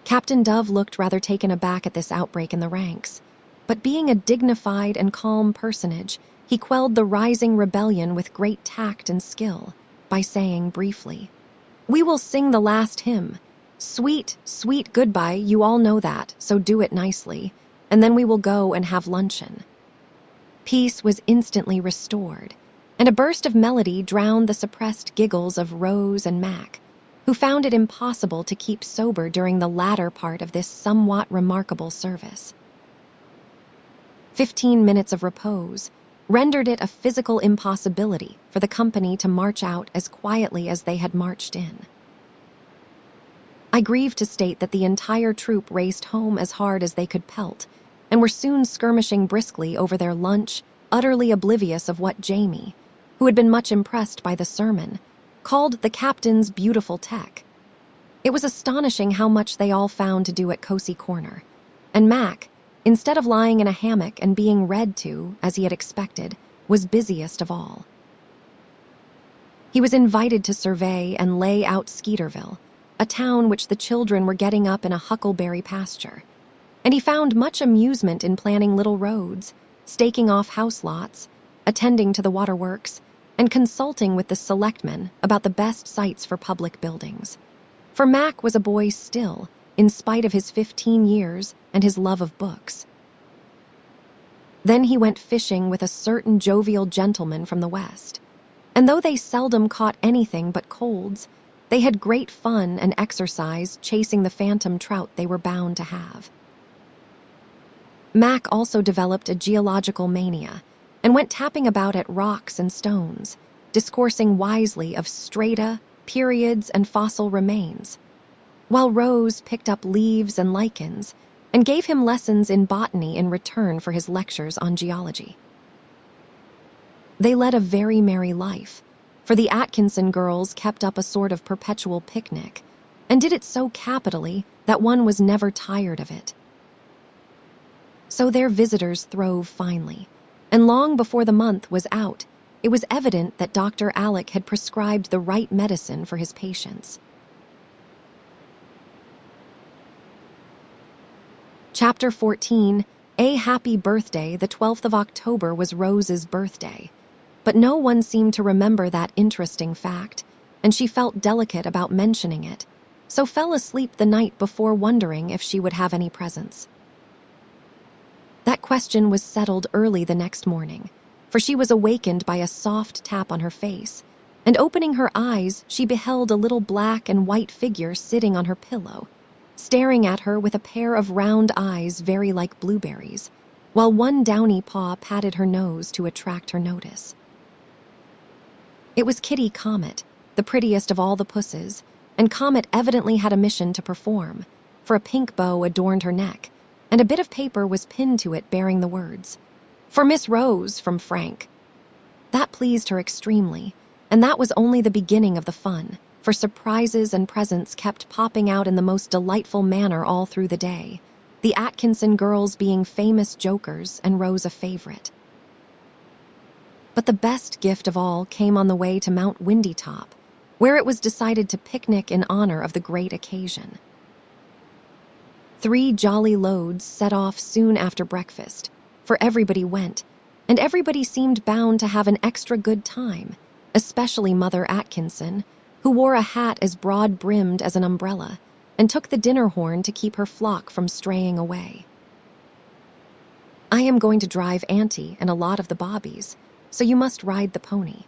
Captain Dove looked rather taken aback at this outbreak in the ranks, but being a dignified and calm personage, he quelled the rising rebellion with great tact and skill by saying briefly, "We will sing the last hymn. Sweet, sweet goodbye, you all know that, so do it nicely, and then we will go and have luncheon." Peace was instantly restored, and a burst of melody drowned the suppressed giggles of Rose and Mac, who found it impossible to keep sober during the latter part of this somewhat remarkable service. 15 minutes of repose rendered it a physical impossibility for the company to march out as quietly as they had marched in. I grieve to state that the entire troop raced home as hard as they could pelt, and were soon skirmishing briskly over their lunch, utterly oblivious of what Jamie, who had been much impressed by the sermon, called the captain's beautiful tech. It was astonishing how much they all found to do at Cozy Corner, and Mac, instead of lying in a hammock and being read to, as he had expected, was busiest of all. He was invited to survey and lay out Skeeterville, a town which the children were getting up in a huckleberry pasture, and he found much amusement in planning little roads, staking off house lots, attending to the waterworks, and consulting with the selectmen about the best sites for public buildings. For Mac was a boy still, in spite of his 15 years and his love of books. Then he went fishing with a certain jovial gentleman from the West, and though they seldom caught anything but colds, they had great fun and exercise chasing the phantom trout they were bound to have. Mac also developed a geological mania and went tapping about at rocks and stones, discoursing wisely of strata, periods, and fossil remains, while Rose picked up leaves and lichens and gave him lessons in botany in return for his lectures on geology. They led a very merry life, for the Atkinson girls kept up a sort of perpetual picnic, and did it so capitally that one was never tired of it. So their visitors throve finely, and long before the month was out, it was evident that Dr. Alec had prescribed the right medicine for his patients. Chapter 14, A Happy Birthday. The 12th of October was Rose's birthday, but no one seemed to remember that interesting fact, and she felt delicate about mentioning it, so fell asleep the night before wondering if she would have any presents. That question was settled early the next morning, for she was awakened by a soft tap on her face, and opening her eyes, she beheld a little black and white figure sitting on her pillow, staring at her with a pair of round eyes very like blueberries, while one downy paw patted her nose to attract her notice. It was Kitty Comet, the prettiest of all the pusses, and Comet evidently had a mission to perform, for a pink bow adorned her neck, and a bit of paper was pinned to it bearing the words, "For Miss Rose, from Frank." That pleased her extremely, and that was only the beginning of the fun, for surprises and presents kept popping out in the most delightful manner all through the day, the Atkinson girls being famous jokers and Rose a favorite. But the best gift of all came on the way to Mount Windy Top, where it was decided to picnic in honor of the great occasion. 3 jolly loads set off soon after breakfast, for everybody went, and everybody seemed bound to have an extra good time, especially Mother Atkinson, who wore a hat as broad-brimmed as an umbrella and took the dinner horn to keep her flock from straying away. "I am going to drive Auntie and a lot of the bobbies, so you must ride the pony.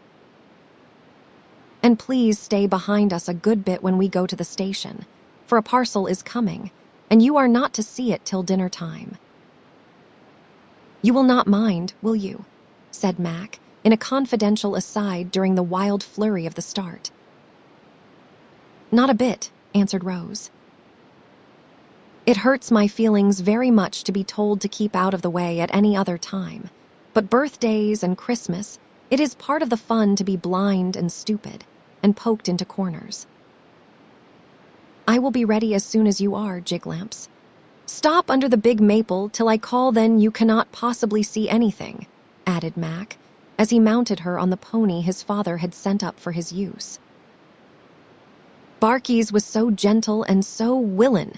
And please stay behind us a good bit when we go to the station, for a parcel is coming, and you are not to see it till dinner time." "You will not mind, will you?" said Mac, in a confidential aside during the wild flurry of the start. "Not a bit," answered Rose. "It hurts my feelings very much to be told to keep out of the way at any other time, but birthdays and Christmas, it is part of the fun to be blind and stupid, and poked into corners." "I will be ready as soon as you are, Jiglamps. Stop under the big maple till I call, then you cannot possibly see anything," added Mac, as he mounted her on the pony his father had sent up for his use. Barky's was so gentle and so willin',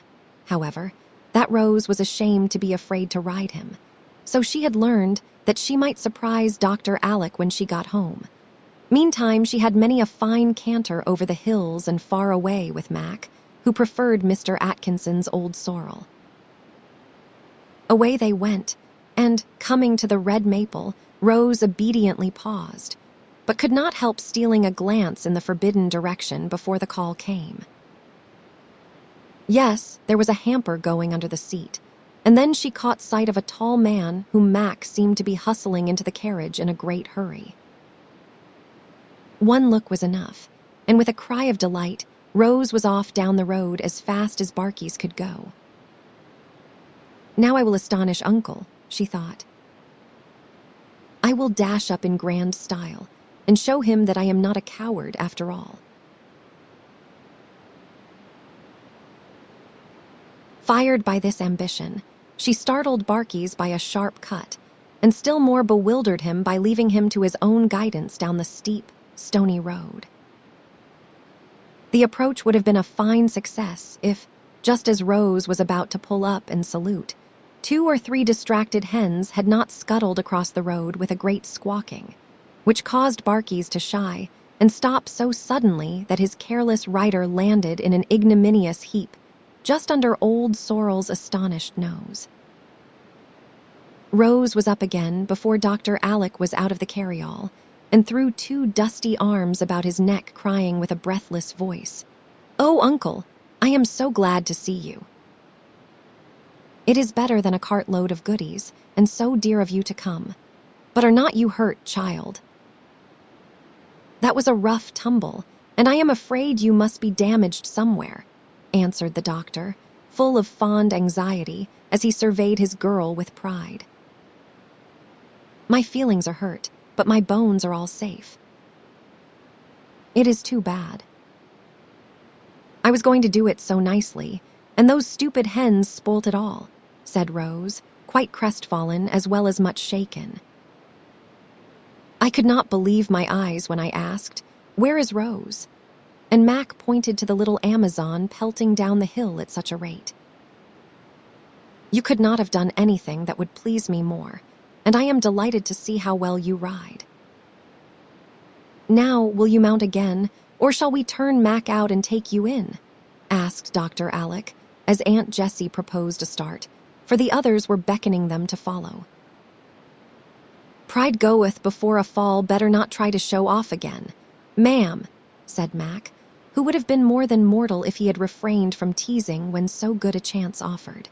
however, that Rose was ashamed to be afraid to ride him, so she had learned that she might surprise Dr. Alec when she got home. Meantime, she had many a fine canter over the hills and far away with Mac, who preferred Mr. Atkinson's old sorrel. Away they went, and, coming to the red maple, Rose obediently paused, but could not help stealing a glance in the forbidden direction before the call came. Yes, there was a hamper going under the seat, and then she caught sight of a tall man whom Mac seemed to be hustling into the carriage in a great hurry. One look was enough, and with a cry of delight, Rose was off down the road as fast as Barky's could go. "Now I will astonish Uncle," she thought. "I will dash up in grand style and show him that I am not a coward after all." Fired by this ambition, she startled Barky's by a sharp cut, and still more bewildered him by leaving him to his own guidance down the steep, stony road. The approach would have been a fine success if, just as Rose was about to pull up and salute, 2 or 3 distracted hens had not scuttled across the road with a great squawking, which caused Barky's to shy and stop so suddenly that his careless rider landed in an ignominious heap just under old Sorrel's astonished nose. Rose was up again before Dr. Alec was out of the carryall, and threw 2 dusty arms about his neck, crying with a breathless voice, "Oh, Uncle, I am so glad to see you. It is better than a cartload of goodies, and so dear of you to come. But are not you hurt, child?" "That was a rough tumble, and I am afraid you must be damaged somewhere," answered the doctor, full of fond anxiety as he surveyed his girl with pride. "My feelings are hurt, but my bones are all safe." "It is too bad. I was going to do it so nicely, and those stupid hens spoilt it all," said Rose, quite crestfallen as well as much shaken. "I could not believe my eyes when I asked, 'Where is Rose?' And Mac pointed to the little Amazon pelting down the hill at such a rate. You could not have done anything that would please me more, and I am delighted to see how well you ride. Now, will you mount again, or shall we turn Mac out and take you in?" asked Dr. Alec, as Aunt Jessie proposed a start, for the others were beckoning them to follow. "Pride goeth before a fall, better not try to show off again, ma'am," said Mac, who would have been more than mortal if he had refrained from teasing when so good a chance offered.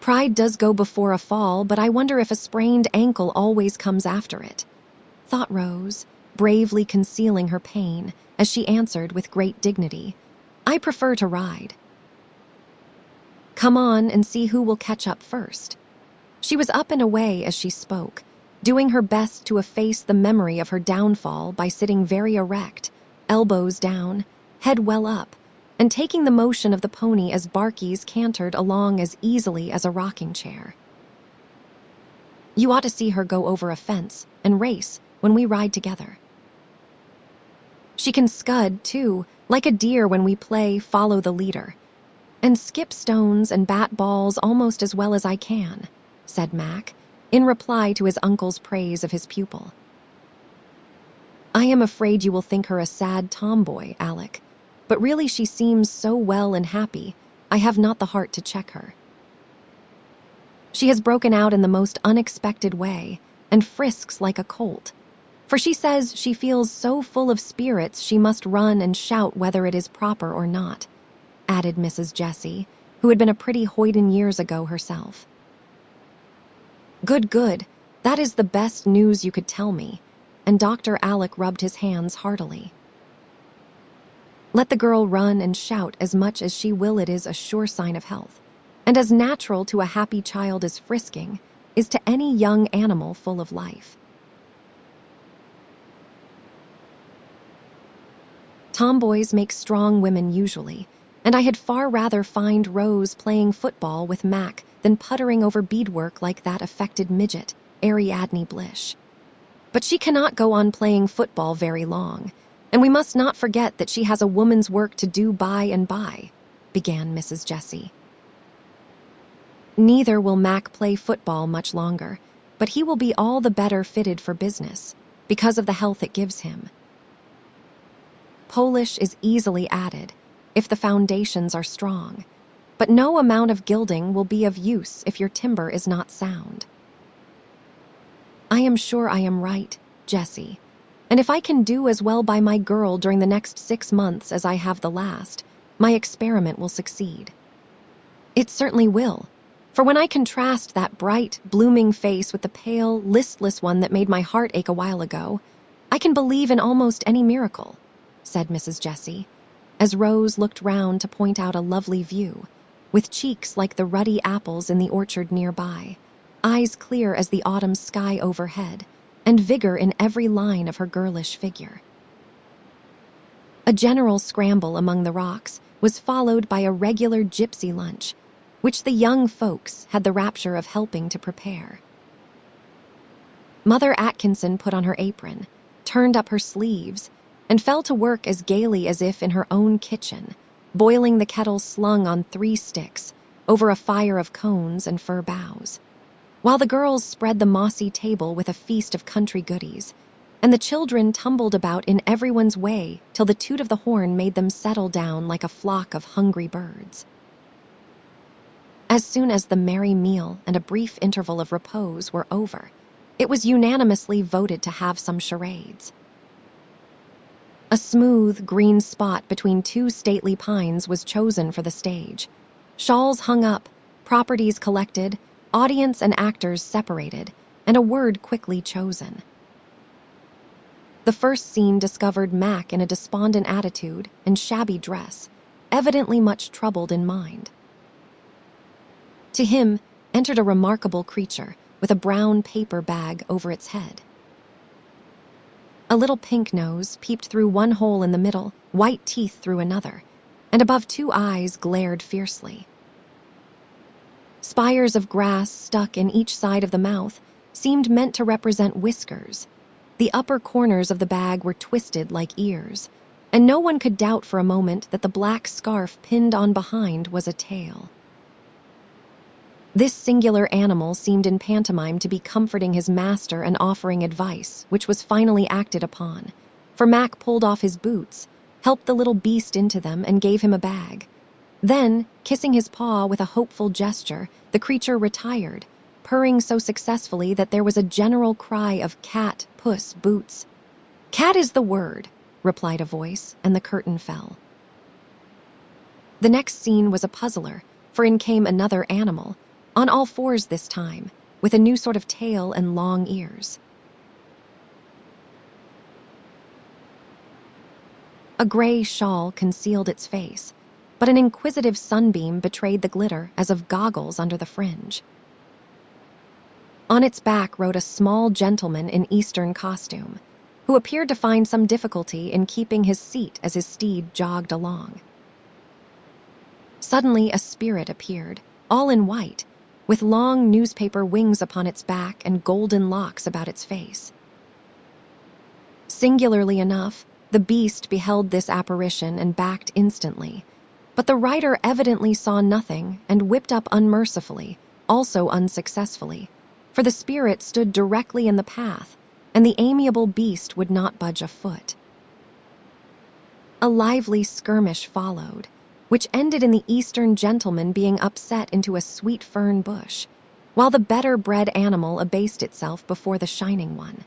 Pride does go before a fall, but I wonder if a sprained ankle always comes after it, thought Rose, bravely concealing her pain as she answered with great dignity, I prefer to ride. Come on and see who will catch up first. She was up and away as she spoke, doing her best to efface the memory of her downfall by sitting very erect, elbows down, head well up, and taking the motion of the pony as Barky's cantered along as easily as a rocking chair. You ought to see her go over a fence and race when we ride together. She can scud, too, like a deer when we play follow the leader, and skip stones and bat balls almost as well as I can, said Mac, in reply to his uncle's praise of his pupil. I am afraid you will think her a sad tomboy, Alec, but really she seems so well and happy, I have not the heart to check her. She has broken out in the most unexpected way and frisks like a colt, for she says she feels so full of spirits she must run and shout whether it is proper or not, added Mrs. Jessie, who had been a pretty hoyden years ago herself. Good, that is the best news you could tell me, and Dr. Alec rubbed his hands heartily. Let the girl run and shout as much as she will, it is a sure sign of health, and as natural to a happy child as frisking is to any young animal full of life. Tomboys make strong women usually, and I had far rather find Rose playing football with Mac than puttering over beadwork like that affected midget, Ariadne Blish. But she cannot go on playing football very long, and we must not forget that she has a woman's work to do by and by, began Mrs. Jessie. Neither will Mac play football much longer, but he will be all the better fitted for business, because of the health it gives him. Polish is easily added, if the foundations are strong, but no amount of gilding will be of use if your timber is not sound. I am sure I am right, Jessie, and if I can do as well by my girl during the next 6 months as I have the last, my experiment will succeed. It certainly will, for when I contrast that bright, blooming face with the pale, listless one that made my heart ache a while ago, I can believe in almost any miracle, said Mrs. Jessie, as Rose looked round to point out a lovely view, with cheeks like the ruddy apples in the orchard nearby, eyes clear as the autumn sky overhead, and vigor in every line of her girlish figure. A general scramble among the rocks was followed by a regular gypsy lunch, which the young folks had the rapture of helping to prepare. Mother Atkinson put on her apron, turned up her sleeves, and fell to work as gaily as if in her own kitchen, boiling the kettle slung on 3 sticks over a fire of cones and fir boughs, while the girls spread the mossy table with a feast of country goodies, and the children tumbled about in everyone's way till the toot of the horn made them settle down like a flock of hungry birds. As soon as the merry meal and a brief interval of repose were over, it was unanimously voted to have some charades. A smooth, green spot between 2 stately pines was chosen for the stage. Shawls hung up, properties collected, audience and actors separated, and a word quickly chosen. The first scene discovered Mac in a despondent attitude and shabby dress, evidently much troubled in mind. To him entered a remarkable creature with a brown paper bag over its head. A little pink nose peeped through one hole in the middle, white teeth through another, and above 2 eyes glared fiercely. Spires of grass stuck in each side of the mouth seemed meant to represent whiskers. The upper corners of the bag were twisted like ears, and no one could doubt for a moment that the black scarf pinned on behind was a tail. This singular animal seemed in pantomime to be comforting his master and offering advice, which was finally acted upon, for Mac pulled off his boots, helped the little beast into them, and gave him a bag. Then, kissing his paw with a hopeful gesture, the creature retired, purring so successfully that there was a general cry of cat, puss, boots. Cat is the word, replied a voice, and the curtain fell. The next scene was a puzzler, for in came another animal, on all fours this time, with a new sort of tail and long ears. A gray shawl concealed its face, but an inquisitive sunbeam betrayed the glitter as of goggles under the fringe. On its back rode a small gentleman in Eastern costume, who appeared to find some difficulty in keeping his seat as his steed jogged along. Suddenly a spirit appeared, all in white, with long newspaper wings upon its back and golden locks about its face. Singularly enough, the beast beheld this apparition and backed instantly, but the rider evidently saw nothing and whipped up unmercifully, also unsuccessfully, for the spirit stood directly in the path, and the amiable beast would not budge a foot. A lively skirmish followed, which ended in the Eastern gentleman being upset into a sweet fern bush, while the better-bred animal abased itself before the shining one.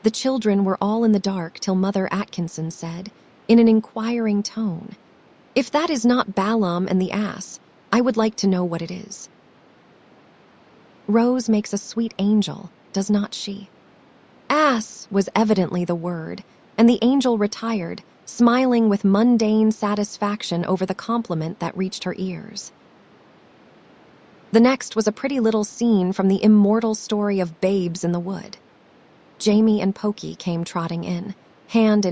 The children were all in the dark till Mother Atkinson said, in an inquiring tone, "If that is not Balaam and the ass, I would like to know what it is." Rose makes a sweet angel, does not she? Ass was evidently the word, and the angel retired, smiling with mundane satisfaction over the compliment that reached her ears. The next was a pretty little scene from the immortal story of Babes in the Wood. Jamie and Pokey came trotting in hand,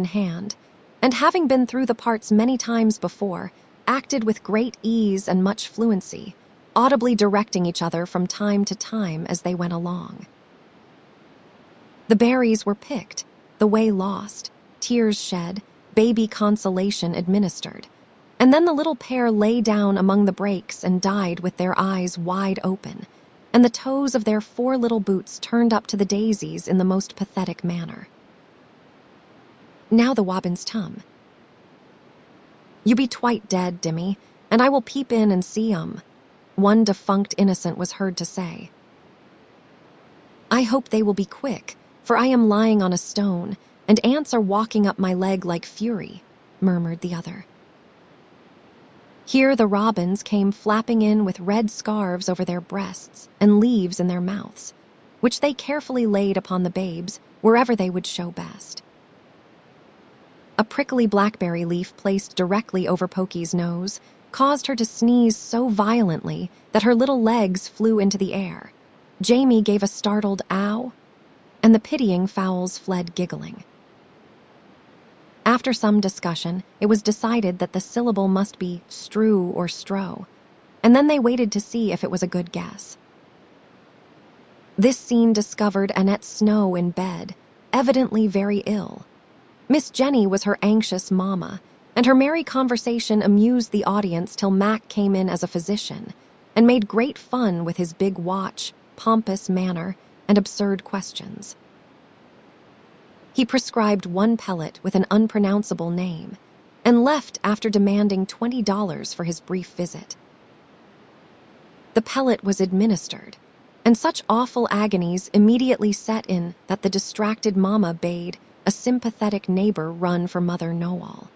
and having been through the parts many times before, acted with great ease and much fluency, audibly directing each other from time to time as they went along. The berries were picked, the way lost, tears shed, baby consolation administered, and then the little pair lay down among the brakes and died with their eyes wide open, and the toes of their 4 little boots turned up to the daisies in the most pathetic manner. Now the wobbins tum. "You be twite dead, Dimmy, and I will peep in and see 'em," one defunct innocent was heard to say. "I hope they will be quick, for I am lying on a stone, and ants are walking up my leg like fury," murmured the other. Here the robins came flapping in with red scarves over their breasts and leaves in their mouths, which they carefully laid upon the babes wherever they would show best. A prickly blackberry leaf placed directly over Pokey's nose caused her to sneeze so violently that her little legs flew into the air. Jamie gave a startled ow, and the pitying fowls fled giggling. After some discussion, it was decided that the syllable must be strew or strow, and then they waited to see if it was a good guess. This scene discovered Annette Snow in bed, evidently very ill. Miss Jenny was her anxious mamma, and her merry conversation amused the audience till Mac came in as a physician and made great fun with his big watch, pompous manner, and absurd questions. He prescribed 1 pellet with an unpronounceable name and left after demanding $20 for his brief visit. The pellet was administered, and such awful agonies immediately set in that the distracted mamma bade a sympathetic neighbor run for Mother Know-all.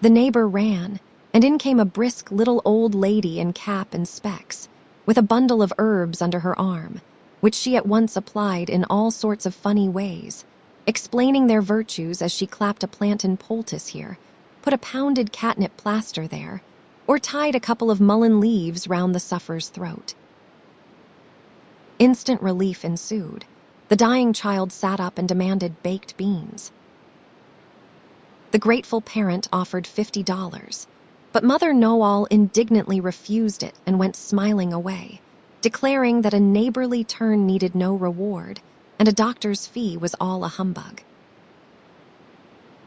The neighbor ran, and in came a brisk little old lady in cap and specs, with a bundle of herbs under her arm, which she at once applied in all sorts of funny ways, explaining their virtues as she clapped a plantain poultice here, put a pounded catnip plaster there, or tied a couple of mullein leaves round the sufferer's throat. Instant relief ensued. The dying child sat up and demanded baked beans. The grateful parent offered $50, but Mother Know-all indignantly refused it and went smiling away, declaring that a neighborly turn needed no reward, and a doctor's fee was all a humbug.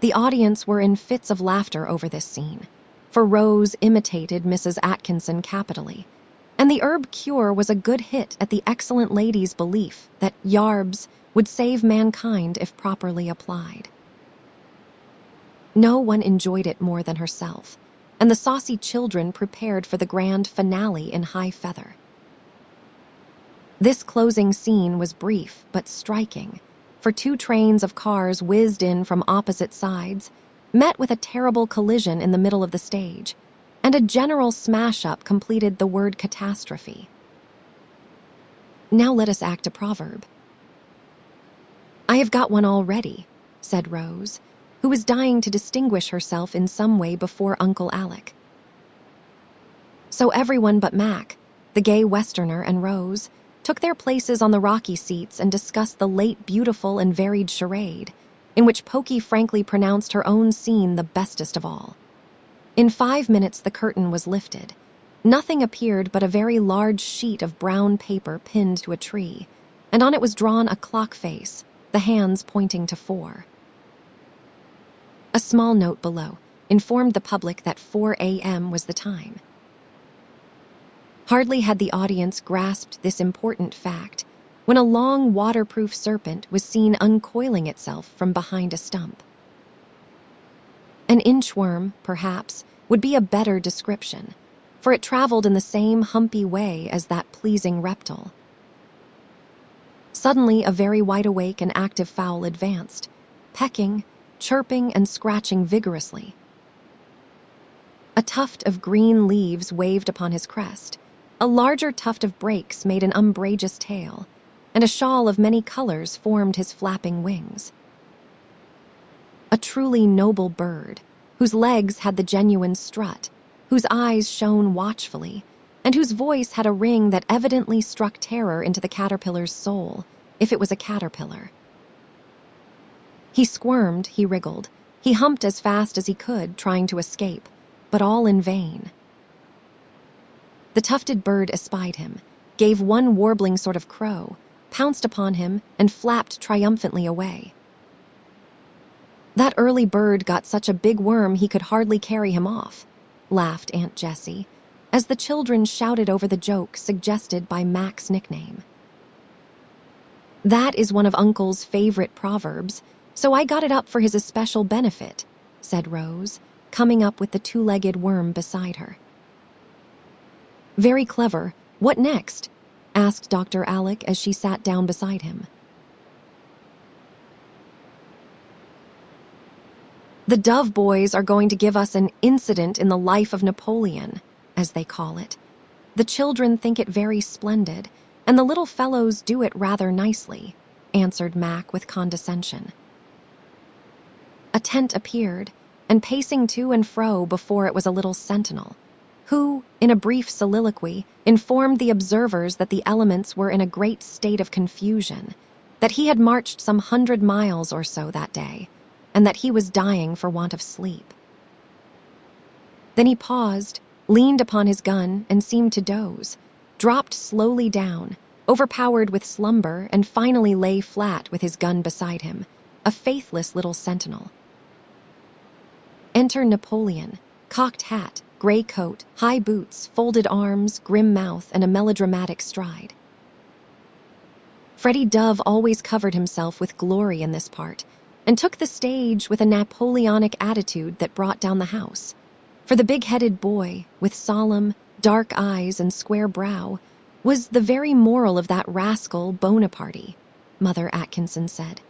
The audience were in fits of laughter over this scene, for Rose imitated Mrs. Atkinson capitally, and the herb cure was a good hit at the excellent lady's belief that yarbs would save mankind if properly applied. No one enjoyed it more than herself, and the saucy children prepared for the grand finale in high feather. This closing scene was brief but striking, for two trains of cars whizzed in from opposite sides, met with a terrible collision in the middle of the stage, and a general smash-up completed the word catastrophe. Now let us act a proverb. I have got one already, said Rose, who was dying to distinguish herself in some way before Uncle Alec. So everyone but Mac, the gay Westerner, and Rose took their places on the rocky seats and discussed the late beautiful and varied charade, in which Pokey frankly pronounced her own scene the bestest of all. In 5 minutes the curtain was lifted. Nothing appeared but a very large sheet of brown paper pinned to a tree, and on it was drawn a clock face, the hands pointing to 4. A small note below informed the public that 4 a.m. was the time. Hardly had the audience grasped this important fact when a long waterproof serpent was seen uncoiling itself from behind a stump. An inchworm, perhaps, would be a better description, for it traveled in the same humpy way as that pleasing reptile. Suddenly, a very wide-awake and active fowl advanced, pecking, chirping, and scratching vigorously. A tuft of green leaves waved upon his crest, a larger tuft of brakes made an umbrageous tail, and a shawl of many colors formed his flapping wings. A truly noble bird, whose legs had the genuine strut, whose eyes shone watchfully, and whose voice had a ring that evidently struck terror into the caterpillar's soul, if it was a caterpillar. He squirmed, he wriggled, he humped as fast as he could, trying to escape, but all in vain. The tufted bird espied him, gave one warbling sort of crow, pounced upon him, and flapped triumphantly away. That early bird got such a big worm he could hardly carry him off, laughed Aunt Jessie, as the children shouted over the joke suggested by Mac's nickname. That is one of Uncle's favorite proverbs, so I got it up for his especial benefit, said Rose, coming up with the two-legged worm beside her. Very clever. What next? Asked Dr. Alec as she sat down beside him. The Dove boys are going to give us an incident in the life of Napoleon, as they call it. The children think it very splendid, and the little fellows do it rather nicely, answered Mac with condescension. A tent appeared, and pacing to and fro before it was a little sentinel, who, in a brief soliloquy, informed the observers that the elements were in a great state of confusion, that he had marched some 100 miles or so that day, and that he was dying for want of sleep. Then he paused, leaned upon his gun, and seemed to doze, dropped slowly down, overpowered with slumber, and finally lay flat with his gun beside him, a faithless little sentinel. Enter Napoleon, cocked hat, gray coat, high boots, folded arms, grim mouth, and a melodramatic stride. Freddie Dove always covered himself with glory in this part, and took the stage with a Napoleonic attitude that brought down the house. For the big-headed boy, with solemn, dark eyes and square brow, was the very moral of that rascal Bonaparte, Mother Atkinson said.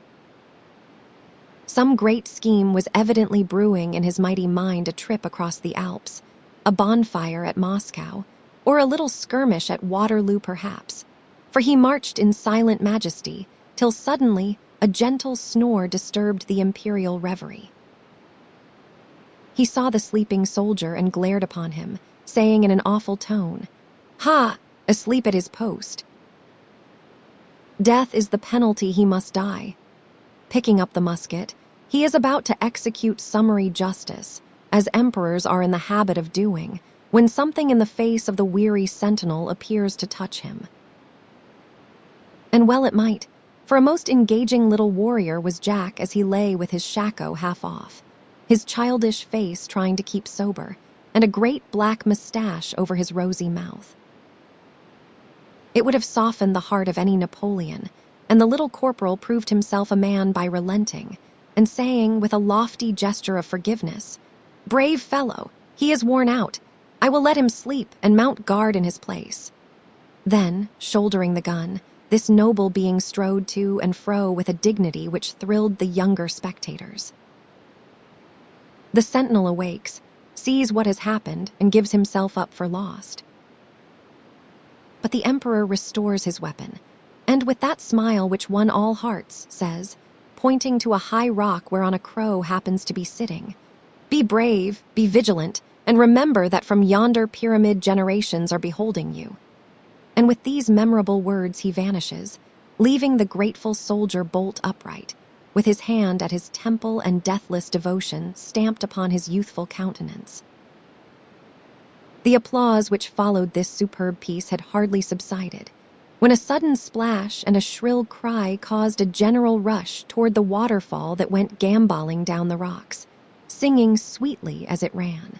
Some great scheme was evidently brewing in his mighty mind, a trip across the Alps, a bonfire at Moscow, or a little skirmish at Waterloo perhaps, for he marched in silent majesty till suddenly a gentle snore disturbed the imperial reverie. He saw the sleeping soldier and glared upon him, saying in an awful tone, "Ha! Asleep at his post. Death is the penalty, he must die." Picking up the musket, he is about to execute summary justice, as emperors are in the habit of doing, when something in the face of the weary sentinel appears to touch him. And well it might, for a most engaging little warrior was Jack as he lay with his shako half off, his childish face trying to keep sober, and a great black mustache over his rosy mouth. It would have softened the heart of any Napoleon, and the little corporal proved himself a man by relenting, and saying with a lofty gesture of forgiveness, "Brave fellow, he is worn out. I will let him sleep and mount guard in his place." Then, shouldering the gun, this noble being strode to and fro with a dignity which thrilled the younger spectators. The sentinel awakes, sees what has happened, and gives himself up for lost. But the emperor restores his weapon, and with that smile which won all hearts, says, pointing to a high rock whereon a crow happens to be sitting, "Be brave, be vigilant, and remember that from yonder pyramid generations are beholding you." And with these memorable words he vanishes, leaving the grateful soldier bolt upright, with his hand at his temple and deathless devotion stamped upon his youthful countenance. The applause which followed this superb piece had hardly subsided, when a sudden splash and a shrill cry caused a general rush toward the waterfall that went gambolling down the rocks, singing sweetly as it ran.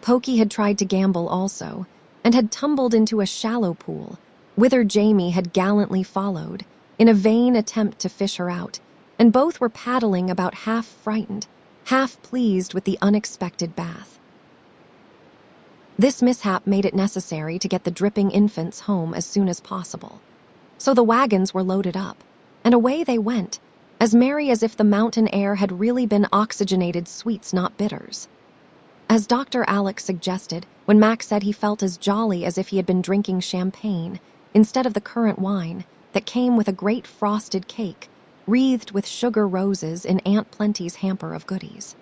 Pokey had tried to gambol also, and had tumbled into a shallow pool, whither Jamie had gallantly followed, in a vain attempt to fish her out, and both were paddling about half frightened, half pleased with the unexpected bath. This mishap made it necessary to get the dripping infants home as soon as possible. So the wagons were loaded up, and away they went, as merry as if the mountain air had really been oxygenated sweets, not bitters. As Dr. Alec suggested, when Max said he felt as jolly as if he had been drinking champagne, instead of the currant wine that came with a great frosted cake, wreathed with sugar roses in Aunt Plenty's hamper of goodies.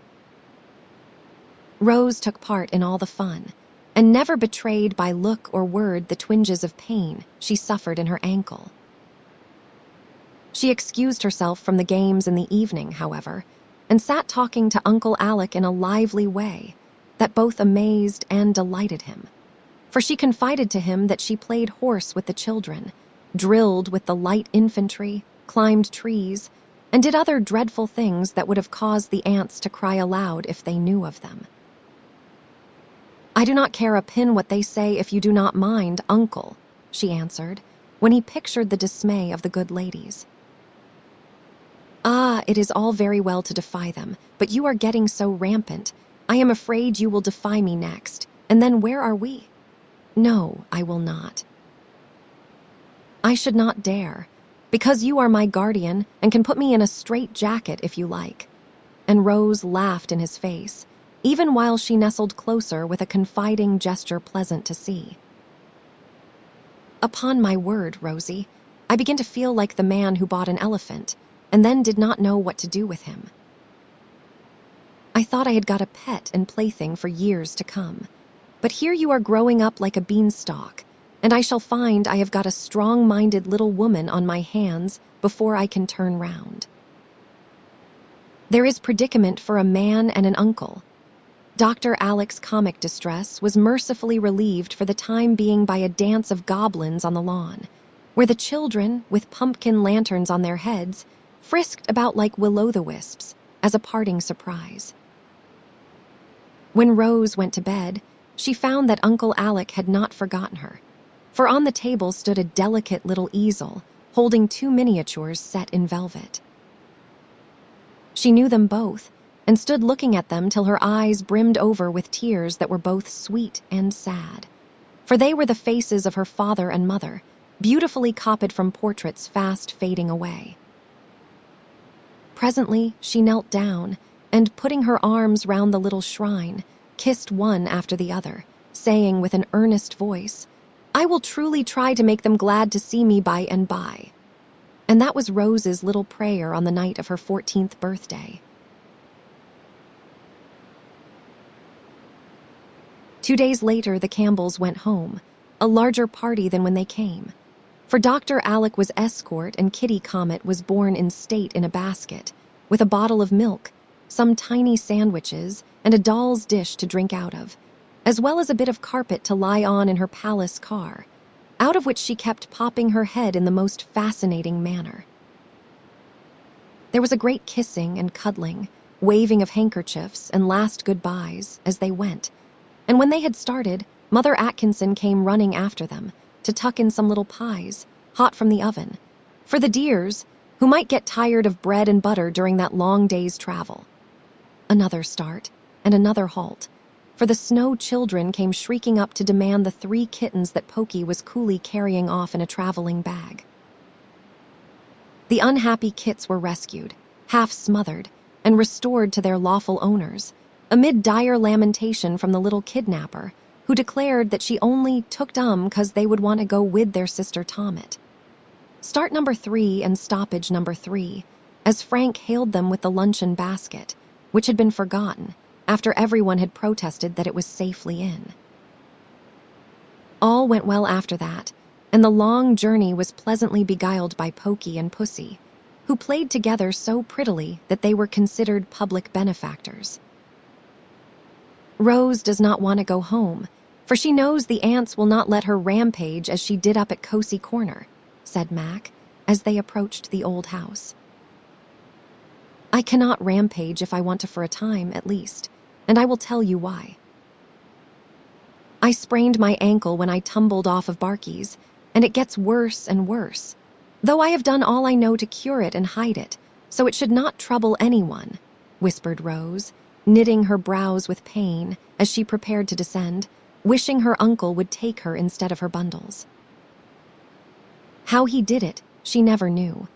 Rose took part in all the fun, and never betrayed by look or word the twinges of pain she suffered in her ankle. She excused herself from the games in the evening, however, and sat talking to Uncle Alec in a lively way that both amazed and delighted him. For she confided to him that she played horse with the children, drilled with the light infantry, climbed trees, and did other dreadful things that would have caused the aunts to cry aloud if they knew of them. "I do not care a pin what they say if you do not mind, Uncle," she answered, when he pictured the dismay of the good ladies. "Ah, it is all very well to defy them, but you are getting so rampant. I am afraid you will defy me next, and then where are we?" "No, I will not." "I should not dare, because you are my guardian and can put me in a strait-jacket if you like." And Rose laughed in his face, even while she nestled closer with a confiding gesture pleasant to see. "Upon my word, Rosie, I begin to feel like the man who bought an elephant and then did not know what to do with him. I thought I had got a pet and plaything for years to come, but here you are growing up like a beanstalk, and I shall find I have got a strong-minded little woman on my hands before I can turn round. There is predicament for a man and an uncle." Dr. Alec's comic distress was mercifully relieved for the time being by a dance of goblins on the lawn, where the children, with pumpkin lanterns on their heads, frisked about like will-o'-the-wisps as a parting surprise. When Rose went to bed, she found that Uncle Alec had not forgotten her, for on the table stood a delicate little easel holding 2 miniatures set in velvet. She knew them both, and stood looking at them till her eyes brimmed over with tears that were both sweet and sad, for they were the faces of her father and mother, beautifully copied from portraits fast fading away. Presently she knelt down, and putting her arms round the little shrine, kissed one after the other, saying with an earnest voice, "I will truly try to make them glad to see me by and by." And that was Rose's little prayer on the night of her 14th birthday. 2 days later, the Campbells went home, a larger party than when they came. For Dr. Alec was escort and Kitty Comet was borne in state in a basket, with a bottle of milk, some tiny sandwiches, and a doll's dish to drink out of, as well as a bit of carpet to lie on in her palace car, out of which she kept popping her head in the most fascinating manner. There was a great kissing and cuddling, waving of handkerchiefs and last goodbyes as they went, and when they had started, Mother Atkinson came running after them to tuck in some little pies, hot from the oven, for the dears, who might get tired of bread and butter during that long day's travel. Another start, and another halt, for the Snow children came shrieking up to demand the 3 kittens that Pokey was coolly carrying off in a traveling bag. The unhappy kits were rescued, half smothered, and restored to their lawful owners, amid dire lamentation from the little kidnapper, who declared that she only took them 'cause they would want to go with their sister Tommet. Start number 3 and stoppage number 3, as Frank hailed them with the luncheon basket, which had been forgotten after everyone had protested that it was safely in. All went well after that, and the long journey was pleasantly beguiled by Pokey and Pussy, who played together so prettily that they were considered public benefactors. Rose does not want to go home, for she knows the aunts will not let her rampage as she did up at Cozy Corner, said Mac, as they approached the old house. I cannot rampage if I want to for a time, at least, and I will tell you why. I sprained my ankle when I tumbled off of Barky's, and it gets worse and worse, though I have done all I know to cure it and hide it, so it should not trouble anyone, whispered Rose, knitting her brows with pain as she prepared to descend, wishing her uncle would take her instead of her bundles. How he did it, she never knew,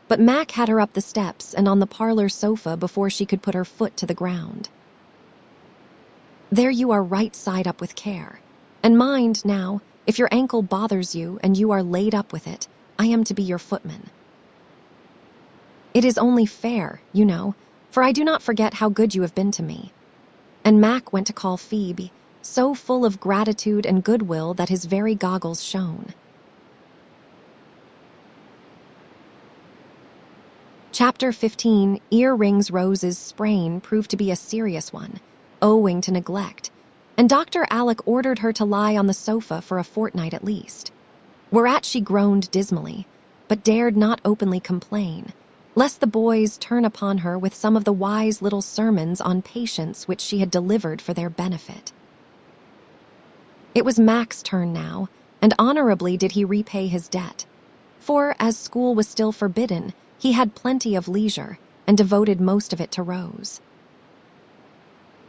but Mac had her up the steps and on the parlor sofa before she could put her foot to the ground. There you are, right side up with care. And mind, now, if your ankle bothers you and you are laid up with it, I am to be your footman. It is only fair, you know, for I do not forget how good you have been to me. And Mac went to call Phoebe, so full of gratitude and goodwill that his very goggles shone. Chapter 15, Earrings Rose's sprain proved to be a serious one, owing to neglect, and Dr. Alec ordered her to lie on the sofa for a fortnight at least. Whereat she groaned dismally, but dared not openly complain, lest the boys turn upon her with some of the wise little sermons on patience which she had delivered for their benefit. It was Mac's turn now, and honorably did he repay his debt, for, as school was still forbidden, he had plenty of leisure and devoted most of it to Rose.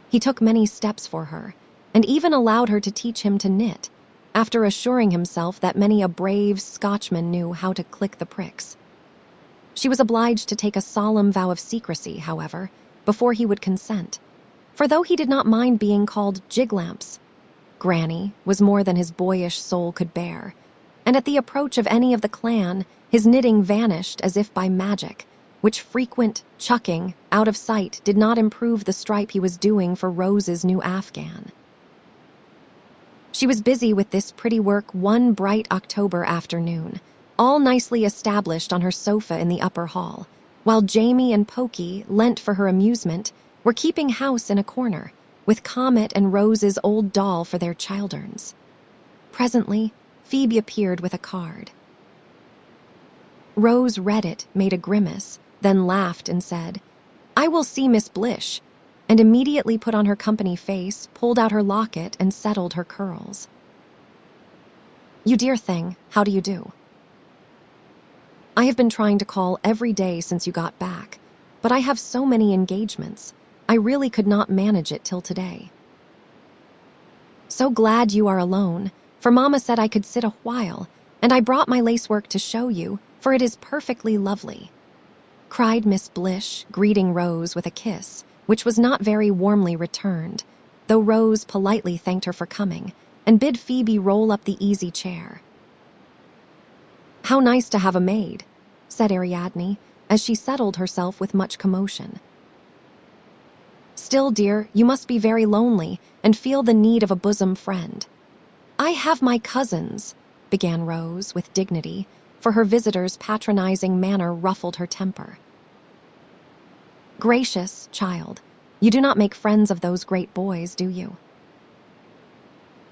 He took many steps for her, and even allowed her to teach him to knit, after assuring himself that many a brave Scotchman knew how to click the pricks. She was obliged to take a solemn vow of secrecy, however, before he would consent, for though he did not mind being called Jiglamps, Granny was more than his boyish soul could bear, and at the approach of any of the clan, his knitting vanished as if by magic, which frequent chucking out of sight did not improve the stripe he was doing for Rose's new afghan. She was busy with this pretty work one bright October afternoon, all nicely established on her sofa in the upper hall, while Jamie and Pokey, lent for her amusement, were keeping house in a corner, with Comet and Rose's old doll for their childerns. Presently, Phoebe appeared with a card. Rose read it, made a grimace, then laughed and said, "I will see Miss Blish," and immediately put on her company face, pulled out her locket, and settled her curls. "You dear thing, how do you do? I have been trying to call every day since you got back, but I have so many engagements, I really could not manage it till today. So glad you are alone, for Mama said I could sit a while, and I brought my lacework to show you, for it is perfectly lovely," cried Miss Blish, greeting Rose with a kiss, which was not very warmly returned, though Rose politely thanked her for coming, and bid Phoebe roll up the easy chair. "How nice to have a maid," said Ariadne, as she settled herself with much commotion. "Still, dear, you must be very lonely, and feel the need of a bosom friend." "I have my cousins," began Rose, with dignity, for her visitor's patronizing manner ruffled her temper. "Gracious, child, you do not make friends of those great boys, do you?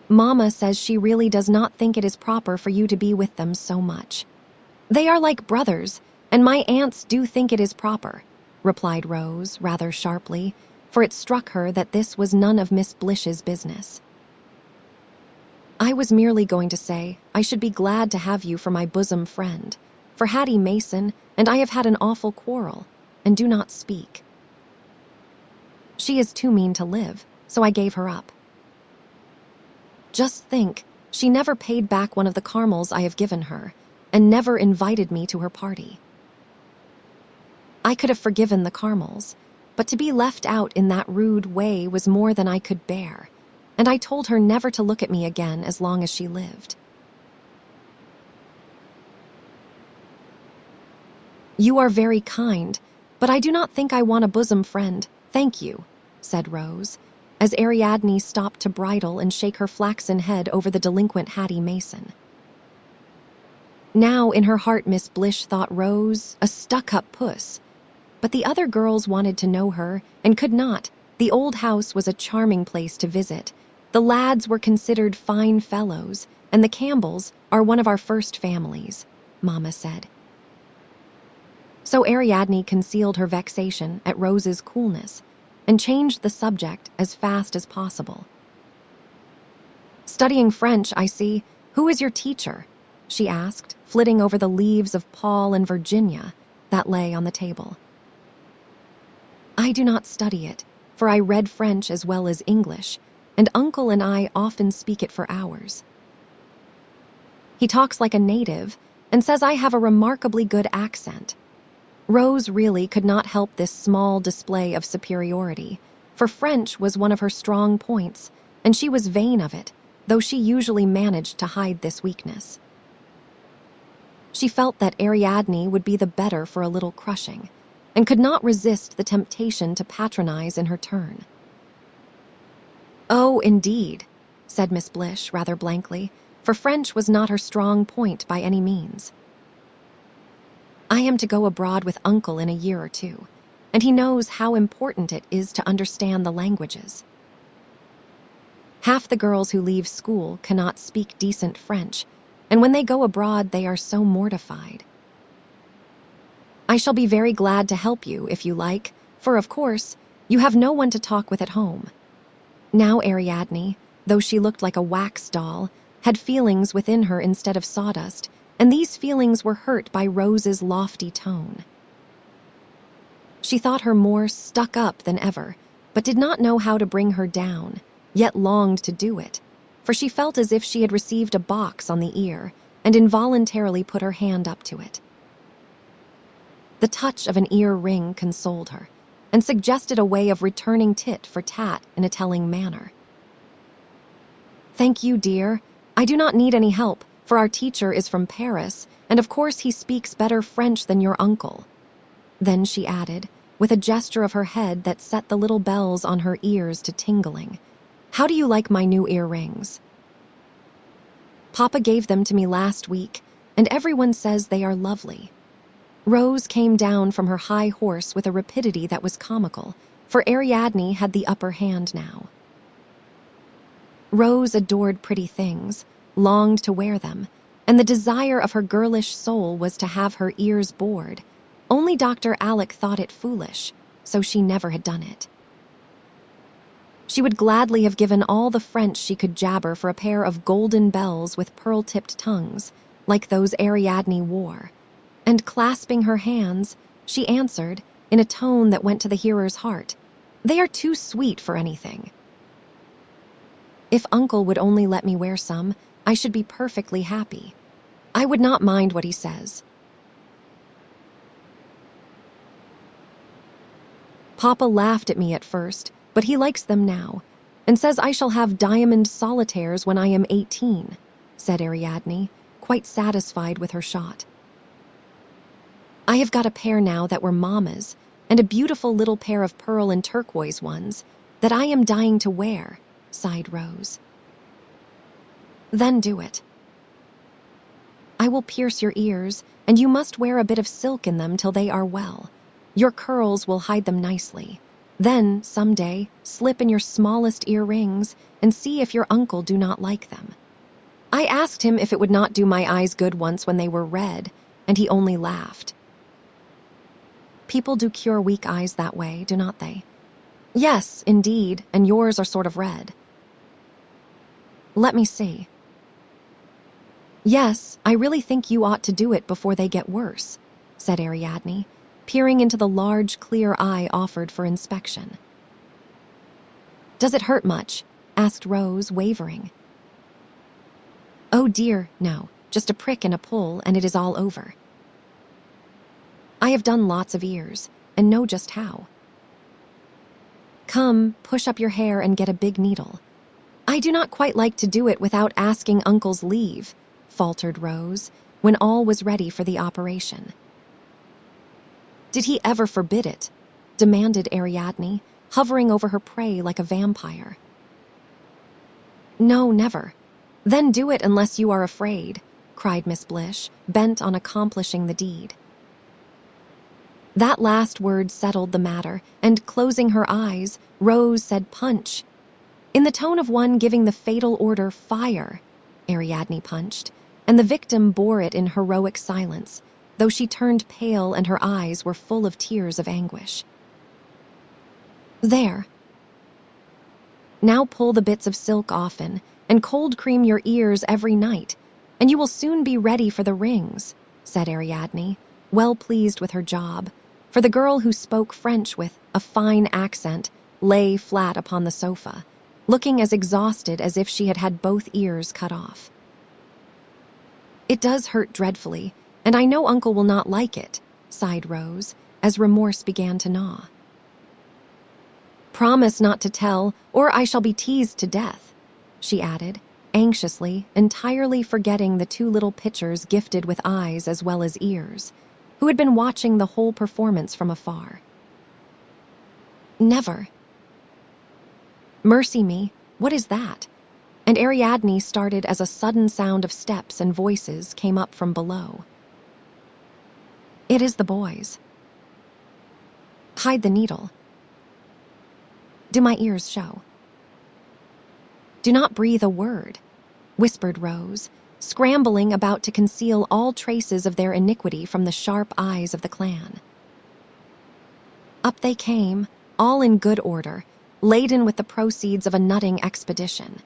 Mama says she really does not think it is proper for you to be with them so much. They are like brothers, and my aunts do think it is proper," replied Rose, rather sharply, for it struck her that this was none of Miss Blish's business. "I was merely going to say I should be glad to have you for my bosom friend, for Hattie Mason and I have had an awful quarrel, and do not speak. She is too mean to live, so I gave her up. Just think, she never paid back one of the caramels I have given her, and never invited me to her party. I could have forgiven the caramels, but to be left out in that rude way was more than I could bear, and I told her never to look at me again as long as she lived. You are very kind, but I do not think I want a bosom friend, thank you, said Rose, as Ariadne stopped to bridle and shake her flaxen head over the delinquent Hattie Mason. Now in her heart Miss Blish thought Rose a stuck-up puss, but the other girls wanted to know her and could not. The old house was a charming place to visit. The lads were considered fine fellows, and the Campbells are one of our first families, Mama said. So Ariadne concealed her vexation at Rose's coolness and changed the subject as fast as possible. Studying French, I see. Who is your teacher? She asked, flitting over the leaves of Paul and Virginia that lay on the table. I do not study it, for I read French as well as English, and Uncle and I often speak it for hours. He talks like a native and says I have a remarkably good accent. Rose really could not help this small display of superiority, for French was one of her strong points, and she was vain of it, though she usually managed to hide this weakness. She felt that Ariadne would be the better for a little crushing, and could not resist the temptation to patronize in her turn. Oh, indeed, said Miss Blish rather blankly, for French was not her strong point by any means. I am to go abroad with Uncle in a year or two, and he knows how important it is to understand the languages. Half the girls who leave school cannot speak decent French, and when they go abroad they are so mortified. I shall be very glad to help you if you like, for of course, you have no one to talk with at home. Now Ariadne, though she looked like a wax doll, had feelings within her instead of sawdust, and these feelings were hurt by Rose's lofty tone. She thought her more stuck up than ever, but did not know how to bring her down, yet longed to do it, for she felt as if she had received a box on the ear, and involuntarily put her hand up to it. The touch of an ear ring consoled her, and suggested a way of returning tit for tat in a telling manner. Thank you, dear. I do not need any help, for our teacher is from Paris, and of course he speaks better French than your uncle. Then she added, with a gesture of her head that set the little bells on her ears to tingling, How do you like my new earrings? Papa gave them to me last week, and everyone says they are lovely. Rose came down from her high horse with a rapidity that was comical, for Ariadne had the upper hand now. Rose adored pretty things, longed to wear them, and the desire of her girlish soul was to have her ears bored. Only Dr. Alec thought it foolish, so she never had done it. She would gladly have given all the French she could jabber for a pair of golden bells with pearl-tipped tongues, like those Ariadne wore, and clasping her hands, she answered, in a tone that went to the hearer's heart, They are too sweet for anything. If Uncle would only let me wear some, I should be perfectly happy. I would not mind what he says. Papa laughed at me at first, but he likes them now, and says I shall have diamond solitaires when I am 18, said Ariadne, quite satisfied with her shot. I have got a pair now that were Mama's, and a beautiful little pair of pearl and turquoise ones that I am dying to wear, sighed Rose. Then do it. I will pierce your ears, and you must wear a bit of silk in them till they are well. Your curls will hide them nicely. Then, some day, slip in your smallest earrings and see if your uncle do not like them. I asked him if it would not do my eyes good once when they were red, and he only laughed. People do cure weak eyes that way, do not they? Yes, indeed, and yours are sort of red. Let me see. Yes, I really think you ought to do it before they get worse, said Ariadne, peering into the large, clear eye offered for inspection. Does it hurt much? Asked Rose, wavering. Oh dear, no, just a prick and a pull and it is all over. I have done lots of ears, and know just how. Come, push up your hair and get a big needle. I do not quite like to do it without asking Uncle's leave, faltered Rose, when all was ready for the operation. Did he ever forbid it? Demanded Ariadne, hovering over her prey like a vampire. No, never. Then do it unless you are afraid, cried Miss Blish, bent on accomplishing the deed. That last word settled the matter, and closing her eyes, Rose said punch. In the tone of one giving the fatal order fire, Ariadne punched, and the victim bore it in heroic silence, though she turned pale and her eyes were full of tears of anguish. There. Now pull the bits of silk often, and cold cream your ears every night, and you will soon be ready for the rings, said Ariadne, well pleased with her job, for the girl who spoke French with a fine accent lay flat upon the sofa, looking as exhausted as if she had had both ears cut off. It does hurt dreadfully, and I know Uncle will not like it, sighed Rose, as remorse began to gnaw. Promise not to tell, or I shall be teased to death, she added, anxiously, entirely forgetting the two little pitchers gifted with eyes as well as ears, who had been watching the whole performance from afar. Never. Mercy me, what is that? And Ariadne started as a sudden sound of steps and voices came up from below. It is the boys. Hide the needle. Do my ears show? Do not breathe a word, whispered Rose, scrambling about to conceal all traces of their iniquity from the sharp eyes of the clan. Up they came, all in good order, laden with the proceeds of a nutting expedition,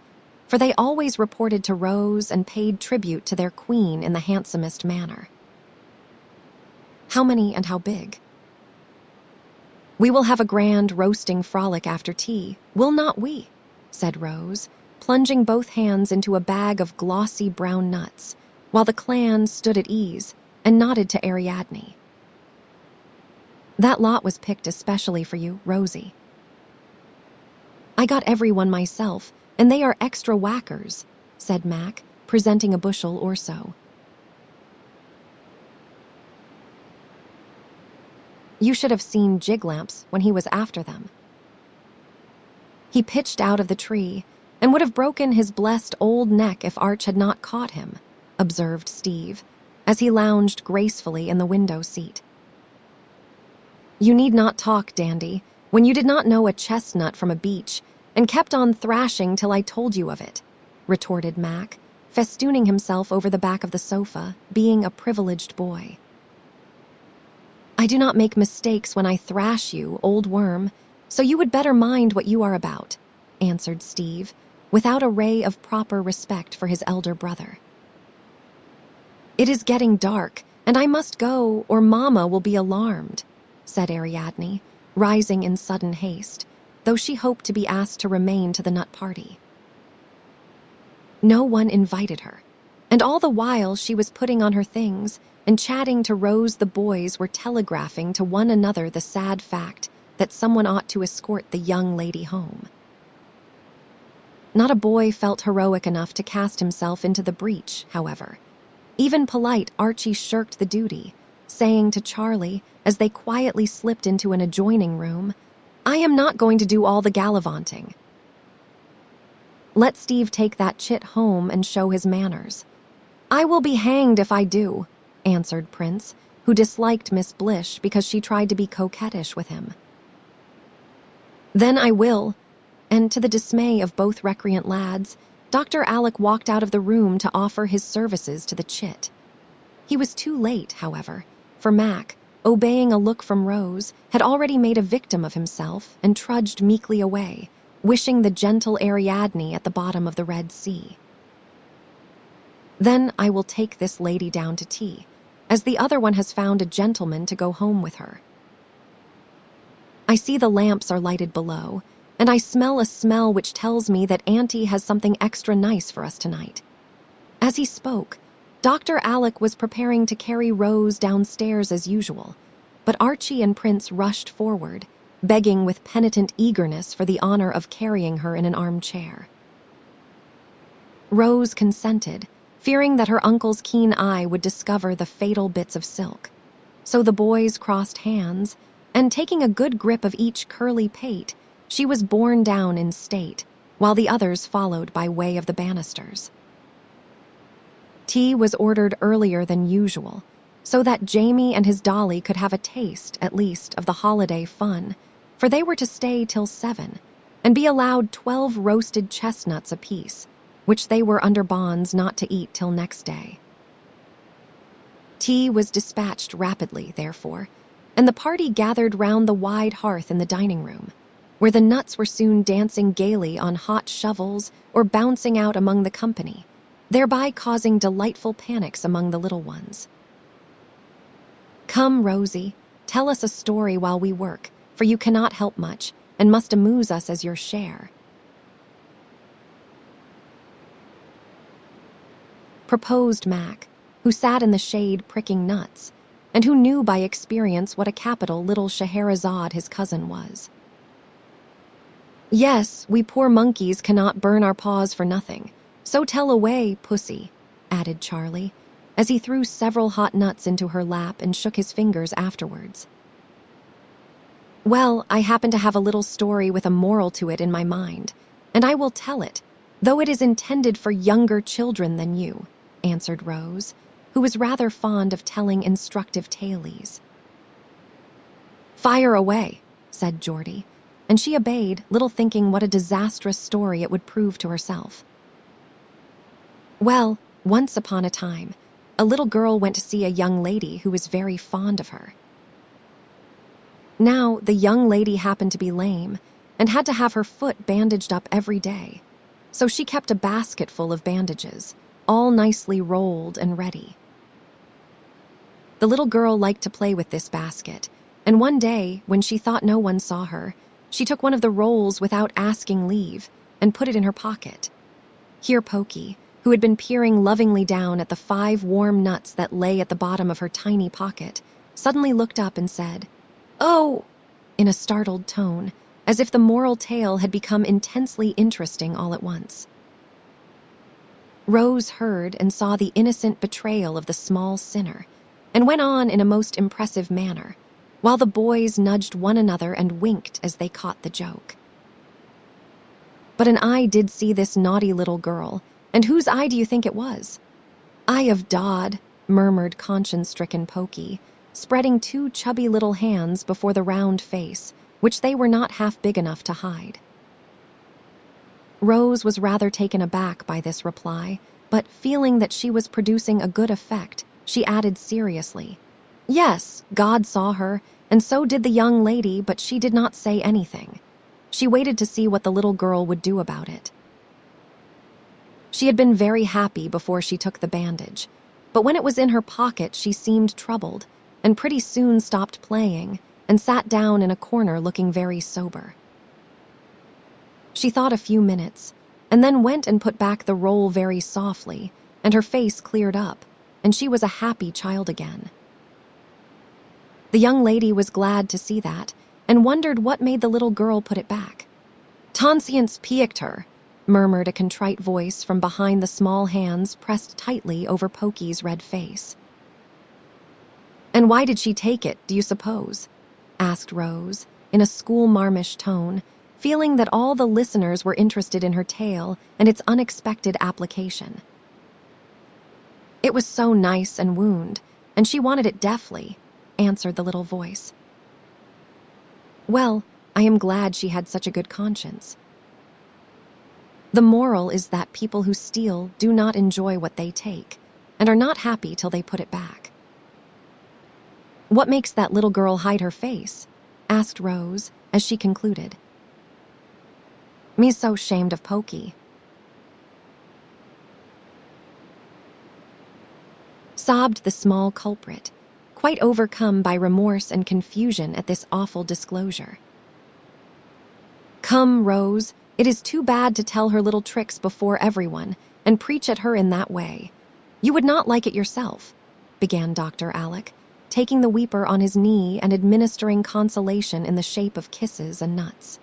for they always reported to Rose and paid tribute to their queen in the handsomest manner. How many and how big? We will have a grand roasting frolic after tea, will not we? Said Rose, plunging both hands into a bag of glossy brown nuts, while the clan stood at ease and nodded to Ariadne. That lot was picked especially for you, Rosie. I got everyone myself, and they are extra whackers, said Mac, presenting a bushel or so. You should have seen Jiglamps when he was after them. He pitched out of the tree and would have broken his blessed old neck if Arch had not caught him, observed Steve, as he lounged gracefully in the window seat. You need not talk, Dandy, when you did not know a chestnut from a beech and kept on thrashing till I told you of it, retorted Mac, festooning himself over the back of the sofa, being a privileged boy. I do not make mistakes when I thrash you, old worm, so you would better mind what you are about, answered Steve, without a ray of proper respect for his elder brother. It is getting dark, and I must go, or Mama will be alarmed, said Ariadne, rising in sudden haste, though she hoped to be asked to remain to the nut party. No one invited her, and all the while she was putting on her things and chatting to Rose, the boys were telegraphing to one another the sad fact that someone ought to escort the young lady home. Not a boy felt heroic enough to cast himself into the breach, however. Even polite Archie shirked the duty, saying to Charlie, as they quietly slipped into an adjoining room, I am not going to do all the gallivanting. Let Steve take that chit home and show his manners. I will be hanged if I do, answered Prince, who disliked Miss Blish because she tried to be coquettish with him. Then I will, and to the dismay of both recreant lads, Dr. Alec walked out of the room to offer his services to the chit. He was too late, however, for Mac, obeying a look from Rose, had already made a victim of himself and trudged meekly away, wishing the gentle Ariadne at the bottom of the Red Sea. Then I will take this lady down to tea, as the other one has found a gentleman to go home with her. I see the lamps are lighted below, and I smell a smell which tells me that Auntie has something extra nice for us tonight. As he spoke, Dr. Alec was preparing to carry Rose downstairs as usual, but Archie and Prince rushed forward, begging with penitent eagerness for the honor of carrying her in an armchair. Rose consented, fearing that her uncle's keen eye would discover the fatal bits of silk. So the boys crossed hands, and taking a good grip of each curly pate, she was borne down in state, while the others followed by way of the banisters. Tea was ordered earlier than usual, so that Jamie and his dolly could have a taste, at least, of the holiday fun, for they were to stay till 7, and be allowed 12 roasted chestnuts apiece, which they were under bonds not to eat till next day. Tea was dispatched rapidly, therefore, and the party gathered round the wide hearth in the dining room, where the nuts were soon dancing gaily on hot shovels or bouncing out among the company, thereby causing delightful panics among the little ones. "Come, Rosie, tell us a story while we work, for you cannot help much, and must amuse us as your share," proposed Mac, who sat in the shade pricking nuts, and who knew by experience what a capital little Scheherazade his cousin was. "Yes, we poor monkeys cannot burn our paws for nothing, so tell away, pussy," added Charlie, as he threw several hot nuts into her lap and shook his fingers afterwards. "Well, I happen to have a little story with a moral to it in my mind, and I will tell it, though it is intended for younger children than you," answered Rose, who was rather fond of telling instructive tales. "Fire away," said Geordie, and she obeyed, little thinking what a disastrous story it would prove to herself. "Well, once upon a time, a little girl went to see a young lady who was very fond of her. Now, the young lady happened to be lame and had to have her foot bandaged up every day, so she kept a basket full of bandages, all nicely rolled and ready. The little girl liked to play with this basket, and one day, when she thought no one saw her, she took one of the rolls without asking leave and put it in her pocket. Here Pokey, who had been peering lovingly down at the 5 warm nuts that lay at the bottom of her tiny pocket, suddenly looked up and said, "Oh," in a startled tone, as if the moral tale had become intensely interesting all at once. Rose heard and saw the innocent betrayal of the small sinner, and went on in a most impressive manner, while the boys nudged one another and winked as they caught the joke. But an eye did see this naughty little girl, and whose eye do you think it was? "Eye of Dodd," murmured conscience-stricken Pokey, spreading 2 chubby little hands before the round face, which they were not half big enough to hide. Rose was rather taken aback by this reply, but feeling that she was producing a good effect, she added seriously, "Yes, God saw her, and so did the young lady, but she did not say anything. She waited to see what the little girl would do about it." She had been very happy before she took the bandage, but when it was in her pocket she seemed troubled, and pretty soon stopped playing and sat down in a corner looking very sober. She thought a few minutes, and then went and put back the roll very softly, and her face cleared up, and she was a happy child again. The young lady was glad to see that, and wondered what made the little girl put it back. "Tonsience piqued her," murmured a contrite voice from behind the small hands pressed tightly over Pokey's red face. "And why did she take it, do you suppose?" asked Rose, in a school-marmish tone, feeling that all the listeners were interested in her tale and its unexpected application. "It was so nice and wound, and she wanted it deftly," answered the little voice. "Well, I am glad she had such a good conscience. The moral is that people who steal do not enjoy what they take, and are not happy till they put it back." "What makes that little girl hide her face?" asked Rose, as she concluded. "Me's so shamed of Pokey," sobbed the small culprit, quite overcome by remorse and confusion at this awful disclosure. "Come, Rose, it is too bad to tell her little tricks before everyone, and preach at her in that way. You would not like it yourself, began Dr. Alec, taking the weeper on his knee and administering consolation in the shape of kisses and nuts.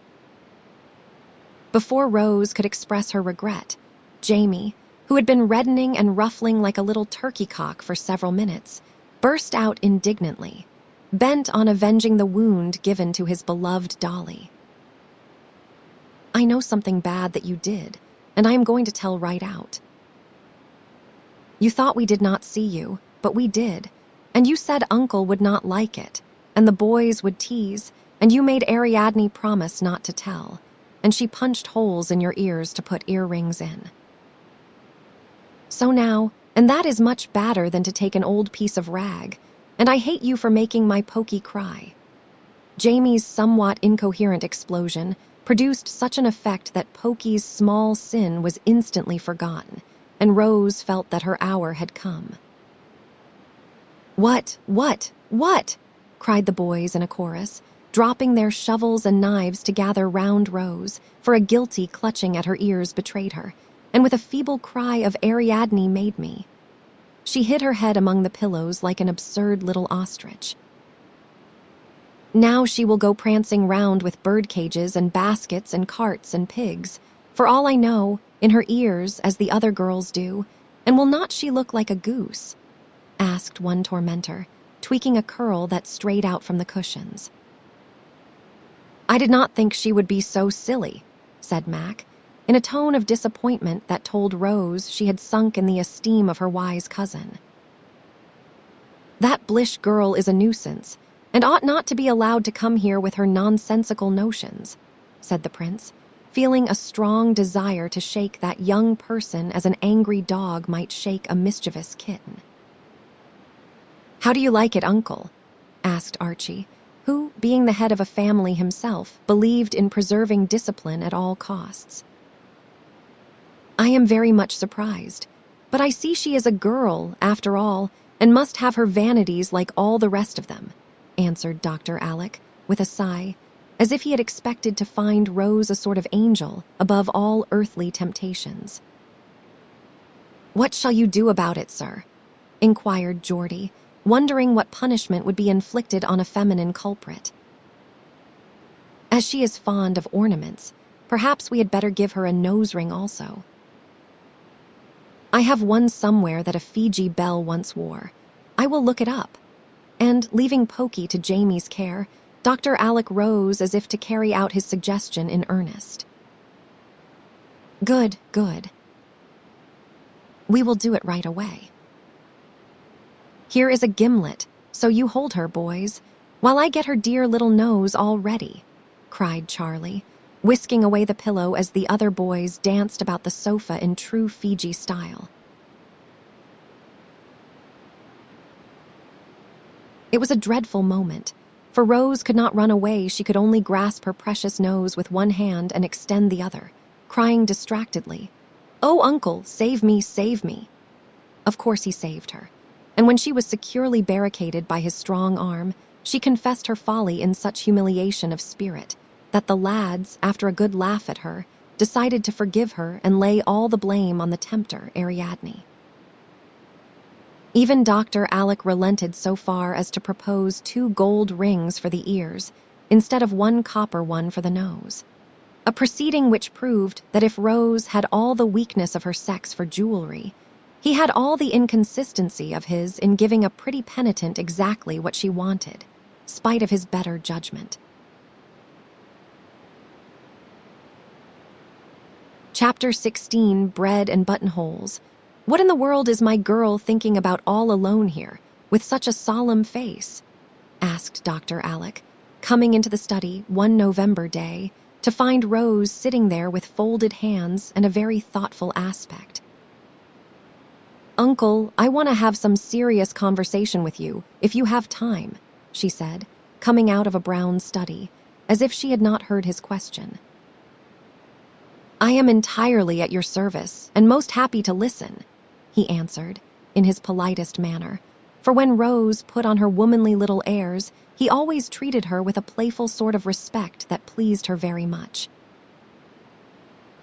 Before Rose could express her regret, Jamie, who had been reddening and ruffling like a little turkey cock for several minutes, burst out indignantly, bent on avenging the wound given to his beloved Dolly. I know something bad that you did, and I am going to tell right out. You thought we did not see you, but we did, and you said Uncle would not like it, and the boys would tease, and you made Ariadne promise not to tell, and she punched holes in your ears to put earrings in. So now, and that is much badder than to take an old piece of rag, and I hate you for making my Pokey cry. Jamie's somewhat incoherent explosion produced such an effect that Pokey's small sin was instantly forgotten, and Rose felt that her hour had come. What? Cried the boys in a chorus, dropping their shovels and knives to gather round Rose, for a guilty clutching at her ears betrayed her, and with a feeble cry of Ariadne made me. She hid her head among the pillows like an absurd little ostrich. Now she will go prancing round with bird cages and baskets and carts and pigs, for all I know, in her ears as the other girls do, and will not she look like a goose? Asked one tormentor, tweaking a curl that strayed out from the cushions. I did not think she would be so silly, said Mac, in a tone of disappointment that told Rose she had sunk in the esteem of her wise cousin. That Blish girl is a nuisance, and ought not to be allowed to come here with her nonsensical notions, said the prince, feeling a strong desire to shake that young person as an angry dog might shake a mischievous kitten. How do you like it, Uncle? Asked Archie, who, being the head of a family himself, believed in preserving discipline at all costs. I am very much surprised, but I see she is a girl, after all, and must have her vanities like all the rest of them, answered Dr. Alec, with a sigh, as if he had expected to find Rose a sort of angel above all earthly temptations. What shall you do about it, sir? Inquired Geordie, wondering what punishment would be inflicted on a feminine culprit. As she is fond of ornaments, perhaps we had better give her a nose ring also. I have one somewhere that a Fiji belle once wore. I will look it up. And, leaving Pokey to Jamie's care, Dr. Alec rose as if to carry out his suggestion in earnest. Good. We will do it right away. Here is a gimlet, so you hold her, boys, while I get her dear little nose all ready, cried Charlie, whisking away the pillow as the other boys danced about the sofa in true Fiji style. It was a dreadful moment, for Rose could not run away. She could only grasp her precious nose with one hand and extend the other, crying distractedly, "Oh, Uncle, save me, save me!" Of course he saved her, and when she was securely barricaded by his strong arm, she confessed her folly in such humiliation of spirit that the lads, after a good laugh at her, decided to forgive her and lay all the blame on the tempter, Ariadne. Even Dr. Alec relented so far as to propose 2 gold rings for the ears, instead of 1 copper one for the nose, a proceeding which proved that if Rose had all the weakness of her sex for jewelry, he had all the inconsistency of his in giving a pretty penitent exactly what she wanted, spite of his better judgment. Chapter 16, Bread and Buttonholes. What in the world is my girl thinking about all alone here, with such a solemn face? Asked Dr. Alec, coming into the study one November day to find Rose sitting there with folded hands and a very thoughtful aspect. Uncle, I want to have some serious conversation with you, if you have time, she said, coming out of a brown study, as if she had not heard his question. I am entirely at your service, and most happy to listen, he answered, in his politest manner, for when Rose put on her womanly little airs, he always treated her with a playful sort of respect that pleased her very much.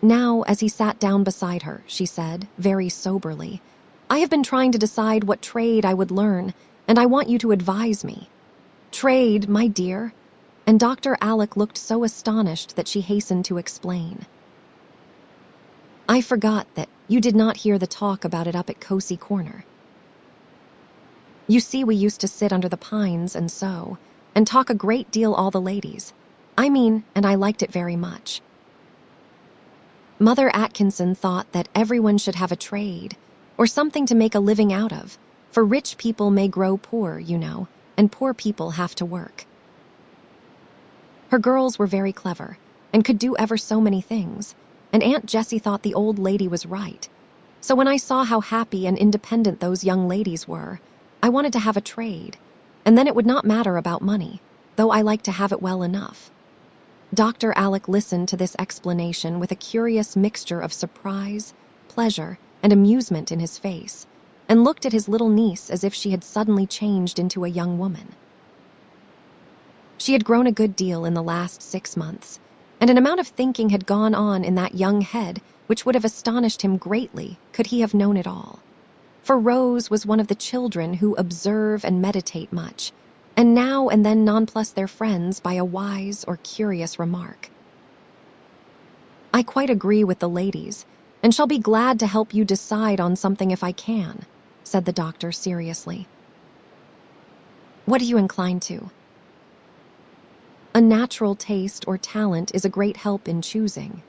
Now, as he sat down beside her, she said, very soberly, "I have been trying to decide what trade I would learn, and I want you to advise me." "Trade, my dear?" And Dr. Alec looked so astonished that she hastened to explain. "I forgot that you did not hear the talk about it up at Cozy Corner. You see, we used to sit under the pines and sew, and talk a great deal, all the ladies. And I liked it very much. Mother Atkinson thought that everyone should have a trade, or something to make a living out of, for rich people may grow poor, and poor people have to work. Her girls were very clever, and could do ever so many things, and Aunt Jessie thought the old lady was right. So when I saw how happy and independent those young ladies were, I wanted to have a trade, and then it would not matter about money, though I like to have it well enough." Dr. Alec listened to this explanation with a curious mixture of surprise, pleasure, and amusement in his face, and looked at his little niece as if she had suddenly changed into a young woman. She had grown a good deal in the last 6 months, and an amount of thinking had gone on in that young head which would have astonished him greatly could he have known it all. For Rose was one of the children who observe and meditate much, and now and then nonplus their friends by a wise or curious remark. "I quite agree with the ladies, and shall be glad to help you decide on something if I can," said the doctor seriously. "What are you inclined to?" "A natural taste or talent is a great help in choosing,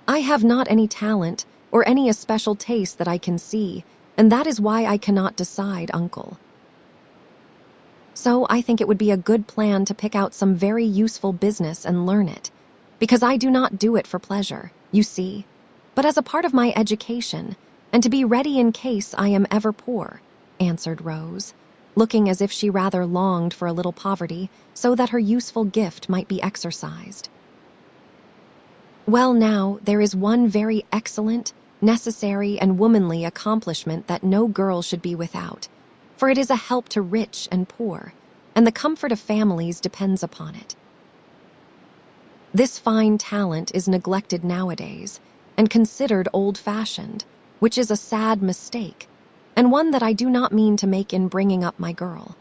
I have not any talent or any especial taste that I can see, and that is why I cannot decide, uncle. So I think it would be a good plan to pick out some very useful business and learn it, because I do not do it for pleasure, you see, but as a part of my education, and to be ready in case I am ever poor," answered Rose, looking as if she rather longed for a little poverty so that her useful gift might be exercised. "Well, now, there is one very excellent, necessary, and womanly accomplishment that no girl should be without, for it is a help to rich and poor, and the comfort of families depends upon it. This fine talent is neglected nowadays, and considered old-fashioned, which is a sad mistake, and one that I do not mean to make in bringing up my girl.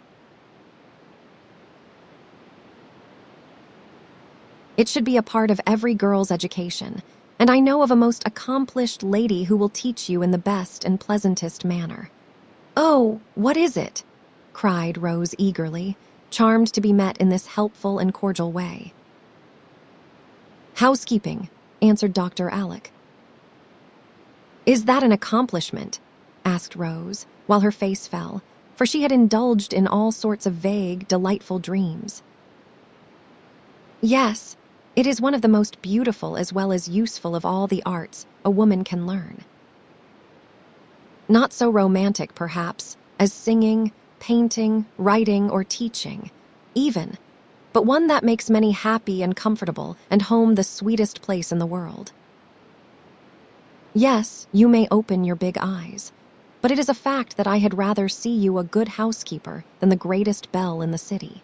It should be a part of every girl's education, and I know of a most accomplished lady who will teach you in the best and pleasantest manner." "Oh, what is it?" cried Rose eagerly, charmed to be met in this helpful and cordial way. "Housekeeping," answered Dr. Alec. "Is that an accomplishment?" asked Rose, while her face fell, for she had indulged in all sorts of vague, delightful dreams. "Yes, it is one of the most beautiful as well as useful of all the arts a woman can learn. Not so romantic, perhaps, as singing, painting, writing, or teaching, even, but one that makes many happy and comfortable, and home the sweetest place in the world. Yes, you may open your big eyes, but it is a fact that I had rather see you a good housekeeper than the greatest belle in the city.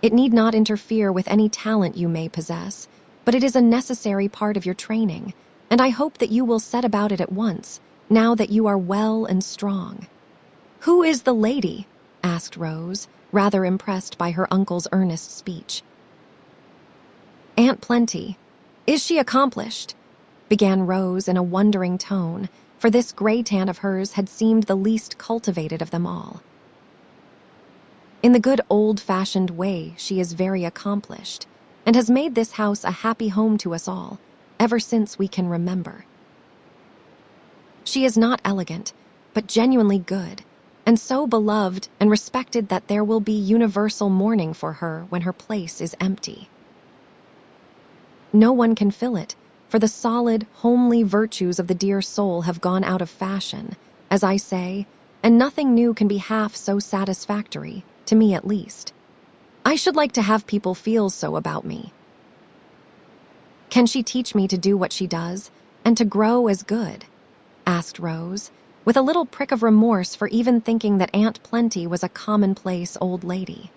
It need not interfere with any talent you may possess, but it is a necessary part of your training, and I hope that you will set about it at once, now that you are well and strong." "Who is the lady?" asked Rose, rather impressed by her uncle's earnest speech. "Aunt Plenty. Is she accomplished?" began Rose in a wondering tone, for this gray tan of hers had seemed the least cultivated of them all. "In the good old-fashioned way, she is very accomplished, and has made this house a happy home to us all, ever since we can remember. She is not elegant, but genuinely good, and so beloved and respected that there will be universal mourning for her when her place is empty. No one can fill it, for the solid, homely virtues of the dear soul have gone out of fashion, as I say, and nothing new can be half so satisfactory, to me at least. I should like to have people feel so about me. Can she teach me to do what she does, and to grow as good?" asked Rose, with a little prick of remorse for even thinking that Aunt Plenty was a commonplace old lady.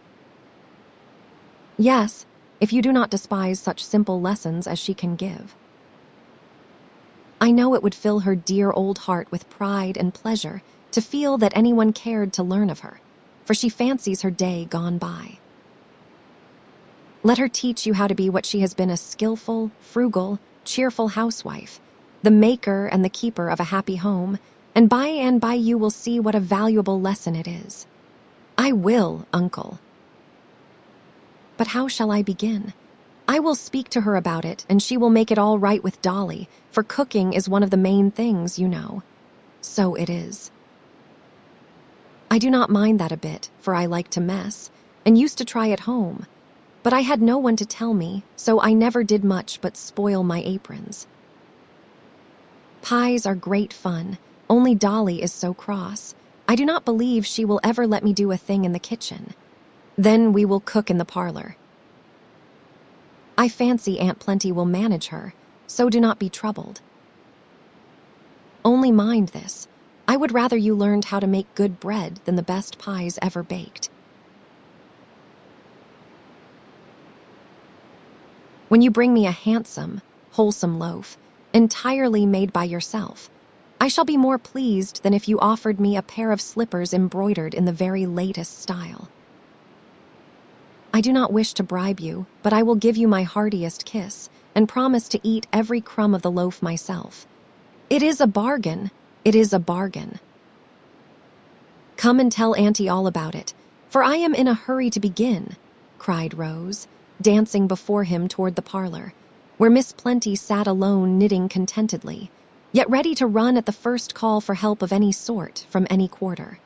"Yes, if you do not despise such simple lessons as she can give. I know it would fill her dear old heart with pride and pleasure to feel that anyone cared to learn of her, for she fancies her day gone by. Let her teach you how to be what she has been, a skillful, frugal, cheerful housewife, the maker and the keeper of a happy home, and by you will see what a valuable lesson it is. I will, Uncle. But how shall I begin? I will speak to her about it, and she will make it all right with Dolly, for cooking is one of the main things, you know. So it is. I do not mind that a bit, for I like to mess, and used to try at home. But I had no one to tell me, so I never did much but spoil my aprons. Pies are great fun, only Dolly is so cross. I do not believe she will ever let me do a thing in the kitchen. Then we will cook in the parlor. I fancy Aunt Plenty will manage her, so do not be troubled. Only mind this, I would rather you learned how to make good bread than the best pies ever baked. When you bring me a handsome, wholesome loaf, entirely made by yourself, I shall be more pleased than if you offered me a pair of slippers embroidered in the very latest style. I do not wish to bribe you, but I will give you my heartiest kiss and promise to eat every crumb of the loaf myself. It is a bargain. It is a bargain. Come and tell Auntie all about it, for I am in a hurry to begin, cried Rose, dancing before him toward the parlor, where Miss Plenty sat alone knitting contentedly, yet ready to run at the first call for help of any sort from any quarter.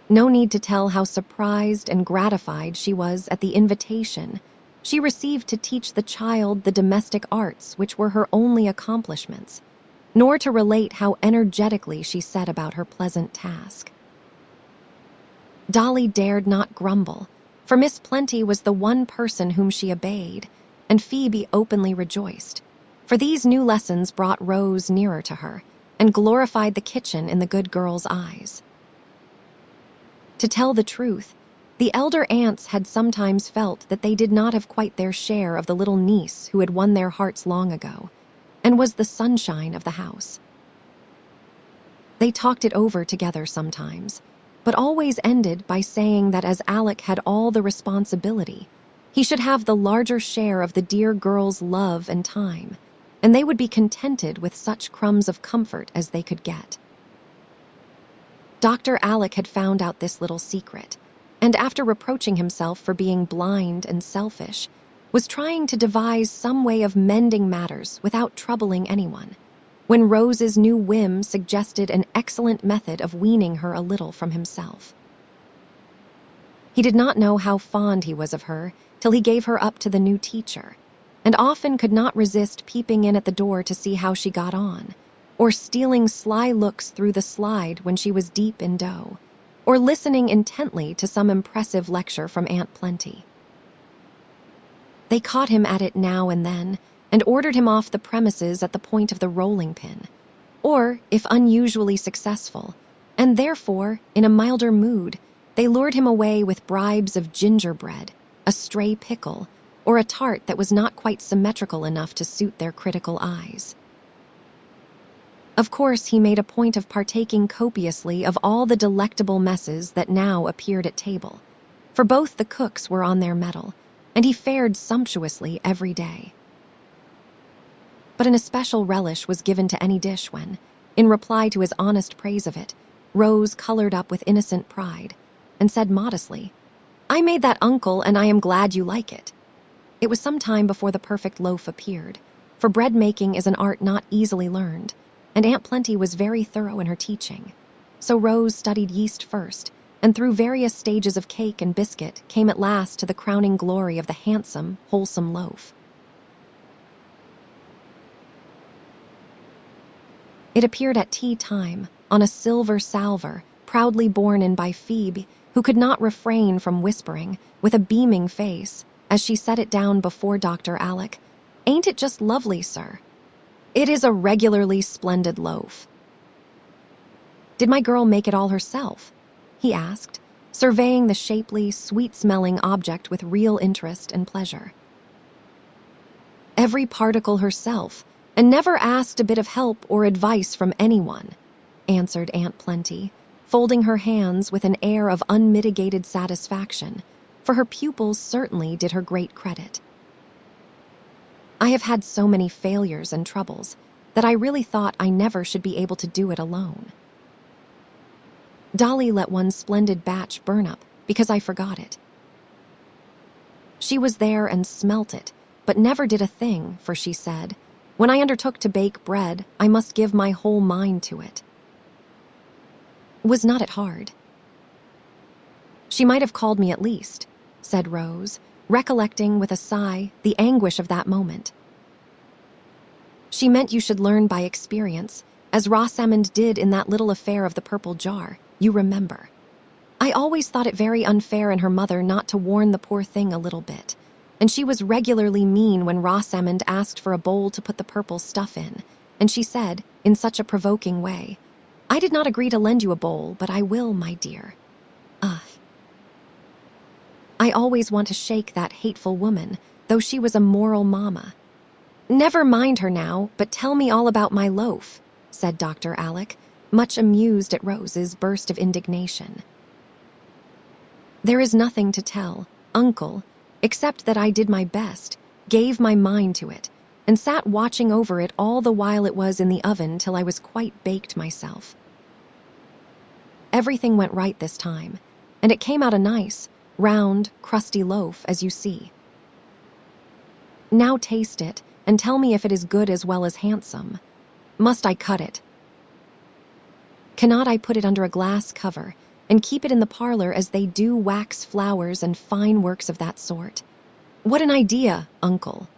No need to tell how surprised and gratified she was at the invitation she received to teach the child the domestic arts which were her only accomplishments, nor to relate how energetically she set about her pleasant task. Dolly dared not grumble, for Miss Plenty was the one person whom she obeyed, and Phoebe openly rejoiced, for these new lessons brought Rose nearer to her and glorified the kitchen in the good girl's eyes. To tell the truth, the elder aunts had sometimes felt that they did not have quite their share of the little niece who had won their hearts long ago, and was the sunshine of the house. They talked it over together sometimes, but always ended by saying that as Alec had all the responsibility, he should have the larger share of the dear girl's love and time, and they would be contented with such crumbs of comfort as they could get. Dr. Alec had found out this little secret, and after reproaching himself for being blind and selfish, was trying to devise some way of mending matters without troubling anyone, when Rose's new whim suggested an excellent method of weaning her a little from himself. He did not know how fond he was of her till he gave her up to the new teacher, and often could not resist peeping in at the door to see how she got on, or stealing sly looks through the slide when she was deep in dough, or listening intently to some impressive lecture from Aunt Plenty. They caught him at it now and then, and ordered him off the premises at the point of the rolling pin, or, if unusually successful, and therefore in a milder mood, they lured him away with bribes of gingerbread, a stray pickle, or a tart that was not quite symmetrical enough to suit their critical eyes. Of course, he made a point of partaking copiously of all the delectable messes that now appeared at table, for both the cooks were on their mettle, and he fared sumptuously every day. But an especial relish was given to any dish when, in reply to his honest praise of it, Rose colored up with innocent pride, and said modestly, "I made that, Uncle, and I am glad you like it." It was some time before the perfect loaf appeared, for bread making is an art not easily learned, and Aunt Plenty was very thorough in her teaching. So Rose studied yeast first, and through various stages of cake and biscuit came at last to the crowning glory of the handsome, wholesome loaf. It appeared at tea time, on a silver salver, proudly borne in by Phoebe, who could not refrain from whispering, with a beaming face, as she set it down before Dr. Alec, "Ain't it just lovely, sir? It is a regularly splendid loaf." "Did my girl make it all herself?" he asked, surveying the shapely, sweet-smelling object with real interest and pleasure. Every particle herself, and never asked a bit of help or advice from anyone, answered Aunt Plenty, folding her hands with an air of unmitigated satisfaction, for her pupils certainly did her great credit. I have had so many failures and troubles that I really thought I never should be able to do it alone. Dolly let one splendid batch burn up because I forgot it. She was there and smelt it, but never did a thing, for she said, "When I undertook to bake bread, I must give my whole mind to it." Was not it hard? She might have called me at least, said Rose, recollecting with a sigh the anguish of that moment. She meant you should learn by experience, as Rosamond did in that little affair of the purple jar, you remember. I always thought it very unfair in her mother not to warn the poor thing a little bit, and she was regularly mean when Rosamond asked for a bowl to put the purple stuff in, and she said, in such a provoking way, "I did not agree to lend you a bowl, but I will, my dear." Ugh. I always want to shake that hateful woman, though she was a moral mamma. "Never mind her now, but tell me all about my loaf," said Dr. Alec, much amused at Rose's burst of indignation. "There is nothing to tell, Uncle, except that I did my best, gave my mind to it, and sat watching over it all the while it was in the oven till I was quite baked myself. Everything went right this time, and it came out a nice, round, crusty loaf, as you see. Now taste it, and tell me if it is good as well as handsome. Must I cut it? Cannot I put it under a glass cover, and keep it in the parlor as they do wax flowers and fine works of that sort? What an idea, Uncle!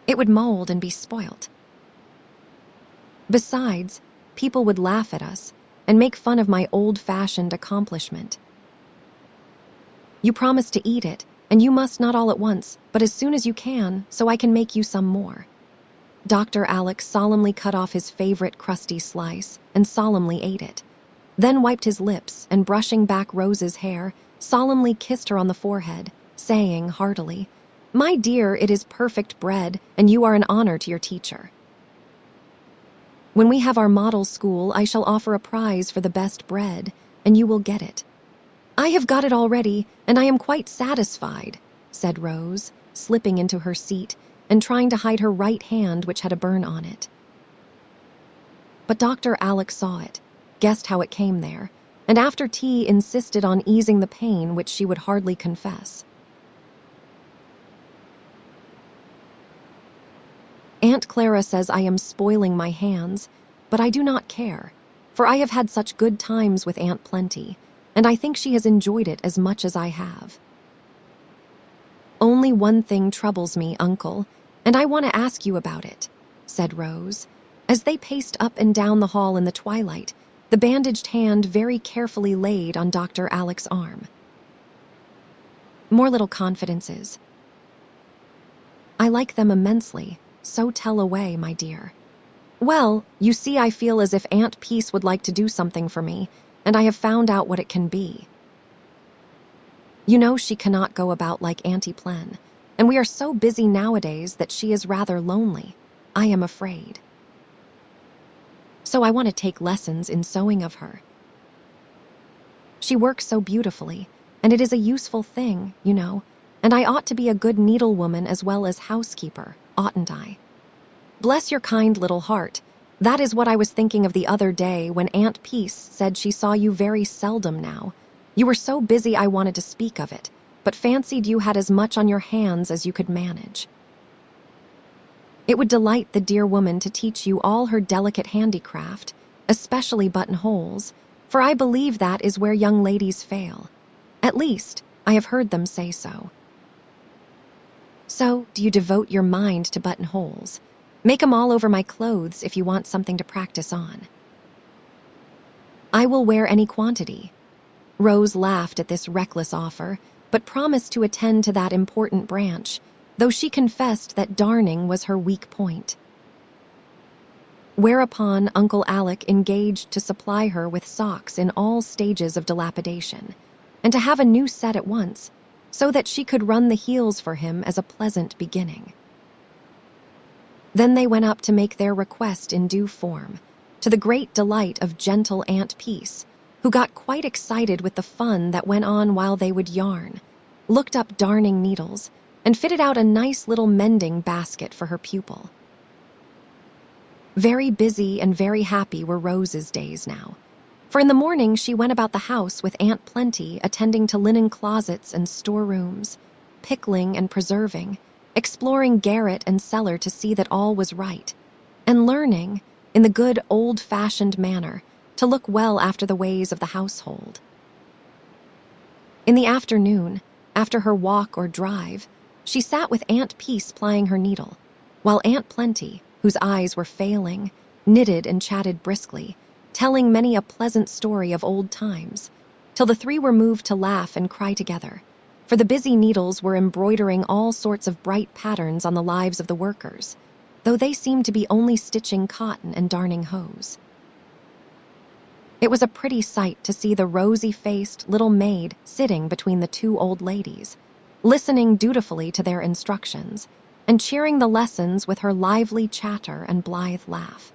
It would mold and be spoilt. Besides, people would laugh at us, and make fun of my old-fashioned accomplishment. You promised to eat it, and you must not all at once, but as soon as you can, so I can make you some more." Dr. Alec solemnly cut off his favorite crusty slice and solemnly ate it, then wiped his lips and, brushing back Rose's hair, solemnly kissed her on the forehead, saying heartily, "My dear, it is perfect bread, and you are an honor to your teacher. When we have our model school, I shall offer a prize for the best bread, and you will get it." "I have got it already, and I am quite satisfied," said Rose, slipping into her seat and trying to hide her right hand which had a burn on it. But Dr. Alec saw it, guessed how it came there, and after tea insisted on easing the pain which she would hardly confess. Aunt Clara says I am spoiling my hands, but I do not care, for I have had such good times with Aunt Plenty, and I think she has enjoyed it as much as I have. "Only one thing troubles me, Uncle, and I want to ask you about it," said Rose, as they paced up and down the hall in the twilight, the bandaged hand very carefully laid on Dr. Alec's arm. "More little confidences. I like them immensely, so tell away, my dear." "Well, you see, I feel as if Aunt Peace would like to do something for me, and I have found out what it can be. You know she cannot go about like Auntie Plen, and we are so busy nowadays that she is rather lonely, I am afraid. So I want to take lessons in sewing of her. She works so beautifully, and it is a useful thing, you know, and I ought to be a good needlewoman as well as housekeeper, oughtn't I? Bless your kind little heart, that is what I was thinking of the other day when Aunt Peace said she saw you very seldom now. You were so busy I wanted to speak of it, but fancied you had as much on your hands as you could manage. It would delight the dear woman to teach you all her delicate handicraft, especially buttonholes, for I believe that is where young ladies fail. At least, I have heard them say so. So, do you devote your mind to buttonholes? Make 'em all over my clothes if you want something to practice on." "I will wear any quantity." Rose laughed at this reckless offer, but promised to attend to that important branch, though she confessed that darning was her weak point. Whereupon Uncle Alec engaged to supply her with socks in all stages of dilapidation, and to have a new set at once, so that she could run the heels for him as a pleasant beginning. Then they went up to make their request in due form, to the great delight of gentle Aunt Peace, who got quite excited with the fun that went on while they would yarn, looked up darning needles, and fitted out a nice little mending basket for her pupil. Very busy and very happy were Rose's days now, for in the morning she went about the house with Aunt Plenty attending to linen closets and storerooms, pickling and preserving, exploring garret and cellar to see that all was right, and learning, in the good old-fashioned manner, to look well after the ways of the household. In the afternoon, after her walk or drive, she sat with Aunt Peace plying her needle, while Aunt Plenty, whose eyes were failing, knitted and chatted briskly, telling many a pleasant story of old times, till the three were moved to laugh and cry together, for the busy needles were embroidering all sorts of bright patterns on the lives of the workers, though they seemed to be only stitching cotton and darning hose. It was a pretty sight to see the rosy-faced little maid sitting between the two old ladies, listening dutifully to their instructions, and cheering the lessons with her lively chatter and blithe laugh.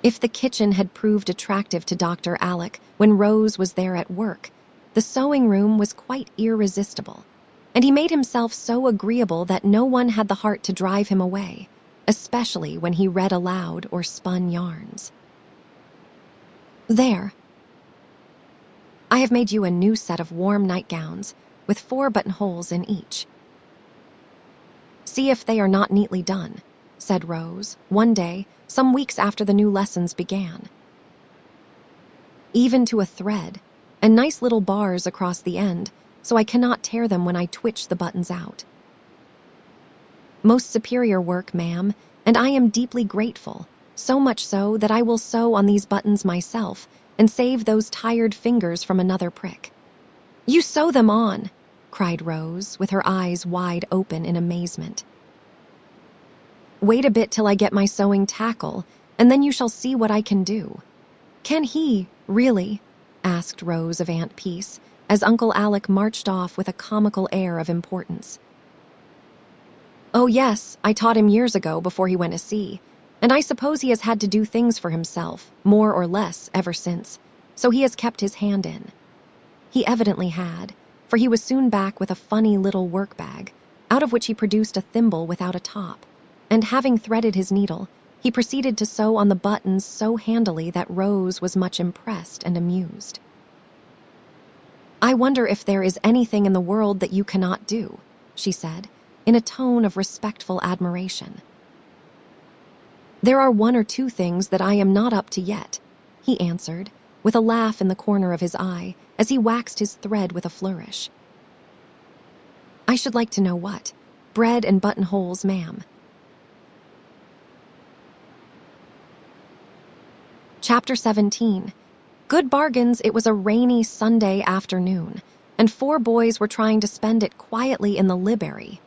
If the kitchen had proved attractive to Dr. Alec when Rose was there at work, the sewing room was quite irresistible, and he made himself so agreeable that no one had the heart to drive him away, especially when he read aloud or spun yarns. There. I have made you a new set of warm nightgowns, with 4 buttonholes in each. See if they are not neatly done, said Rose, one day, some weeks after the new lessons began. Even to a thread, and nice little bars across the end, so I cannot tear them when I twitch the buttons out. Most superior work, ma'am, and I am deeply grateful, so much so that I will sew on these buttons myself and save those tired fingers from another prick. You sew them on, cried Rose, with her eyes wide open in amazement. Wait a bit till I get my sewing tackle, and then you shall see what I can do. Can he, really? Asked Rose of Aunt Peace, as Uncle Alec marched off with a comical air of importance. Oh yes, I taught him years ago before he went to sea, and I suppose he has had to do things for himself, more or less, ever since, so he has kept his hand in. He evidently had, for he was soon back with a funny little work bag, out of which he produced a thimble without a top, and having threaded his needle, he proceeded to sew on the buttons so handily that Rose was much impressed and amused. I wonder if there is anything in the world that you cannot do, she said, in a tone of respectful admiration. There are 1 or 2 things that I am not up to yet, he answered, with a laugh in the corner of his eye, as he waxed his thread with a flourish. I should like to know what. Bread and buttonholes, ma'am. Chapter 17. Good bargains. It was a rainy Sunday afternoon, and 4 boys were trying to spend it quietly in the library,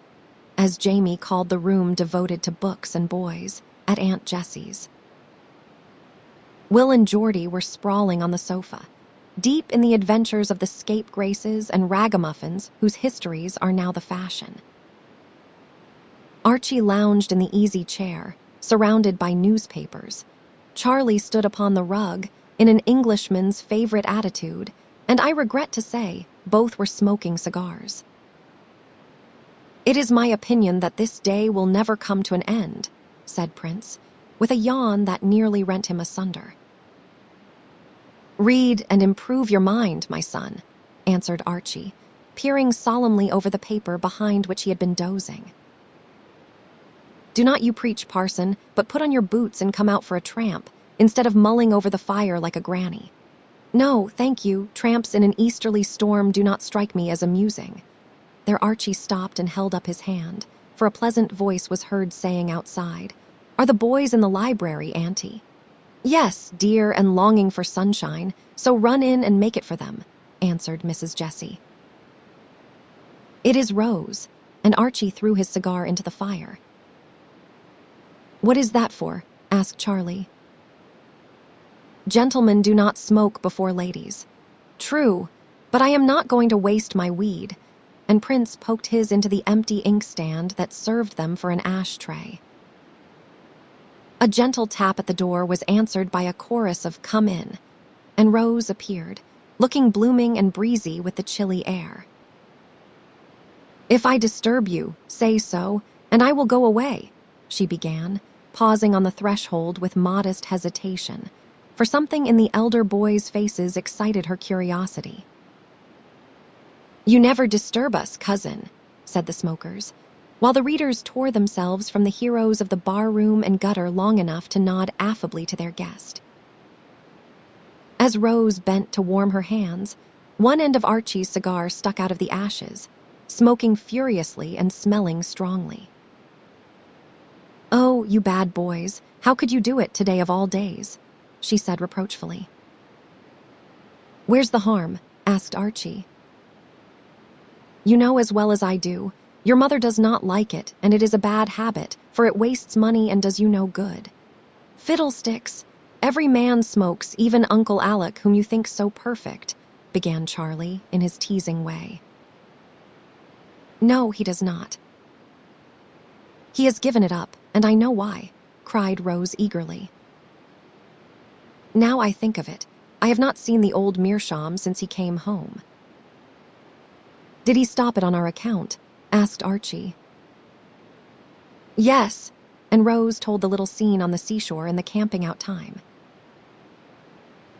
as Jamie called the room devoted to books and boys, at Aunt Jessie's. Will and Geordie were sprawling on the sofa, deep in the adventures of the scapegraces and ragamuffins whose histories are now the fashion. Archie lounged in the easy chair, surrounded by newspapers. Charlie stood upon the rug, in an Englishman's favorite attitude, and I regret to say, both were smoking cigars. It is my opinion that this day will never come to an end, said Prince, with a yawn that nearly rent him asunder. Read and improve your mind, my son, answered Archie, peering solemnly over the paper behind which he had been dozing. Do not you preach, parson, but put on your boots and come out for a tramp, instead of mulling over the fire like a granny. No, thank you, tramps in an easterly storm do not strike me as amusing. There Archie stopped and held up his hand, for a pleasant voice was heard saying outside, Are the boys in the library, Auntie? Yes, dear, and longing for sunshine, so run in and make it for them, answered Mrs. Jessie. It is Rose, and Archie threw his cigar into the fire. "What is that for?" asked Charlie. "Gentlemen do not smoke before ladies." "True, but I am not going to waste my weed," and Prince poked his into the empty inkstand that served them for an ashtray. A gentle tap at the door was answered by a chorus of "Come in," and Rose appeared, looking blooming and breezy with the chilly air. "If I disturb you, say so, and I will go away," she began, pausing on the threshold with modest hesitation, for something in the elder boys' faces excited her curiosity. "You never disturb us, cousin," said the smokers, while the readers tore themselves from the heroes of the barroom and gutter long enough to nod affably to their guest. As Rose bent to warm her hands, one end of Archie's cigar stuck out of the ashes, smoking furiously and smelling strongly. "Oh, you bad boys, how could you do it today of all days?" she said reproachfully. "Where's the harm?" asked Archie. "You know as well as I do. Your mother does not like it, and it is a bad habit, for it wastes money and does you no good." "Fiddlesticks! Every man smokes, even Uncle Alec, whom you think so perfect," began Charlie in his teasing way. "No, he does not. He has given it up, and I know why," cried Rose eagerly. "Now I think of it, I have not seen the old meerschaum since he came home." "Did he stop it on our account?" asked Archie. "Yes," and Rose told the little scene on the seashore in the camping out time.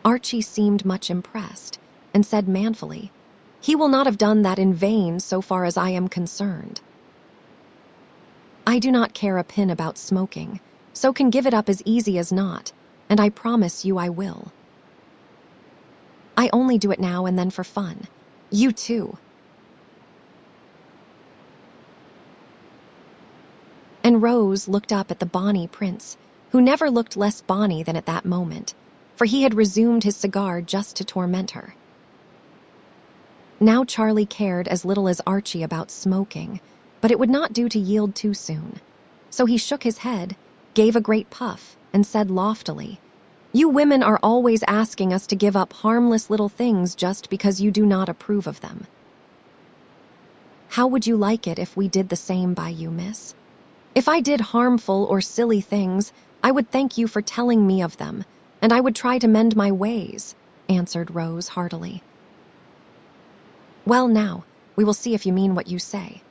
Archie seemed much impressed and said manfully, "He will not have done that in vain so far as I am concerned. I do not care a pin about smoking, so can give it up as easy as not, and I promise you I will. I only do it now and then for fun. You too." And Rose looked up at the bonny prince, who never looked less bonny than at that moment, for he had resumed his cigar just to torment her. Now Charlie cared as little as Archie about smoking, but it would not do to yield too soon. So he shook his head, gave a great puff, and said loftily, "You women are always asking us to give up harmless little things just because you do not approve of them. How would you like it if we did the same by you, miss? If I did harmful or silly things, I would thank you for telling me of them, and I would try to mend my ways," answered Rose heartily. "Well now, we will see if you mean what you say."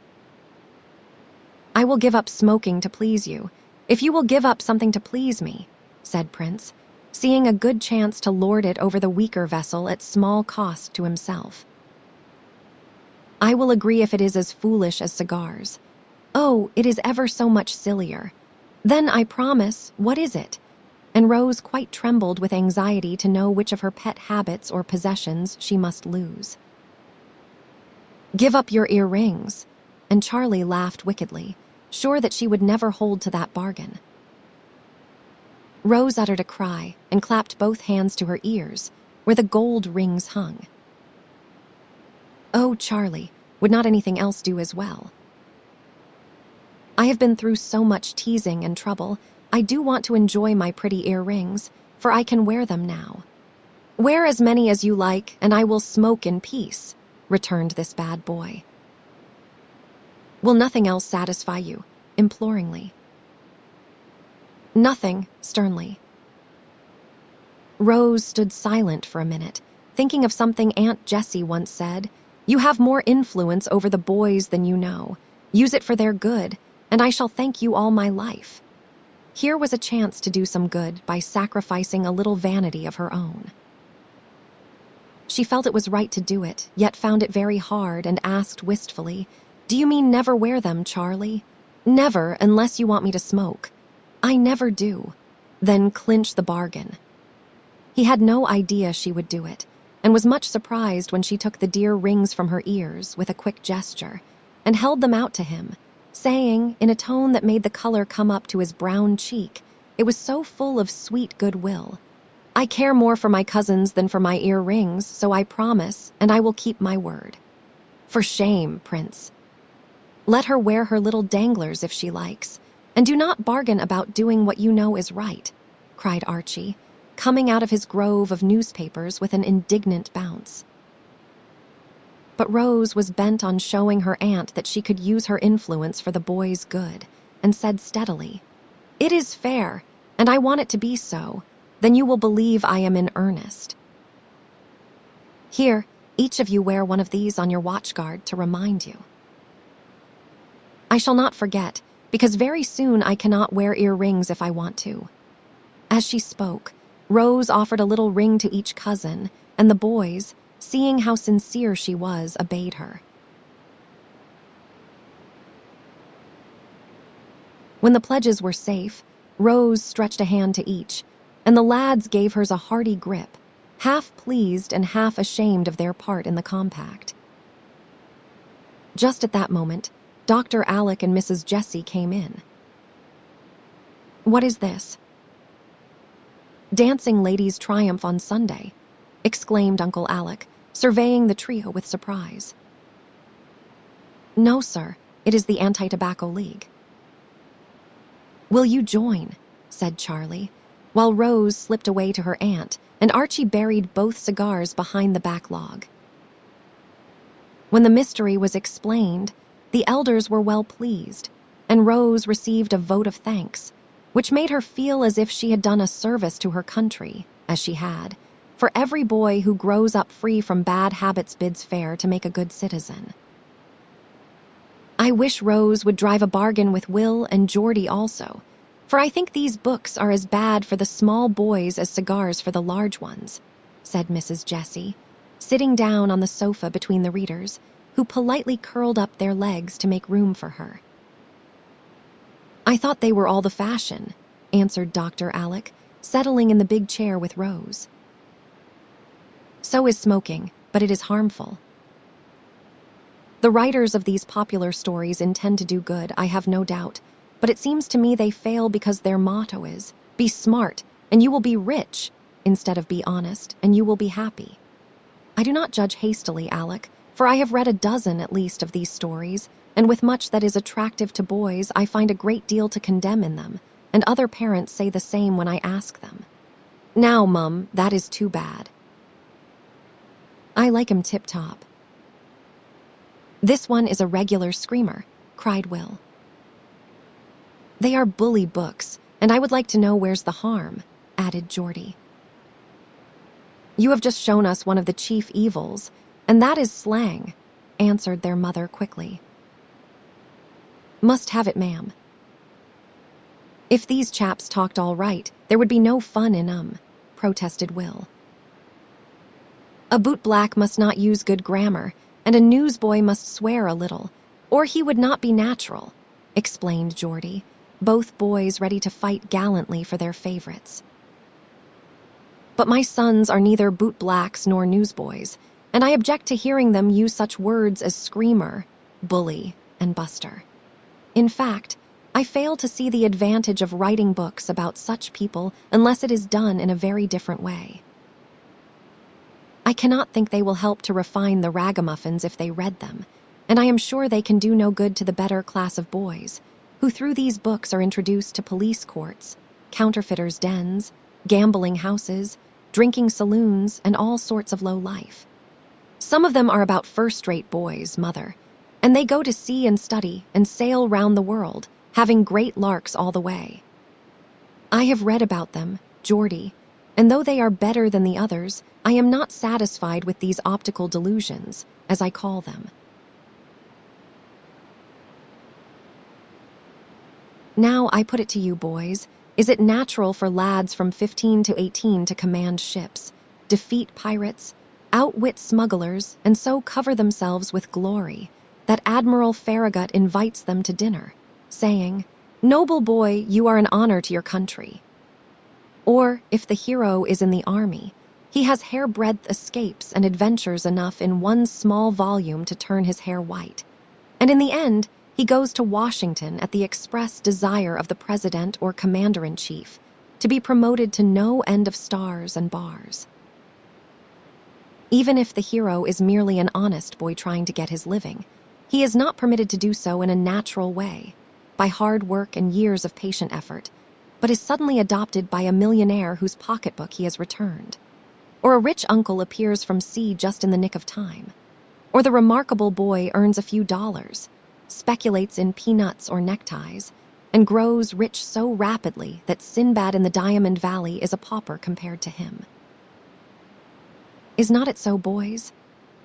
"I will give up smoking to please you, if you will give up something to please me," said Prince, seeing a good chance to lord it over the weaker vessel at small cost to himself. "I will agree if it is as foolish as cigars. Oh, it is ever so much sillier. Then I promise, what is it?" And Rose quite trembled with anxiety to know which of her pet habits or possessions she must lose. "Give up your earrings," and Charlie laughed wickedly, sure that she would never hold to that bargain. Rose uttered a cry and clapped both hands to her ears, where the gold rings hung. "Oh, Charlie, would not anything else do as well? I have been through so much teasing and trouble, I do want to enjoy my pretty earrings, for I can wear them now." "Wear as many as you like, and I will smoke in peace," returned this bad boy. "Will nothing else satisfy you?" imploringly. "Nothing," sternly. Rose stood silent for a minute, thinking of something Aunt Jessie once said, "You have more influence over the boys than you know. Use it for their good, and I shall thank you all my life." Here was a chance to do some good by sacrificing a little vanity of her own. She felt it was right to do it, yet found it very hard and asked wistfully, "Do you mean never wear them, Charlie?" "Never, unless you want me to smoke." "I never do." "Then clinch the bargain." He had no idea she would do it, and was much surprised when she took the dear rings from her ears with a quick gesture and held them out to him, saying, in a tone that made the color come up to his brown cheek, it was so full of sweet goodwill, "I care more for my cousins than for my earrings, so I promise, and I will keep my word." "For shame, Prince." Let her wear her little danglers if she likes, and do not bargain about doing what you know is right," cried Archie, coming out of his grove of newspapers with an indignant bounce. But Rose was bent on showing her aunt that she could use her influence for the boys' good, and said steadily, "It is fair, and I want it to be so. Then you will believe I am in earnest. Here, each of you wear one of these on your watchguard to remind you. I shall not forget, because very soon I cannot wear earrings if I want to." As she spoke, Rose offered a little ring to each cousin, and the boys, seeing how sincere she was, obeyed her. When the pledges were safe, Rose stretched a hand to each, and the lads gave hers a hearty grip, half pleased and half ashamed of their part in the compact. Just at that moment, Dr. Alec and Mrs. Jessie came in. "What is this?" "Dancing ladies' triumph on Sunday," exclaimed Uncle Alec, surveying the trio with surprise. "No, sir, it is the Anti-Tobacco League." "Will you join?" said Charlie, while Rose slipped away to her aunt, and Archie buried both cigars behind the back log. When the mystery was explained, the elders were well pleased, and Rose received a vote of thanks, which made her feel as if she had done a service to her country, as she had, for every boy who grows up free from bad habits bids fair to make a good citizen. I wish Rose would drive a bargain with Will and Geordie also, for I think these books are as bad for the small boys as cigars for the large ones, said Mrs. Jessie, sitting down on the sofa between the readers, who politely curled up their legs to make room for her. I thought they were all the fashion, answered Dr. Alec, settling in the big chair with Rose. So is smoking, but it is harmful. The writers of these popular stories intend to do good, I have no doubt, but it seems to me they fail because their motto is, be smart, and you will be rich, instead of be honest, and you will be happy. I do not judge hastily, Alec, for I have read a dozen at least of these stories, and with much that is attractive to boys, I find a great deal to condemn in them, and other parents say the same when I ask them. Now, Mum, that is too bad. I like him tip-top. This one is a regular screamer, cried Will. They are bully books, and I would like to know where's the harm, added Geordie. You have just shown us one of the chief evils, and that is slang, answered their mother quickly. Must have it, ma'am. If these chaps talked all right, there would be no fun in 'em, protested Will. A bootblack must not use good grammar, and a newsboy must swear a little, or he would not be natural, explained Geordie, both boys ready to fight gallantly for their favorites. But my sons are neither bootblacks nor newsboys, and I object to hearing them use such words as screamer, bully, and buster. In fact, I fail to see the advantage of writing books about such people unless it is done in a very different way. I cannot think they will help to refine the ragamuffins if they read them, and I am sure they can do no good to the better class of boys, who through these books are introduced to police courts, counterfeiters' dens, gambling houses, drinking saloons, and all sorts of low life. Some of them are about first-rate boys, Mother, and they go to sea and study and sail round the world, having great larks all the way. I have read about them, Geordie, and though they are better than the others, I am not satisfied with these optical delusions, as I call them. Now I put it to you, boys, is it natural for lads from 15 to 18 to command ships, defeat pirates, outwit smugglers, and so cover themselves with glory, that Admiral Farragut invites them to dinner, saying, "Noble boy, you are an honor to your country." Or, if the hero is in the army, he has hairbreadth escapes and adventures enough in one small volume to turn his hair white. And in the end, he goes to Washington at the express desire of the president or commander-in-chief, to be promoted to no end of stars and bars. Even if the hero is merely an honest boy trying to get his living, He is not permitted to do so in a natural way, by hard work and years of patient effort, but is suddenly adopted by a millionaire whose pocketbook he has returned. Or a rich uncle appears from sea just in the nick of time. Or the remarkable boy earns a few dollars, speculates in peanuts or neckties, and grows rich so rapidly that Sinbad in the Diamond Valley is a pauper compared to him. Is not it so, boys?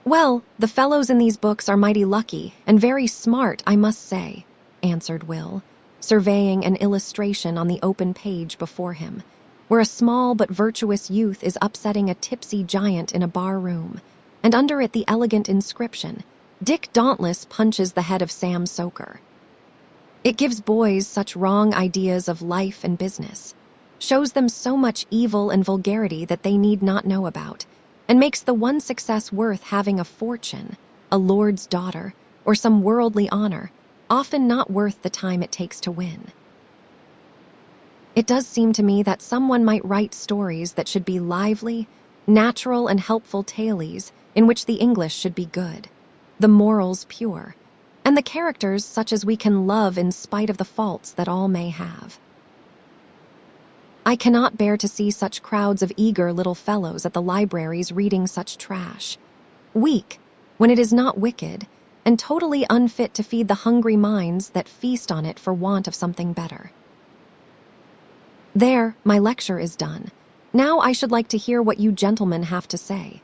Well, the fellows in these books are mighty lucky and very smart, I must say, answered Will, surveying an illustration on the open page before him, where a small but virtuous youth is upsetting a tipsy giant in a bar room, and under it the elegant inscription, "Dick Dauntless punches the head of Sam Soaker." It gives boys such wrong ideas of life and business, shows them so much evil and vulgarity that they need not know about, and makes the one success worth having a fortune, a lord's daughter, or some worldly honor, often not worth the time it takes to win. It does seem to me that someone might write stories that should be lively, natural, and helpful tales in which the English should be good, the morals pure, and the characters such as we can love in spite of the faults that all may have. I cannot bear to see such crowds of eager little fellows at the libraries reading such trash. Weak, when it is not wicked, and totally unfit to feed the hungry minds that feast on it for want of something better. There, my lecture is done. Now I should like to hear what you gentlemen have to say.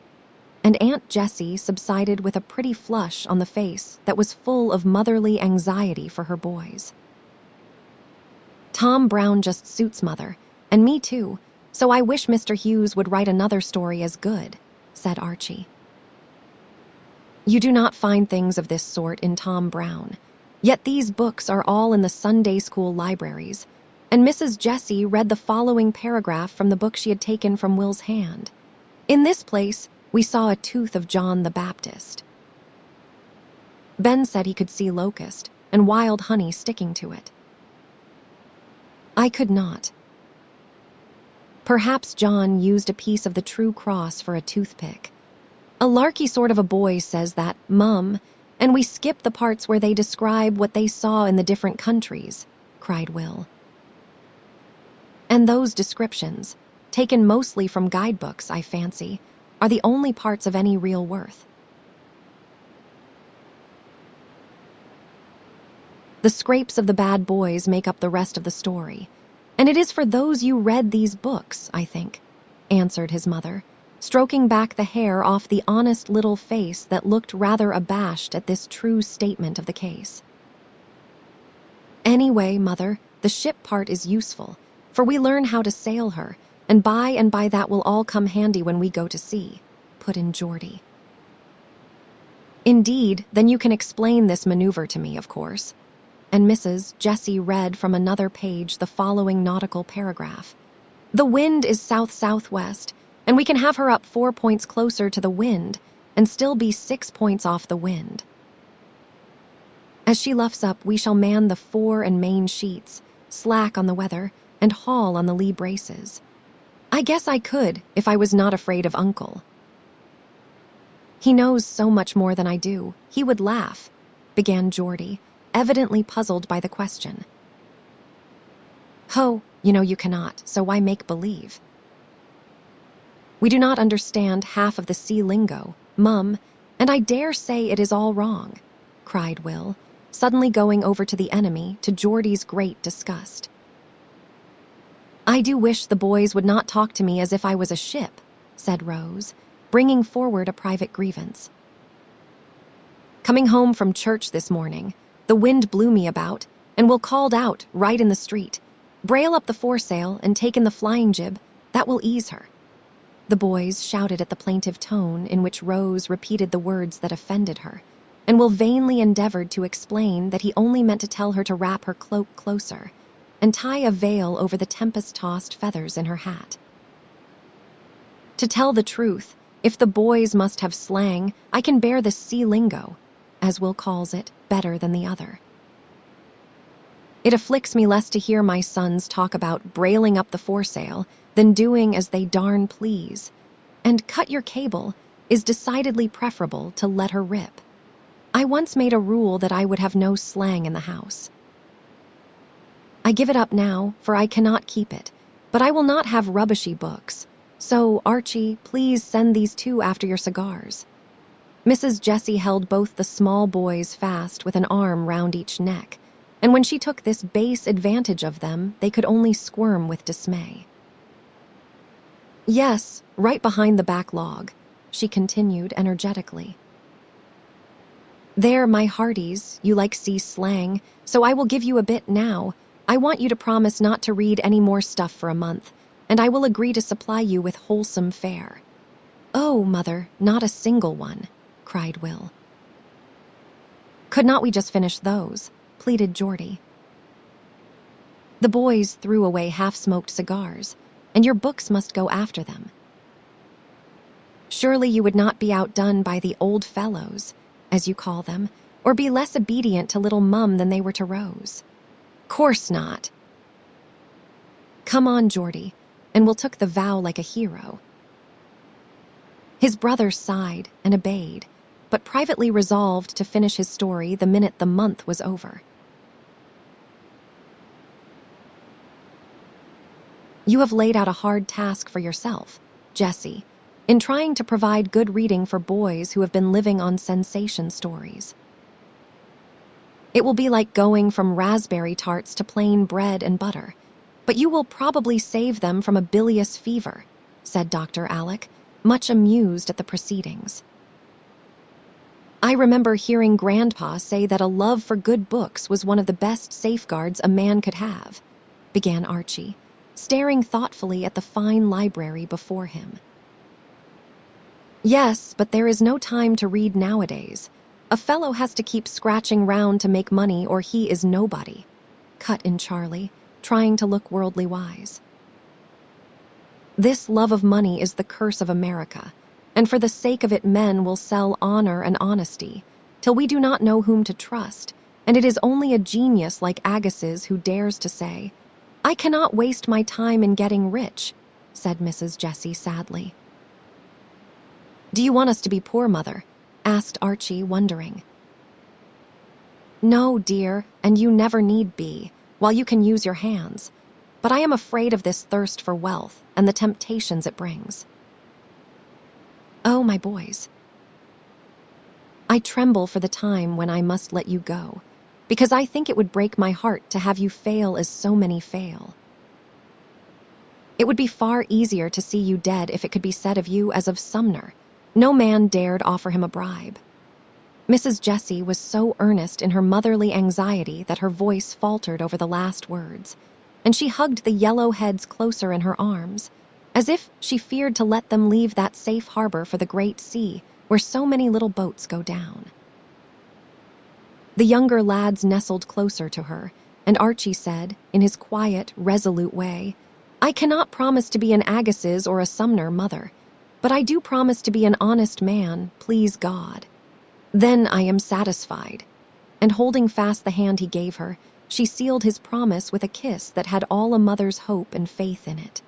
And Aunt Jessie subsided with a pretty flush on the face that was full of motherly anxiety for her boys. Tom Brown just suits Mother, and me too, so I wish Mr. Hughes would write another story as good, said Archie. You do not find things of this sort in Tom Brown, yet these books are all in the Sunday school libraries, and Mrs. Jessie read the following paragraph from the book she had taken from Will's hand. In this place, we saw a tooth of John the Baptist. Ben said he could see locust and wild honey sticking to it. I could not. Perhaps John used a piece of the true cross for a toothpick. A larky sort of a boy says that, Mum, and we skip the parts where they describe what they saw in the different countries, cried Will. And those descriptions, taken mostly from guidebooks, I fancy, are the only parts of any real worth. The scrapes of the bad boys make up the rest of the story, and it is for those you read these books, I think, answered his mother, stroking back the hair off the honest little face that looked rather abashed at this true statement of the case. Anyway, Mother, the ship part is useful, for we learn how to sail her, and by that will all come handy when we go to sea, put in Geordie. Indeed, then you can explain this maneuver to me, of course. And Mrs. Jessie read from another page the following nautical paragraph. The wind is south-southwest, and we can have her up 4 points closer to the wind and still be 6 points off the wind. As she luffs up, we shall man the fore and main sheets, slack on the weather, and haul on the lee braces. I guess I could if I was not afraid of Uncle. He knows so much more than I do. He would laugh, began Geordie, evidently puzzled by the question. Ho, you know you cannot, so why make believe? We do not understand half of the sea lingo, Mum, and I dare say it is all wrong, cried Will, suddenly going over to the enemy to Geordie's great disgust. I do wish the boys would not talk to me as if I was a ship, said Rose, bringing forward a private grievance. Coming home from church this morning, the wind blew me about, and Will called out right in the street, brail up the foresail and take in the flying jib, that will ease her. The boys shouted at the plaintive tone in which Rose repeated the words that offended her, and Will vainly endeavored to explain that he only meant to tell her to wrap her cloak closer and tie a veil over the tempest-tossed feathers in her hat. To tell the truth, if the boys must have slang, I can bear the sea lingo, as Will calls it, better than the other. It afflicts me less to hear my sons talk about brailing up the foresail than doing as they darn please, and cut your cable is decidedly preferable to let her rip. I once made a rule that I would have no slang in the house. I give it up now, for I cannot keep it, but I will not have rubbishy books. So, Archie, please send these two after your cigars." Mrs. Jessie held both the small boys fast with an arm round each neck, and when she took this base advantage of them, they could only squirm with dismay. "Yes, right behind the back log," she continued energetically. "There, my hearties, you like sea slang, so I will give you a bit now. I want you to promise not to read any more stuff for a month, and I will agree to supply you with wholesome fare." "Oh, Mother, not a single one," cried Will. "Could not we just finish those?" pleaded Geordie. "The boys threw away half-smoked cigars, and your books must go after them. Surely you would not be outdone by the old fellows, as you call them, or be less obedient to little Mum than they were to Rose." "Course not." "Come on, Geordie, and we'll took the vow like a hero." His brother sighed and obeyed, but privately resolved to finish his story the minute the month was over. "You have laid out a hard task for yourself, Jessie, in trying to provide good reading for boys who have been living on sensation stories. It will be like going from raspberry tarts to plain bread and butter, but you will probably save them from a bilious fever," said Dr. Alec, much amused at the proceedings. "I remember hearing Grandpa say that a love for good books was one of the best safeguards a man could have," began Archie, staring thoughtfully at the fine library before him. "Yes, but there is no time to read nowadays. A fellow has to keep scratching round to make money or he is nobody," cut in Charlie, trying to look worldly wise. "This love of money is the curse of America, and for the sake of it men will sell honor and honesty, till we do not know whom to trust, and it is only a genius like Agassiz who dares to say, 'I cannot waste my time in getting rich,'" said Mrs. Jessie sadly. "Do you want us to be poor, Mother?" asked Archie, wondering. "No, dear, and you never need be, while you can use your hands. But I am afraid of this thirst for wealth and the temptations it brings. Oh, my boys. I tremble for the time when I must let you go, because I think it would break my heart to have you fail as so many fail. It would be far easier to see you dead if it could be said of you as of Sumner, 'No man dared offer him a bribe.'" Mrs. Jessie was so earnest in her motherly anxiety that her voice faltered over the last words, and she hugged the yellow heads closer in her arms, as if she feared to let them leave that safe harbor for the great sea where so many little boats go down. The younger lads nestled closer to her, and Archie said, in his quiet, resolute way, "I cannot promise to be an Agassiz or a Sumner, Mother, but I do promise to be an honest man, please God. Then I am satisfied." And holding fast the hand he gave her, she sealed his promise with a kiss that had all a mother's hope and faith in it.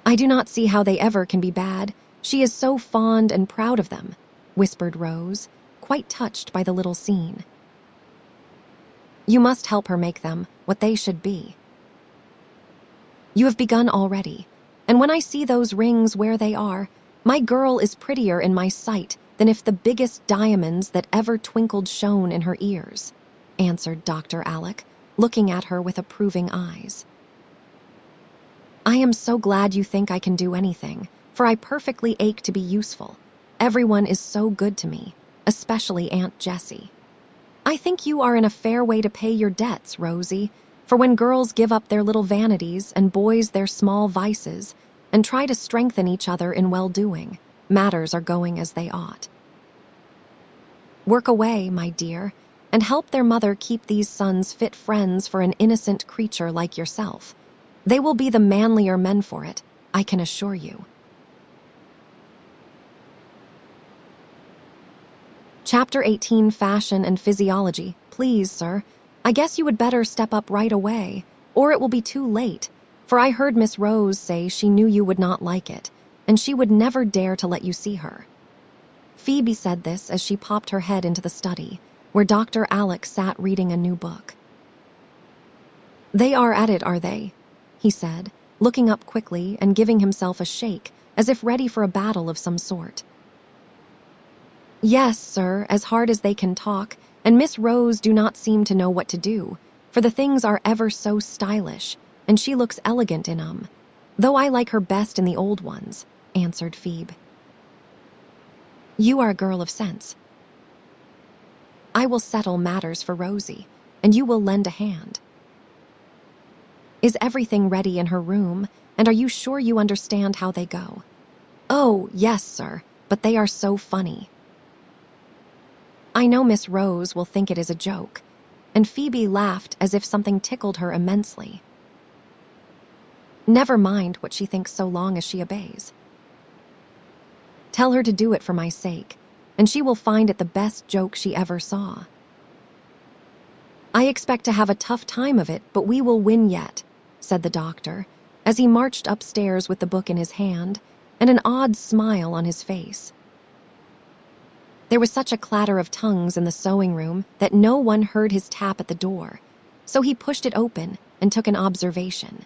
"I do not see how they ever can be bad. She is so fond and proud of them," whispered Rose, quite touched by the little scene. "You must help her make them what they should be. You have begun already, and when I see those rings where they are, my girl is prettier in my sight than if the biggest diamonds that ever twinkled shone in her ears," answered Dr. Alec, looking at her with approving eyes. "I am so glad you think I can do anything, for I perfectly ache to be useful. Everyone is so good to me, especially Aunt Jessie. I think you are in a fair way to pay your debts, Rosie, for when girls give up their little vanities and boys their small vices and try to strengthen each other in well-doing, matters are going as they ought. Work away, my dear, and help their mother keep these sons fit friends for an innocent creature like yourself. They will be the manlier men for it, I can assure you." Chapter 18, Fashion and Physiology. Please, sir, I guess you would better step up right away, or it will be too late, for I heard Miss Rose say she knew you would not like it, and she would never dare to let you see her. Phoebe said this as she popped her head into the study, where Dr. Alec sat reading a new book. "They are at it, are they?" he said, looking up quickly and giving himself a shake, as if ready for a battle of some sort. "Yes, sir, as hard as they can talk, and Miss Rose do not seem to know what to do, for the things are ever so stylish, and she looks elegant in 'em, though I like her best in the old ones," answered Phoebe. "You are a girl of sense. I will settle matters for Rosie, and you will lend a hand. Is everything ready in her room, and are you sure you understand how they go?" "Oh, yes, sir, but they are so funny." "I know Miss Rose will think it is a joke," and Phoebe laughed as if something tickled her immensely. "Never mind what she thinks so long as she obeys. Tell her to do it for my sake, and she will find it the best joke she ever saw. I expect to have a tough time of it, but we will win yet," said the doctor, as he marched upstairs with the book in his hand and an odd smile on his face. There was such a clatter of tongues in the sewing room that no one heard his tap at the door, so he pushed it open and took an observation.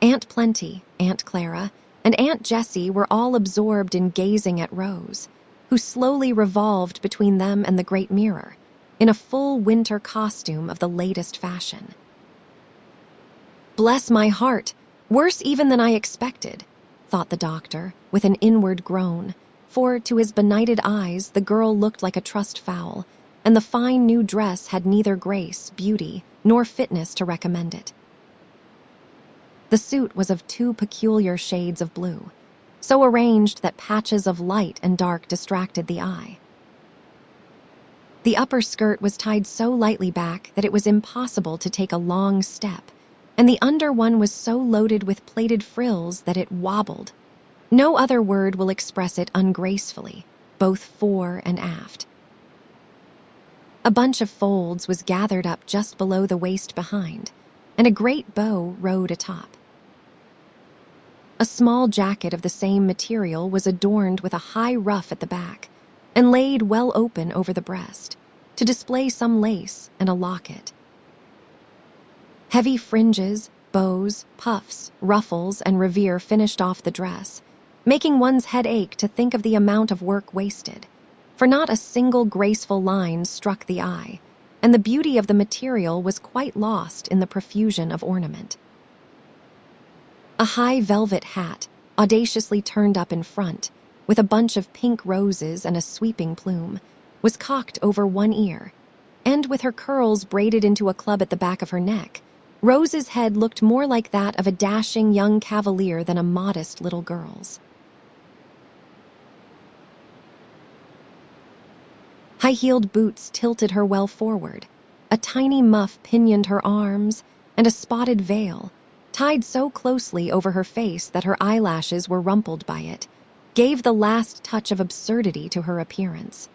Aunt Plenty, Aunt Clara, and Aunt Jessie were all absorbed in gazing at Rose, who slowly revolved between them and the great mirror, in a full winter costume of the latest fashion. "Bless my heart, worse even than I expected," thought the doctor, with an inward groan, for to his benighted eyes the girl looked like a trussed fowl, and the fine new dress had neither grace, beauty, nor fitness to recommend it. The suit was of two peculiar shades of blue, so arranged that patches of light and dark distracted the eye. The upper skirt was tied so lightly back that it was impossible to take a long step, and the under one was so loaded with plaited frills that it wobbled. No other word will express it ungracefully, both fore and aft. A bunch of folds was gathered up just below the waist behind, and a great bow rode atop. A small jacket of the same material was adorned with a high ruff at the back and laid well open over the breast, to display some lace and a locket. Heavy fringes, bows, puffs, ruffles, and revere finished off the dress, making one's head ache to think of the amount of work wasted, for not a single graceful line struck the eye, and the beauty of the material was quite lost in the profusion of ornament. A high velvet hat, audaciously turned up in front, with a bunch of pink roses and a sweeping plume, was cocked over one ear, and with her curls braided into a club at the back of her neck, Rose's head looked more like that of a dashing young cavalier than a modest little girl's. High-heeled boots tilted her well forward, a tiny muff pinioned her arms, and a spotted veil, tied so closely over her face that her eyelashes were rumpled by it, gave the last touch of absurdity to her appearance.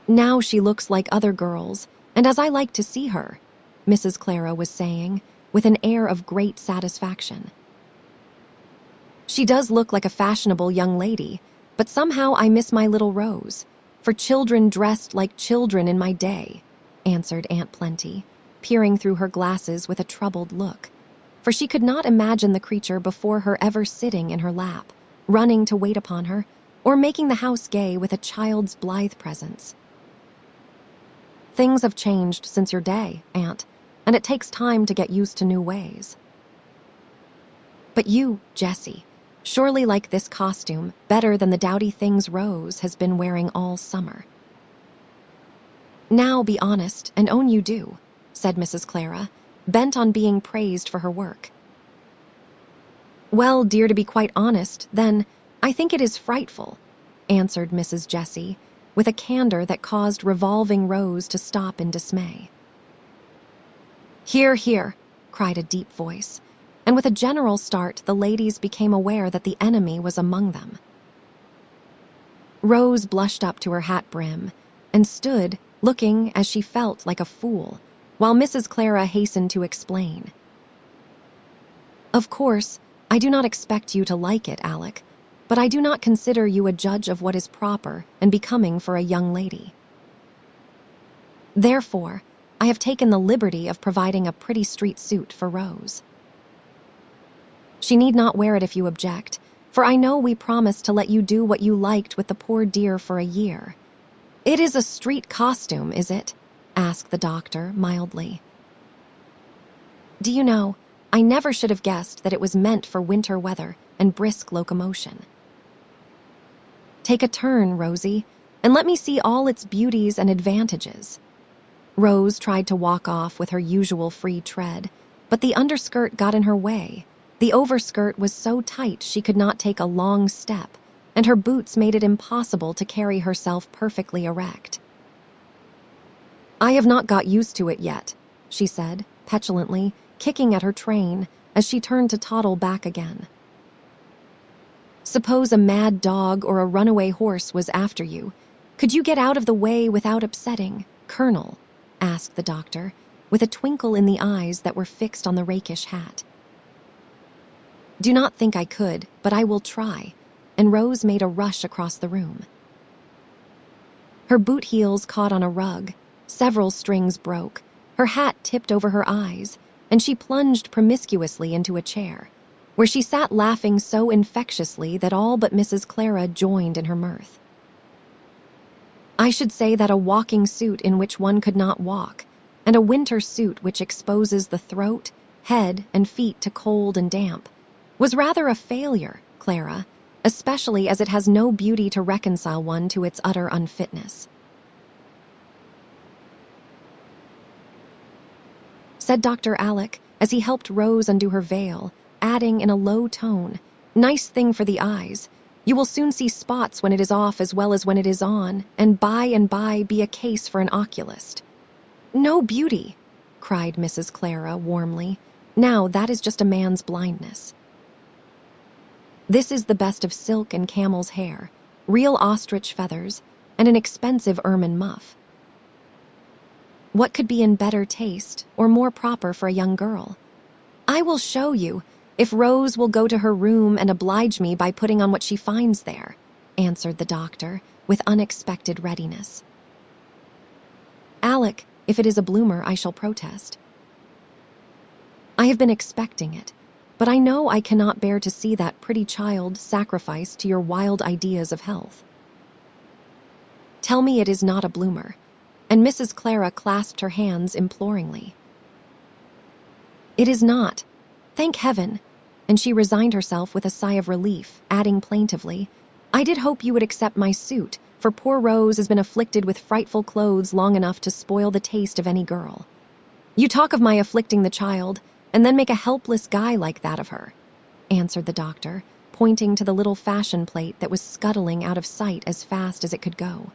"Now she looks like other girls, and as I like to see her," Mrs. Clara was saying, with an air of great satisfaction. "She does look like a fashionable young lady, but somehow I miss my little Rose, for children dressed like children in my day," answered Aunt Plenty, peering through her glasses with a troubled look, for she could not imagine the creature before her ever sitting in her lap, running to wait upon her, or making the house gay with a child's blithe presence. "Things have changed since your day, Aunt, and it takes time to get used to new ways. But you, Jessie, surely like this costume better than the dowdy things Rose has been wearing all summer." "Now be honest and own you do," said Mrs. Clara, bent on being praised for her work. "Well, dear, to be quite honest, then, I think it is frightful," answered Mrs. Jessie, with a candor that caused revolving Rose to stop in dismay. "Hear, hear," cried a deep voice, and with a general start the ladies became aware that the enemy was among them. Rose blushed up to her hat brim and stood, looking, as she felt, like a fool, while Mrs. Clara hastened to explain. "Of course, I do not expect you to like it, Alec, but I do not consider you a judge of what is proper and becoming for a young lady. Therefore, I have taken the liberty of providing a pretty street suit for Rose. She need not wear it if you object, for I know we promised to let you do what you liked with the poor dear for a year. It is a street costume, is it? Asked the doctor mildly. Do you know, I never should have guessed that it was meant for winter weather and brisk locomotion. Take a turn, Rosie, and let me see all its beauties and advantages. Rose tried to walk off with her usual free tread, but the underskirt got in her way. The overskirt was so tight she could not take a long step, and her boots made it impossible to carry herself perfectly erect. I have not got used to it yet, she said, petulantly, kicking at her train as she turned to toddle back again. Suppose a mad dog or a runaway horse was after you. Could you get out of the way without upsetting, Colonel? Asked the doctor, with a twinkle in the eyes that were fixed on the rakish hat. Do not think I could, but I will try, and Rose made a rush across the room. Her boot heels caught on a rug, several strings broke, her hat tipped over her eyes, and she plunged promiscuously into a chair, where she sat laughing so infectiously that all but Mrs. Clara joined in her mirth. I should say that a walking suit in which one could not walk, and a winter suit which exposes the throat, head, and feet to cold and damp, was rather a failure, Clara, especially as it has no beauty to reconcile one to its utter unfitness. Said Dr. Alec as he helped Rose undo her veil, adding in a low tone, "Nice thing for the eyes. You will soon see spots when it is off as well as when it is on, and by be a case for an oculist." "No beauty," cried Mrs. Clara warmly. "Now that is just a man's blindness. This is the best of silk and camel's hair, real ostrich feathers, and an expensive ermine muff. What could be in better taste or more proper for a young girl? I will show you, if Rose will go to her room and oblige me by putting on what she finds there," answered the doctor with unexpected readiness. "Alec, if it is a bloomer, I shall protest. I have been expecting it, but I know I cannot bear to see that pretty child sacrificed to your wild ideas of health. Tell me it is not a bloomer," and Mrs. Clara clasped her hands imploringly. "It is not. Thank heaven," and she resigned herself with a sigh of relief, adding plaintively, "I did hope you would accept my suit, for poor Rose has been afflicted with frightful clothes long enough to spoil the taste of any girl. You talk of my afflicting the child, and then make a helpless guy like that of her," answered the doctor, pointing to the little fashion plate that was scuttling out of sight as fast as it could go.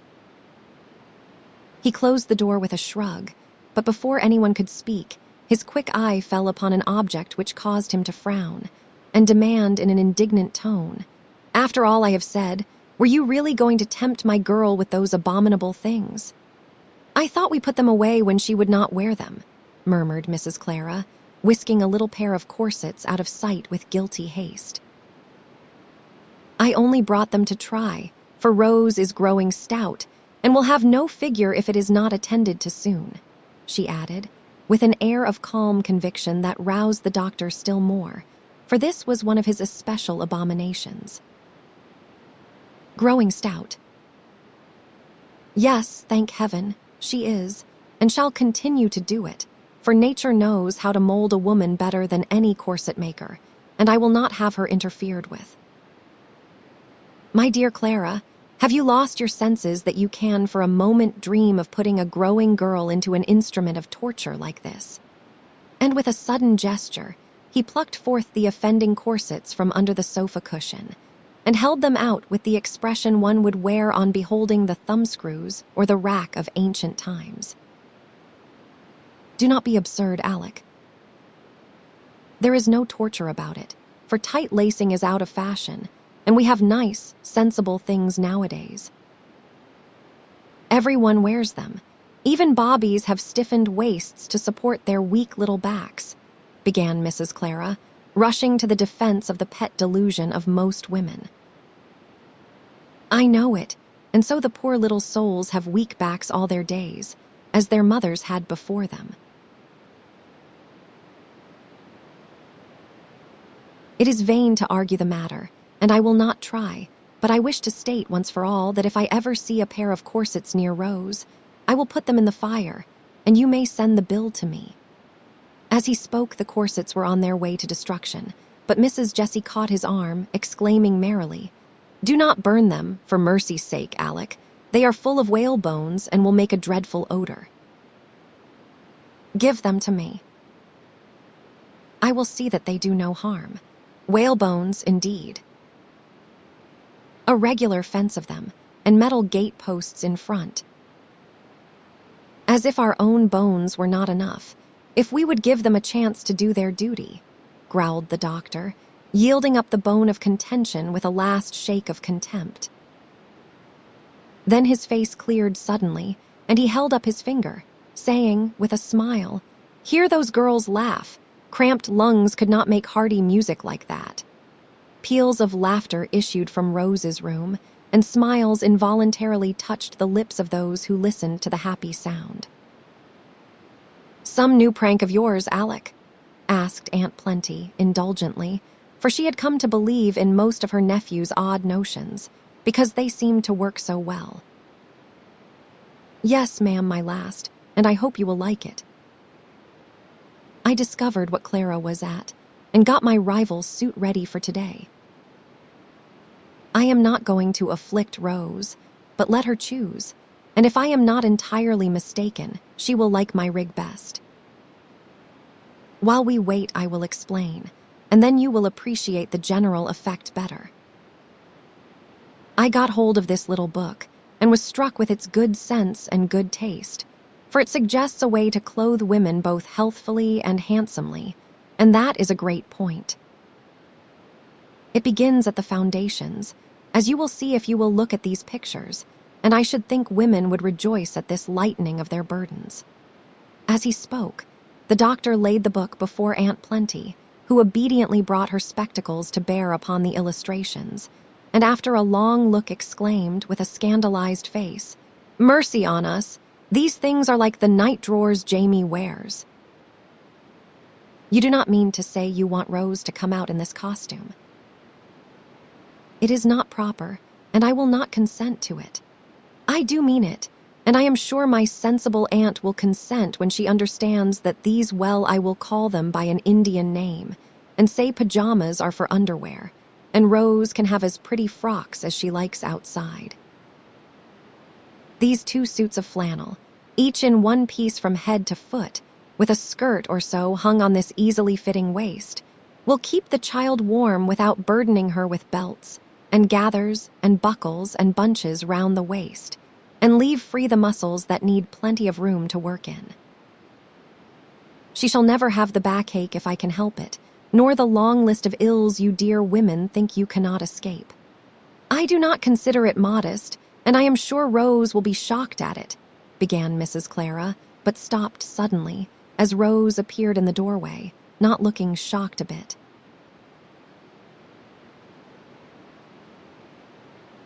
He closed the door with a shrug, but before anyone could speak, his quick eye fell upon an object which caused him to frown, and demand in an indignant tone, "After all I have said, were you really going to tempt my girl with those abominable things?" "I thought we put them away when she would not wear them," murmured Mrs. Clara, whisking a little pair of corsets out of sight with guilty haste. "I only brought them to try, for Rose is growing stout, and will have no figure if it is not attended to soon," she added, with an air of calm conviction that roused the doctor still more, for this was one of his especial abominations. "Growing stout? Yes, thank heaven, she is, and shall continue to do it, for nature knows how to mold a woman better than any corset maker, and I will not have her interfered with." "My dear Clara, have you lost your senses that you can for a moment dream of putting a growing girl into an instrument of torture like this?" And with a sudden gesture, he plucked forth the offending corsets from under the sofa cushion, and held them out with the expression one would wear on beholding the thumbscrews or the rack of ancient times. "Do not be absurd, Alec. There is no torture about it, for tight lacing is out of fashion, and we have nice, sensible things nowadays. Everyone wears them. Even bobbies have stiffened waists to support their weak little backs," began Mrs. Clara, rushing to the defense of the pet delusion of most women. I know it, and so the poor little souls have weak backs all their days, as their mothers had before them. It is vain to argue the matter, and I will not try, but I wish to state once for all that if I ever see a pair of corsets near Rose, I will put them in the fire, and you may send the bill to me. As he spoke, the corsets were on their way to destruction, but Mrs. Jessie caught his arm, exclaiming merrily, "Do not burn them, for mercy's sake, Alec. They are full of whale bones and will make a dreadful odor. Give them to me. I will see that they do no harm. Whale bones, indeed. A regular fence of them, and metal gate posts in front. As if our own bones were not enough, if we would give them a chance to do their duty," growled the doctor, yielding up the bone of contention with a last shake of contempt. Then his face cleared suddenly, and he held up his finger, saying, with a smile, "Hear those girls laugh. Cramped lungs could not make hearty music like that." Peals of laughter issued from Rose's room, and smiles involuntarily touched the lips of those who listened to the happy sound. "Some new prank of yours, Alec?" asked Aunt Plenty indulgently, for she had come to believe in most of her nephew's odd notions, because they seemed to work so well. "Yes, ma'am, my last, and I hope you will like it. I discovered what Clara was at, and got my rival's suit ready for today. I am not going to afflict Rose, but let her choose, and if I am not entirely mistaken, she will like my rig best. While we wait, I will explain, and then you will appreciate the general effect better. I got hold of this little book, and was struck with its good sense and good taste, for it suggests a way to clothe women both healthfully and handsomely, and that is a great point. It begins at the foundations, as you will see if you will look at these pictures, and I should think women would rejoice at this lightening of their burdens." As he spoke, the doctor laid the book before Aunt Plenty, who obediently brought her spectacles to bear upon the illustrations, and after a long look exclaimed, with a scandalized face, "Mercy on us! These things are like the night drawers Jamie wears." "You do not mean to say you want Rose to come out in this costume?" "It is not proper, and I will not consent to it. I do mean it, and I am sure my sensible aunt will consent when she understands that these, well, I will call them by an Indian name, and say pajamas are for underwear, and Rose can have as pretty frocks as she likes outside. These 2 suits of flannel, each in one piece from head to foot, with a skirt or so hung on this easily fitting waist, will keep the child warm without burdening her with belts, and gathers, and buckles, and bunches round the waist, and leave free the muscles that need plenty of room to work in. She shall never have the backache if I can help it, nor the long list of ills you dear women think you cannot escape. I do not consider it modest, and I am sure Rose will be shocked at it," began Mrs. Clara, but stopped suddenly, as Rose appeared in the doorway, not looking shocked a bit.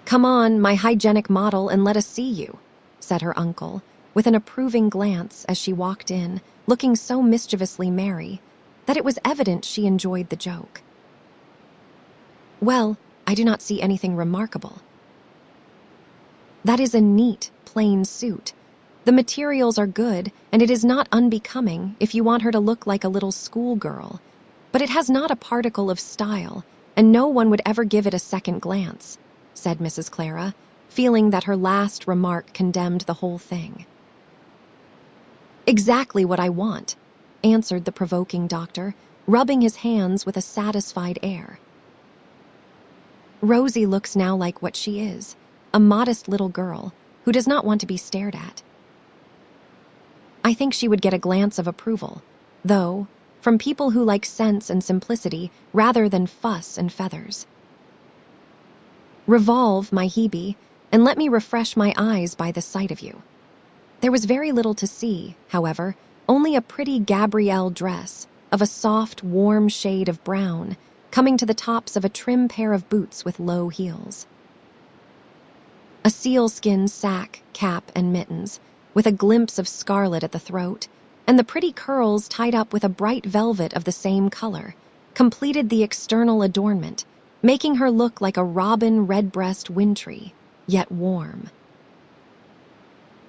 "Come on, my hygienic model, and let us see you," said her uncle, with an approving glance as she walked in, looking so mischievously merry that it was evident she enjoyed the joke. "Well, I do not see anything remarkable. That is a neat, plain suit. The materials are good, and it is not unbecoming if you want her to look like a little schoolgirl, but it has not a particle of style, and no one would ever give it a second glance," said Mrs. Clara, feeling that her last remark condemned the whole thing. "Exactly what I want," answered the provoking doctor, rubbing his hands with a satisfied air. "Rosie looks now like what she is, a modest little girl who does not want to be stared at. I think she would get a glance of approval, though, from people who like sense and simplicity rather than fuss and feathers. Revolve, my Hebe, and let me refresh my eyes by the sight of you." There was very little to see, however, only a pretty Gabrielle dress of a soft, warm shade of brown, coming to the tops of a trim pair of boots with low heels. a sealskin sack, cap, and mittens, with a glimpse of scarlet at the throat, and the pretty curls tied up with a bright velvet of the same color, completed the external adornment, making her look like a robin redbreast wintry, yet warm.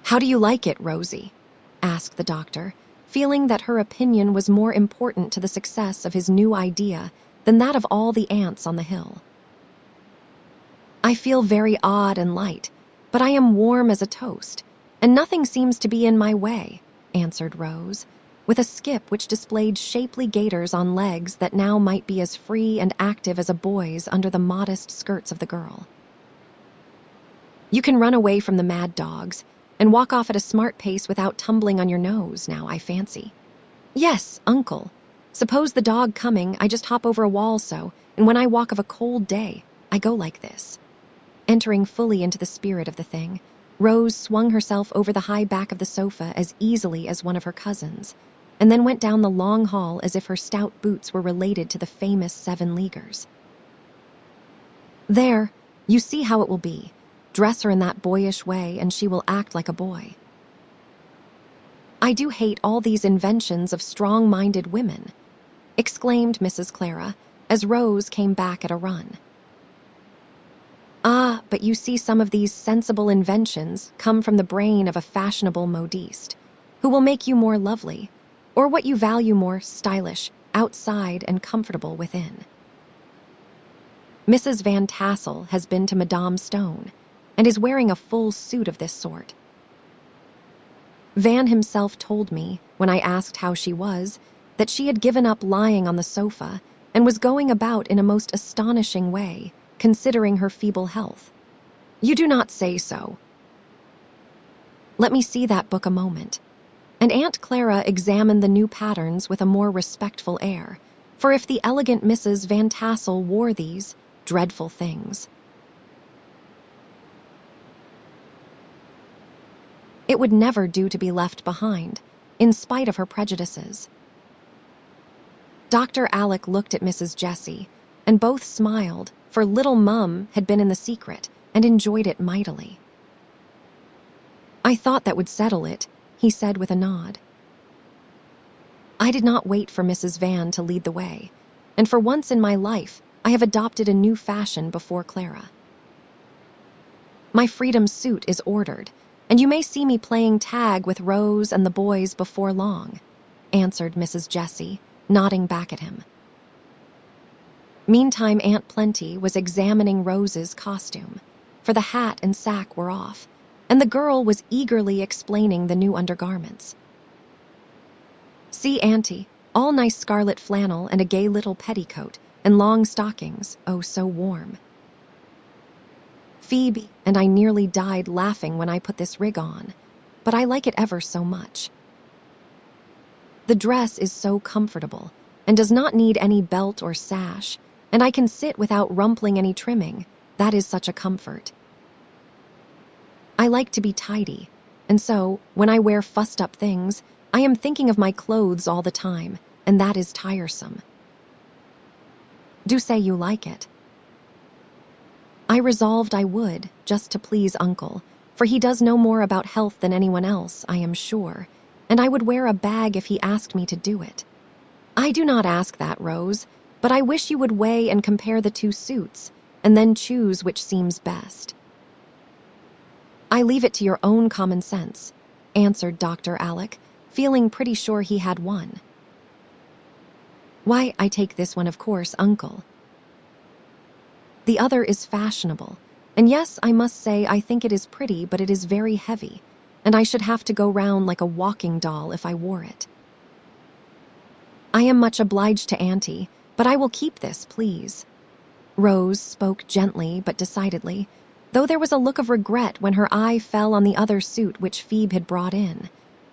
"How do you like it, Rosie?" asked the doctor, feeling that her opinion was more important to the success of his new idea than that of all the ants on the hill. "I feel very odd and light, but I am warm as a toast, and nothing seems to be in my way," answered Rose, with a skip which displayed shapely gaiters on legs that now might be as free and active as a boy's under the modest skirts of the girl. "You can run away from the mad dogs and walk off at a smart pace without tumbling on your nose now, I fancy." "Yes, Uncle. Suppose the dog coming, I just hop over a wall so, and when I walk of a cold day, I go like this." Entering fully into the spirit of the thing, Rose swung herself over the high back of the sofa as easily as one of her cousins, and then went down the long hall as if her stout boots were related to the famous 7 Leaguers. "There, you see how it will be. Dress her in that boyish way, and she will act like a boy." "I do hate all these inventions of strong-minded women," exclaimed Mrs. Clara, as Rose came back at a run. "Ah, but you see some of these sensible inventions come from the brain of a fashionable modiste, who will make you more lovely, or what you value more stylish, outside and comfortable within. Mrs. Van Tassel has been to Madame Stone, and is wearing a full suit of this sort. Van himself told me, when I asked how she was, that she had given up lying on the sofa and was going about in a most astonishing way, considering her feeble health." "You do not say so." "Let me see that book a moment." And Aunt Clara examined the new patterns with a more respectful air, for if the elegant Mrs. Van Tassel wore these dreadful things, it would never do to be left behind, in spite of her prejudices. Dr. Alec looked at Mrs. Jessie, and both smiled, for little Mum had been in the secret and enjoyed it mightily. "I thought that would settle it," he said with a nod. I did not wait for Mrs. Van to lead the way, and for once in my life I have adopted a new fashion before Clara. "My freedom suit is ordered, and you may see me playing tag with Rose and the boys before long," answered Mrs. Jessie, nodding back at him. Meantime, Aunt Plenty was examining Rose's costume, for the hat and sack were off, and the girl was eagerly explaining the new undergarments. "See, Auntie, all nice scarlet flannel and a gay little petticoat, and long stockings, oh so warm. Phoebe and I nearly died laughing when I put this rig on, but I like it ever so much. The dress is so comfortable and does not need any belt or sash, and I can sit without rumpling any trimming. That is such a comfort. I like to be tidy, and so, when I wear fussed-up things, I am thinking of my clothes all the time, and that is tiresome. Do say you like it." I resolved I would, just to please Uncle, for he does know more about health than anyone else, I am sure, and I would wear a bag if he asked me to do it. "I do not ask that, Rose, but I wish you would weigh and compare the 2 suits, and then choose which seems best." "I leave it to your own common sense," answered Dr. Alec, feeling pretty sure he had won. "Why, I take this one, of course, Uncle. The other is fashionable, and yes, I must say I think it is pretty, but it is very heavy, and I should have to go round like a walking doll if I wore it." "I am much obliged to Auntie, but I will keep this, please." Rose spoke gently but decidedly, though there was a look of regret when her eye fell on the other suit which Phoebe had brought in,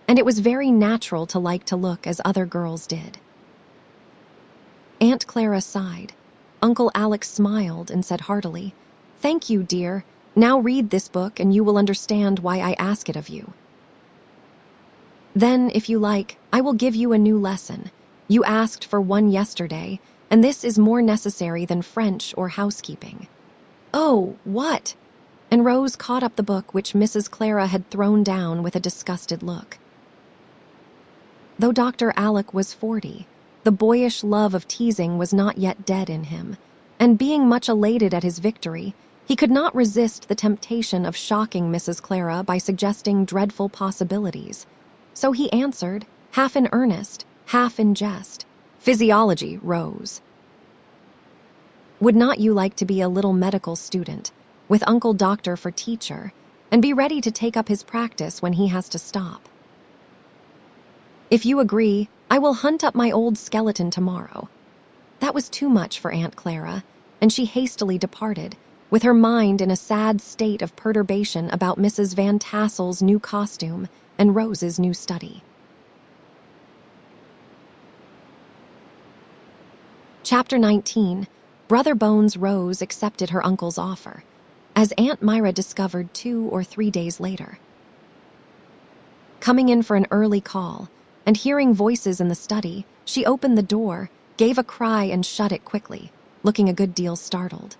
and it was very natural to like to look as other girls did. Aunt Clara sighed. Uncle Alec smiled and said heartily, "Thank you, dear. Now read this book and you will understand why I ask it of you. Then, if you like, I will give you a new lesson. You asked for one yesterday, and this is more necessary than French or housekeeping." "Oh, what?" and Rose caught up the book which Mrs. Clara had thrown down with a disgusted look. Though Dr. Alec was 40, the boyish love of teasing was not yet dead in him, and being much elated at his victory, he could not resist the temptation of shocking Mrs. Clara by suggesting dreadful possibilities. So he answered, half in earnest, half in jest, "Physiology, Rose. Would not you like to be a little medical student, with Uncle Doctor for teacher, and be ready to take up his practice when he has to stop? If you agree, I will hunt up my old skeleton tomorrow." That was too much for Aunt Clara, and she hastily departed, with her mind in a sad state of perturbation about Mrs. Van Tassel's new costume and Rose's new study. Chapter 19. Brother Bones' Rose accepted her uncle's offer, as Aunt Myra discovered 2 or 3 days later. Coming in for an early call, and hearing voices in the study, she opened the door, gave a cry and shut it quickly, looking a good deal startled.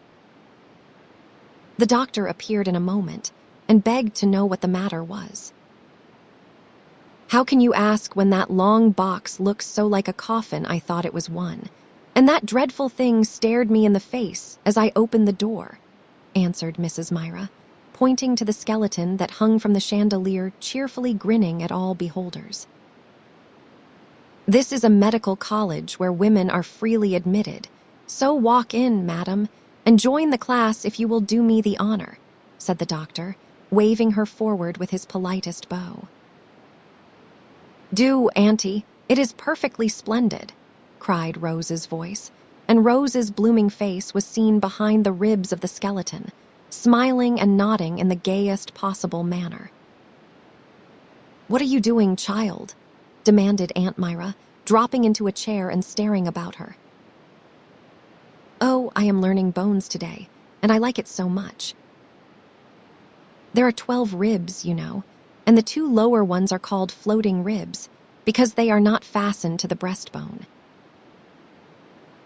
The doctor appeared in a moment, and begged to know what the matter was. "How can you ask when that long box looks so like a coffin I thought it was one, and that dreadful thing stared me in the face as I opened the door," answered Mrs. Myra, pointing to the skeleton that hung from the chandelier, cheerfully grinning at all beholders. "This is a medical college where women are freely admitted, so walk in, madam, and join the class if you will do me the honor," said the doctor, waving her forward with his politest bow. "Do, Auntie, it is perfectly splendid," cried Rose's voice, and Rose's blooming face was seen behind the ribs of the skeleton, smiling and nodding in the gayest possible manner. "What are you doing, child?" demanded Aunt Myra, dropping into a chair and staring about her. "Oh, I am learning bones today, and I like it so much. There are 12 ribs, you know, and the 2 lower ones are called floating ribs, because they are not fastened to the breastbone.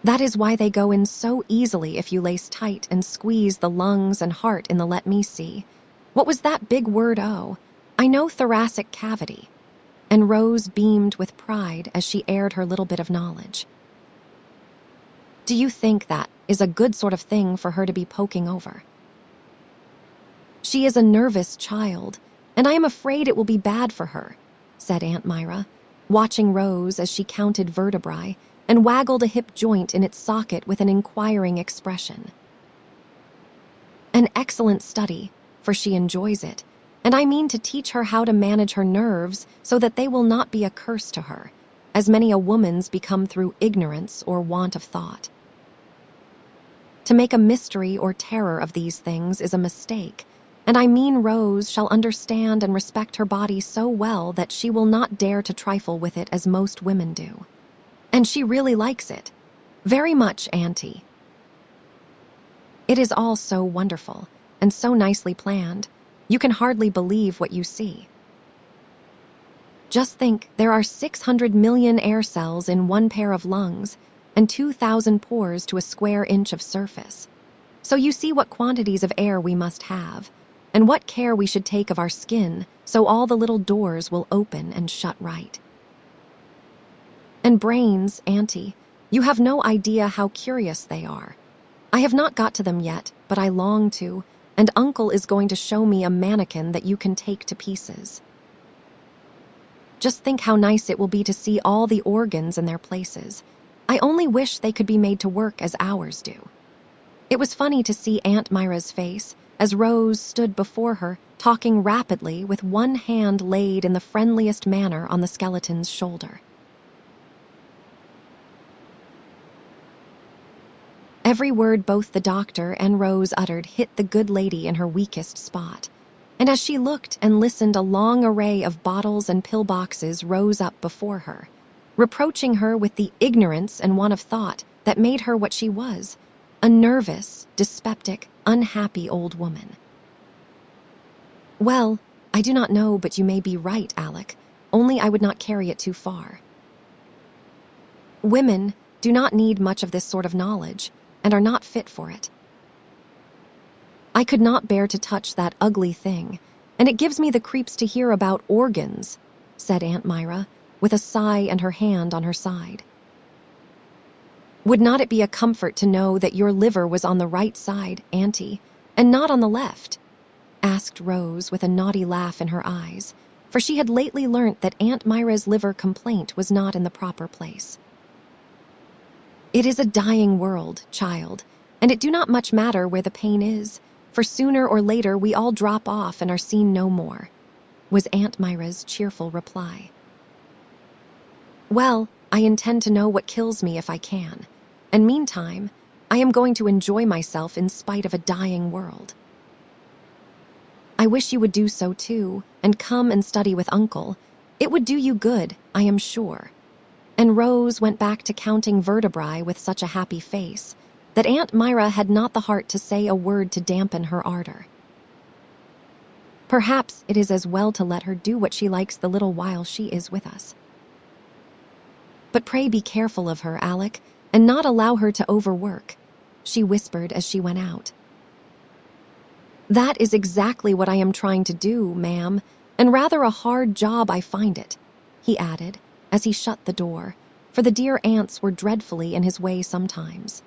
That is why they go in so easily if you lace tight and squeeze the lungs and heart in the let me see. What was that big word, oh? I know thoracic cavity." And Rose beamed with pride as she aired her little bit of knowledge. "Do you think that is a good sort of thing for her to be poking over? She is a nervous child, and I am afraid it will be bad for her," said Aunt Myra, watching Rose as she counted vertebrae and waggled a hip joint in its socket with an inquiring expression. "An excellent study, for she enjoys it, and I mean to teach her how to manage her nerves so that they will not be a curse to her, as many a woman's become through ignorance or want of thought. To make a mystery or terror of these things is a mistake, and I mean Rose shall understand and respect her body so well that she will not dare to trifle with it as most women do. And she really likes it. Very much, Auntie. It is all so wonderful, and so nicely planned. You can hardly believe what you see. Just think, there are 600 million air cells in one pair of lungs, and 2,000 pores to a square inch of surface. So you see what quantities of air we must have, and what care we should take of our skin so all the little doors will open and shut right. And brains, Auntie, you have no idea how curious they are. I have not got to them yet, but I long to, and Uncle is going to show me a mannequin that you can take to pieces. Just think how nice it will be to see all the organs in their places. I only wish they could be made to work as ours do." It was funny to see Aunt Myra's face as Rose stood before her, talking rapidly with one hand laid in the friendliest manner on the skeleton's shoulder. Every word both the doctor and Rose uttered hit the good lady in her weakest spot, and as she looked and listened, a long array of bottles and pillboxes rose up before her, reproaching her with the ignorance and want of thought that made her what she was, a nervous, dyspeptic, unhappy old woman. "Well, I do not know, but you may be right, Alec, only I would not carry it too far. Women do not need much of this sort of knowledge, and are not fit for it. I could not bear to touch that ugly thing, and it gives me the creeps to hear about organs, said Aunt Myra, with a sigh and her hand on her side. Would not it be a comfort to know that your liver was on the right side, Auntie, and not on the left? Asked Rose with a naughty laugh in her eyes, for she had lately learnt that Aunt Myra's liver complaint was not in the proper place. It is a dying world, child, and it do not much matter where the pain is, for sooner or later we all drop off and are seen no more, was Aunt Myra's cheerful reply. Well, I intend to know what kills me if I can, and meantime, I am going to enjoy myself in spite of a dying world. I wish you would do so too, and come and study with Uncle. It would do you good, I am sure. And Rose went back to counting vertebrae with such a happy face that Aunt Myra had not the heart to say a word to dampen her ardor. Perhaps it is as well to let her do what she likes the little while she is with us. But pray be careful of her, Alec, and not allow her to overwork, she whispered as she went out. That is exactly what I am trying to do, ma'am, and rather a hard job I find it, he added as he shut the door, for the dear aunts were dreadfully in his way sometimes.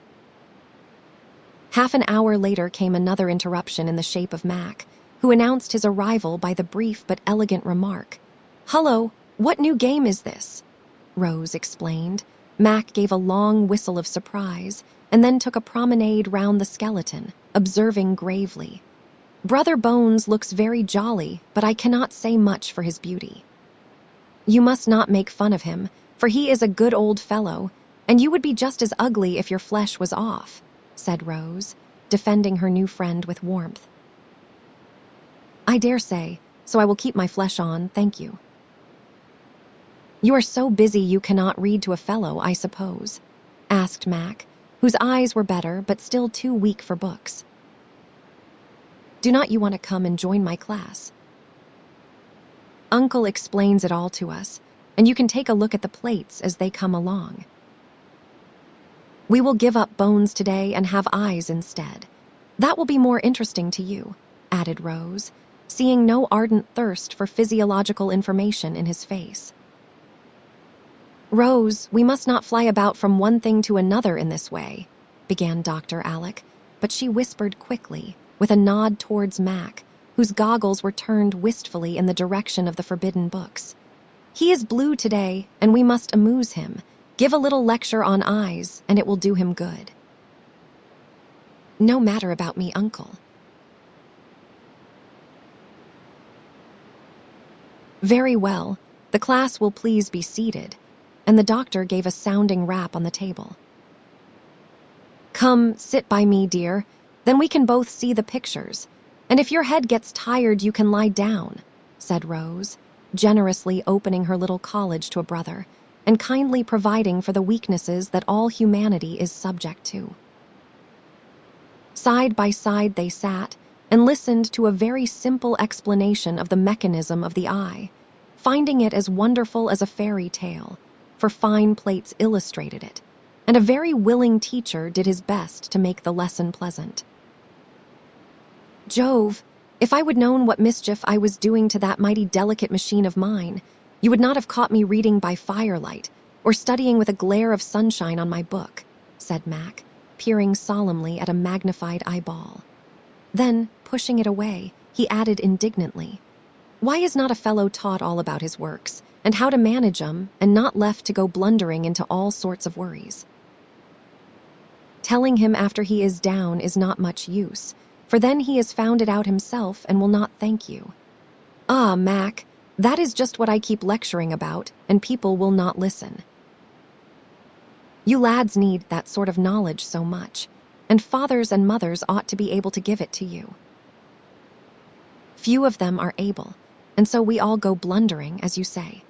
Half an hour later came another interruption in the shape of Mac, who announced his arrival by the brief but elegant remark, "Hullo, what new game is this?" Rose explained. Mac gave a long whistle of surprise and then took a promenade round the skeleton, observing gravely, "Brother Bones looks very jolly, but I cannot say much for his beauty." "You must not make fun of him, for he is a good old fellow, and you would be just as ugly if your flesh was off," said Rose, defending her new friend with warmth. "I dare say, so I will keep my flesh on, thank you." "You are so busy you cannot read to a fellow, I suppose?" asked Mac, whose eyes were better but still too weak for books. "Do not you want to come and join my class? Uncle explains it all to us, and you can take a look at the plates as they come along. We will give up bones today and have eyes instead. That will be more interesting to you," added Rose, seeing no ardent thirst for physiological information in his face. "Rose, we must not fly about from one thing to another in this way," began Dr. Alec, but she whispered quickly, with a nod towards Mac, whose goggles were turned wistfully in the direction of the forbidden books. "He is blue today, and we must amuse him. Give a little lecture on eyes, and it will do him good." "No matter about me, Uncle." "Very well. The class will please be seated," and the doctor gave a sounding rap on the table. "Come, sit by me, dear. Then we can both see the pictures. And if your head gets tired, you can lie down," said Rose, generously opening her little college to a brother, and kindly providing for the weaknesses that all humanity is subject to. Side by side they sat and listened to a very simple explanation of the mechanism of the eye, finding it as wonderful as a fairy tale, for fine plates illustrated it, and a very willing teacher did his best to make the lesson pleasant. "Jove, if I would known what mischief I was doing to that mighty delicate machine of mine, you would not have caught me reading by firelight or studying with a glare of sunshine on my book," said Mac, peering solemnly at a magnified eyeball. Then, pushing it away, he added indignantly, "Why is not a fellow taught all about his works, and how to manage 'em, and not left to go blundering into all sorts of worries? Telling him after he is down is not much use, for then he has found it out himself and will not thank you. Ah, Mac, that is just what I keep lecturing about, and people will not listen. You lads need that sort of knowledge so much, and fathers and mothers ought to be able to give it to you. Few of them are able, and so we all go blundering, as you say.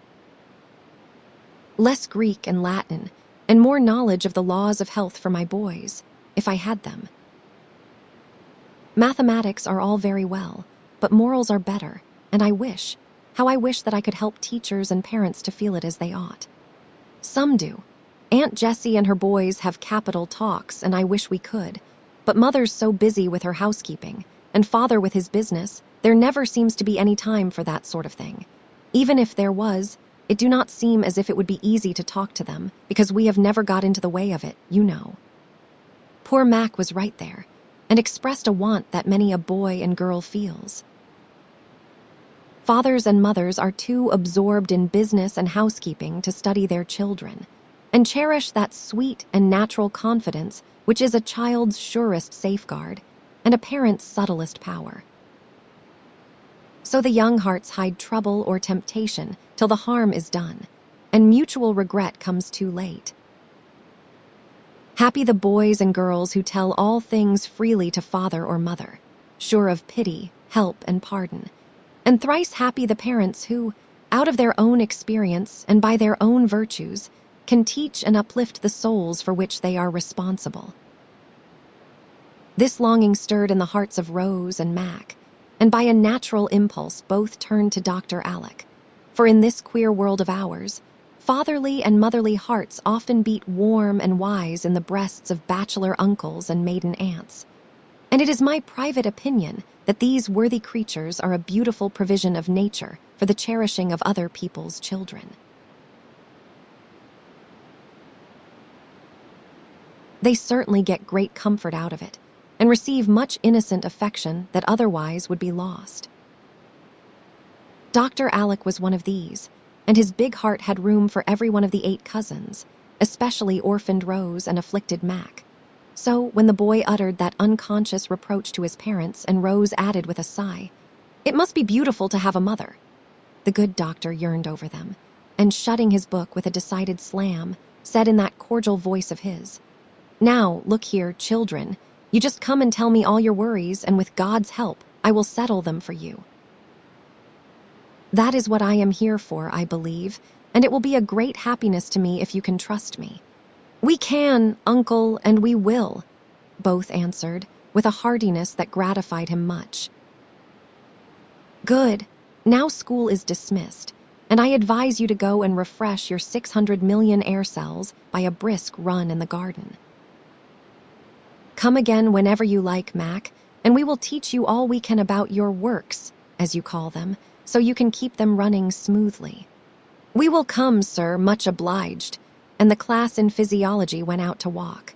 Less Greek and Latin, and more knowledge of the laws of health for my boys, if I had them. Mathematics are all very well, but morals are better, and how I wish that I could help teachers and parents to feel it as they ought. Some do. Aunt Jessie and her boys have capital talks, and I wish we could, but Mother's so busy with her housekeeping, and father with his business, there never seems to be any time for that sort of thing. Even if there was, it do not seem as if it would be easy to talk to them, because we have never got into the way of it, you know. Poor Mac was right there, and expressed a want that many a boy and girl feels. Fathers and mothers are too absorbed in business and housekeeping to study their children, and cherish that sweet and natural confidence which is a child's surest safeguard and a parent's subtlest power. So the young hearts hide trouble or temptation till the harm is done, and mutual regret comes too late. Happy the boys and girls who tell all things freely to father or mother, sure of pity, help, and pardon. And thrice happy the parents who, out of their own experience and by their own virtues, can teach and uplift the souls for which they are responsible. This longing stirred in the hearts of Rose and Mac, and by a natural impulse both turned to Dr. Alec. For in this queer world of ours, fatherly and motherly hearts often beat warm and wise in the breasts of bachelor uncles and maiden aunts. And it is my private opinion that these worthy creatures are a beautiful provision of nature for the cherishing of other people's children. They certainly get great comfort out of it, and receive much innocent affection that otherwise would be lost. Dr. Alec was one of these, and his big heart had room for every one of the 8 cousins, especially orphaned Rose and afflicted Mac. So, when the boy uttered that unconscious reproach to his parents, and Rose added with a sigh, "It must be beautiful to have a mother," the good doctor yearned over them, and shutting his book with a decided slam, said in that cordial voice of his, "Now, look here, children, you just come and tell me all your worries, and with God's help, I will settle them for you. That is what I am here for, I believe, and it will be a great happiness to me if you can trust me." "We can, uncle, and we will," both answered, with a heartiness that gratified him much. "Good. Now school is dismissed, and I advise you to go and refresh your 600 million air cells by a brisk run in the garden. Come again whenever you like, Mac, and we will teach you all we can about your works, as you call them, so you can keep them running smoothly." "We will come, sir, much obliged," and the class in physiology went out to walk.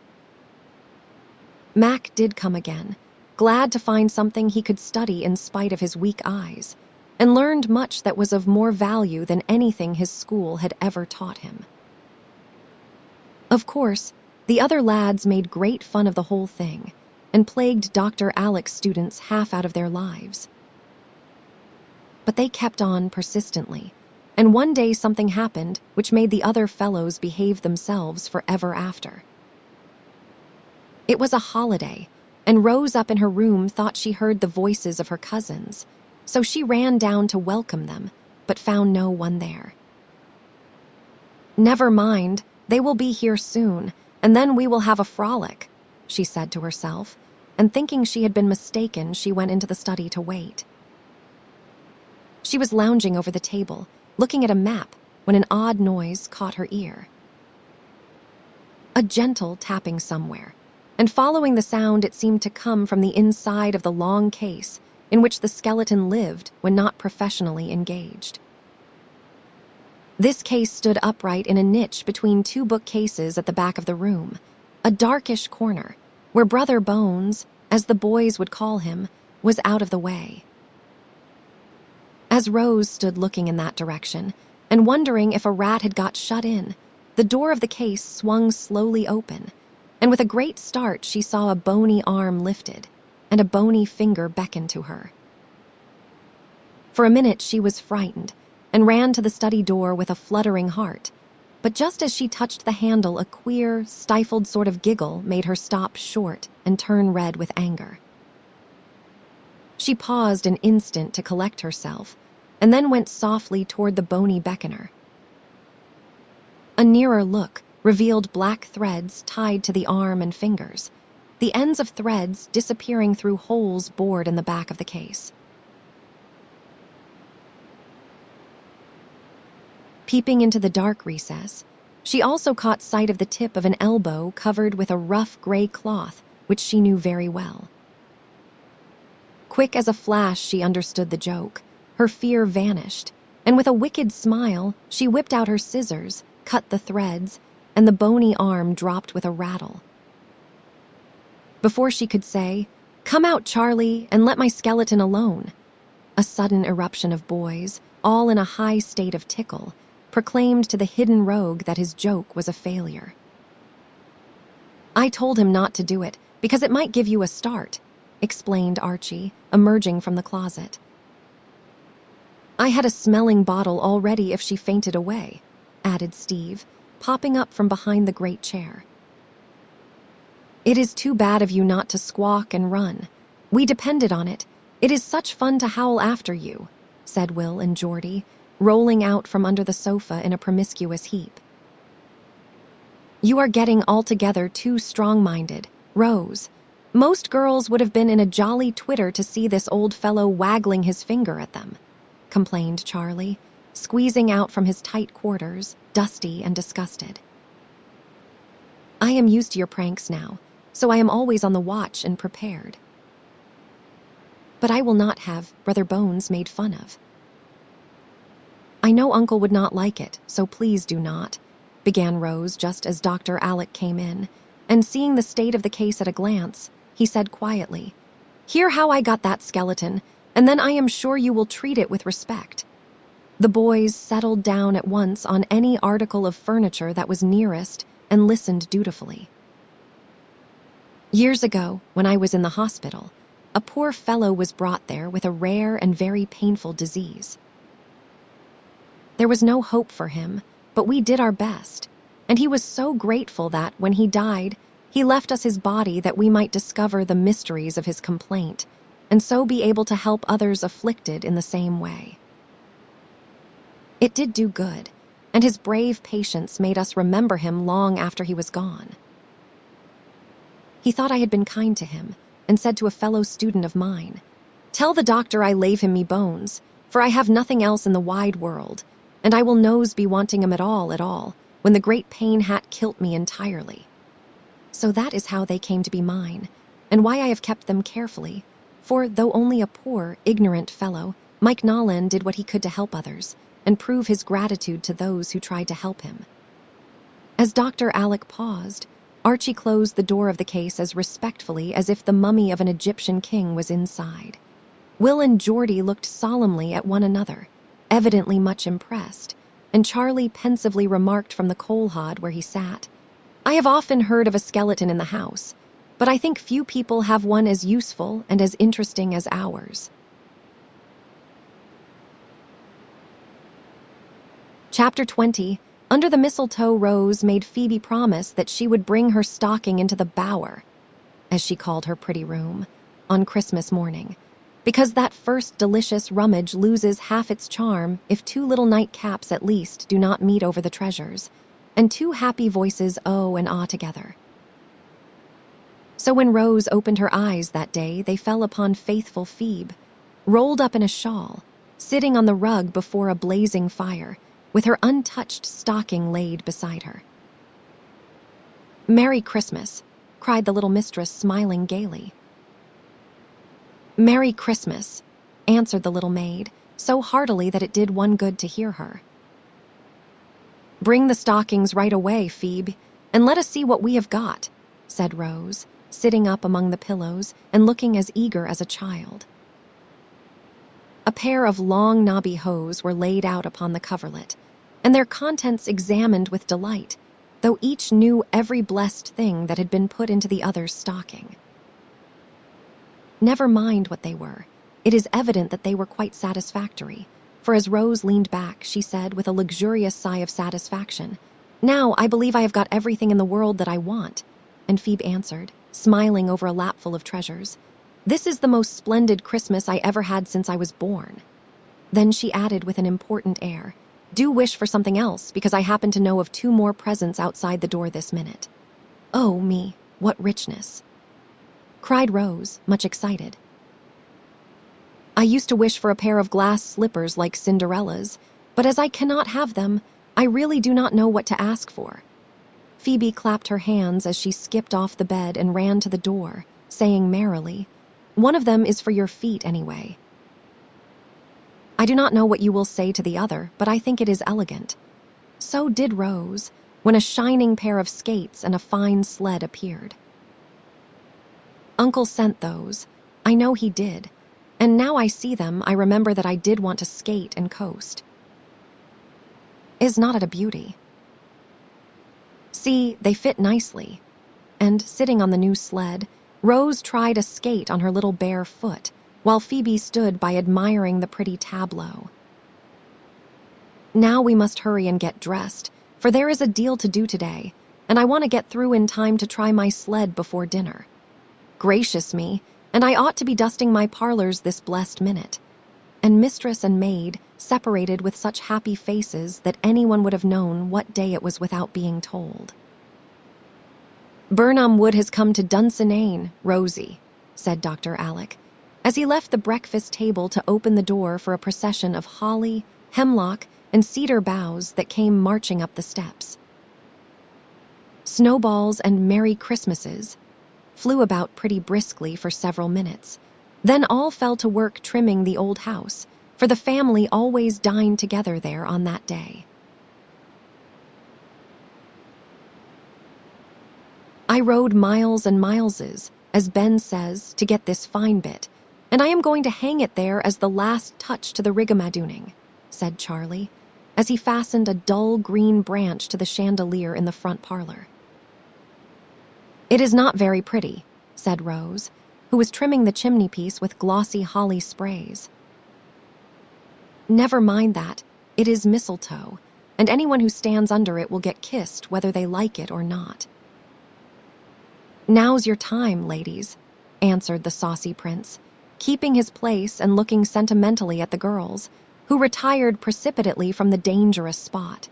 Mac did come again, glad to find something he could study in spite of his weak eyes, and learned much that was of more value than anything his school had ever taught him. Of course, the other lads made great fun of the whole thing, and plagued Dr. Alec's students half out of their lives. But they kept on persistently, and one day something happened which made the other fellows behave themselves forever after. It was a holiday, and Rose up in her room thought she heard the voices of her cousins, so she ran down to welcome them, but found no one there. "Never mind, they will be here soon, and then we will have a frolic," she said to herself, and thinking she had been mistaken, she went into the study to wait. She was lounging over the table, looking at a map, when an odd noise caught her ear. A gentle tapping somewhere, and following the sound it seemed to come from the inside of the long case in which the skeleton lived when not professionally engaged. This case stood upright in a niche between 2 bookcases at the back of the room, a darkish corner, where Brother Bones, as the boys would call him, was out of the way. As Rose stood looking in that direction, and wondering if a rat had got shut in, the door of the case swung slowly open, and with a great start she saw a bony arm lifted, and a bony finger beckon to her. For a minute she was frightened, and ran to the study door with a fluttering heart, but just as she touched the handle, a queer, stifled sort of giggle made her stop short and turn red with anger. She paused an instant to collect herself, and then went softly toward the bony beckoner. A nearer look revealed black threads tied to the arm and fingers, the ends of threads disappearing through holes bored in the back of the case. Peeping into the dark recess, she also caught sight of the tip of an elbow covered with a rough gray cloth which she knew very well. Quick as a flash, she understood the joke. Her fear vanished, and with a wicked smile, she whipped out her scissors, cut the threads, and the bony arm dropped with a rattle. Before she could say, "Come out, Charlie, and let my skeleton alone," a sudden eruption of boys, all in a high state of tickle, proclaimed to the hidden rogue that his joke was a failure. "I told him not to do it, because it might give you a start," explained Archie, emerging from the closet. "I had a smelling bottle all ready if she fainted away," added Steve, popping up from behind the great chair. "It is too bad of you not to squawk and run. We depended on it. It is such fun to howl after you," said Will and Geordie, rolling out from under the sofa in a promiscuous heap. "You are getting altogether too strong-minded, Rose. Most girls would have been in a jolly twitter to see this old fellow waggling his finger at them," complained Charlie, squeezing out from his tight quarters, dusty and disgusted. "I am used to your pranks now, so I am always on the watch and prepared. But I will not have Brother Bones made fun of." "I know Uncle would not like it, so please do not," began Rose just as Dr. Alec came in, and seeing the state of the case at a glance, he said quietly, "Hear how I got that skeleton, and then I am sure you will treat it with respect." The boys settled down at once on any article of furniture that was nearest and listened dutifully. "Years ago, when I was in the hospital, a poor fellow was brought there with a rare and very painful disease. There was no hope for him, but we did our best, and he was so grateful that, when he died, he left us his body that we might discover the mysteries of his complaint, and so be able to help others afflicted in the same way. It did do good, and his brave patience made us remember him long after he was gone. He thought I had been kind to him, and said to a fellow student of mine, 'Tell the doctor I lave him me bones, for I have nothing else in the wide world, and I will nose be wanting him at all, when the great pain hat kilt me entirely.' So that is how they came to be mine, and why I have kept them carefully, for though only a poor, ignorant fellow, Mike Nolan did what he could to help others, and prove his gratitude to those who tried to help him." As Dr. Alec paused, Archie closed the door of the case as respectfully as if the mummy of an Egyptian king was inside. Will and Geordie looked solemnly at one another, evidently much impressed, and Charlie pensively remarked from the coal hod where he sat, "I have often heard of a skeleton in the house, but I think few people have one as useful and as interesting as ours." Chapter 20. Under the mistletoe, Rose made Phoebe promise that she would bring her stocking into the bower, as she called her pretty room, on Christmas morning, because that first delicious rummage loses half its charm if two little nightcaps at least do not meet over the treasures, and two happy voices oh and ah together. So when Rose opened her eyes that day, they fell upon faithful Phoebe, rolled up in a shawl, sitting on the rug before a blazing fire, with her untouched stocking laid beside her. "Merry Christmas," cried the little mistress, smiling gaily. "Merry Christmas," answered the little maid, so heartily that it did one good to hear her. "Bring the stockings right away, Phoebe, and let us see what we have got," said Rose, sitting up among the pillows and looking as eager as a child. A pair of long knobby hose were laid out upon the coverlet, and their contents examined with delight, though each knew every blessed thing that had been put into the other's stocking. Never mind what they were. It is evident that they were quite satisfactory, for as Rose leaned back, she said with a luxurious sigh of satisfaction, "Now I believe I have got everything in the world that I want," and Phoebe answered, smiling over a lapful of treasures, "This is the most splendid Christmas I ever had since I was born." Then she added with an important air, "Do wish for something else, because I happen to know of 2 more presents outside the door this minute." "Oh, me, what richness!" cried Rose, much excited. "I used to wish for a pair of glass slippers like Cinderella's, but as I cannot have them, I really do not know what to ask for." Phoebe clapped her hands as she skipped off the bed and ran to the door, saying merrily, One of them is for your feet anyway. I do not know what you will say to the other, but I think it is elegant. So did Rose, when a shining pair of skates and a fine sled appeared. Uncle sent those. I know he did. And now I see them, I remember that I did want to skate and coast. Is not it a beauty? See, they fit nicely. And sitting on the new sled, Rose tried a skate on her little bare foot, while Phoebe stood by admiring the pretty tableau. Now we must hurry and get dressed, for there is a deal to do today, and I want to get through in time to try my sled before dinner. Gracious me, and I ought to be dusting my parlors this blessed minute. And mistress and maid separated with such happy faces that anyone would have known what day it was without being told. Burnham Wood has come to Dunsinane, Rosie, said Dr. Alec, as he left the breakfast table to open the door for a procession of holly, hemlock, and cedar boughs that came marching up the steps. Snowballs and Merry Christmases flew about pretty briskly for several minutes. Then all fell to work trimming the old house, for the family always dined together there on that day. I rode miles and mileses, as Ben says, to get this fine bit, and I am going to hang it there as the last touch to the rigamadooning, said Charlie, as he fastened a dull green branch to the chandelier in the front parlor. It is not very pretty, said Rose, who was trimming the chimney-piece with glossy holly sprays. Never mind that, it is mistletoe, and anyone who stands under it will get kissed whether they like it or not. Now's your time, ladies, answered the saucy prince, keeping his place and looking sentimentally at the girls, who retired precipitately from the dangerous spot.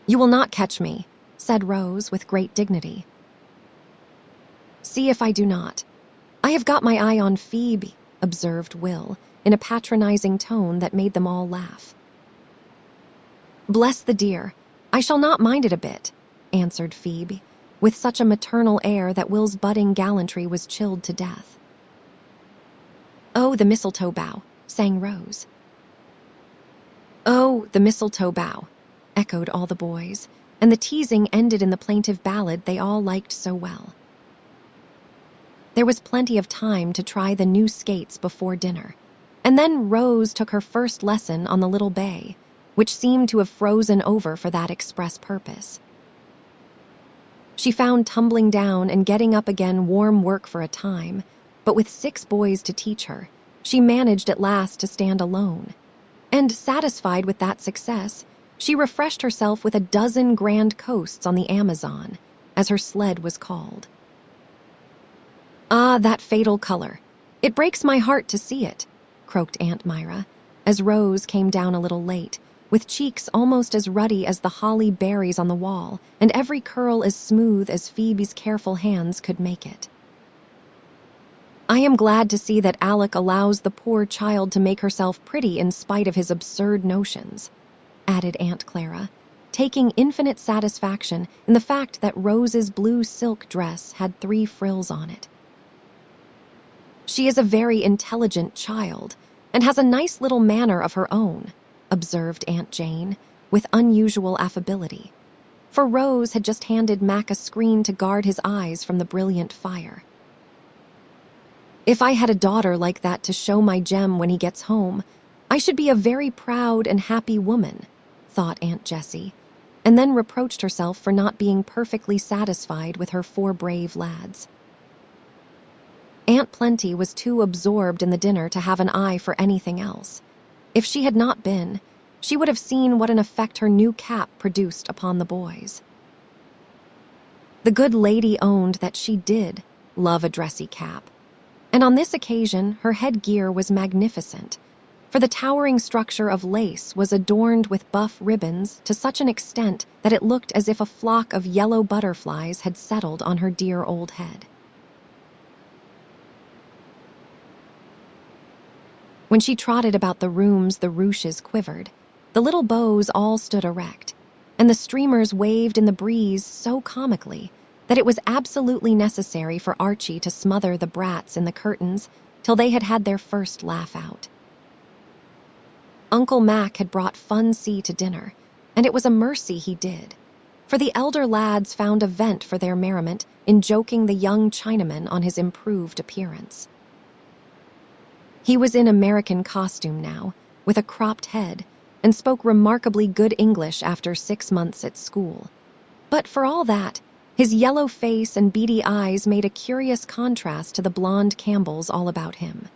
You will not catch me, said Rose with great dignity. See if I do not. I have got my eye on Phoebe, observed Will, in a patronizing tone that made them all laugh. Bless the dear, I shall not mind it a bit, answered Phoebe, with such a maternal air that Will's budding gallantry was chilled to death. Oh, the mistletoe bough, sang Rose. Oh, the mistletoe bough, echoed all the boys, and the teasing ended in the plaintive ballad they all liked so well. There was plenty of time to try the new skates before dinner, and then Rose took her first lesson on the little bay, which seemed to have frozen over for that express purpose. She found tumbling down and getting up again warm work for a time, but with 6 boys to teach her, she managed at last to stand alone. And satisfied with that success, she refreshed herself with a dozen grand coasts on the Amazon, as her sled was called. Ah, that fatal color. It breaks my heart to see it, croaked Aunt Myra, as Rose came down a little late, with cheeks almost as ruddy as the holly berries on the wall, and every curl as smooth as Phoebe's careful hands could make it. I am glad to see that Alec allows the poor child to make herself pretty in spite of his absurd notions, added Aunt Clara, taking infinite satisfaction in the fact that Rose's blue silk dress had 3 frills on it. She is a very intelligent child, and has a nice little manner of her own, observed Aunt Jane, with unusual affability, for Rose had just handed Mac a screen to guard his eyes from the brilliant fire. If I had a daughter like that to show my gem when he gets home, I should be a very proud and happy woman, thought Aunt Jessie, and then reproached herself for not being perfectly satisfied with her 4 brave lads. Aunt Plenty was too absorbed in the dinner to have an eye for anything else. If she had not been, she would have seen what an effect her new cap produced upon the boys. The good lady owned that she did love a dressy cap, and on this occasion her headgear was magnificent, for the towering structure of lace was adorned with buff ribbons to such an extent that it looked as if a flock of yellow butterflies had settled on her dear old head. When she trotted about the rooms, the ruches quivered, the little bows all stood erect, and the streamers waved in the breeze so comically that it was absolutely necessary for Archie to smother the brats in the curtains till they had had their first laugh out. Uncle Mac had brought Fun C to dinner, and it was a mercy he did, for the elder lads found a vent for their merriment in joking the young Chinaman on his improved appearance. He was in American costume now, with a cropped head, and spoke remarkably good English after 6 months at school. But for all that, his yellow face and beady eyes made a curious contrast to the blonde Campbells all about him.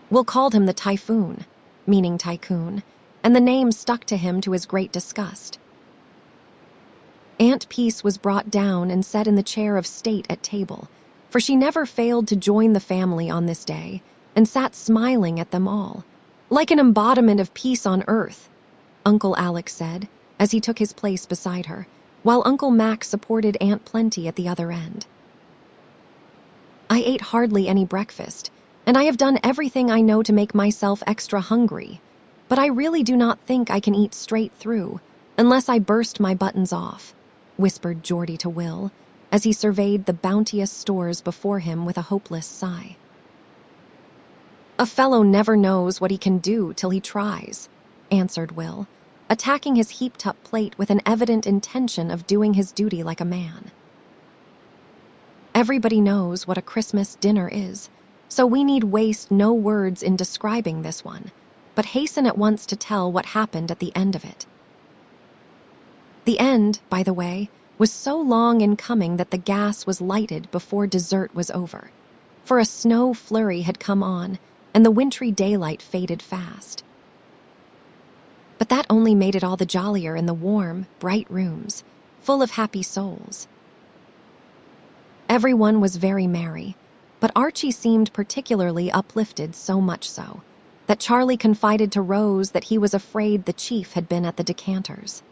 Will called him the Typhoon, meaning tycoon, and the name stuck to him to his great disgust. Aunt Peace was brought down and set in the chair of state at table, for she never failed to join the family on this day, and sat smiling at them all, like an embodiment of peace on earth, Uncle Alec said, as he took his place beside her, while Uncle Mac supported Aunt Plenty at the other end. I ate hardly any breakfast, and I have done everything I know to make myself extra hungry, but I really do not think I can eat straight through, unless I burst my buttons off, whispered Geordie to Will, as he surveyed the bounteous stores before him with a hopeless sigh. A fellow never knows what he can do till he tries, answered Will, attacking his heaped-up plate with an evident intention of doing his duty like a man. Everybody knows what a Christmas dinner is, so we need waste no words in describing this one, but hasten at once to tell what happened at the end of it. The end, by the way, was so long in coming that the gas was lighted before dessert was over, for a snow flurry had come on, and the wintry daylight faded fast. But that only made it all the jollier in the warm, bright rooms, full of happy souls. Everyone was very merry, but Archie seemed particularly uplifted, so much so that Charlie confided to Rose that he was afraid the chief had been at the decanters.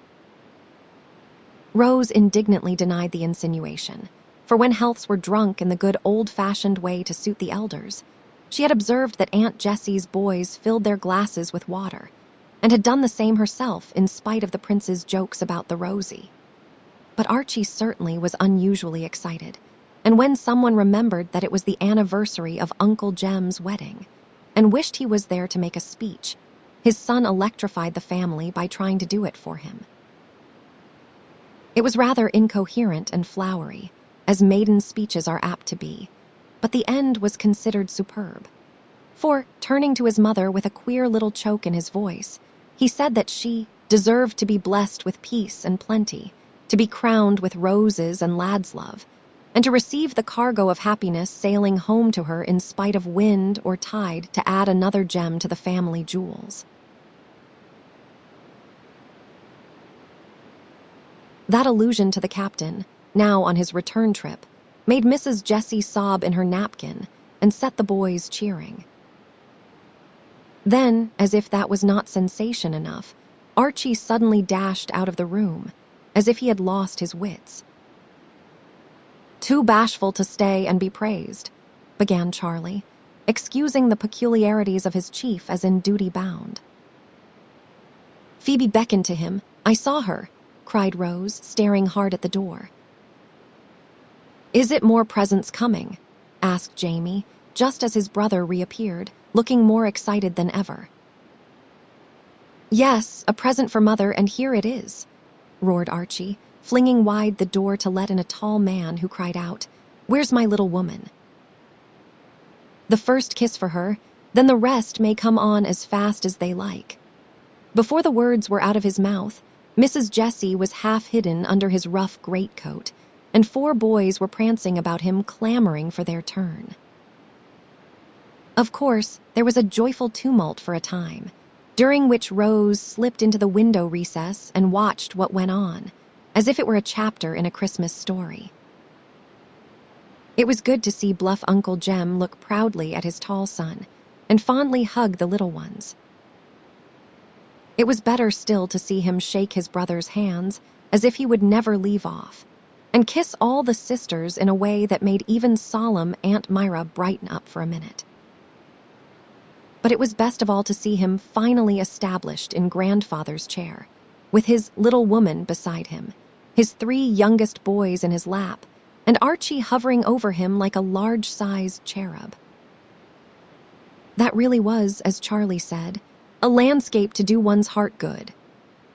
Rose indignantly denied the insinuation, for when healths were drunk in the good old-fashioned way to suit the elders, she had observed that Aunt Jessie's boys filled their glasses with water, and had done the same herself in spite of the prince's jokes about the rosy. But Archie certainly was unusually excited, and when someone remembered that it was the anniversary of Uncle Jem's wedding, and wished he was there to make a speech, his son electrified the family by trying to do it for him. It was rather incoherent and flowery, as maiden speeches are apt to be, but the end was considered superb. For, turning to his mother with a queer little choke in his voice, he said that she deserved to be blessed with peace and plenty, to be crowned with roses and lad's love, and to receive the cargo of happiness sailing home to her in spite of wind or tide to add another gem to the family jewels. That allusion to the captain, now on his return trip, made Mrs. Jessie sob in her napkin and set the boys cheering. Then, as if that was not sensation enough, Archie suddenly dashed out of the room, as if he had lost his wits. "Too bashful to stay and be praised," began Charlie, excusing the peculiarities of his chief as in duty bound. "Phoebe beckoned to him. I saw her," cried Rose, staring hard at the door. "Is it more presents coming?" asked Jamie, just as his brother reappeared, looking more excited than ever. "Yes, a present for Mother, and here it is," roared Archie, flinging wide the door to let in a tall man who cried out, "Where's my little woman?" "The first kiss for her, then the rest may come on as fast as they like." Before the words were out of his mouth, Mrs. Jessie was half hidden under his rough greatcoat, and 4 boys were prancing about him, clamoring for their turn. Of course, there was a joyful tumult for a time, during which Rose slipped into the window recess and watched what went on, as if it were a chapter in a Christmas story. It was good to see bluff Uncle Jem look proudly at his tall son and fondly hug the little ones. It was better still to see him shake his brother's hands as if he would never leave off, and kiss all the sisters in a way that made even solemn Aunt Myra brighten up for a minute. But it was best of all to see him finally established in grandfather's chair, with his little woman beside him, his 3 youngest boys in his lap, and Archie hovering over him like a large-sized cherub. That really was, as Charlie said, a landscape to do one's heart good.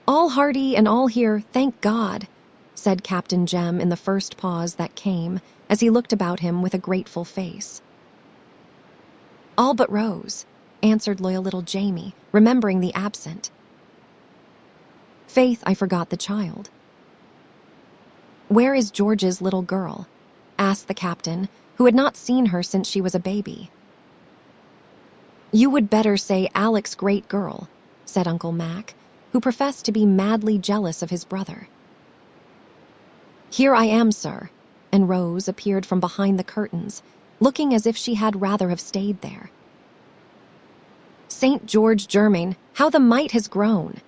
"All hearty and all here, thank God," said Captain Jem in the first pause that came as he looked about him with a grateful face. "All but Rose," answered loyal little Jamie, remembering the absent. "Faith, I forgot the child." "Where is George's little girl?" asked the captain, who had not seen her since she was a baby. "You would better say Alec's great girl," said Uncle Mac, who professed to be madly jealous of his brother. "Here I am, sir," and Rose appeared from behind the curtains, looking as if she had rather have stayed there. "St. George Germain, how the mite has grown!"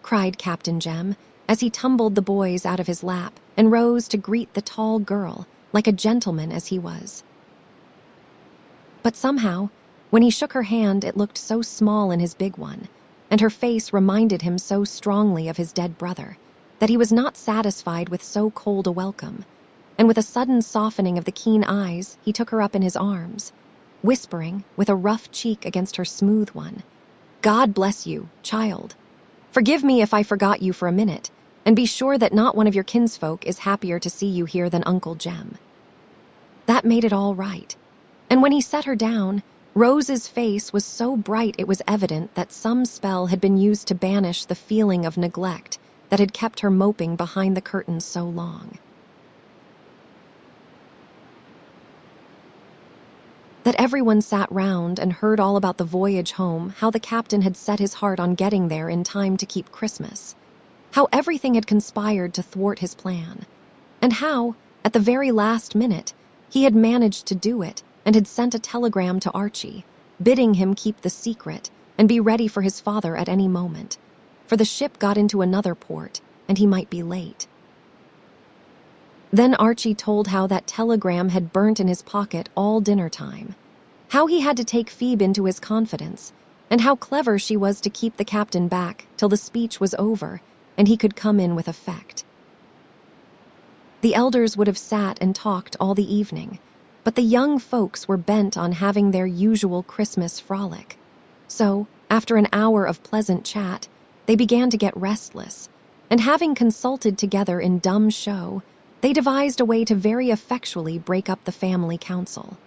cried Captain Jem, as he tumbled the boys out of his lap and rose to greet the tall girl, like a gentleman as he was. But somehow, when he shook her hand, it looked so small in his big one, and her face reminded him so strongly of his dead brother, that he was not satisfied with so cold a welcome, and with a sudden softening of the keen eyes, he took her up in his arms, whispering, with a rough cheek against her smooth one, "God bless you, child. Forgive me if I forgot you for a minute, and be sure that not one of your kinsfolk is happier to see you here than Uncle Jem." That made it all right, and when he set her down, Rose's face was so bright it was evident that some spell had been used to banish the feeling of neglect that had kept her moping behind the curtains so long. That everyone sat round and heard all about the voyage home, how the captain had set his heart on getting there in time to keep Christmas, how everything had conspired to thwart his plan, and how, at the very last minute, he had managed to do it and had sent a telegram to Archie, bidding him keep the secret and be ready for his father at any moment, for the ship got into another port and he might be late. Then Archie told how that telegram had burnt in his pocket all dinner time, how he had to take Phoebe into his confidence, and how clever she was to keep the captain back till the speech was over and he could come in with effect. The elders would have sat and talked all the evening, but the young folks were bent on having their usual Christmas frolic. So, after an hour of pleasant chat, they began to get restless, and having consulted together in dumb show, they devised a way to very effectually break up the family council.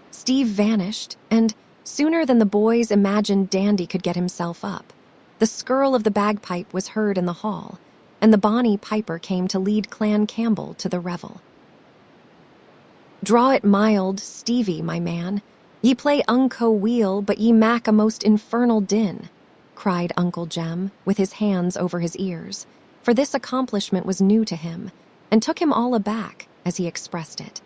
Steve vanished, and, sooner than the boys imagined Dandy could get himself up, the skirl of the bagpipe was heard in the hall, and the bonny piper came to lead Clan Campbell to the revel. "Draw it mild, Stevie, my man. Ye play unco weel, but ye mak a most infernal din," cried Uncle Jem, with his hands over his ears, for this accomplishment was new to him, and took him all aback, as he expressed it.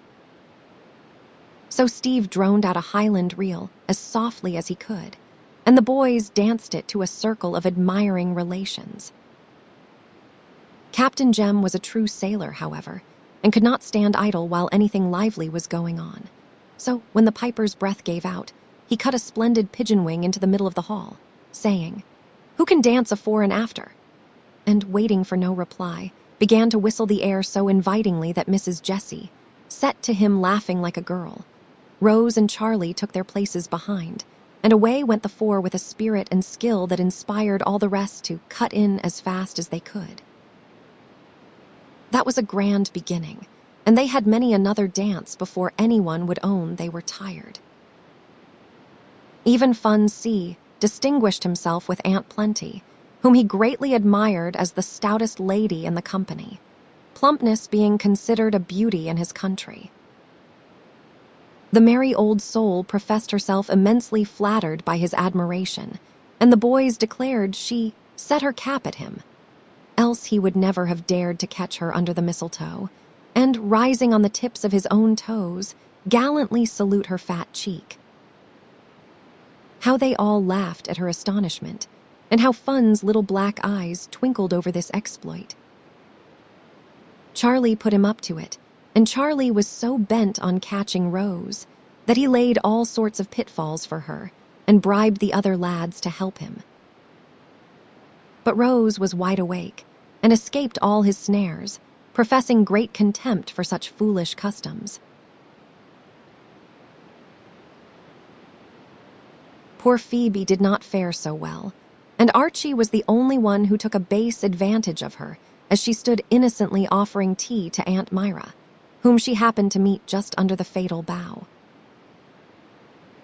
So Steve droned out a Highland reel as softly as he could, and the boys danced it to a circle of admiring relations. Captain Jem was a true sailor, however, and could not stand idle while anything lively was going on. So, when the piper's breath gave out, he cut a splendid pigeon wing into the middle of the hall, saying, "Who can dance a fore and after?" And, waiting for no reply, began to whistle the air so invitingly that Mrs. Jessie set to him laughing like a girl. Rose and Charlie took their places behind, and away went the four with a spirit and skill that inspired all the rest to cut in as fast as they could. That was a grand beginning, and they had many another dance before anyone would own they were tired. Even Fun C distinguished himself with Aunt Plenty, whom he greatly admired as the stoutest lady in the company, plumpness being considered a beauty in his country. The merry old soul professed herself immensely flattered by his admiration, and the boys declared she set her cap at him. Else he would never have dared to catch her under the mistletoe, and, rising on the tips of his own toes, gallantly salute her fat cheek. How they all laughed at her astonishment, and how Fun's little black eyes twinkled over this exploit. Charlie put him up to it, and Charlie was so bent on catching Rose that he laid all sorts of pitfalls for her and bribed the other lads to help him. But Rose was wide awake, and escaped all his snares, professing great contempt for such foolish customs. Poor Phoebe did not fare so well, and Archie was the only one who took a base advantage of her as she stood innocently offering tea to Aunt Myra, whom she happened to meet just under the fatal bough.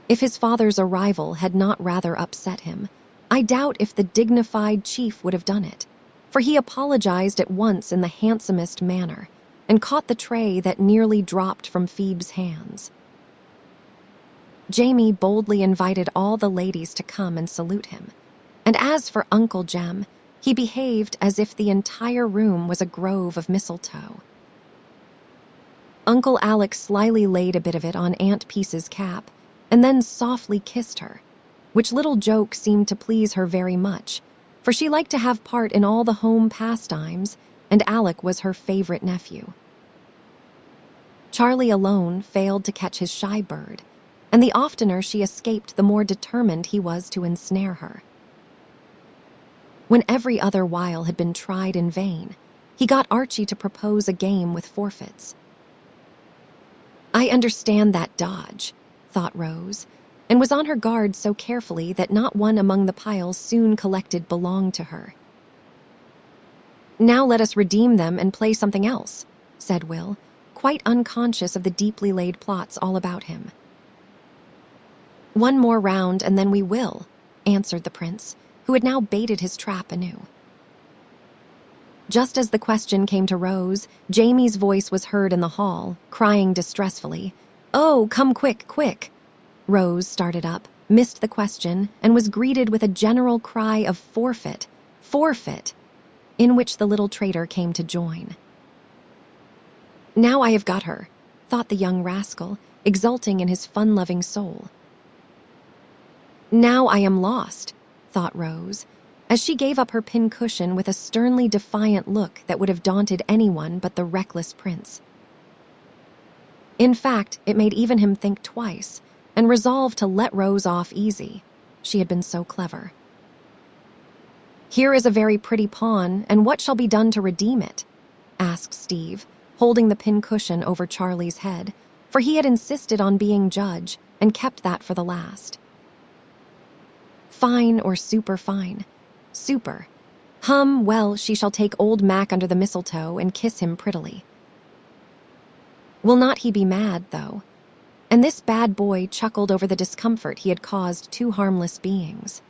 If his father's arrival had not rather upset him, I doubt if the dignified chief would have done it, for he apologized at once in the handsomest manner and caught the tray that nearly dropped from Phoebe's hands. Jamie boldly invited all the ladies to come and salute him, and as for Uncle Jem, he behaved as if the entire room was a grove of mistletoe. Uncle Alec slyly laid a bit of it on Aunt Peace's cap and then softly kissed her, which little joke seemed to please her very much, for she liked to have part in all the home pastimes, and Alec was her favorite nephew. Charlie alone failed to catch his shy bird, and the oftener she escaped, the more determined he was to ensnare her. When every other wile had been tried in vain, he got Archie to propose a game with forfeits. "I understand that dodge," thought Rose, and was on her guard so carefully that not one among the piles soon collected belonged to her. "Now let us redeem them and play something else," said Will, quite unconscious of the deeply laid plots all about him. "One more round and then we will," answered the prince, who had now baited his trap anew. Just as the question came to Rose, Jamie's voice was heard in the hall, crying distressfully, "Oh, come quick, quick!" Rose started up, missed the question, and was greeted with a general cry of "Forfeit! Forfeit!" in which the little traitor came to join. "Now I have got her," thought the young rascal, exulting in his fun-loving soul. "Now I am lost," thought Rose, as she gave up her pincushion with a sternly defiant look that would have daunted anyone but the reckless prince. In fact, it made even him think twice, and resolve to let Rose off easy. She had been so clever. "Here is a very pretty pawn, and what shall be done to redeem it?" asked Steve, holding the pincushion over Charlie's head, for he had insisted on being judge and kept that for the last. "Fine or superfine? Super. Well, she shall take old Mac under the mistletoe and kiss him prettily. Will not he be mad, though?" And this bad boy chuckled over the discomfort he had caused two harmless beings.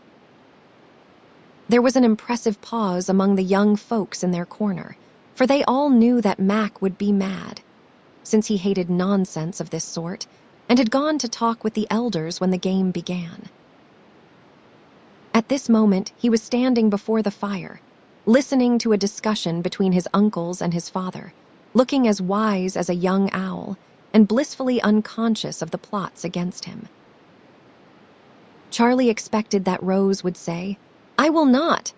There was an impressive pause among the young folks in their corner, for they all knew that Mac would be mad, since he hated nonsense of this sort, and had gone to talk with the elders when the game began. At this moment, he was standing before the fire, listening to a discussion between his uncles and his father, looking as wise as a young owl, and blissfully unconscious of the plots against him. Charlie expected that Rose would say, "I will not."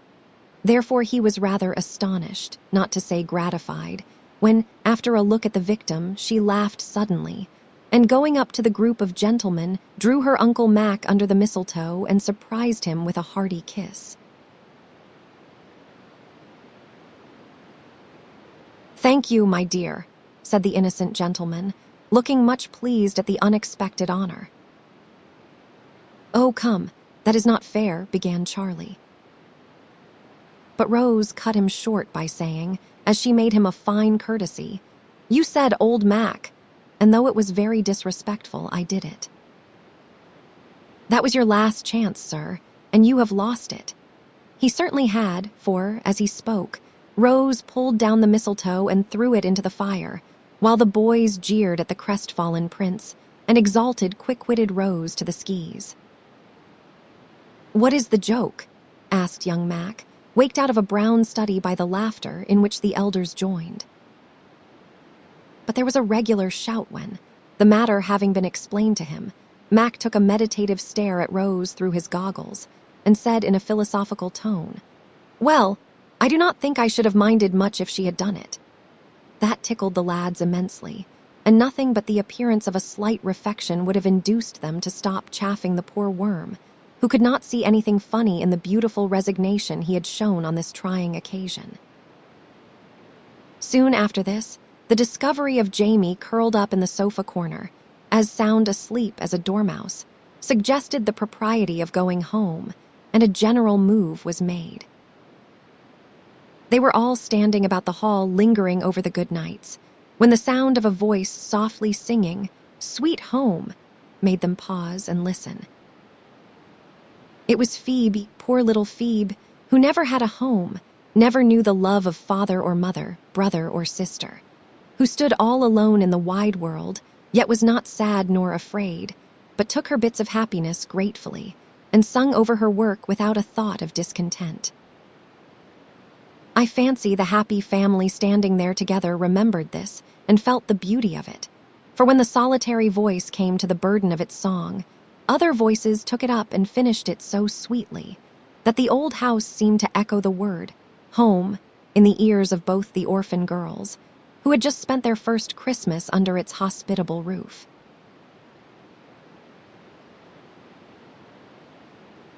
Therefore he was rather astonished, not to say gratified, when, after a look at the victim, she laughed suddenly, and going up to the group of gentlemen, drew her Uncle Mac under the mistletoe and surprised him with a hearty kiss. "Thank you, my dear," said the innocent gentleman, looking much pleased at the unexpected honor. "Oh, come, that is not fair," began Charlie. But Rose cut him short by saying, as she made him a fine courtesy, "You said old Mac, and though it was very disrespectful, I did it. That was your last chance, sir, and you have lost it." He certainly had, for, as he spoke, Rose pulled down the mistletoe and threw it into the fire, while the boys jeered at the crestfallen prince and exalted quick-witted Rose to the skis. "What is the joke?" asked young Mac, waked out of a brown study by the laughter in which the elders joined. But there was a regular shout when, the matter having been explained to him, Mac took a meditative stare at Rose through his goggles and said in a philosophical tone, "Well, I do not think I should have minded much if she had done it." That tickled the lads immensely, and nothing but the appearance of a slight refection would have induced them to stop chaffing the poor worm, who could not see anything funny in the beautiful resignation he had shown on this trying occasion. Soon after this, the discovery of Jamie curled up in the sofa corner, as sound asleep as a dormouse, suggested the propriety of going home, and a general move was made. They were all standing about the hall lingering over the good nights, when the sound of a voice softly singing, "Sweet Home," made them pause and listen. It was Phoebe, poor little Phoebe, who never had a home, never knew the love of father or mother, brother or sister, who stood all alone in the wide world, yet was not sad nor afraid, but took her bits of happiness gratefully, and sung over her work without a thought of discontent. I fancy the happy family standing there together remembered this and felt the beauty of it, for when the solitary voice came to the burden of its song, other voices took it up and finished it so sweetly that the old house seemed to echo the word, home, in the ears of both the orphan girls, who had just spent their first Christmas under its hospitable roof.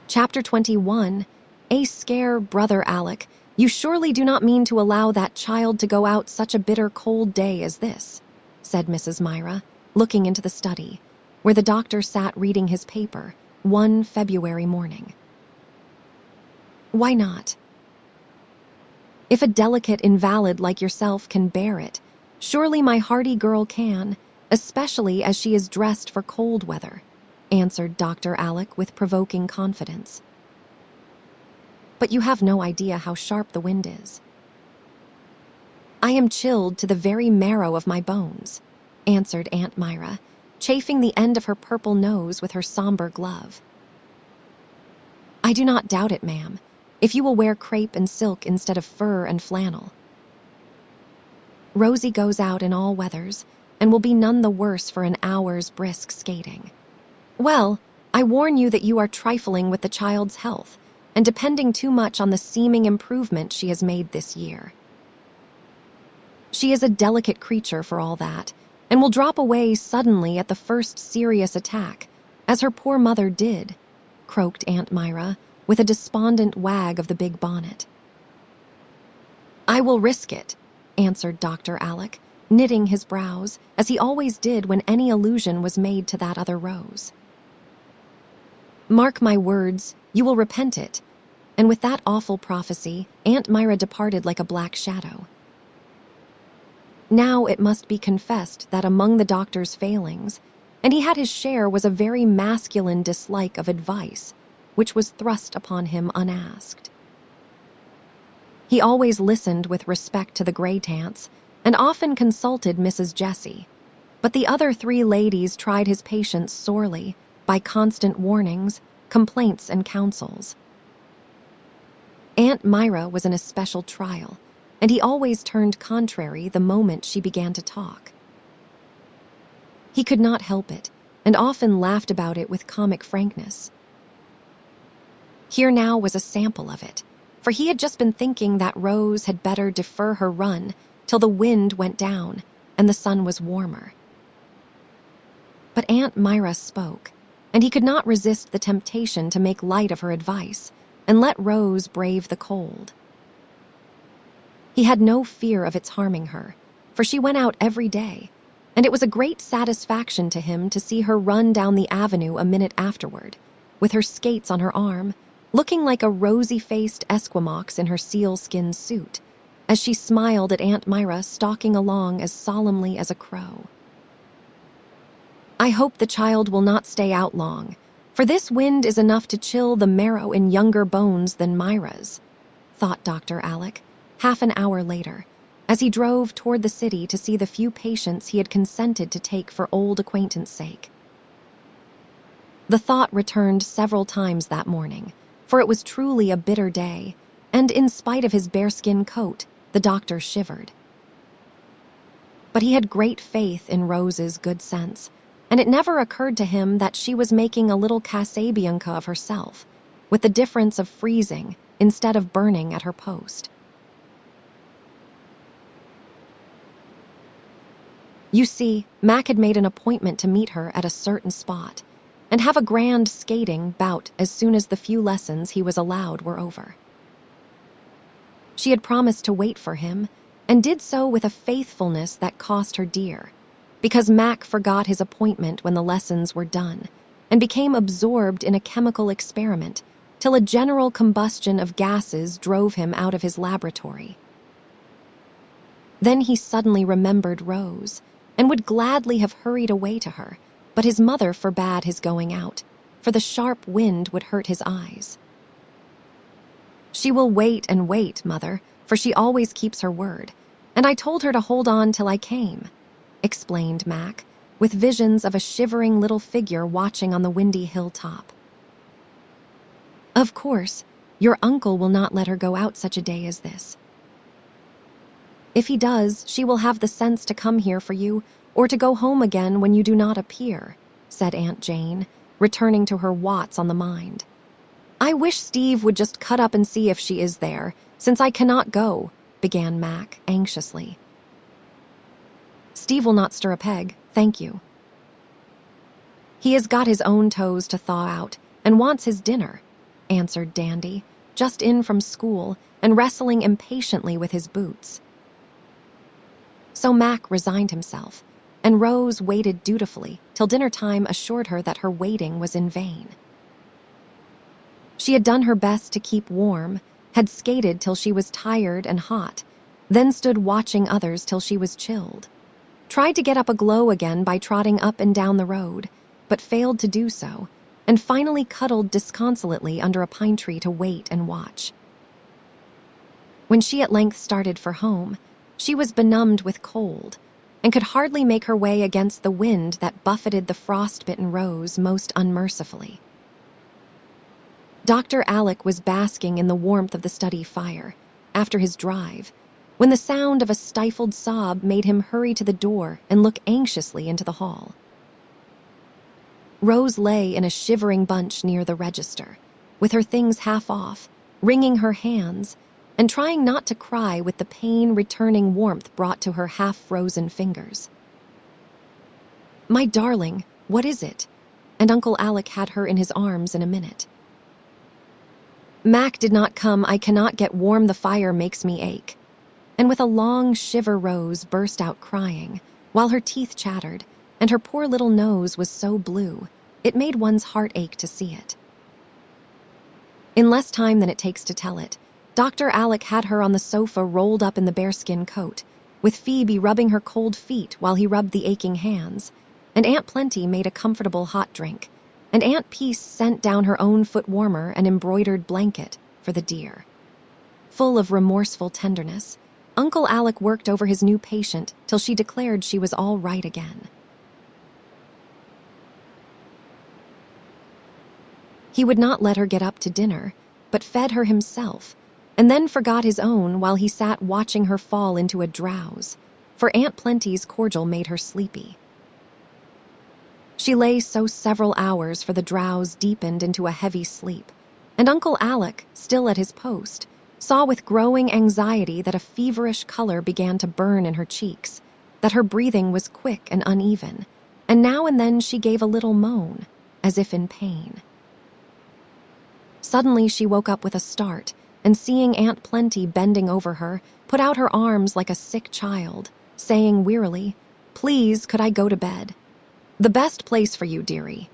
Chapter 21. A scare, Brother Alec. You surely do not mean to allow that child to go out such a bitter cold day as this, said Mrs. Myra, looking into the study, where the doctor sat reading his paper, one February morning. Why not? If a delicate invalid like yourself can bear it, surely my hardy girl can, especially as she is dressed for cold weather, answered Dr. Alec with provoking confidence. But you have no idea how sharp the wind is. I am chilled to the very marrow of my bones, answered Aunt Myra, chafing the end of her purple nose with her sombre glove. I do not doubt it, ma'am, if you will wear crepe and silk instead of fur and flannel. Rosie goes out in all weathers and will be none the worse for an hour's brisk skating. Well, I warn you that you are trifling with the child's health and depending too much on the seeming improvement she has made this year. She is a delicate creature for all that, and will drop away suddenly at the first serious attack, as her poor mother did, croaked Aunt Myra, with a despondent wag of the big bonnet. I will risk it, answered Dr. Alec, knitting his brows, as he always did when any allusion was made to that other Rose. Mark my words, you will repent it. And with that awful prophecy, Aunt Myra departed like a black shadow. Now it must be confessed that among the doctor's failings, and he had his share, was a very masculine dislike of advice, which was thrust upon him unasked. He always listened with respect to the Greytants, and often consulted Mrs. Jessie, but the other three ladies tried his patience sorely by constant warnings, complaints, and counsels. Aunt Myra was an especial trial, and he always turned contrary the moment she began to talk. He could not help it, and often laughed about it with comic frankness. Here now was a sample of it, for he had just been thinking that Rose had better defer her run till the wind went down and the sun was warmer. But Aunt Myra spoke, and he could not resist the temptation to make light of her advice and let Rose brave the cold. He had no fear of its harming her, for she went out every day, and it was a great satisfaction to him to see her run down the avenue a minute afterward, with her skates on her arm, looking like a rosy-faced Esquimaux in her sealskin suit, as she smiled at Aunt Myra stalking along as solemnly as a crow. I hope the child will not stay out long, for this wind is enough to chill the marrow in younger bones than Myra's, thought Dr. Alec, half an hour later, as he drove toward the city to see the few patients he had consented to take for old acquaintance' sake. The thought returned several times that morning, for it was truly a bitter day, and in spite of his bearskin coat, the doctor shivered. But he had great faith in Rose's good sense, and it never occurred to him that she was making a little Casabianca of herself, with the difference of freezing instead of burning at her post. You see, Mac had made an appointment to meet her at a certain spot, and have a grand skating bout as soon as the few lessons he was allowed were over. She had promised to wait for him, and did so with a faithfulness that cost her dear, because Mac forgot his appointment when the lessons were done and became absorbed in a chemical experiment till a general combustion of gases drove him out of his laboratory. Then he suddenly remembered Rose and would gladly have hurried away to her, but his mother forbade his going out, for the sharp wind would hurt his eyes. "She will wait and wait, Mother, for she always keeps her word, and I told her to hold on till I came," explained Mac, with visions of a shivering little figure watching on the windy hilltop. "Of course, your uncle will not let her go out such a day as this. If he does, she will have the sense to come here for you, or to go home again when you do not appear," said Aunt Jane, returning to her Watts on the mind. "I wish Steve would just cut up and see if she is there, since I cannot go," began Mac anxiously. "Steve will not stir a peg, thank you. He has got his own toes to thaw out and wants his dinner," answered Dandy, just in from school and wrestling impatiently with his boots. So Mac resigned himself, and Rose waited dutifully till dinner time assured her that her waiting was in vain. She had done her best to keep warm, had skated till she was tired and hot, then stood watching others till she was chilled, tried to get up a glow again by trotting up and down the road, but failed to do so, and finally cuddled disconsolately under a pine tree to wait and watch. When she at length started for home, she was benumbed with cold, and could hardly make her way against the wind that buffeted the frostbitten Rose most unmercifully. Dr. Alec was basking in the warmth of the study fire, after his drive, when the sound of a stifled sob made him hurry to the door and look anxiously into the hall. Rose lay in a shivering bunch near the register, with her things half off, wringing her hands, and trying not to cry with the pain-returning warmth brought to her half-frozen fingers. "My darling, what is it?" And Uncle Alec had her in his arms in a minute. "Mac did not come. I cannot get warm. The fire makes me ache." And with a long shiver Rose burst out crying, while her teeth chattered, and her poor little nose was so blue, it made one's heart ache to see it. In less time than it takes to tell it, Dr. Alec had her on the sofa rolled up in the bearskin coat, with Phoebe rubbing her cold feet while he rubbed the aching hands, and Aunt Plenty made a comfortable hot drink, and Aunt Peace sent down her own foot warmer and embroidered blanket for the dear. Full of remorseful tenderness, Uncle Alec worked over his new patient till she declared she was all right again. He would not let her get up to dinner, but fed her himself, and then forgot his own while he sat watching her fall into a drowse, for Aunt Plenty's cordial made her sleepy. She lay so several hours, for the drowse deepened into a heavy sleep, and Uncle Alec, still at his post, saw with growing anxiety that a feverish color began to burn in her cheeks, that her breathing was quick and uneven, and now and then she gave a little moan, as if in pain. Suddenly she woke up with a start, and seeing Aunt Plenty bending over her, put out her arms like a sick child, saying wearily, "Please, could I go to bed? The best place for you, dearie."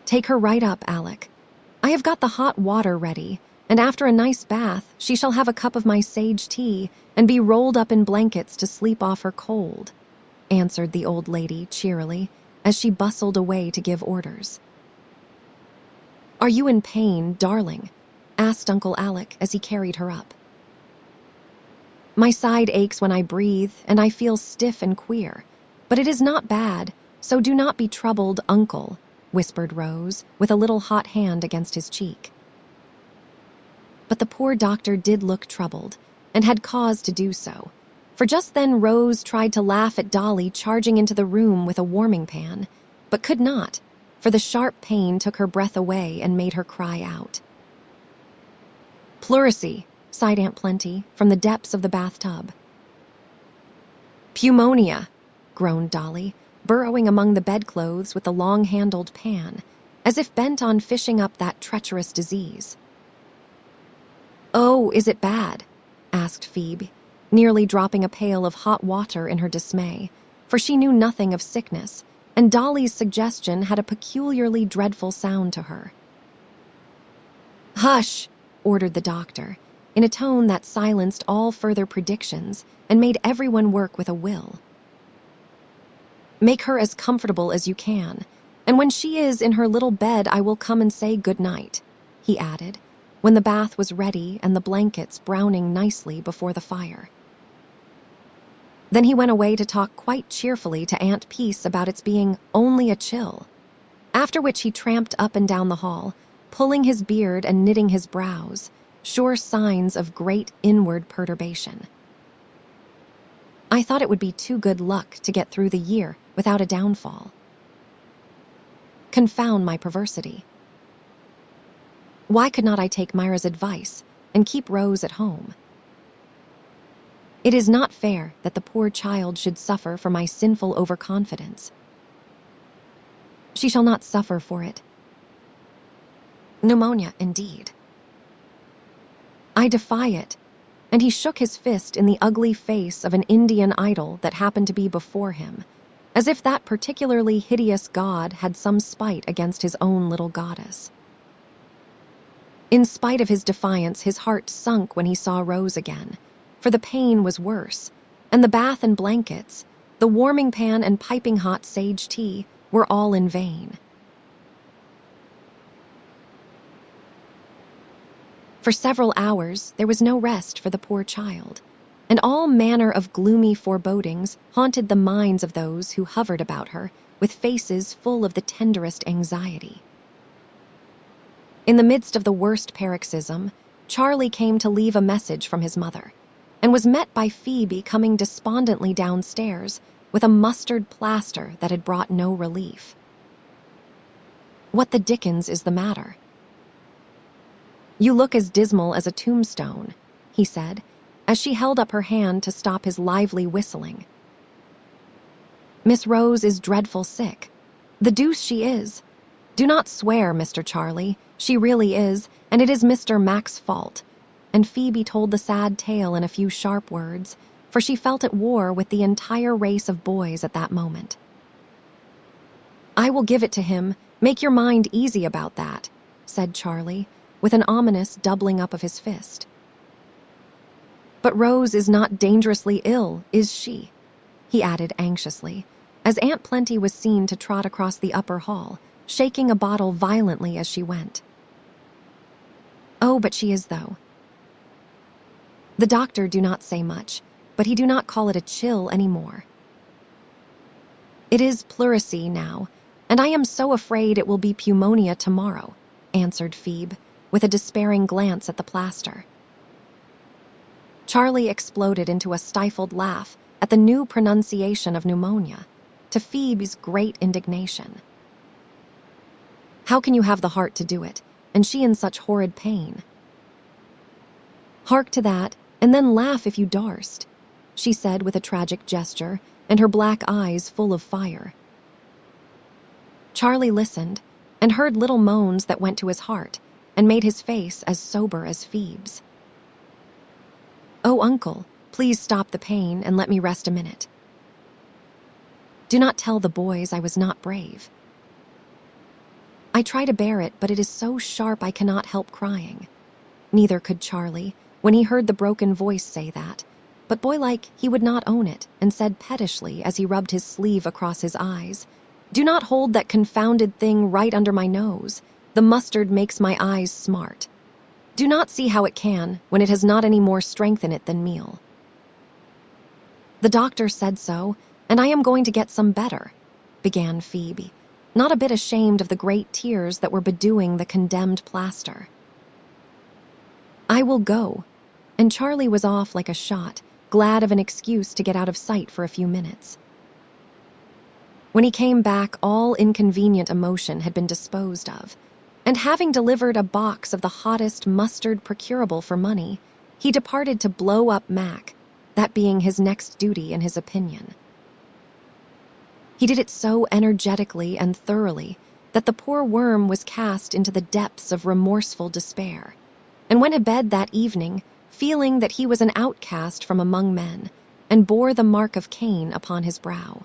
"Take her right up, Alec. I have got the hot water ready, and after a nice bath, she shall have a cup of my sage tea and be rolled up in blankets to sleep off her cold," answered the old lady cheerily, as she bustled away to give orders. "Are you in pain, darling?" asked Uncle Alec as he carried her up. "My side aches when I breathe, and I feel stiff and queer, but it is not bad, so do not be troubled, Uncle," whispered Rose, with a little hot hand against his cheek. But the poor doctor did look troubled, and had cause to do so, for just then Rose tried to laugh at Dolly charging into the room with a warming pan, but could not, for the sharp pain took her breath away and made her cry out. "Pleurisy," sighed Aunt Plenty from the depths of the bathtub. "Pneumonia," groaned Dolly, burrowing among the bedclothes with the long-handled pan, as if bent on fishing up that treacherous disease. "Oh, is it bad?" asked Phoebe, nearly dropping a pail of hot water in her dismay, for she knew nothing of sickness, and Dolly's suggestion had a peculiarly dreadful sound to her. "Hush," ordered the doctor, in a tone that silenced all further predictions and made everyone work with a will. "Make her as comfortable as you can, and when she is in her little bed I will come and say good night," he added, when the bath was ready and the blankets browning nicely before the fire. Then he went away to talk quite cheerfully to Aunt Peace about its being only a chill, after which he tramped up and down the hall, pulling his beard and knitting his brows, sure signs of great inward perturbation. "I thought it would be too good luck to get through the year without a downfall. Confound my perversity. Why could not I take Myra's advice and keep Rose at home? It is not fair that the poor child should suffer for my sinful overconfidence. She shall not suffer for it. Pneumonia, indeed. I defy it," and he shook his fist in the ugly face of an Indian idol that happened to be before him, as if that particularly hideous god had some spite against his own little goddess. In spite of his defiance, his heart sunk when he saw Rose again, for the pain was worse, and the bath and blankets, the warming pan and piping hot sage tea were all in vain. For several hours there was no rest for the poor child, and all manner of gloomy forebodings haunted the minds of those who hovered about her with faces full of the tenderest anxiety. In the midst of the worst paroxysm, Charlie came to leave a message from his mother, and was met by Phoebe coming despondently downstairs with a mustard plaster that had brought no relief. "What the dickens is the matter?" "You look as dismal as a tombstone," he said, as she held up her hand to stop his lively whistling. "Miss Rose is dreadful sick. The deuce she is. Do not swear, Mr. Charlie. She really is, and it is Mr. Mac's fault." And Phoebe told the sad tale in a few sharp words, for she felt at war with the entire race of boys at that moment. "I will give it to him. Make your mind easy about that," said Charlie, with an ominous doubling up of his fist. "But Rose is not dangerously ill, is she?" he added anxiously, as Aunt Plenty was seen to trot across the upper hall, shaking a bottle violently as she went. "Oh, but she is, though. The doctor do not say much, but he do not call it a chill any more. It is pleurisy now, and I am so afraid it will be pneumonia tomorrow," answered Phoebe, with a despairing glance at the plaster. Charlie exploded into a stifled laugh at the new pronunciation of pneumonia, to Phoebe's great indignation. "How can you have the heart to do it, and she in such horrid pain?" "Hark to that, and then laugh if you darst," she said with a tragic gesture, and her black eyes full of fire. Charlie listened, and heard little moans that went to his heart, and made his face as sober as Phoebe's. "Oh, uncle, please stop the pain and let me rest a minute. Do not tell the boys I was not brave. I try to bear it, but it is so sharp I cannot help crying." Neither could Charlie, when he heard the broken voice say that, but boylike he would not own it, and said pettishly as he rubbed his sleeve across his eyes, "Do not hold that confounded thing right under my nose. The mustard makes my eyes smart. Do not see how it can, when it has not any more strength in it than meal. The doctor said so, and I am going to get some better," began Phoebe, not a bit ashamed of the great tears that were bedewing the condemned plaster. "I will go," and Charlie was off like a shot, glad of an excuse to get out of sight for a few minutes. When he came back, all inconvenient emotion had been disposed of, and having delivered a box of the hottest mustard procurable for money, he departed to blow up Mac, that being his next duty in his opinion. He did it so energetically and thoroughly that the poor worm was cast into the depths of remorseful despair, and went to bed that evening feeling that he was an outcast from among men and bore the mark of Cain upon his brow.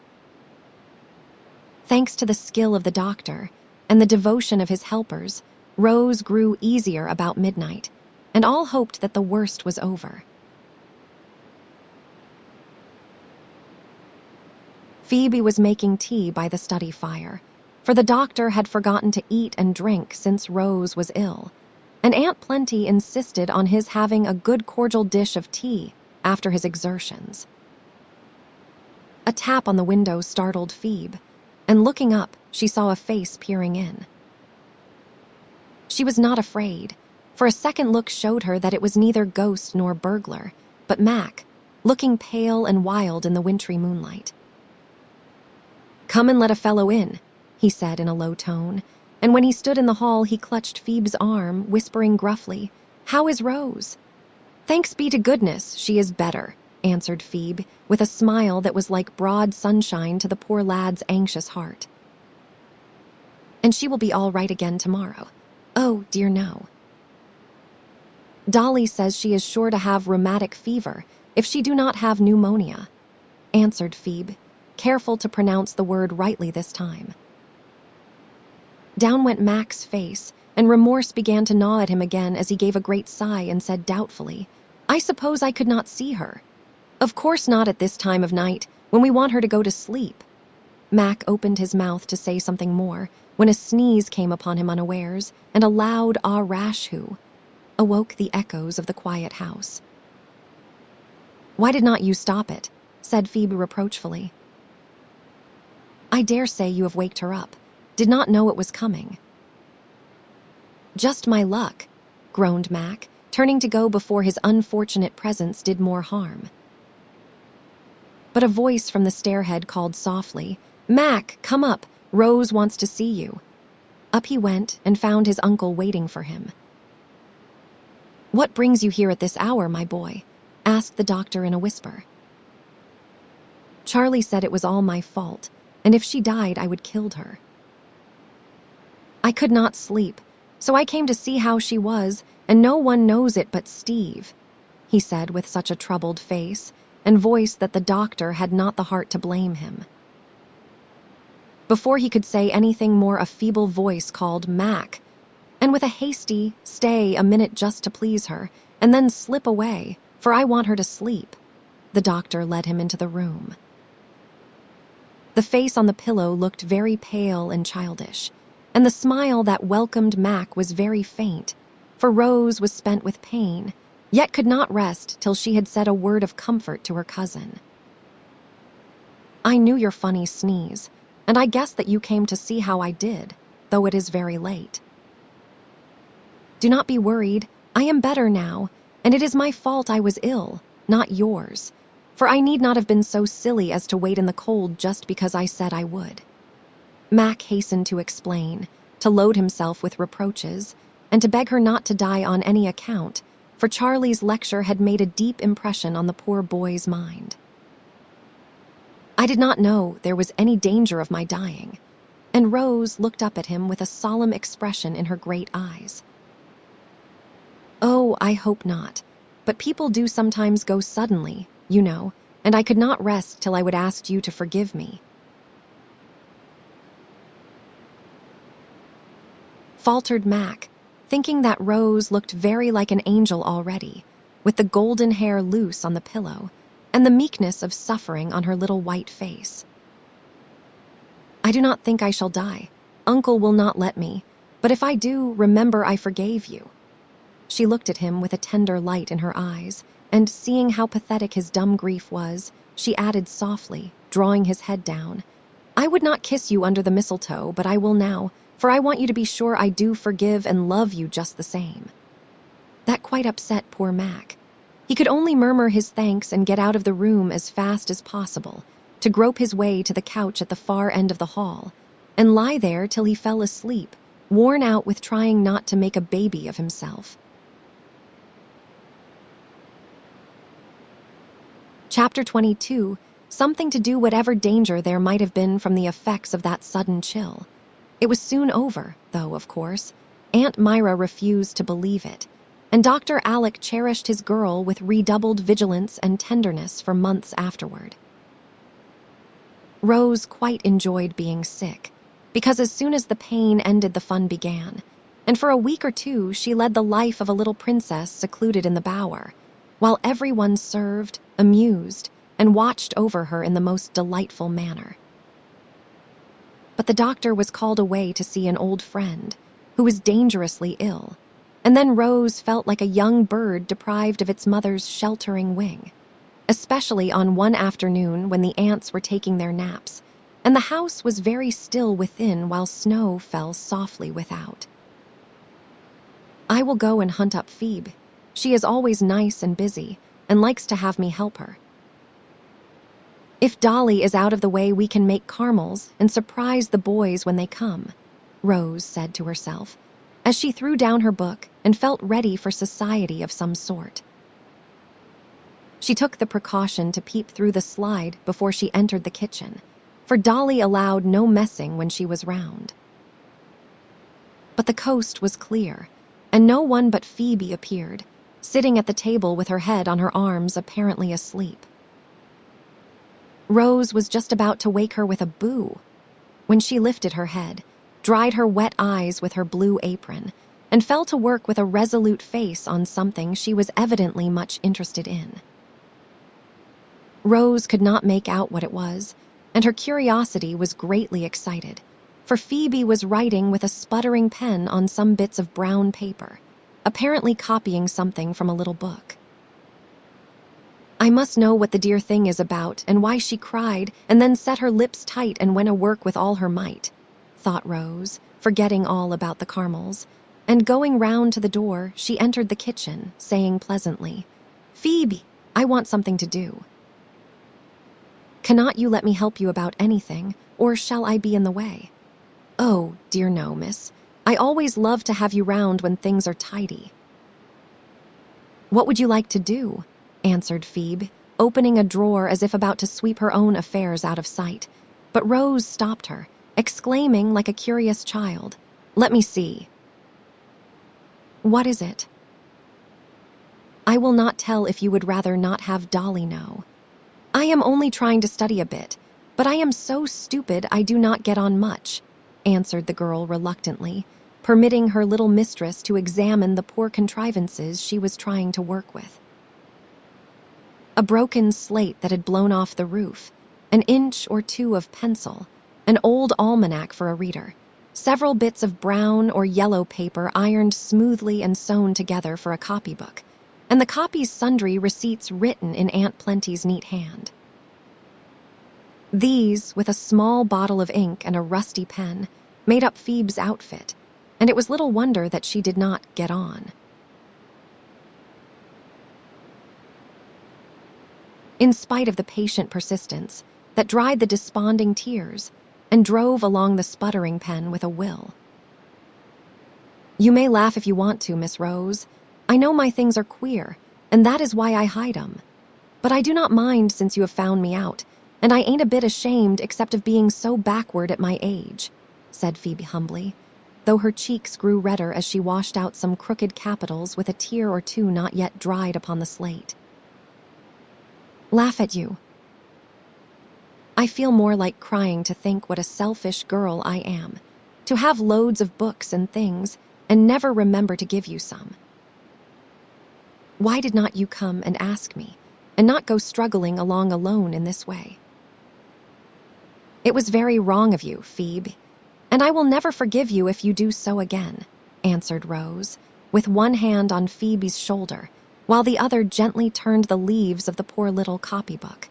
Thanks to the skill of the doctor and the devotion of his helpers, Rose grew easier about midnight, and all hoped that the worst was over. Phoebe was making tea by the study fire, for the doctor had forgotten to eat and drink since Rose was ill, and Aunt Plenty insisted on his having a good cordial dish of tea after his exertions. A tap on the window startled Phoebe, and looking up, she saw a face peering in. She was not afraid, for a second look showed her that it was neither ghost nor burglar, but Mac, looking pale and wild in the wintry moonlight. "Come and let a fellow in," he said in a low tone, and when he stood in the hall he clutched Phoebe's arm, whispering gruffly, "How is Rose?" "Thanks be to goodness, she is better," answered Phoebe, with a smile that was like broad sunshine to the poor lad's anxious heart. "And she will be all right again tomorrow." "Oh, dear no. Dolly says she is sure to have rheumatic fever if she do not have pneumonia," answered Phoebe, careful to pronounce the word rightly this time. Down went Mac's face, and remorse began to gnaw at him again as he gave a great sigh and said doubtfully, "I suppose I could not see her." "Of course not at this time of night, when we want her to go to sleep." Mac opened his mouth to say something more, when a sneeze came upon him unawares, and a loud ah-rash-hoo awoke the echoes of the quiet house. "Why did not you stop it?" said Phoebe reproachfully. "I dare say you have waked her up. Did not know it was coming." "Just my luck," groaned Mac, turning to go before his unfortunate presence did more harm. But a voice from the stairhead called softly, "Mac, come up, Rose wants to see you." Up he went and found his uncle waiting for him. "What brings you here at this hour, my boy?" asked the doctor in a whisper. "Charlie said it was all my fault, and if she died, I would kill her. I could not sleep, so I came to see how she was, and no one knows it but Steve," he said with such a troubled face and voice that the doctor had not the heart to blame him. Before he could say anything more, a feeble voice called "Mac," and with a hasty, "Stay a minute just to please her, and then slip away, for I want her to sleep," the doctor led him into the room. The face on the pillow looked very pale and childish, and the smile that welcomed Mac was very faint, for Rose was spent with pain, yet could not rest till she had said a word of comfort to her cousin. "I knew your funny sneeze, and I guessed that you came to see how I did, though it is very late. Do not be worried, I am better now, and it is my fault I was ill, not yours, for I need not have been so silly as to wait in the cold just because I said I would." Mac hastened to explain, to load himself with reproaches, and to beg her not to die on any account, for Charlie's lecture had made a deep impression on the poor boy's mind. "I did not know there was any danger of my dying," and Rose looked up at him with a solemn expression in her great eyes. "Oh, I hope not, but people do sometimes go suddenly, you know, and I could not rest till I would ask you to forgive me." Faltered Mac, thinking that Rose looked very like an angel already, with the golden hair loose on the pillow, and the meekness of suffering on her little white face. "I do not think I shall die. Uncle will not let me, but if I do, remember I forgave you." She looked at him with a tender light in her eyes, and seeing how pathetic his dumb grief was, she added softly, drawing his head down, "I would not kiss you under the mistletoe, but I will now, for I want you to be sure I do forgive and love you just the same." That quite upset poor Mac. He could only murmur his thanks and get out of the room as fast as possible, to grope his way to the couch at the far end of the hall, and lie there till he fell asleep, worn out with trying not to make a baby of himself. Chapter 22, something to do whatever danger there might have been from the effects of that sudden chill. It was soon over, though, of course. Aunt Myra refused to believe it, and Dr. Alec cherished his girl with redoubled vigilance and tenderness for months afterward. Rose quite enjoyed being sick, because as soon as the pain ended, the fun began, and for a week or two she led the life of a little princess secluded in the bower, while everyone served, amused, and watched over her in the most delightful manner. But the doctor was called away to see an old friend, who was dangerously ill, and then Rose felt like a young bird deprived of its mother's sheltering wing, especially on one afternoon when the ants were taking their naps, and the house was very still within while snow fell softly without. "I will go and hunt up Phoebe. She is always nice and busy, and likes to have me help her. If Dolly is out of the way, we can make caramels and surprise the boys when they come," Rose said to herself, as she threw down her book and felt ready for society of some sort. She took the precaution to peep through the slide before she entered the kitchen, for Dolly allowed no messing when she was round. But the coast was clear, and no one but Phoebe appeared, sitting at the table with her head on her arms, apparently asleep. Rose was just about to wake her with a boo when she lifted her head, dried her wet eyes with her blue apron, and fell to work with a resolute face on something she was evidently much interested in. Rose could not make out what it was, and her curiosity was greatly excited, for Phoebe was writing with a sputtering pen on some bits of brown paper, apparently copying something from a little book. "I must know what the dear thing is about and why she cried and then set her lips tight and went to work with all her might," thought Rose, forgetting all about the caramels, and going round to the door, she entered the kitchen, saying pleasantly, "Phoebe, I want something to do. Cannot you let me help you about anything, or shall I be in the way?" "Oh, dear no, miss. I always love to have you round when things are tidy." "What would you like to do?" answered Phoebe, opening a drawer as if about to sweep her own affairs out of sight. But Rose stopped her, exclaiming like a curious child, "Let me see." "What is it?" "I will not tell if you would rather not have Dolly know. I am only trying to study a bit, but I am so stupid I do not get on much," answered the girl reluctantly, permitting her little mistress to examine the poor contrivances she was trying to work with. A broken slate that had blown off the roof, an inch or two of pencil, an old almanac for a reader, several bits of brown or yellow paper ironed smoothly and sewn together for a copybook, and the copy's sundry receipts written in Aunt Plenty's neat hand. These, with a small bottle of ink and a rusty pen, made up Phoebe's outfit, and it was little wonder that she did not get on. In spite of the patient persistence that dried the desponding tears and drove along the sputtering pen with a will. "You may laugh if you want to, Miss Rose. I know my things are queer, and that is why I hide 'em. But I do not mind since you have found me out, and I ain't a bit ashamed except of being so backward at my age," said Phoebe humbly, though her cheeks grew redder as she washed out some crooked capitals with a tear or two not yet dried upon the slate. "Laugh at you. I feel more like crying to think what a selfish girl I am, to have loads of books and things and never remember to give you some. Why did not you come and ask me, and not go struggling along alone in this way?" "It was very wrong of you, Phoebe, and I will never forgive you if you do so again," answered Rose, with one hand on Phoebe's shoulder, while the other gently turned the leaves of the poor little copybook.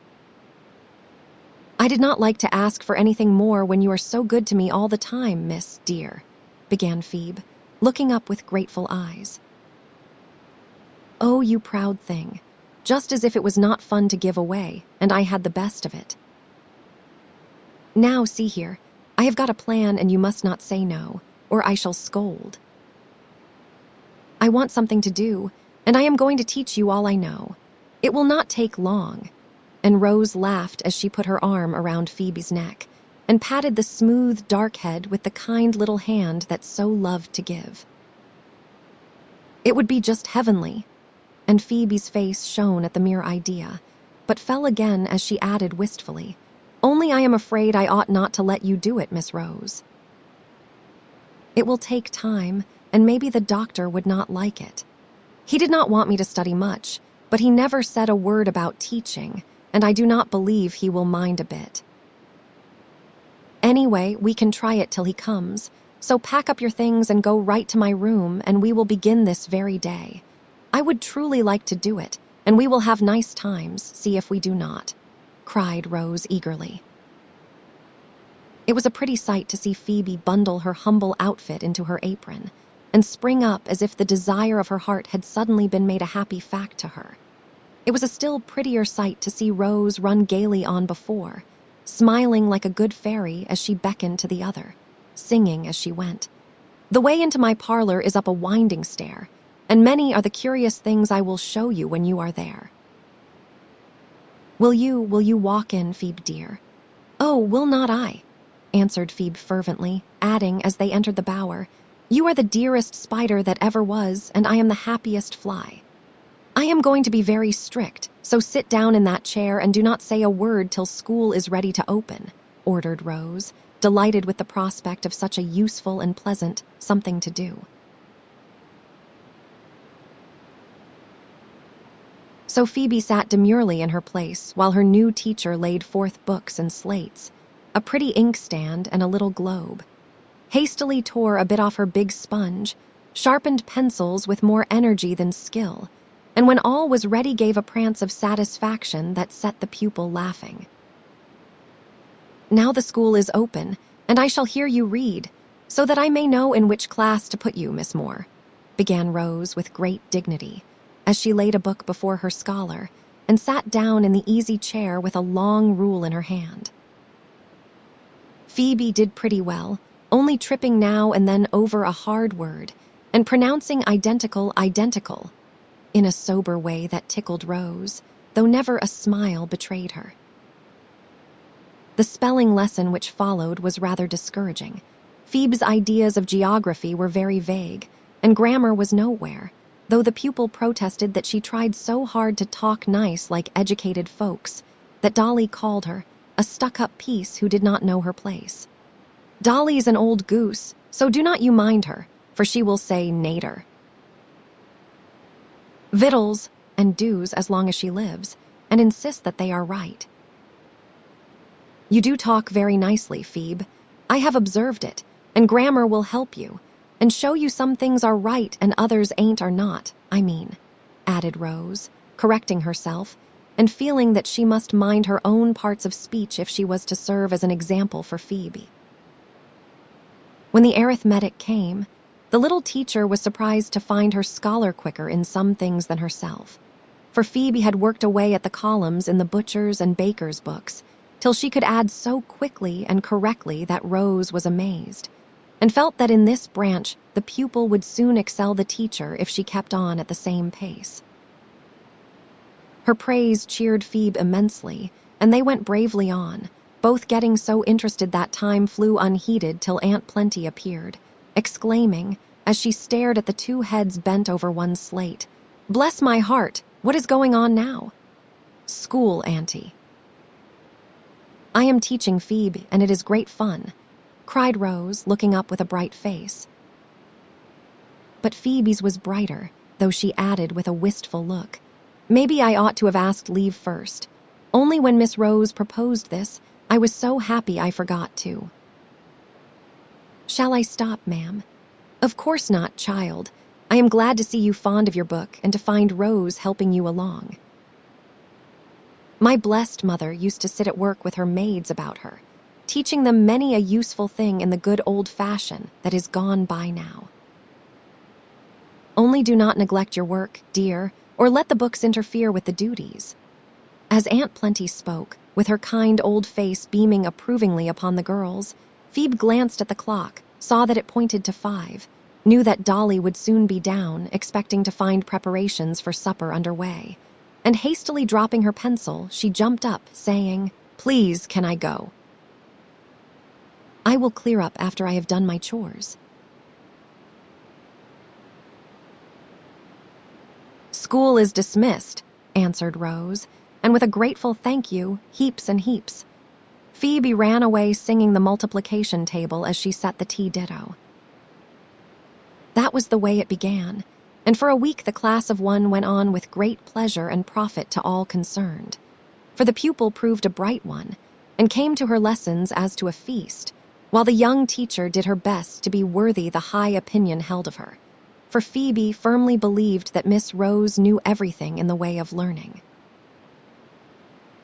"I did not like to ask for anything more when you are so good to me all the time, Miss, dear," began Phoebe, looking up with grateful eyes. "Oh, you proud thing, just as if it was not fun to give away, and I had the best of it. Now, see here, I have got a plan and you must not say no, or I shall scold. I want something to do, and I am going to teach you all I know. It will not take long," and Rose laughed as she put her arm around Phoebe's neck and patted the smooth, dark head with the kind little hand that so loved to give. It would be just heavenly. And Phoebe's face shone at the mere idea, but fell again as she added wistfully, "Only I am afraid I ought not to let you do it, Miss Rose. It will take time, and maybe the doctor would not like it. He did not want me to study much, but he never said a word about teaching, and I do not believe he will mind a bit. Anyway, we can try it till he comes, so pack up your things and go right to my room, and we will begin this very day. I would truly like to do it, and we will have nice times, see if we do not," cried Rose eagerly. It was a pretty sight to see Phoebe bundle her humble outfit into her apron and spring up as if the desire of her heart had suddenly been made a happy fact to her. It was a still prettier sight to see Rose run gaily on before, smiling like a good fairy as she beckoned to the other, singing as she went, "The way into my parlor is up a winding stair, and many are the curious things I will show you when you are there. Will you walk in, Phoebe dear?" "Oh, will not I?" answered Phoebe fervently, adding as they entered the bower, "You are the dearest spider that ever was, and I am the happiest fly. I am going to be very strict, so sit down in that chair and do not say a word till school is ready to open," ordered Rose, delighted with the prospect of such a useful and pleasant something to do. So Phoebe sat demurely in her place while her new teacher laid forth books and slates, a pretty inkstand and a little globe, hastily tore a bit off her big sponge, sharpened pencils with more energy than skill, and when all was ready gave a prance of satisfaction that set the pupil laughing. "Now the school is open, and I shall hear you read, so that I may know in which class to put you, Miss Moore," began Rose with great dignity, as she laid a book before her scholar and sat down in the easy chair with a long rule in her hand. Phoebe did pretty well, only tripping now and then over a hard word and pronouncing identical in a sober way that tickled Rose, though never a smile betrayed her. The spelling lesson which followed was rather discouraging. Phoebe's ideas of geography were very vague, and grammar was nowhere, though the pupil protested that she tried so hard to talk nice like educated folks that Dolly called her a stuck-up piece who did not know her place. "Dolly's an old goose, so do not you mind her, for she will say nater. Victuals and dues as long as she lives, and insist that they are right." "You do talk very nicely, Phoebe. I have observed it, and grammar will help you, and show you some things are right and others ain't or not, I mean," added Rose, correcting herself, and feeling that she must mind her own parts of speech if she was to serve as an example for Phoebe. When the arithmetic came, the little teacher was surprised to find her scholar quicker in some things than herself, for Phoebe had worked away at the columns in the butcher's and baker's books till she could add so quickly and correctly that Rose was amazed, and felt that in this branch the pupil would soon excel the teacher if she kept on at the same pace. Her praise cheered Phoebe immensely, and they went bravely on, both getting so interested that time flew unheeded till Aunt Plenty appeared, exclaiming, as she stared at the two heads bent over one slate, "Bless my heart, what is going on now?" "School, Auntie." "I am teaching Phoebe, and it is great fun," cried Rose, looking up with a bright face. But Phoebe's was brighter, though she added with a wistful look, "Maybe I ought to have asked leave first. Only when Miss Rose proposed this, I was so happy I forgot to." "Shall I stop, ma'am?" "Of course not, child. I am glad to see you fond of your book and to find Rose helping you along. My blessed mother used to sit at work with her maids about her, teaching them many a useful thing in the good old fashion that is gone by now. Only do not neglect your work, dear, or let the books interfere with the duties." As Aunt Plenty spoke, with her kind old face beaming approvingly upon the girls, Phoebe glanced at the clock, saw that it pointed to 5, knew that Dolly would soon be down, expecting to find preparations for supper underway, and hastily dropping her pencil, she jumped up, saying, "Please, can I go? I will clear up after I have done my chores." "School is dismissed," answered Rose, and with a grateful thank you, heaps and heaps. Phoebe ran away singing the multiplication table as she set the tea ditto. That was the way it began, and for a week the class of one went on with great pleasure and profit to all concerned. For the pupil proved a bright one, and came to her lessons as to a feast, while the young teacher did her best to be worthy the high opinion held of her. For Phoebe firmly believed that Miss Rose knew everything in the way of learning.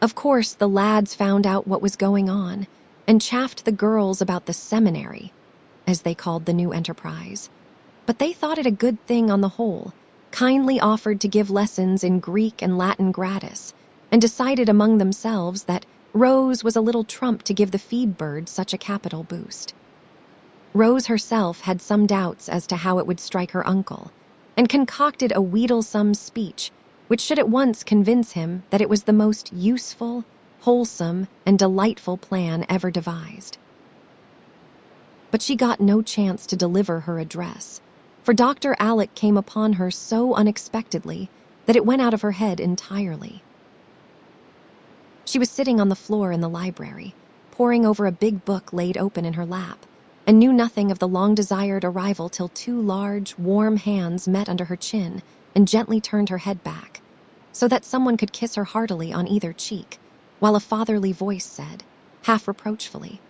Of course, the lads found out what was going on and chaffed the girls about the seminary, as they called the new enterprise. But they thought it a good thing on the whole, kindly offered to give lessons in Greek and Latin gratis, and decided among themselves that Rose was a little trump to give the feed bird such a capital boost. Rose herself had some doubts as to how it would strike her uncle, and concocted a wheedlesome speech which should at once convince him that it was the most useful, wholesome, and delightful plan ever devised. But she got no chance to deliver her address, for Dr. Alcott came upon her so unexpectedly that it went out of her head entirely. She was sitting on the floor in the library, poring over a big book laid open in her lap, and knew nothing of the long-desired arrival till two large, warm hands met under her chin and gently turned her head back, so that someone could kiss her heartily on either cheek, while a fatherly voice said, half reproachfully,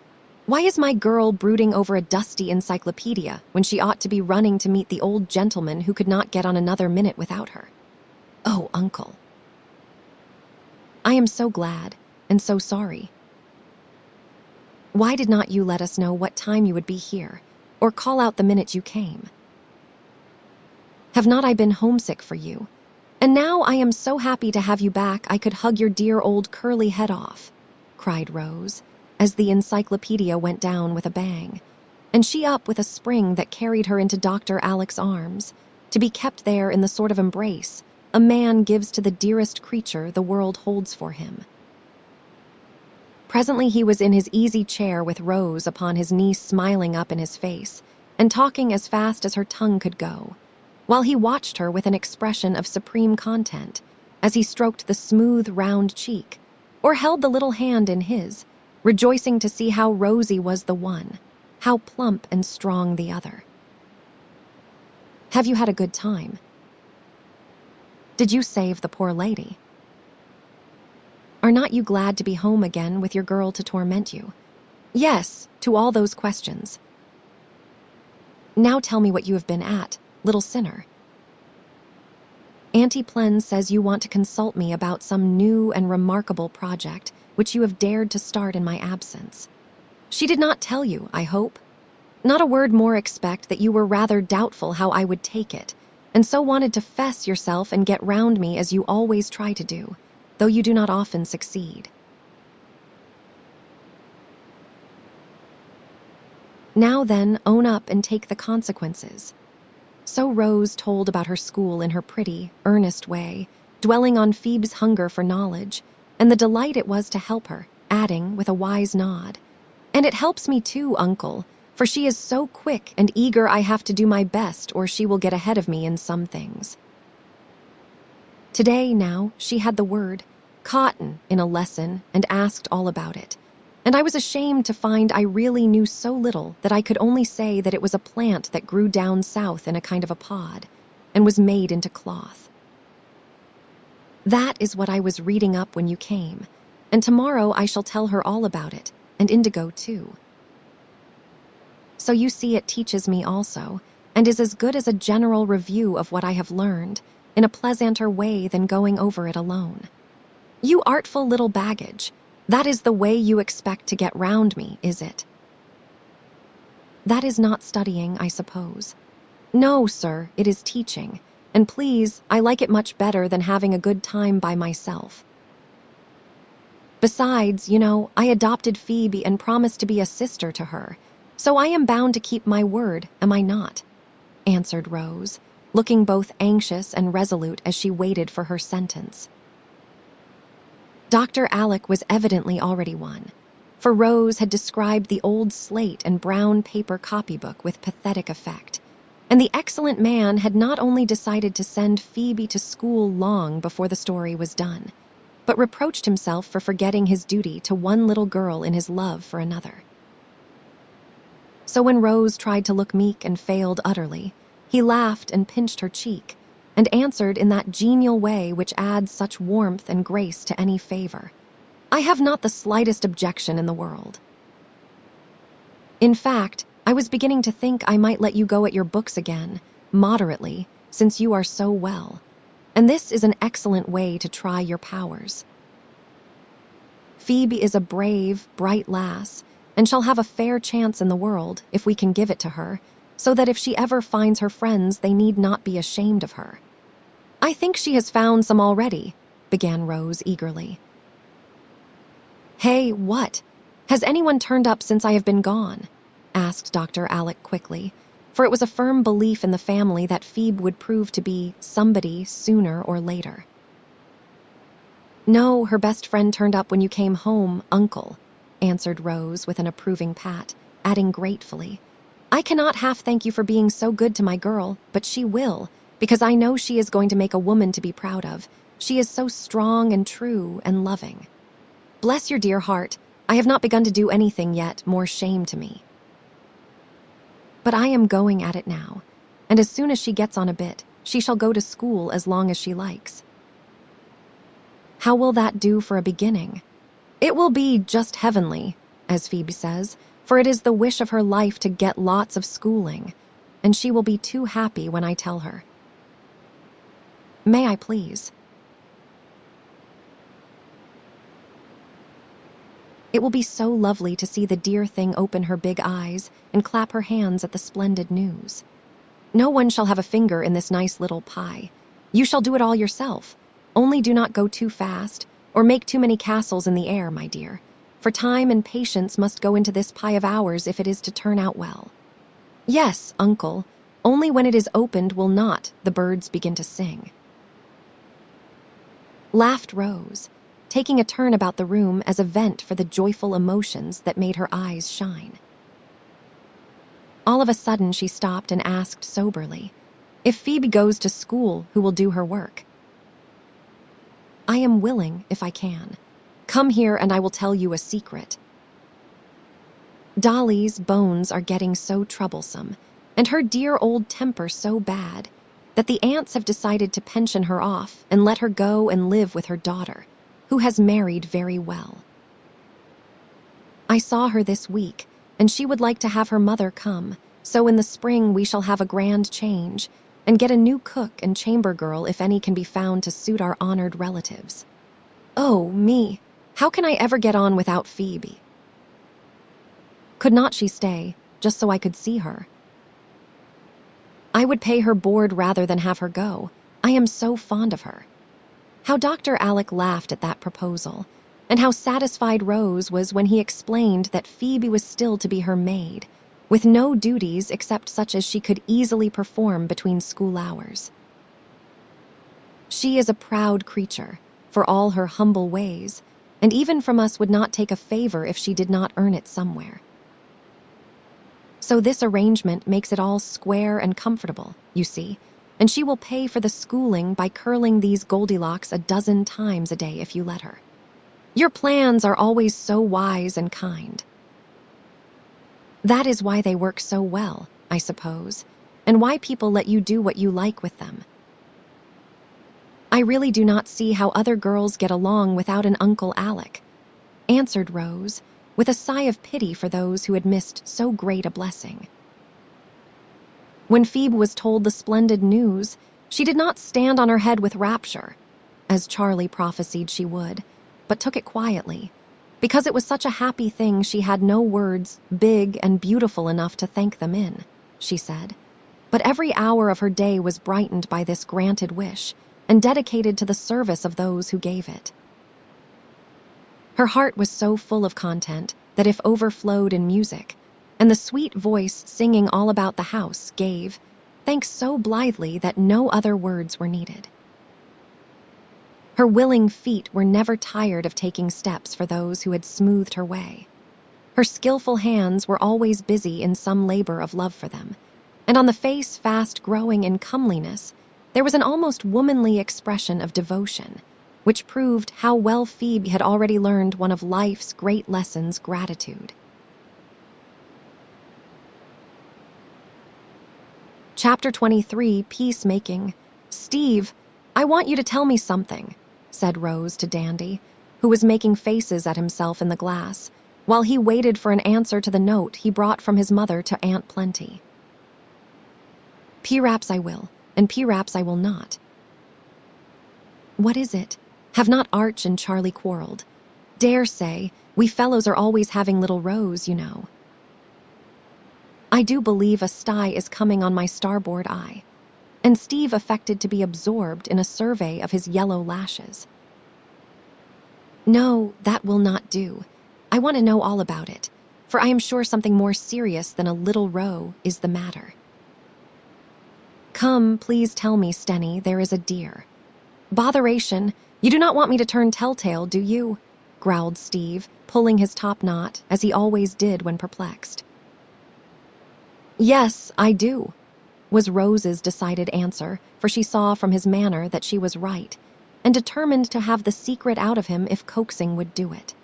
"Why is my girl brooding over a dusty encyclopedia when she ought to be running to meet the old gentleman who could not get on another minute without her? Oh, uncle. I am so glad and so sorry. Why did not you let us know what time you would be here, or call out the minute you came? Have not I been homesick for you? And now I am so happy to have you back I could hug your dear old curly head off," cried Rose, as the encyclopedia went down with a bang, and she up with a spring that carried her into Dr. Alec's arms, to be kept there in the sort of embrace a man gives to the dearest creature the world holds for him. Presently he was in his easy chair with Rose upon his knee, smiling up in his face and talking as fast as her tongue could go, while he watched her with an expression of supreme content as he stroked the smooth, round cheek, or held the little hand in his, rejoicing to see how rosy was the one, how plump and strong the other. "Have you had a good time? Did you save the poor lady? Are not you glad to be home again with your girl to torment you? Yes, to all those questions. Now tell me what you have been at, little sinner." "Auntie Plen says you want to consult me about some new and remarkable project which you have dared to start in my absence. She did not tell you, I hope? Not a word more expect that you were rather doubtful how I would take it, and so wanted to fess yourself and get round me as you always try to do, though you do not often succeed. Now then, own up and take the consequences." So Rose told about her school in her pretty, earnest way, dwelling on Phoebe's hunger for knowledge, and the delight it was to help her, adding, with a wise nod, "And it helps me too, uncle, for she is so quick and eager I have to do my best or she will get ahead of me in some things." Today, now, she had the word cotton in a lesson and asked all about it, and I was ashamed to find I really knew so little that I could only say that it was a plant that grew down south in a kind of a pod and was made into cloth. That is what I was reading up when you came, and tomorrow I shall tell her all about it, and indigo too. So you see it teaches me also, and is as good as a general review of what I have learned, in a pleasanter way than going over it alone. You artful little baggage, that is the way you expect to get round me, is it? That is not studying, I suppose. No, sir, it is teaching, and please, I like it much better than having a good time by myself. Besides, you know, I adopted Phoebe and promised to be a sister to her, so I am bound to keep my word, am I not?" answered Rose, looking both anxious and resolute as she waited for her sentence. Dr. Alec was evidently already won, for Rose had described the old slate and brown paper copybook with pathetic effect, And the excellent man had not only decided to send Phoebe to school long before the story was done, but reproached himself for forgetting his duty to one little girl in his love for another. So when Rose tried to look meek and failed utterly, he laughed and pinched her cheek, and answered in that genial way which adds such warmth and grace to any favor. "I have not the slightest objection in the world. In fact, I was beginning to think I might let you go at your books again, moderately, since you are so well. And this is an excellent way to try your powers. Phoebe is a brave, bright lass, and shall have a fair chance in the world if we can give it to her, so that if she ever finds her friends, they need not be ashamed of her." "I think she has found some already," began Rose eagerly. "Hey, what? Has anyone turned up since I have been gone?" asked Dr. Alec quickly, for it was a firm belief in the family that Phoebe would prove to be somebody sooner or later. "No, her best friend turned up when you came home, Uncle," answered Rose with an approving pat, adding gratefully, "I cannot half thank you for being so good to my girl, but she will, because I know she is going to make a woman to be proud of. She is so strong and true and loving." "Bless your dear heart, I have not begun to do anything yet, more shame to me. But I am going at it now, and as soon as she gets on a bit, she shall go to school as long as she likes." "How will that do for a beginning?" "It will be just heavenly, as Phoebe says, for it is the wish of her life to get lots of schooling, and she will be too happy when I tell her. May I please?" It will be so lovely to see the dear thing open her big eyes and clap her hands at the splendid news. "No one shall have a finger in this nice little pie. You shall do it all yourself. Only do not go too fast, or make too many castles in the air, my dear, for time and patience must go into this pie of ours if it is to turn out well." "Yes, Uncle, only when it is opened will not the birds begin to sing," laughed Rose, taking a turn about the room as a vent for the joyful emotions that made her eyes shine. All of a sudden she stopped and asked soberly, "If Phoebe goes to school, who will do her work?" "I am willing, if I can. Come here and I will tell you a secret. Dolly's bones are getting so troublesome, and her dear old temper so bad, that the aunts have decided to pension her off and let her go and live with her daughter, who has married very well. I saw her this week, and she would like to have her mother come, so in the spring we shall have a grand change, and get a new cook and chamber girl if any can be found to suit our honored relatives. Oh, me, how can I ever get on without Phoebe? Could not she stay, just so I could see her? I would pay her board rather than have her go. I am so fond of her." How Dr. Alec laughed at that proposal, and how satisfied Rose was when he explained that Phoebe was still to be her maid, with no duties except such as she could easily perform between school hours. "She is a proud creature, for all her humble ways, and even from us would not take a favor if she did not earn it somewhere. So this arrangement makes it all square and comfortable, you see, and she will pay for the schooling by curling these Goldilocks a dozen times a day if you let her. Your plans are always so wise and kind. That is why they work so well, I suppose, and why people let you do what you like with them. I really do not see how other girls get along without an Uncle Alec," answered Rose, with a sigh of pity for those who had missed so great a blessing. When Phoebe was told the splendid news, she did not stand on her head with rapture, as Charlie prophesied she would, but took it quietly. Because it was such a happy thing, she had no words big and beautiful enough to thank them in, she said. But every hour of her day was brightened by this granted wish, and dedicated to the service of those who gave it. Her heart was so full of content that if overflowed in music, and the sweet voice singing all about the house gave thanks so blithely that no other words were needed. Her willing feet were never tired of taking steps for those who had smoothed her way. Her skillful hands were always busy in some labor of love for them, and on the face fast growing in comeliness, there was an almost womanly expression of devotion, which proved how well Phoebe had already learned one of life's great lessons, gratitude. Chapter 23, Peacemaking. "Steve, I want you to tell me something," said Rose to Dandy, who was making faces at himself in the glass, while he waited for an answer to the note he brought from his mother to Aunt Plenty. "Perhaps I will, and perhaps I will not." "What is it? Have not Arch and Charlie quarreled? Dare say, we fellows are always having little rows, you know." "I do believe a sty is coming on my starboard eye," and Steve affected to be absorbed in a survey of his yellow lashes. "No, that will not do. I want to know all about it, for I am sure something more serious than a little row is the matter." "Come, please tell me, Stenny, there is a dear." "Botheration, you do not want me to turn telltale, do you?" growled Steve, pulling his top knot, as he always did when perplexed. "Yes, I do," was Rose's decided answer, for she saw from his manner that she was right, and determined to have the secret out of him if coaxing would do it.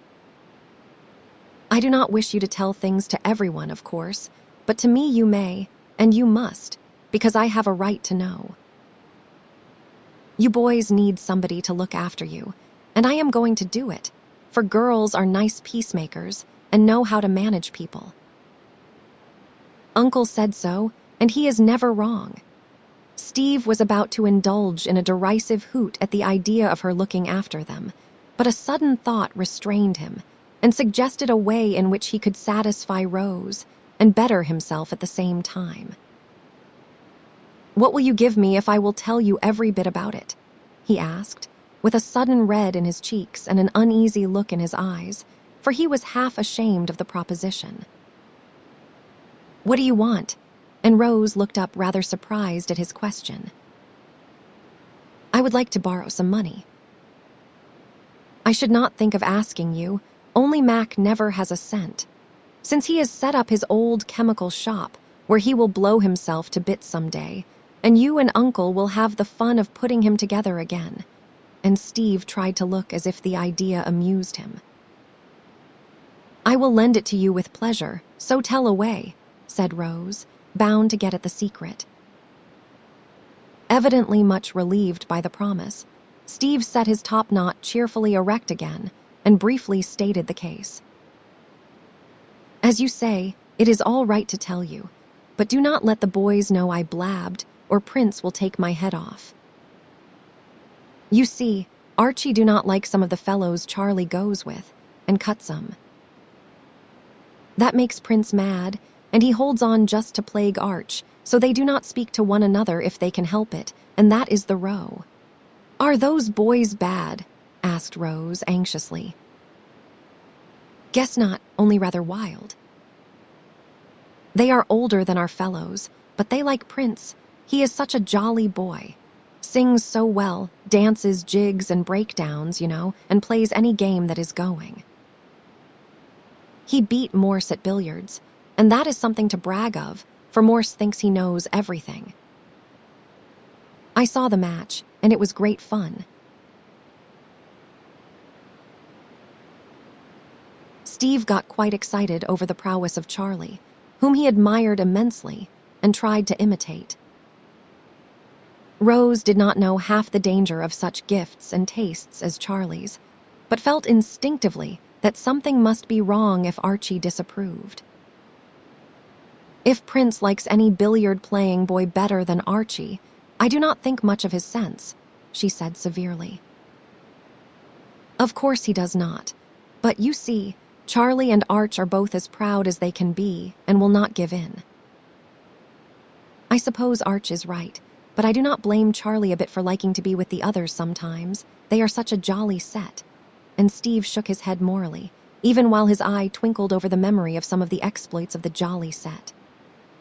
"I do not wish you to tell things to everyone, of course, but to me you may, and you must, because I have a right to know. You boys need somebody to look after you, and I am going to do it, for girls are nice peacemakers and know how to manage people. Uncle said so, and he is never wrong." Steve was about to indulge in a derisive hoot at the idea of her looking after them, but a sudden thought restrained him and suggested a way in which he could satisfy Rose and better himself at the same time. "What will you give me if I will tell you every bit about it?" he asked, with a sudden red in his cheeks and an uneasy look in his eyes, for he was half ashamed of the proposition. "What do you want?" And Rose looked up rather surprised at his question. "I would like to borrow some money." "I should not think of asking you, only Mac never has a cent. Since he has set up his old chemical shop, where he will blow himself to bits someday, and you and Uncle will have the fun of putting him together again." And Steve tried to look as if the idea amused him. "I will lend it to you with pleasure, so tell away," said Rose, bound to get at the secret. Evidently much relieved by the promise, Steve set his top knot cheerfully erect again and briefly stated the case. "As you say, it is all right to tell you, but do not let the boys know I blabbed, or Prince will take my head off. You see, Archie do not like some of the fellows Charlie goes with, and cut some. That makes Prince mad, and he holds on just to plague Arch, so they do not speak to one another if they can help it, and that is the row." "Are those boys bad?" asked Rose anxiously. "Guess not, only rather wild. They are older than our fellows, but they like Prince. He is such a jolly boy. Sings so well, dances jigs and breakdowns, you know, and plays any game that is going. He beat Morse at billiards, and that is something to brag of, for Morse thinks he knows everything. I saw the match, and it was great fun." Steve got quite excited over the prowess of Charlie, whom he admired immensely, and tried to imitate. Rose did not know half the danger of such gifts and tastes as Charlie's, but felt instinctively that something must be wrong if Archie disapproved. "If Prince likes any billiard-playing boy better than Archie, I do not think much of his sense," she said severely. "Of course he does not, but you see, Charlie and Arch are both as proud as they can be and will not give in. I suppose Arch is right, but I do not blame Charlie a bit for liking to be with the others sometimes. They are such a jolly set." And Steve shook his head morally, even while his eye twinkled over the memory of some of the exploits of the jolly set.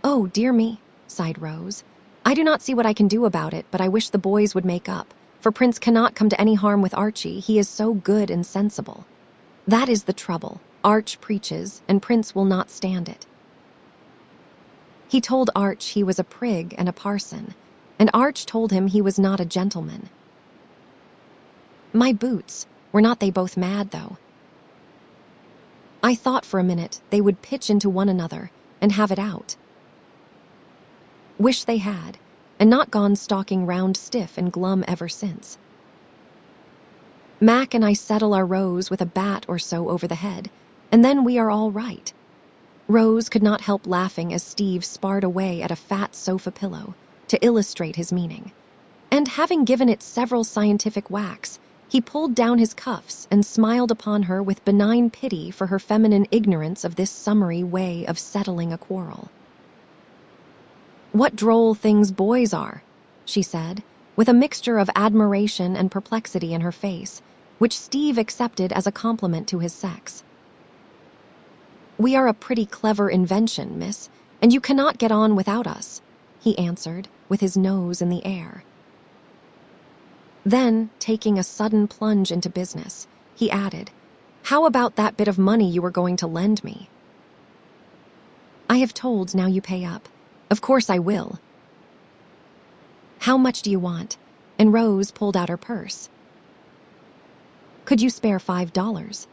"Oh, dear me," sighed Rose. "I do not see what I can do about it, but I wish the boys would make up, for Prince cannot come to any harm with Archie. He is so good and sensible. That is the trouble. Arch preaches, and Prince will not stand it." He told Arch he was a prig and a parson, and Arch told him he was not a gentleman. My boots, were not they both mad, though? I thought for a minute they would pitch into one another and have it out. Wish they had, and not gone stalking round stiff and glum ever since. Mac and I settle our Rose with a bat or so over the head, and then we are all right. Rose could not help laughing as Steve sparred away at a fat sofa pillow to illustrate his meaning. And having given it several scientific whacks, he pulled down his cuffs and smiled upon her with benign pity for her feminine ignorance of this summary way of settling a quarrel. "What droll things boys are," she said, with a mixture of admiration and perplexity in her face, which Steve accepted as a compliment to his sex. "We are a pretty clever invention, miss, and you cannot get on without us," he answered, with his nose in the air. Then, taking a sudden plunge into business, he added, "How about that bit of money you were going to lend me?" "I have told, now you pay up. Of course I will." "How much do you want?" And Rose pulled out her purse. "Could you spare $5?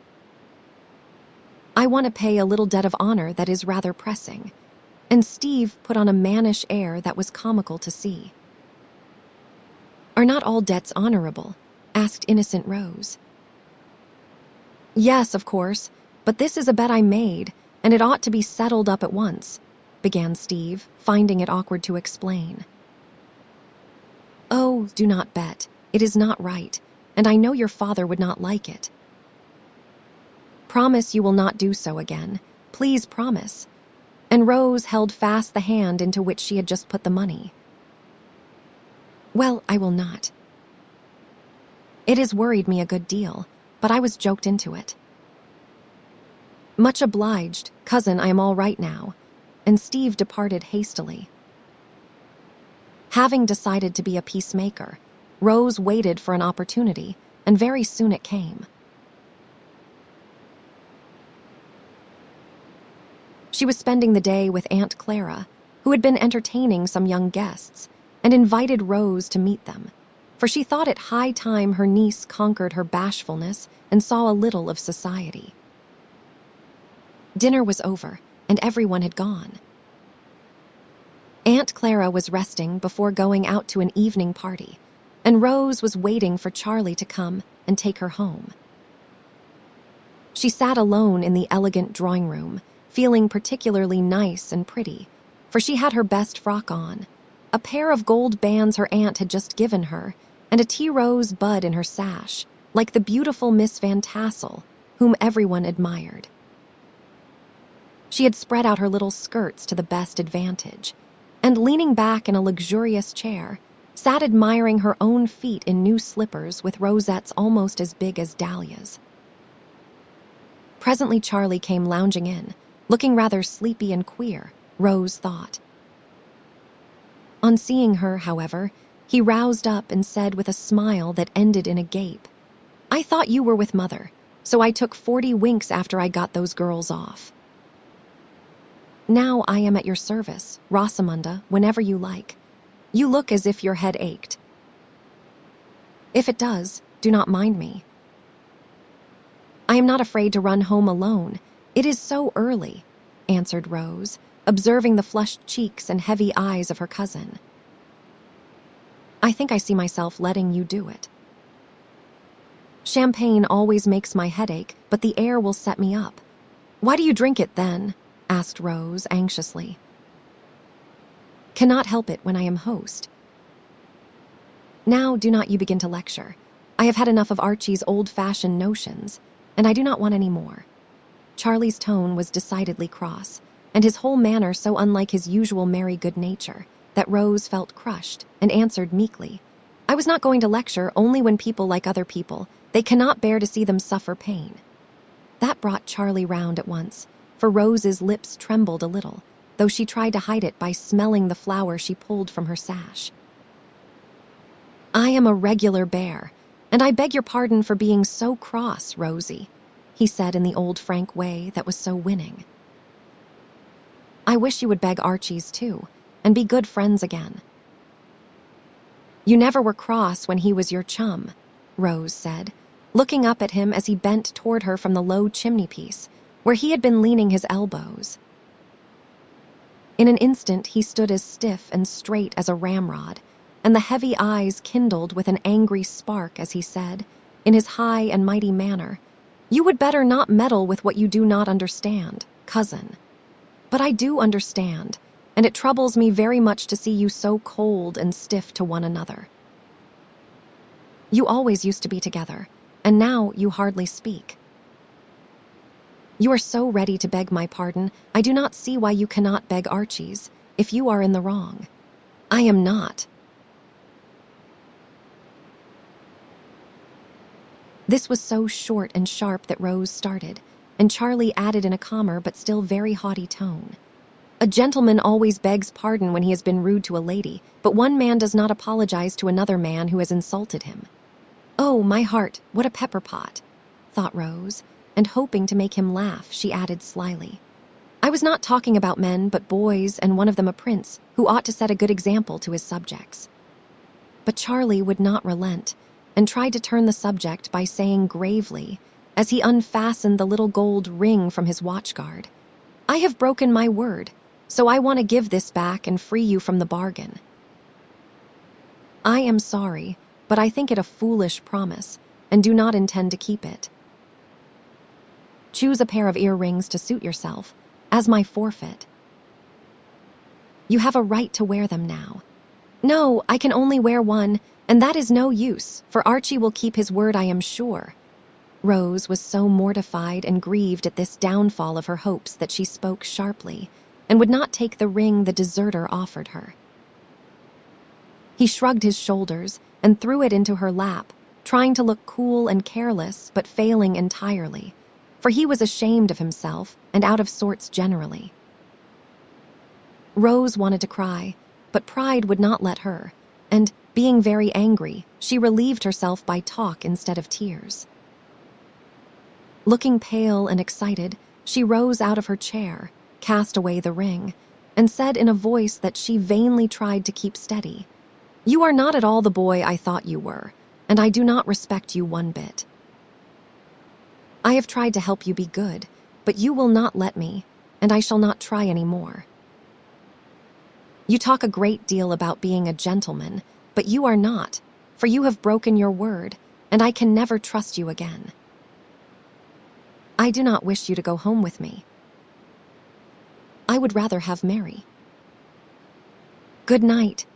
"I want to pay a little debt of honor that is rather pressing." And Steve put on a mannish air that was comical to see. "Are not all debts honorable?" asked innocent Rose. "Yes, of course, but this is a bet I made, and it ought to be settled up at once," began Steve, finding it awkward to explain. "Oh, do not bet. It is not right, and I know your father would not like it." "Promise you will not do so again. Please promise." And Rose held fast the hand into which she had just put the money. "Well, I will not. It has worried me a good deal, but I was joked into it." "Much obliged, cousin, I am all right now," and Steve departed hastily. Having decided to be a peacemaker, Rose waited for an opportunity, and very soon it came. She was spending the day with Aunt Clara, who had been entertaining some young guests, and invited Rose to meet them, for she thought it high time her niece conquered her bashfulness and saw a little of society. Dinner was over, and everyone had gone. Aunt Clara was resting before going out to an evening party, and Rose was waiting for Charlie to come and take her home. She sat alone in the elegant drawing room, feeling particularly nice and pretty, for she had her best frock on, a pair of gold bands her aunt had just given her, and a tea rose bud in her sash, like the beautiful Miss Van Tassel, whom everyone admired. She had spread out her little skirts to the best advantage, and leaning back in a luxurious chair, sat admiring her own feet in new slippers with rosettes almost as big as dahlias. Presently Charlie came lounging in, looking rather sleepy and queer, Rose thought. On seeing her, however, he roused up and said with a smile that ended in a gape, "I thought you were with Mother, so I took 40 winks after I got those girls off. Now I am at your service, Rosamunda, whenever you like. You look as if your head ached." "If it does, do not mind me. I am not afraid to run home alone. It is so early," answered Rose, observing the flushed cheeks and heavy eyes of her cousin. "I think I see myself letting you do it." "Champagne always makes my head ache, but the air will set me up." "Why do you drink it, then?" asked Rose anxiously. "Cannot help it when I am host." "Now do not you begin to lecture. I have had enough of Archie's old-fashioned notions, and I do not want any more." Charlie's tone was decidedly cross, and his whole manner so unlike his usual merry good nature, that Rose felt crushed and answered meekly, "I was not going to lecture only when people like other people. They cannot bear to see them suffer pain." That brought Charlie round at once, for Rose's lips trembled a little, though she tried to hide it by smelling the flower she pulled from her sash. "I am a regular bear, and I beg your pardon for being so cross, Rosie," he said in the old frank way that was so winning. I wish you would beg Archie's too, and be good friends again." "You never were cross when he was your chum," Rose said, looking up at him as he bent toward her from the low chimney-piece, where he had been leaning his elbows. In an instant he stood as stiff and straight as a ramrod, and the heavy eyes kindled with an angry spark as he said, in his high and mighty manner, "You would better not meddle with what you do not understand, cousin. But I do understand, and it troubles me very much to see you so cold and stiff to one another. You always used to be together, and now you hardly speak. You are so ready to beg my pardon, I do not see why you cannot beg Archie's, if you are in the wrong. I am not." This was so short and sharp that Rose started, and Charlie added in a calmer but still very haughty tone, "A gentleman always begs pardon when he has been rude to a lady, but one man does not apologize to another man who has insulted him." "Oh, my heart, what a pepper pot," thought Rose, and hoping to make him laugh, she added slyly, "I was not talking about men, but boys, and one of them a prince, who ought to set a good example to his subjects." But Charlie would not relent, and tried to turn the subject by saying gravely, as he unfastened the little gold ring from his watchguard, "I have broken my word, so I want to give this back and free you from the bargain. I am sorry, but I think it a foolish promise, and do not intend to keep it. Choose a pair of earrings to suit yourself, as my forfeit. You have a right to wear them now." "No, I can only wear one, and that is no use, for Archie will keep his word, I am sure." Rose was so mortified and grieved at this downfall of her hopes that she spoke sharply, and would not take the ring the deserter offered her. He shrugged his shoulders and threw it into her lap, trying to look cool and careless, but failing entirely, for he was ashamed of himself and out of sorts generally. Rose wanted to cry, but pride would not let her, and, being very angry, she relieved herself by talk instead of tears. Looking pale and excited, she rose out of her chair, cast away the ring, and said in a voice that she vainly tried to keep steady, "You are not at all the boy I thought you were, and I do not respect you one bit. I have tried to help you be good, but you will not let me, and I shall not try any more. You talk a great deal about being a gentleman, but you are not, for you have broken your word, and I can never trust you again. I do not wish you to go home with me. I would rather have Mary. Good night."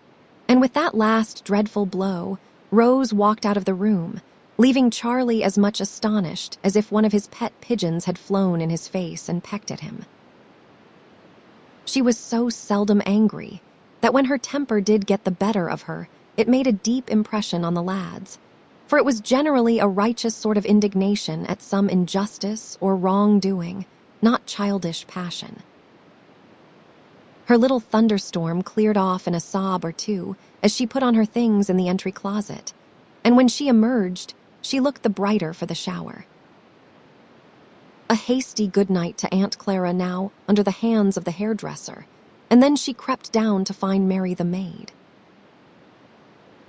And with that last dreadful blow, Rose walked out of the room, leaving Charlie as much astonished as if one of his pet pigeons had flown in his face and pecked at him. She was so seldom angry that when her temper did get the better of her, it made a deep impression on the lads, for it was generally a righteous sort of indignation at some injustice or wrongdoing, not childish passion. Her little thunderstorm cleared off in a sob or two as she put on her things in the entry closet, and when she emerged, she looked the brighter for the shower. A hasty good night to Aunt Clara now under the hands of the hairdresser, and then she crept down to find Mary the maid.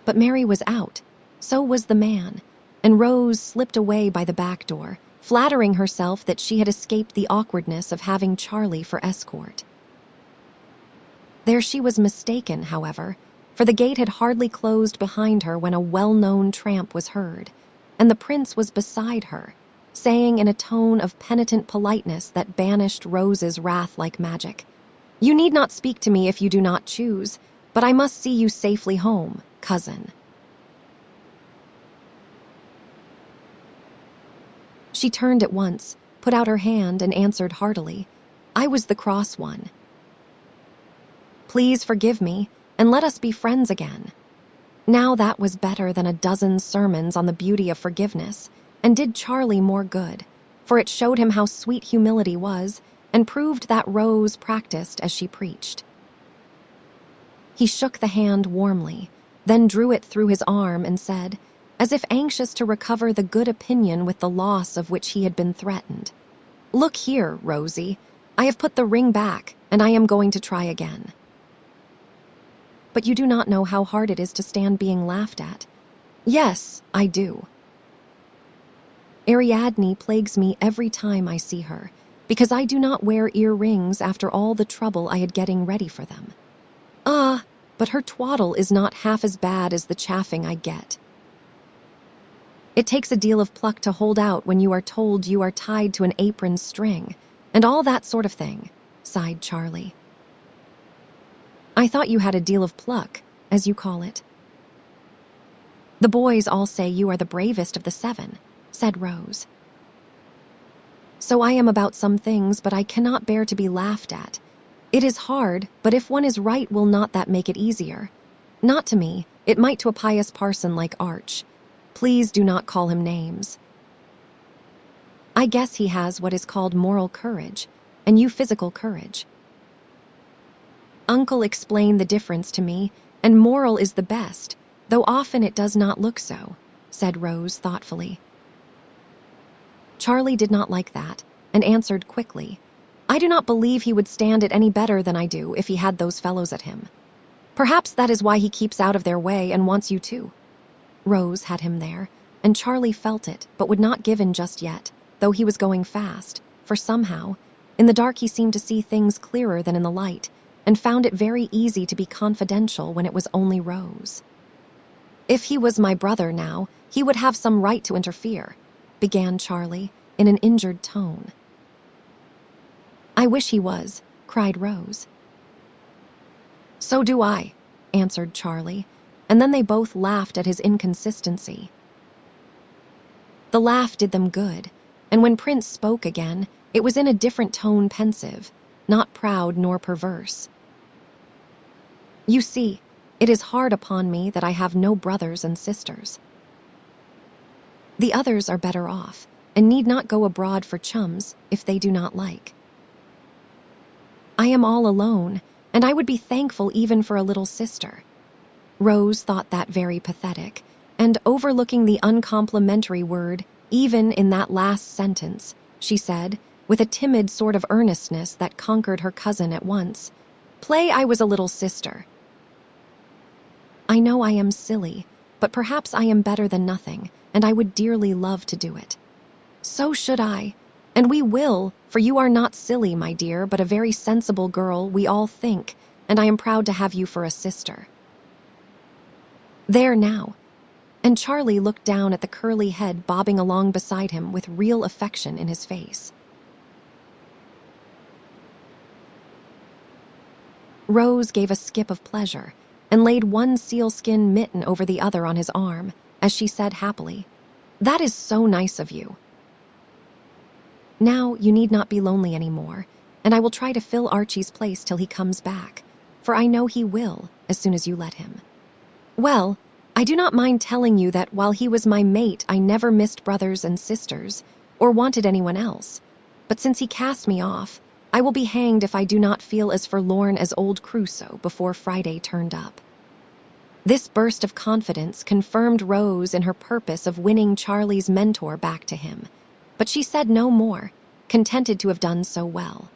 But Mary was out, so was the man, and Rose slipped away by the back door, flattering herself that she had escaped the awkwardness of having Charlie for escort. There she was mistaken, however, for the gate had hardly closed behind her when a well-known tramp was heard, and the prince was beside her, saying in a tone of penitent politeness that banished Rose's wrath like magic, "You need not speak to me if you do not choose, but I must see you safely home, cousin." She turned at once, put out her hand, and answered heartily, "I was the cross one. Please forgive me, and let us be friends again." Now that was better than a dozen sermons on the beauty of forgiveness, and did Charlie more good, for it showed him how sweet humility was, and proved that Rose practiced as she preached. He shook the hand warmly, then drew it through his arm and said, as if anxious to recover the good opinion with the loss of which he had been threatened, "Look here, Rosie, I have put the ring back, and I am going to try again. But you do not know how hard it is to stand being laughed at. Yes, I do. Ariadne plagues me every time I see her, because I do not wear earrings after all the trouble I had getting ready for them. But her twaddle is not half as bad as the chaffing I get. It takes a deal of pluck to hold out when you are told you are tied to an apron string, and all that sort of thing, sighed Charlie. I thought you had a deal of pluck, as you call it. The boys all say you are the bravest of the 7, said Rose. So I am about some things, but I cannot bear to be laughed at. It is hard, but if one is right, will not that make it easier? Not to me, it might to a pious parson like Arch. Please do not call him names. I guess he has what is called moral courage, and you physical courage. Uncle explained the difference to me, and moral is the best, though often it does not look so, said Rose thoughtfully. Charlie did not like that, and answered quickly, I do not believe he would stand it any better than I do if he had those fellows at him. Perhaps that is why he keeps out of their way and wants you too. Rose had him there, and Charlie felt it, but would not give in just yet, though he was going fast, for somehow, in the dark he seemed to see things clearer than in the light, and found it very easy to be confidential when it was only Rose. If he was my brother now, he would have some right to interfere, began Charlie, in an injured tone. I wish he was, cried Rose. So do I, answered Charlie, and then they both laughed at his inconsistency. The laugh did them good, and when Prince spoke again, it was in a different tone, pensive, not proud nor perverse. You see, it is hard upon me that I have no brothers and sisters. The others are better off, and need not go abroad for chums if they do not like. I am all alone, and I would be thankful even for a little sister. Rose thought that very pathetic, and overlooking the uncomplimentary word, even in that last sentence, she said, with a timid sort of earnestness that conquered her cousin at once, Play I was a little sister. I know I am silly, but perhaps I am better than nothing, and I would dearly love to do it. So should I, and we will, for you are not silly, my dear, but a very sensible girl, we all think, and I am proud to have you for a sister. There now. And Charlie looked down at the curly head bobbing along beside him with real affection in his face. Rose gave a skip of pleasure and laid one sealskin mitten over the other on his arm, as she said happily, That is so nice of you. Now you need not be lonely any more, and I will try to fill Archie's place till he comes back, for I know he will, as soon as you let him. Well, I do not mind telling you that while he was my mate, I never missed brothers and sisters, or wanted anyone else. But since he cast me off, I will be hanged if I do not feel as forlorn as old Crusoe before Friday turned up. This burst of confidence confirmed Rose in her purpose of winning Charlie's mentor back to him, but she said no more, contented to have done so well.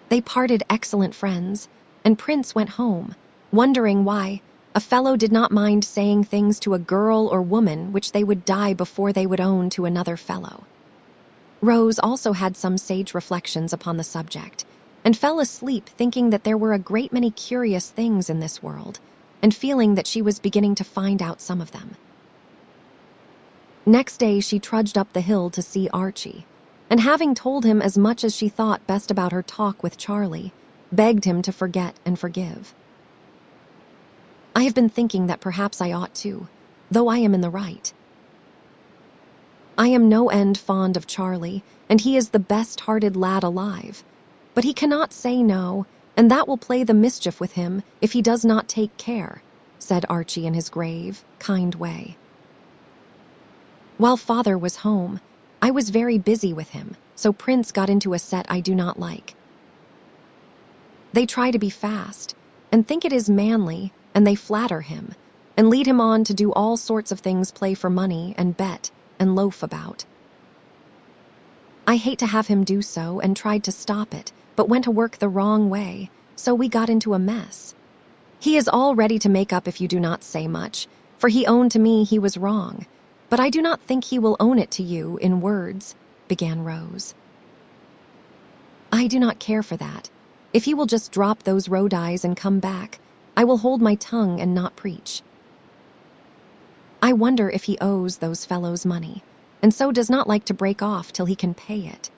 They parted excellent friends, and Prince went home, wondering why a fellow did not mind saying things to a girl or woman which they would die before they would own to another fellow. Rose also had some sage reflections upon the subject, and fell asleep thinking that there were a great many curious things in this world, and feeling that she was beginning to find out some of them. Next day she trudged up the hill to see Archie, and having told him as much as she thought best about her talk with Charlie, begged him to forget and forgive. I have been thinking that perhaps I ought to, though I am in the right. I am no end fond of Charlie, and he is the best-hearted lad alive, but he cannot say no, and that will play the mischief with him if he does not take care, said Archie in his grave, kind way. While father was home, I was very busy with him, so Prince got into a set I do not like. They try to be fast, and think it is manly, and they flatter him, and lead him on to do all sorts of things, play for money, and bet, and loaf about. I hate to have him do so and tried to stop it, but went to work the wrong way, so we got into a mess. He is all ready to make up if you do not say much, for he owned to me he was wrong. But I do not think he will own it to you in words, began Rose. I do not care for that. If he will just drop those road eyes and come back, I will hold my tongue and not preach. I wonder if he owes those fellows money, and so does not like to break off till he can pay it.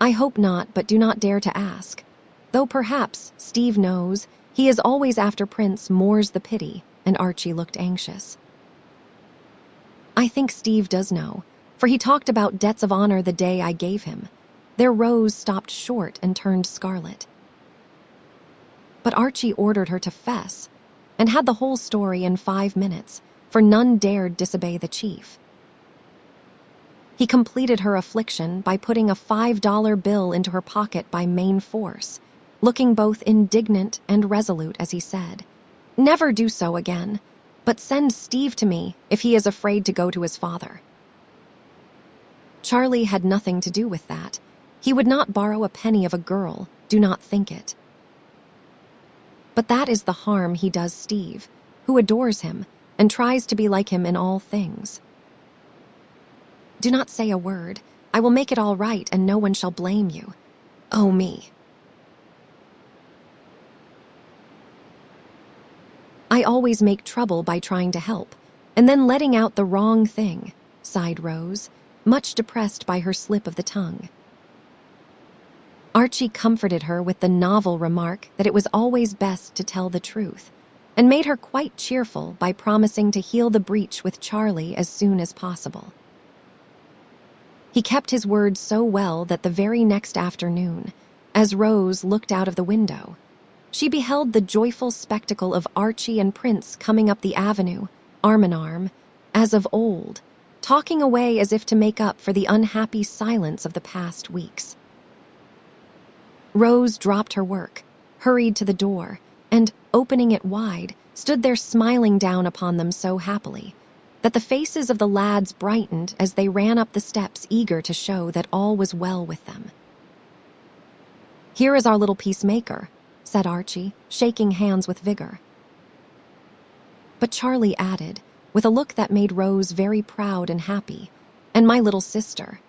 I hope not, but do not dare to ask. Though perhaps Steve knows, he is always after Prince, more's the pity, and Archie looked anxious. I think Steve does know, for he talked about debts of honor the day I gave him. Their Rose stopped short and turned scarlet. But Archie ordered her to fess, and had the whole story in 5 minutes, for none dared disobey the chief. He completed her affliction by putting a $5 bill into her pocket by main force, looking both indignant and resolute as he said, "Never do so again, but send Steve to me if he is afraid to go to his father." Charlie had nothing to do with that. He would not borrow a penny of a girl, do not think it. But that is the harm he does Steve, who adores him and tries to be like him in all things. Do not say a word. I will make it all right and no one shall blame you. Oh, me. I always make trouble by trying to help, and then letting out the wrong thing, sighed Rose, much depressed by her slip of the tongue. Archie comforted her with the novel remark that it was always best to tell the truth, and made her quite cheerful by promising to heal the breach with Charlie as soon as possible. He kept his word so well that the very next afternoon, as Rose looked out of the window, she beheld the joyful spectacle of Archie and Prince coming up the avenue, arm in arm, as of old, talking away as if to make up for the unhappy silence of the past weeks. Rose dropped her work, hurried to the door, and, opening it wide, stood there smiling down upon them so happily that the faces of the lads brightened as they ran up the steps eager to show that all was well with them. "Here is our little peacemaker," said Archie, shaking hands with vigor. But Charlie added, with a look that made Rose very proud and happy, "And my little sister."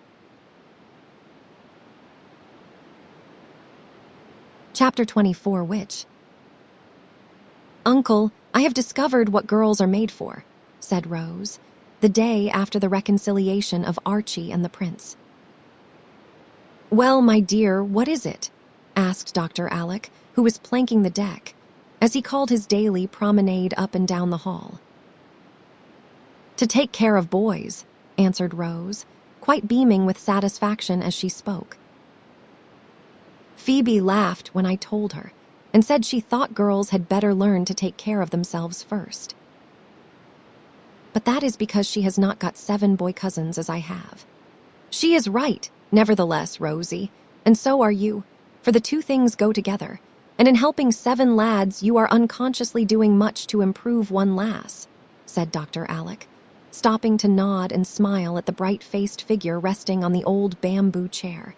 Chapter 24, which? "Uncle, I have discovered what girls are made for," said Rose, the day after the reconciliation of Archie and the prince. "Well, my dear, what is it?" asked Dr. Alec, who was planking the deck, as he called his daily promenade up and down the hall. "To take care of boys," answered Rose, quite beaming with satisfaction as she spoke. Phoebe laughed when I told her, and said she thought girls had better learn to take care of themselves first. But that is because she has not got 7 boy cousins as I have. She is right, nevertheless, Rosie, and so are you, for the two things go together, and in helping 7 lads you are unconsciously doing much to improve one lass, said Dr. Alec, stopping to nod and smile at the bright-faced figure resting on the old bamboo chair,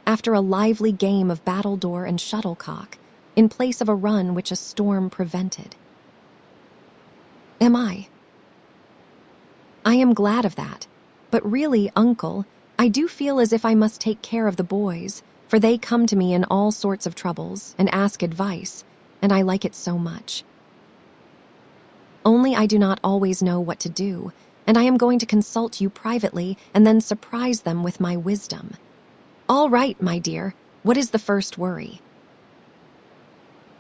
after a lively game of battledore and shuttlecock, in place of a run which a storm prevented. "Am I? I am glad of that, but really, Uncle, I do feel as if I must take care of the boys, for they come to me in all sorts of troubles and ask advice, and I like it so much. Only I do not always know what to do, and I am going to consult you privately and then surprise them with my wisdom. All right, my dear, what is the first worry?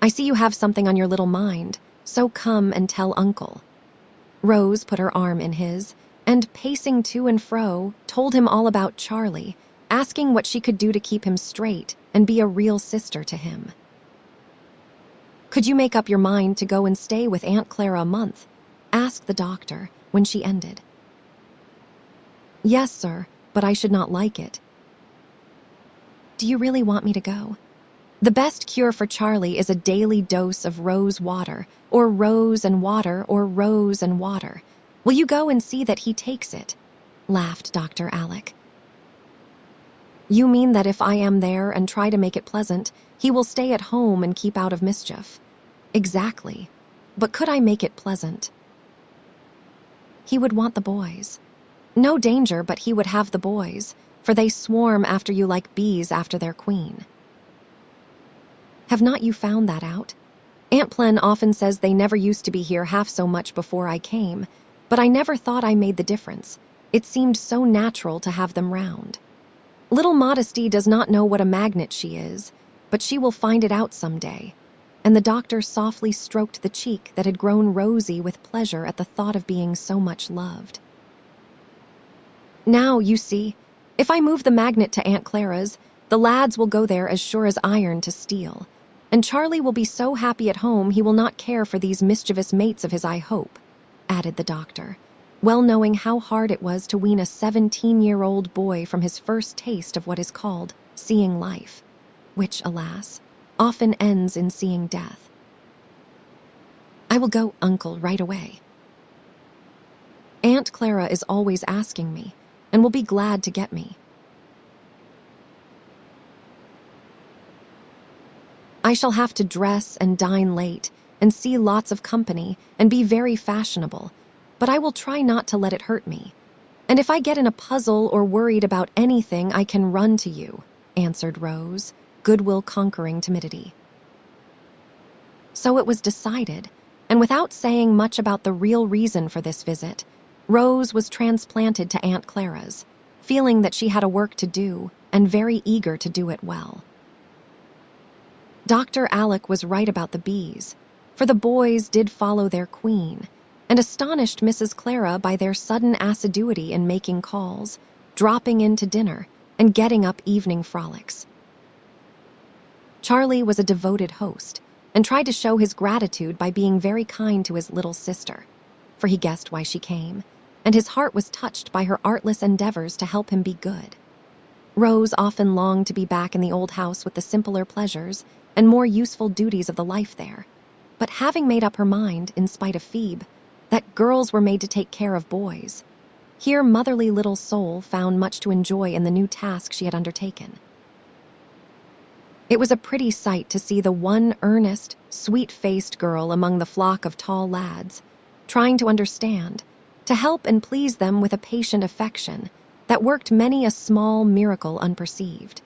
I see you have something on your little mind, so come and tell Uncle." Rose put her arm in his, and pacing to and fro, told him all about Charlie, asking what she could do to keep him straight and be a real sister to him. "Could you make up your mind to go and stay with Aunt Clara a month?" asked the doctor when she ended. "Yes, sir, but I should not like it." "Do you really want me to go? The best cure for Charlie is a daily dose of rose water, or rose and water, or rose and water. Will you go and see that he takes it?" laughed Dr. Alec. You mean that if I am there and try to make it pleasant, he will stay at home and keep out of mischief? Exactly. But could I make it pleasant? He would want the boys. No danger, but he would have the boys, for they swarm after you like bees after their queen. Have not you found that out? Aunt Plen often says they never used to be here half so much before I came, but I never thought I made the difference. It seemed so natural to have them round. Little Modesty does not know what a magnet she is, but she will find it out someday. And the doctor softly stroked the cheek that had grown rosy with pleasure at the thought of being so much loved. Now, you see, if I move the magnet to Aunt Clara's, the lads will go there as sure as iron to steel. And Charlie will be so happy at home he will not care for these mischievous mates of his, I hope, added the doctor, well knowing how hard it was to wean a 17-year-old boy from his first taste of what is called seeing life, which, alas, often ends in seeing death. I will go, Uncle, right away. Aunt Clara is always asking me, and will be glad to get me. I shall have to dress and dine late, and see lots of company, and be very fashionable, but I will try not to let it hurt me. And if I get in a puzzle or worried about anything, I can run to you, answered Rose, goodwill conquering timidity. So it was decided, and without saying much about the real reason for this visit, Rose was transplanted to Aunt Clara's, feeling that she had a work to do, and very eager to do it well. Dr. Alec was right about the bees, for the boys did follow their queen, and astonished Mrs. Clara by their sudden assiduity in making calls, dropping in to dinner, and getting up evening frolics. Charlie was a devoted host, and tried to show his gratitude by being very kind to his little sister, for he guessed why she came, and his heart was touched by her artless endeavors to help him be good. Rose often longed to be back in the old house with the simpler pleasures and more useful duties of the life there, but having made up her mind, in spite of Phoebe, that girls were made to take care of boys, here motherly little soul found much to enjoy in the new task she had undertaken. It was a pretty sight to see the one earnest, sweet-faced girl among the flock of tall lads, trying to understand, to help and please them with a patient affection that worked many a small miracle unperceived.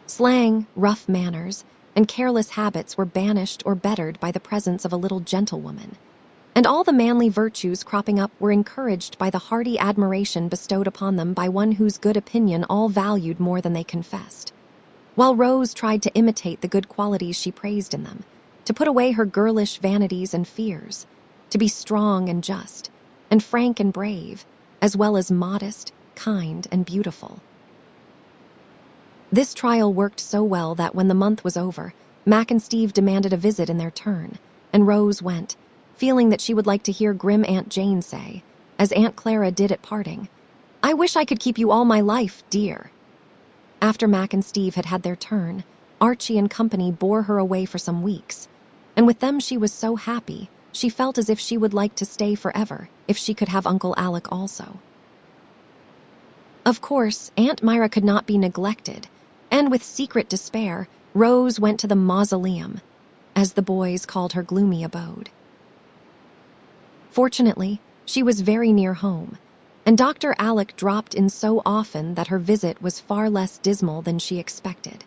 Slang, rough manners, and careless habits were banished or bettered by the presence of a little gentlewoman, and all the manly virtues cropping up were encouraged by the hearty admiration bestowed upon them by one whose good opinion all valued more than they confessed, while Rose tried to imitate the good qualities she praised in them, to put away her girlish vanities and fears, to be strong and just, and frank and brave, as well as modest, kind, and beautiful. This trial worked so well that when the month was over, Mac and Steve demanded a visit in their turn, and Rose went, feeling that she would like to hear grim Aunt Jane say, as Aunt Clara did at parting, "I wish I could keep you all my life, dear." After Mac and Steve had had their turn, Archie and company bore her away for some weeks, and with them she was so happy, she felt as if she would like to stay forever if she could have Uncle Alec also. Of course, Aunt Myra could not be neglected, and with secret despair, Rose went to the mausoleum, as the boys called her gloomy abode. Fortunately, she was very near home, and Dr. Alec dropped in so often that her visit was far less dismal than she expected.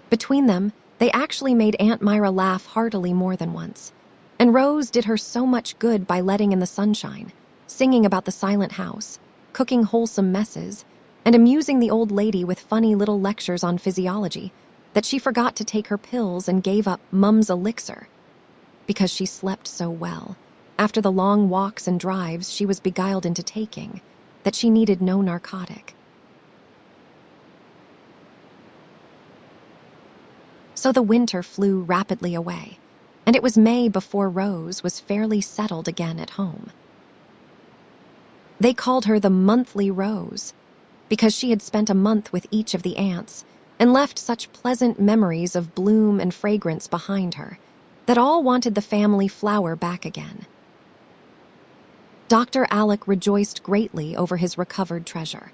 Between them, they actually made Aunt Myra laugh heartily more than once, and Rose did her so much good by letting in the sunshine, singing about the silent house, cooking wholesome messes, and amusing the old lady with funny little lectures on physiology, that she forgot to take her pills and gave up Mum's elixir, because she slept so well, after the long walks and drives she was beguiled into taking, that she needed no narcotic. So the winter flew rapidly away, and it was May before Rose was fairly settled again at home. They called her the monthly Rose, because she had spent a month with each of the aunts and left such pleasant memories of bloom and fragrance behind her that all wanted the family flower back again. Dr. Alec rejoiced greatly over his recovered treasure,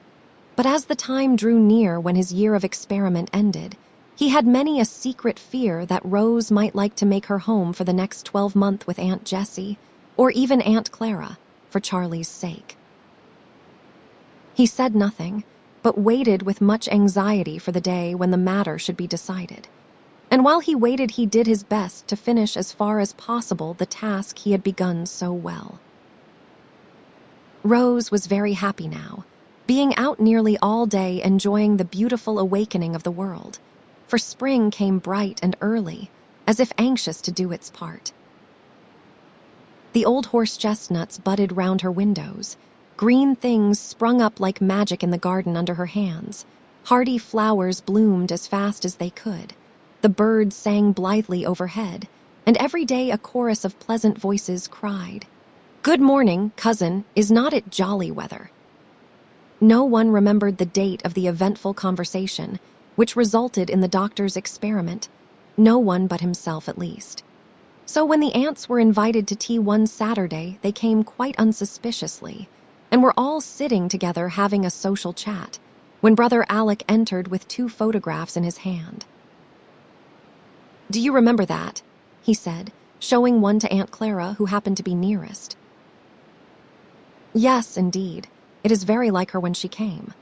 But as the time drew near when his year of experiment ended, he had many a secret fear that Rose might like to make her home for the next 12 months with Aunt Jessie, or even Aunt Clara, for Charlie's sake. He said nothing, but waited with much anxiety for the day when the matter should be decided. And while he waited, he did his best to finish as far as possible the task he had begun so well. Rose was very happy now, being out nearly all day enjoying the beautiful awakening of the world, for spring came bright and early, as if anxious to do its part. The old horse chestnuts budded round her windows. Green things sprung up like magic in the garden under her hands. Hardy flowers bloomed as fast as they could. The birds sang blithely overhead, and every day a chorus of pleasant voices cried, "Good morning, cousin, is not it jolly weather?" No one remembered the date of the eventful conversation, which resulted in the doctor's experiment, no one but himself at least. So when the aunts were invited to tea one Saturday, they came quite unsuspiciously, and were all sitting together having a social chat, when Brother Alec entered with 2 photographs in his hand. "Do you remember that?" he said, showing one to Aunt Clara, who happened to be nearest. "Yes, indeed. It is very like her when she came."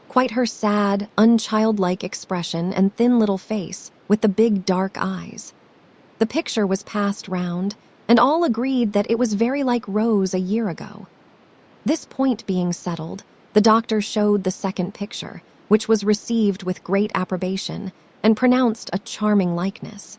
Quite her sad, unchildlike expression and thin little face with the big dark eyes. The picture was passed round, and all agreed that it was very like Rose a year ago. This point being settled, the doctor showed the second picture, which was received with great approbation and pronounced a charming likeness.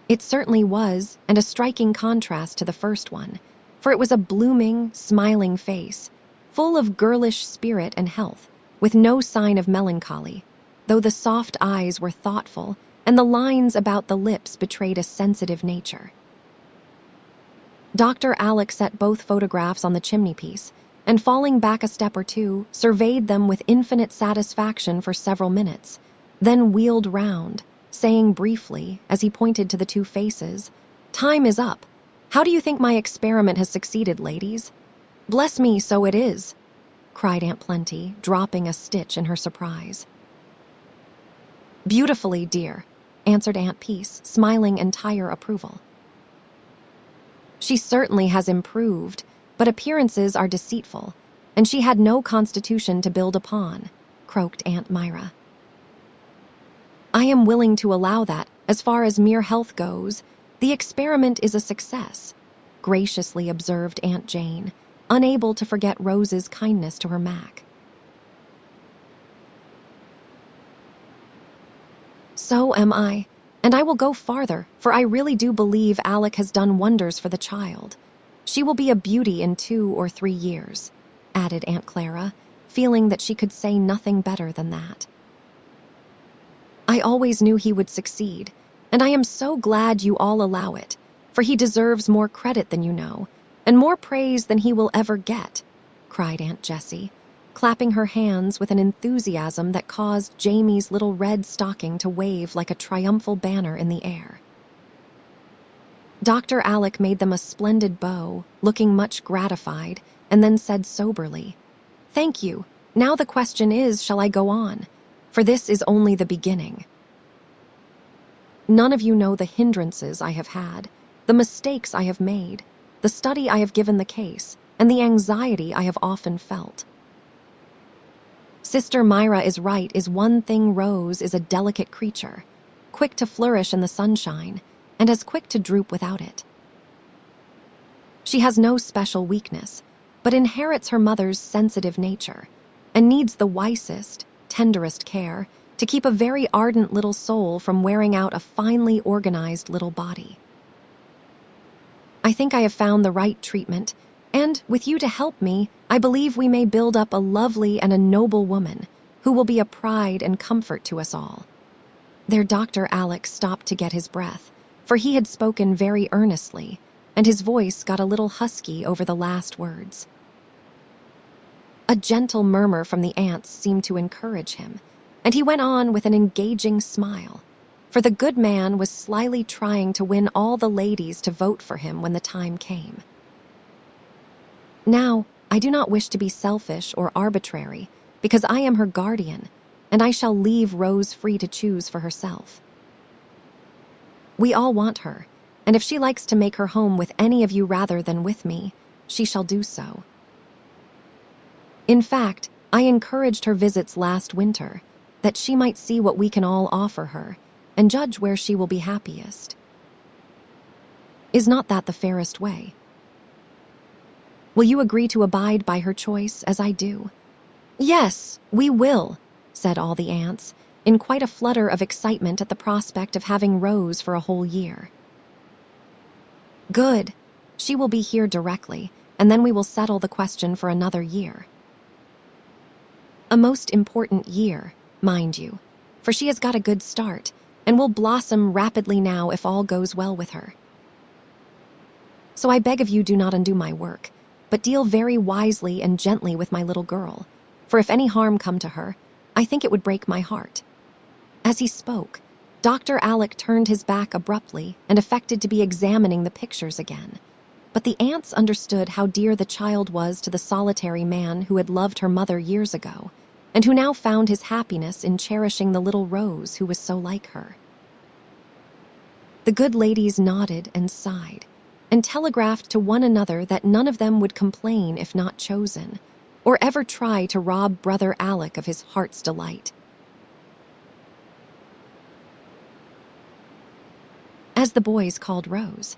It certainly was, and a striking contrast to the first one, for it was a blooming, smiling face, full of girlish spirit and health, with no sign of melancholy, though the soft eyes were thoughtful and the lines about the lips betrayed a sensitive nature. Dr. Alec set both photographs on the chimney-piece, and falling back a step or two, surveyed them with infinite satisfaction for several minutes, then wheeled round, saying briefly, as he pointed to the 2 faces, "Time is up. How do you think my experiment has succeeded, ladies?" "Bless me, so it is," cried Aunt Plenty, dropping a stitch in her surprise. "Beautifully, dear," answered Aunt Peace, smiling entire approval. "She certainly has improved, but appearances are deceitful, and she had no constitution to build upon," croaked Aunt Myra. "I am willing to allow that, as far as mere health goes, the experiment is a success," graciously observed Aunt Jane, unable to forget Rose's kindness to her Mac. "So am I, and I will go farther, for I really do believe Alec has done wonders for the child. She will be a beauty in 2 or 3 years, added Aunt Clara, feeling that she could say nothing better than that. "I always knew he would succeed, and I am so glad you all allow it, for he deserves more credit than you know, and more praise than he will ever get," cried Aunt Jessie, clapping her hands with an enthusiasm that caused Jamie's little red stocking to wave like a triumphal banner in the air. Dr. Alec made them a splendid bow, looking much gratified, and then said soberly, "Thank you. Now the question is, shall I go on? For this is only the beginning. None of you know the hindrances I have had, the mistakes I have made, the study I have given the case, and the anxiety I have often felt. Sister Myra is right is one thing Rose is a delicate creature, quick to flourish in the sunshine, and as quick to droop without it. She has no special weakness, but inherits her mother's sensitive nature, and needs the wisest, tenderest care to keep a very ardent little soul from wearing out a finely organized little body. I think I have found the right treatment, and, with you to help me, I believe we may build up a lovely and a noble woman who will be a pride and comfort to us all." There Dr. Alec stopped to get his breath, for he had spoken very earnestly, and his voice got a little husky over the last words. A gentle murmur from the aunts seemed to encourage him, and he went on with an engaging smile, for the good man was slyly trying to win all the ladies to vote for him when the time came. "Now, I do not wish to be selfish or arbitrary, because I am her guardian, and I shall leave Rose free to choose for herself. We all want her, and if she likes to make her home with any of you rather than with me, she shall do so. In fact, I encouraged her visits last winter, that she might see what we can all offer her, and judge where she will be happiest. Is not that the fairest way? Will you agree to abide by her choice as I do? Yes, we will, said all the aunts, in quite a flutter of excitement at the prospect of having Rose for a whole year. Good. She will be here directly, and then we will settle the question for another year. A most important year, mind you, for she has got a good start, and will blossom rapidly now if all goes well with her. So I beg of you, do not undo my work, but deal very wisely and gently with my little girl, for if any harm come to her, I think it would break my heart. As he spoke, Dr. Alec turned his back abruptly and affected to be examining the pictures again. But the aunts understood how dear the child was to the solitary man who had loved her mother years ago, and who now found his happiness in cherishing the little Rose who was so like her. The good ladies nodded and sighed, and telegraphed to one another that none of them would complain if not chosen, or ever try to rob Brother Alec of his heart's delight. As the boys called Rose.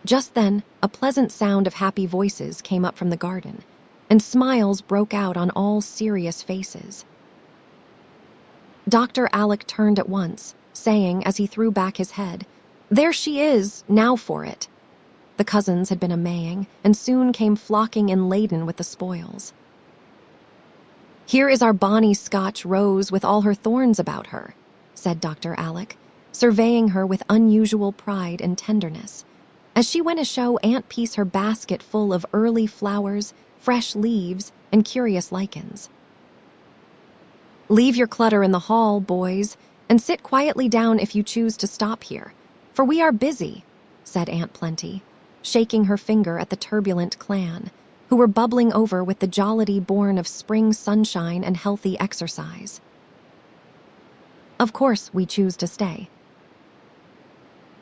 Just then, a pleasant sound of happy voices came up from the garden, and smiles broke out on all serious faces. Dr. Alec turned at once, saying as he threw back his head, "There she is, now for it." The cousins had been a-maying, and soon came flocking in laden with the spoils. "Here is our bonny Scotch Rose with all her thorns about her," said Dr. Alec, surveying her with unusual pride and tenderness, as she went to show Aunt Peace her basket full of early flowers, fresh leaves, and curious lichens. "Leave your clutter in the hall, boys, and sit quietly down if you choose to stop here, for we are busy," said Aunt Plenty, shaking her finger at the turbulent clan, who were bubbling over with the jollity born of spring sunshine and healthy exercise. "Of course we choose to stay."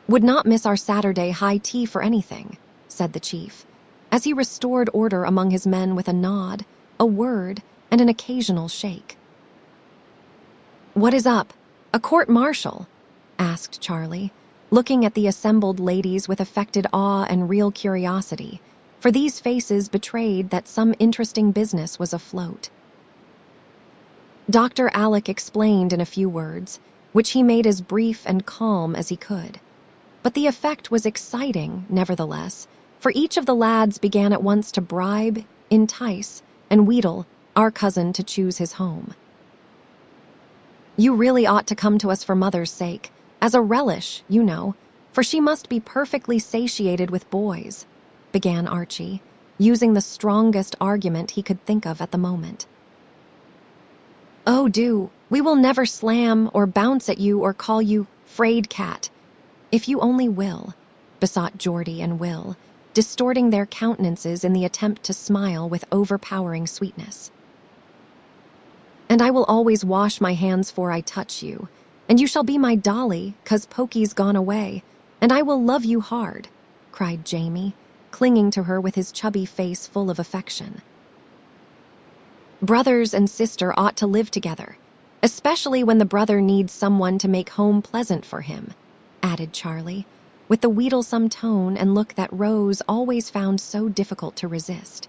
"Would not miss our Saturday high tea for anything," said the chief, as he restored order among his men with a nod, a word, and an occasional shake. "What is up? A court-martial?" asked Charlie, looking at the assembled ladies with affected awe and real curiosity, for these faces betrayed that some interesting business was afloat. Dr. Alec explained in a few words, which he made as brief and calm as he could. But the effect was exciting, nevertheless, for each of the lads began at once to bribe, entice, and wheedle our cousin to choose his home. "You really ought to come to us for Mother's sake, as a relish, you know, for she must be perfectly satiated with boys," began Archie, using the strongest argument he could think of at the moment. "Oh, do. We will never slam or bounce at you or call you 'fraid cat,' if you only will," besought Geordie and Will, distorting their countenances in the attempt to smile with overpowering sweetness. "And I will always wash my hands 'fore I touch you, and you shall be my dolly, 'cause Pokey's gone away, and I will love you hard," cried Jamie, clinging to her with his chubby face full of affection. "Brothers and sister ought to live together, especially when the brother needs someone to make home pleasant for him," added Charlie, with the wheedlesome tone and look that Rose always found so difficult to resist.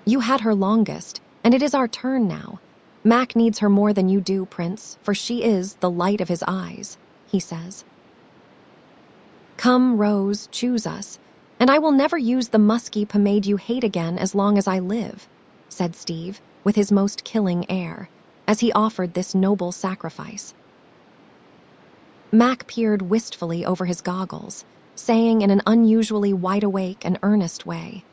"You had her longest, and it is our turn now. Mac needs her more than you do, Prince, for she is the light of his eyes," he says. "Come, Rose, choose us, and I will never use the musky pomade you hate again as long as I live," said Steve, with his most killing air, as he offered this noble sacrifice. Mac peered wistfully over his goggles, saying in an unusually wide-awake and earnest way,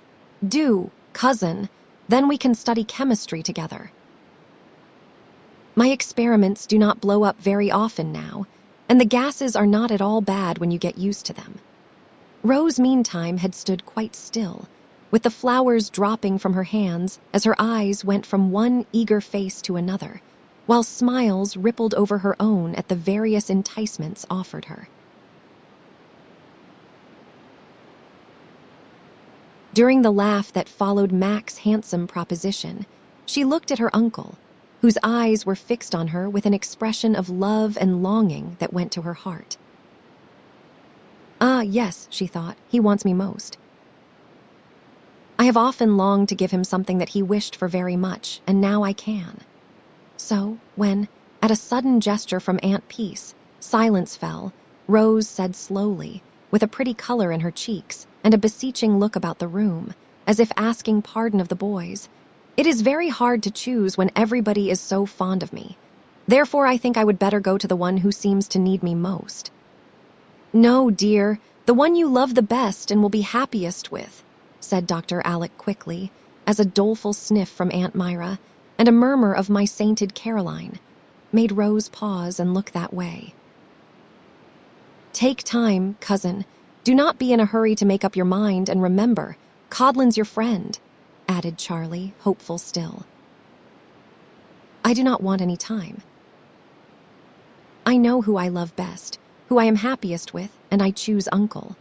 "Do, cousin, then we can study chemistry together." "My experiments do not blow up very often now, and the gases are not at all bad when you get used to them." Rose, meantime, had stood quite still, with the flowers dropping from her hands as her eyes went from one eager face to another, while smiles rippled over her own at the various enticements offered her. During the laugh that followed Mac's handsome proposition, she looked at her uncle, whose eyes were fixed on her with an expression of love and longing that went to her heart. Ah, yes, she thought, he wants me most. I have often longed to give him something that he wished for very much, and now I can. So, when, at a sudden gesture from Aunt Peace, silence fell, Rose said slowly, with a pretty color in her cheeks and a beseeching look about the room, as if asking pardon of the boys, "It is very hard to choose when everybody is so fond of me. Therefore, I think I would better go to the one who seems to need me most." "No, dear, the one you love the best and will be happiest with," said Dr. Alec quickly, as a doleful sniff from Aunt Myra and a murmur of "my sainted Caroline" made Rose pause and look that way. "Take time, cousin. Do not be in a hurry to make up your mind, and remember, Codlin's your friend," added Charlie, hopeful still. "I do not want any time. I know who I love best, who I am happiest with, and I choose Uncle."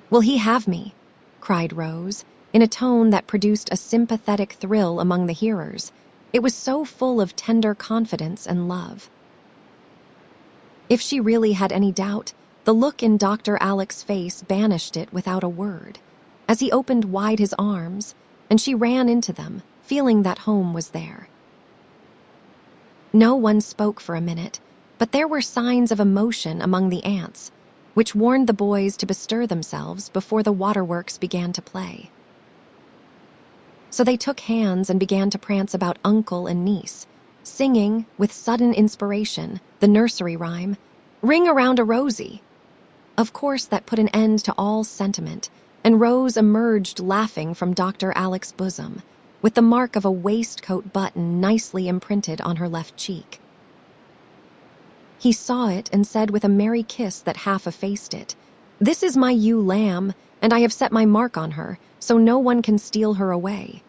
"Will he have me?" cried Rose, in a tone that produced a sympathetic thrill among the hearers. It was so full of tender confidence and love. If she really had any doubt, the look in Dr. Alec's face banished it without a word, as he opened wide his arms, and she ran into them, feeling that home was there. No one spoke for a minute, but there were signs of emotion among the aunts, which warned the boys to bestir themselves before the waterworks began to play. So they took hands and began to prance about uncle and niece, singing, with sudden inspiration, the nursery rhyme, "Ring around a rosy." Of course, that put an end to all sentiment, and Rose emerged laughing from Dr. Alec's bosom, with the mark of a waistcoat button nicely imprinted on her left cheek. He saw it and said with a merry kiss that half effaced it, "This is my ewe lamb, and I have set my mark on her, so no one can steal her away."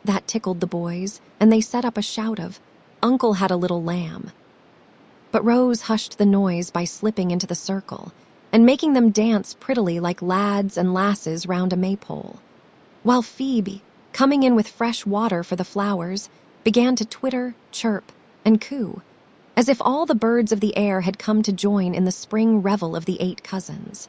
That tickled the boys, and they set up a shout of, "Uncle had a little lamb." But Rose hushed the noise by slipping into the circle and making them dance prettily like lads and lasses round a maypole, while Phoebe, coming in with fresh water for the flowers, began to twitter, chirp, and coo, as if all the birds of the air had come to join in the spring revel of the 8 cousins.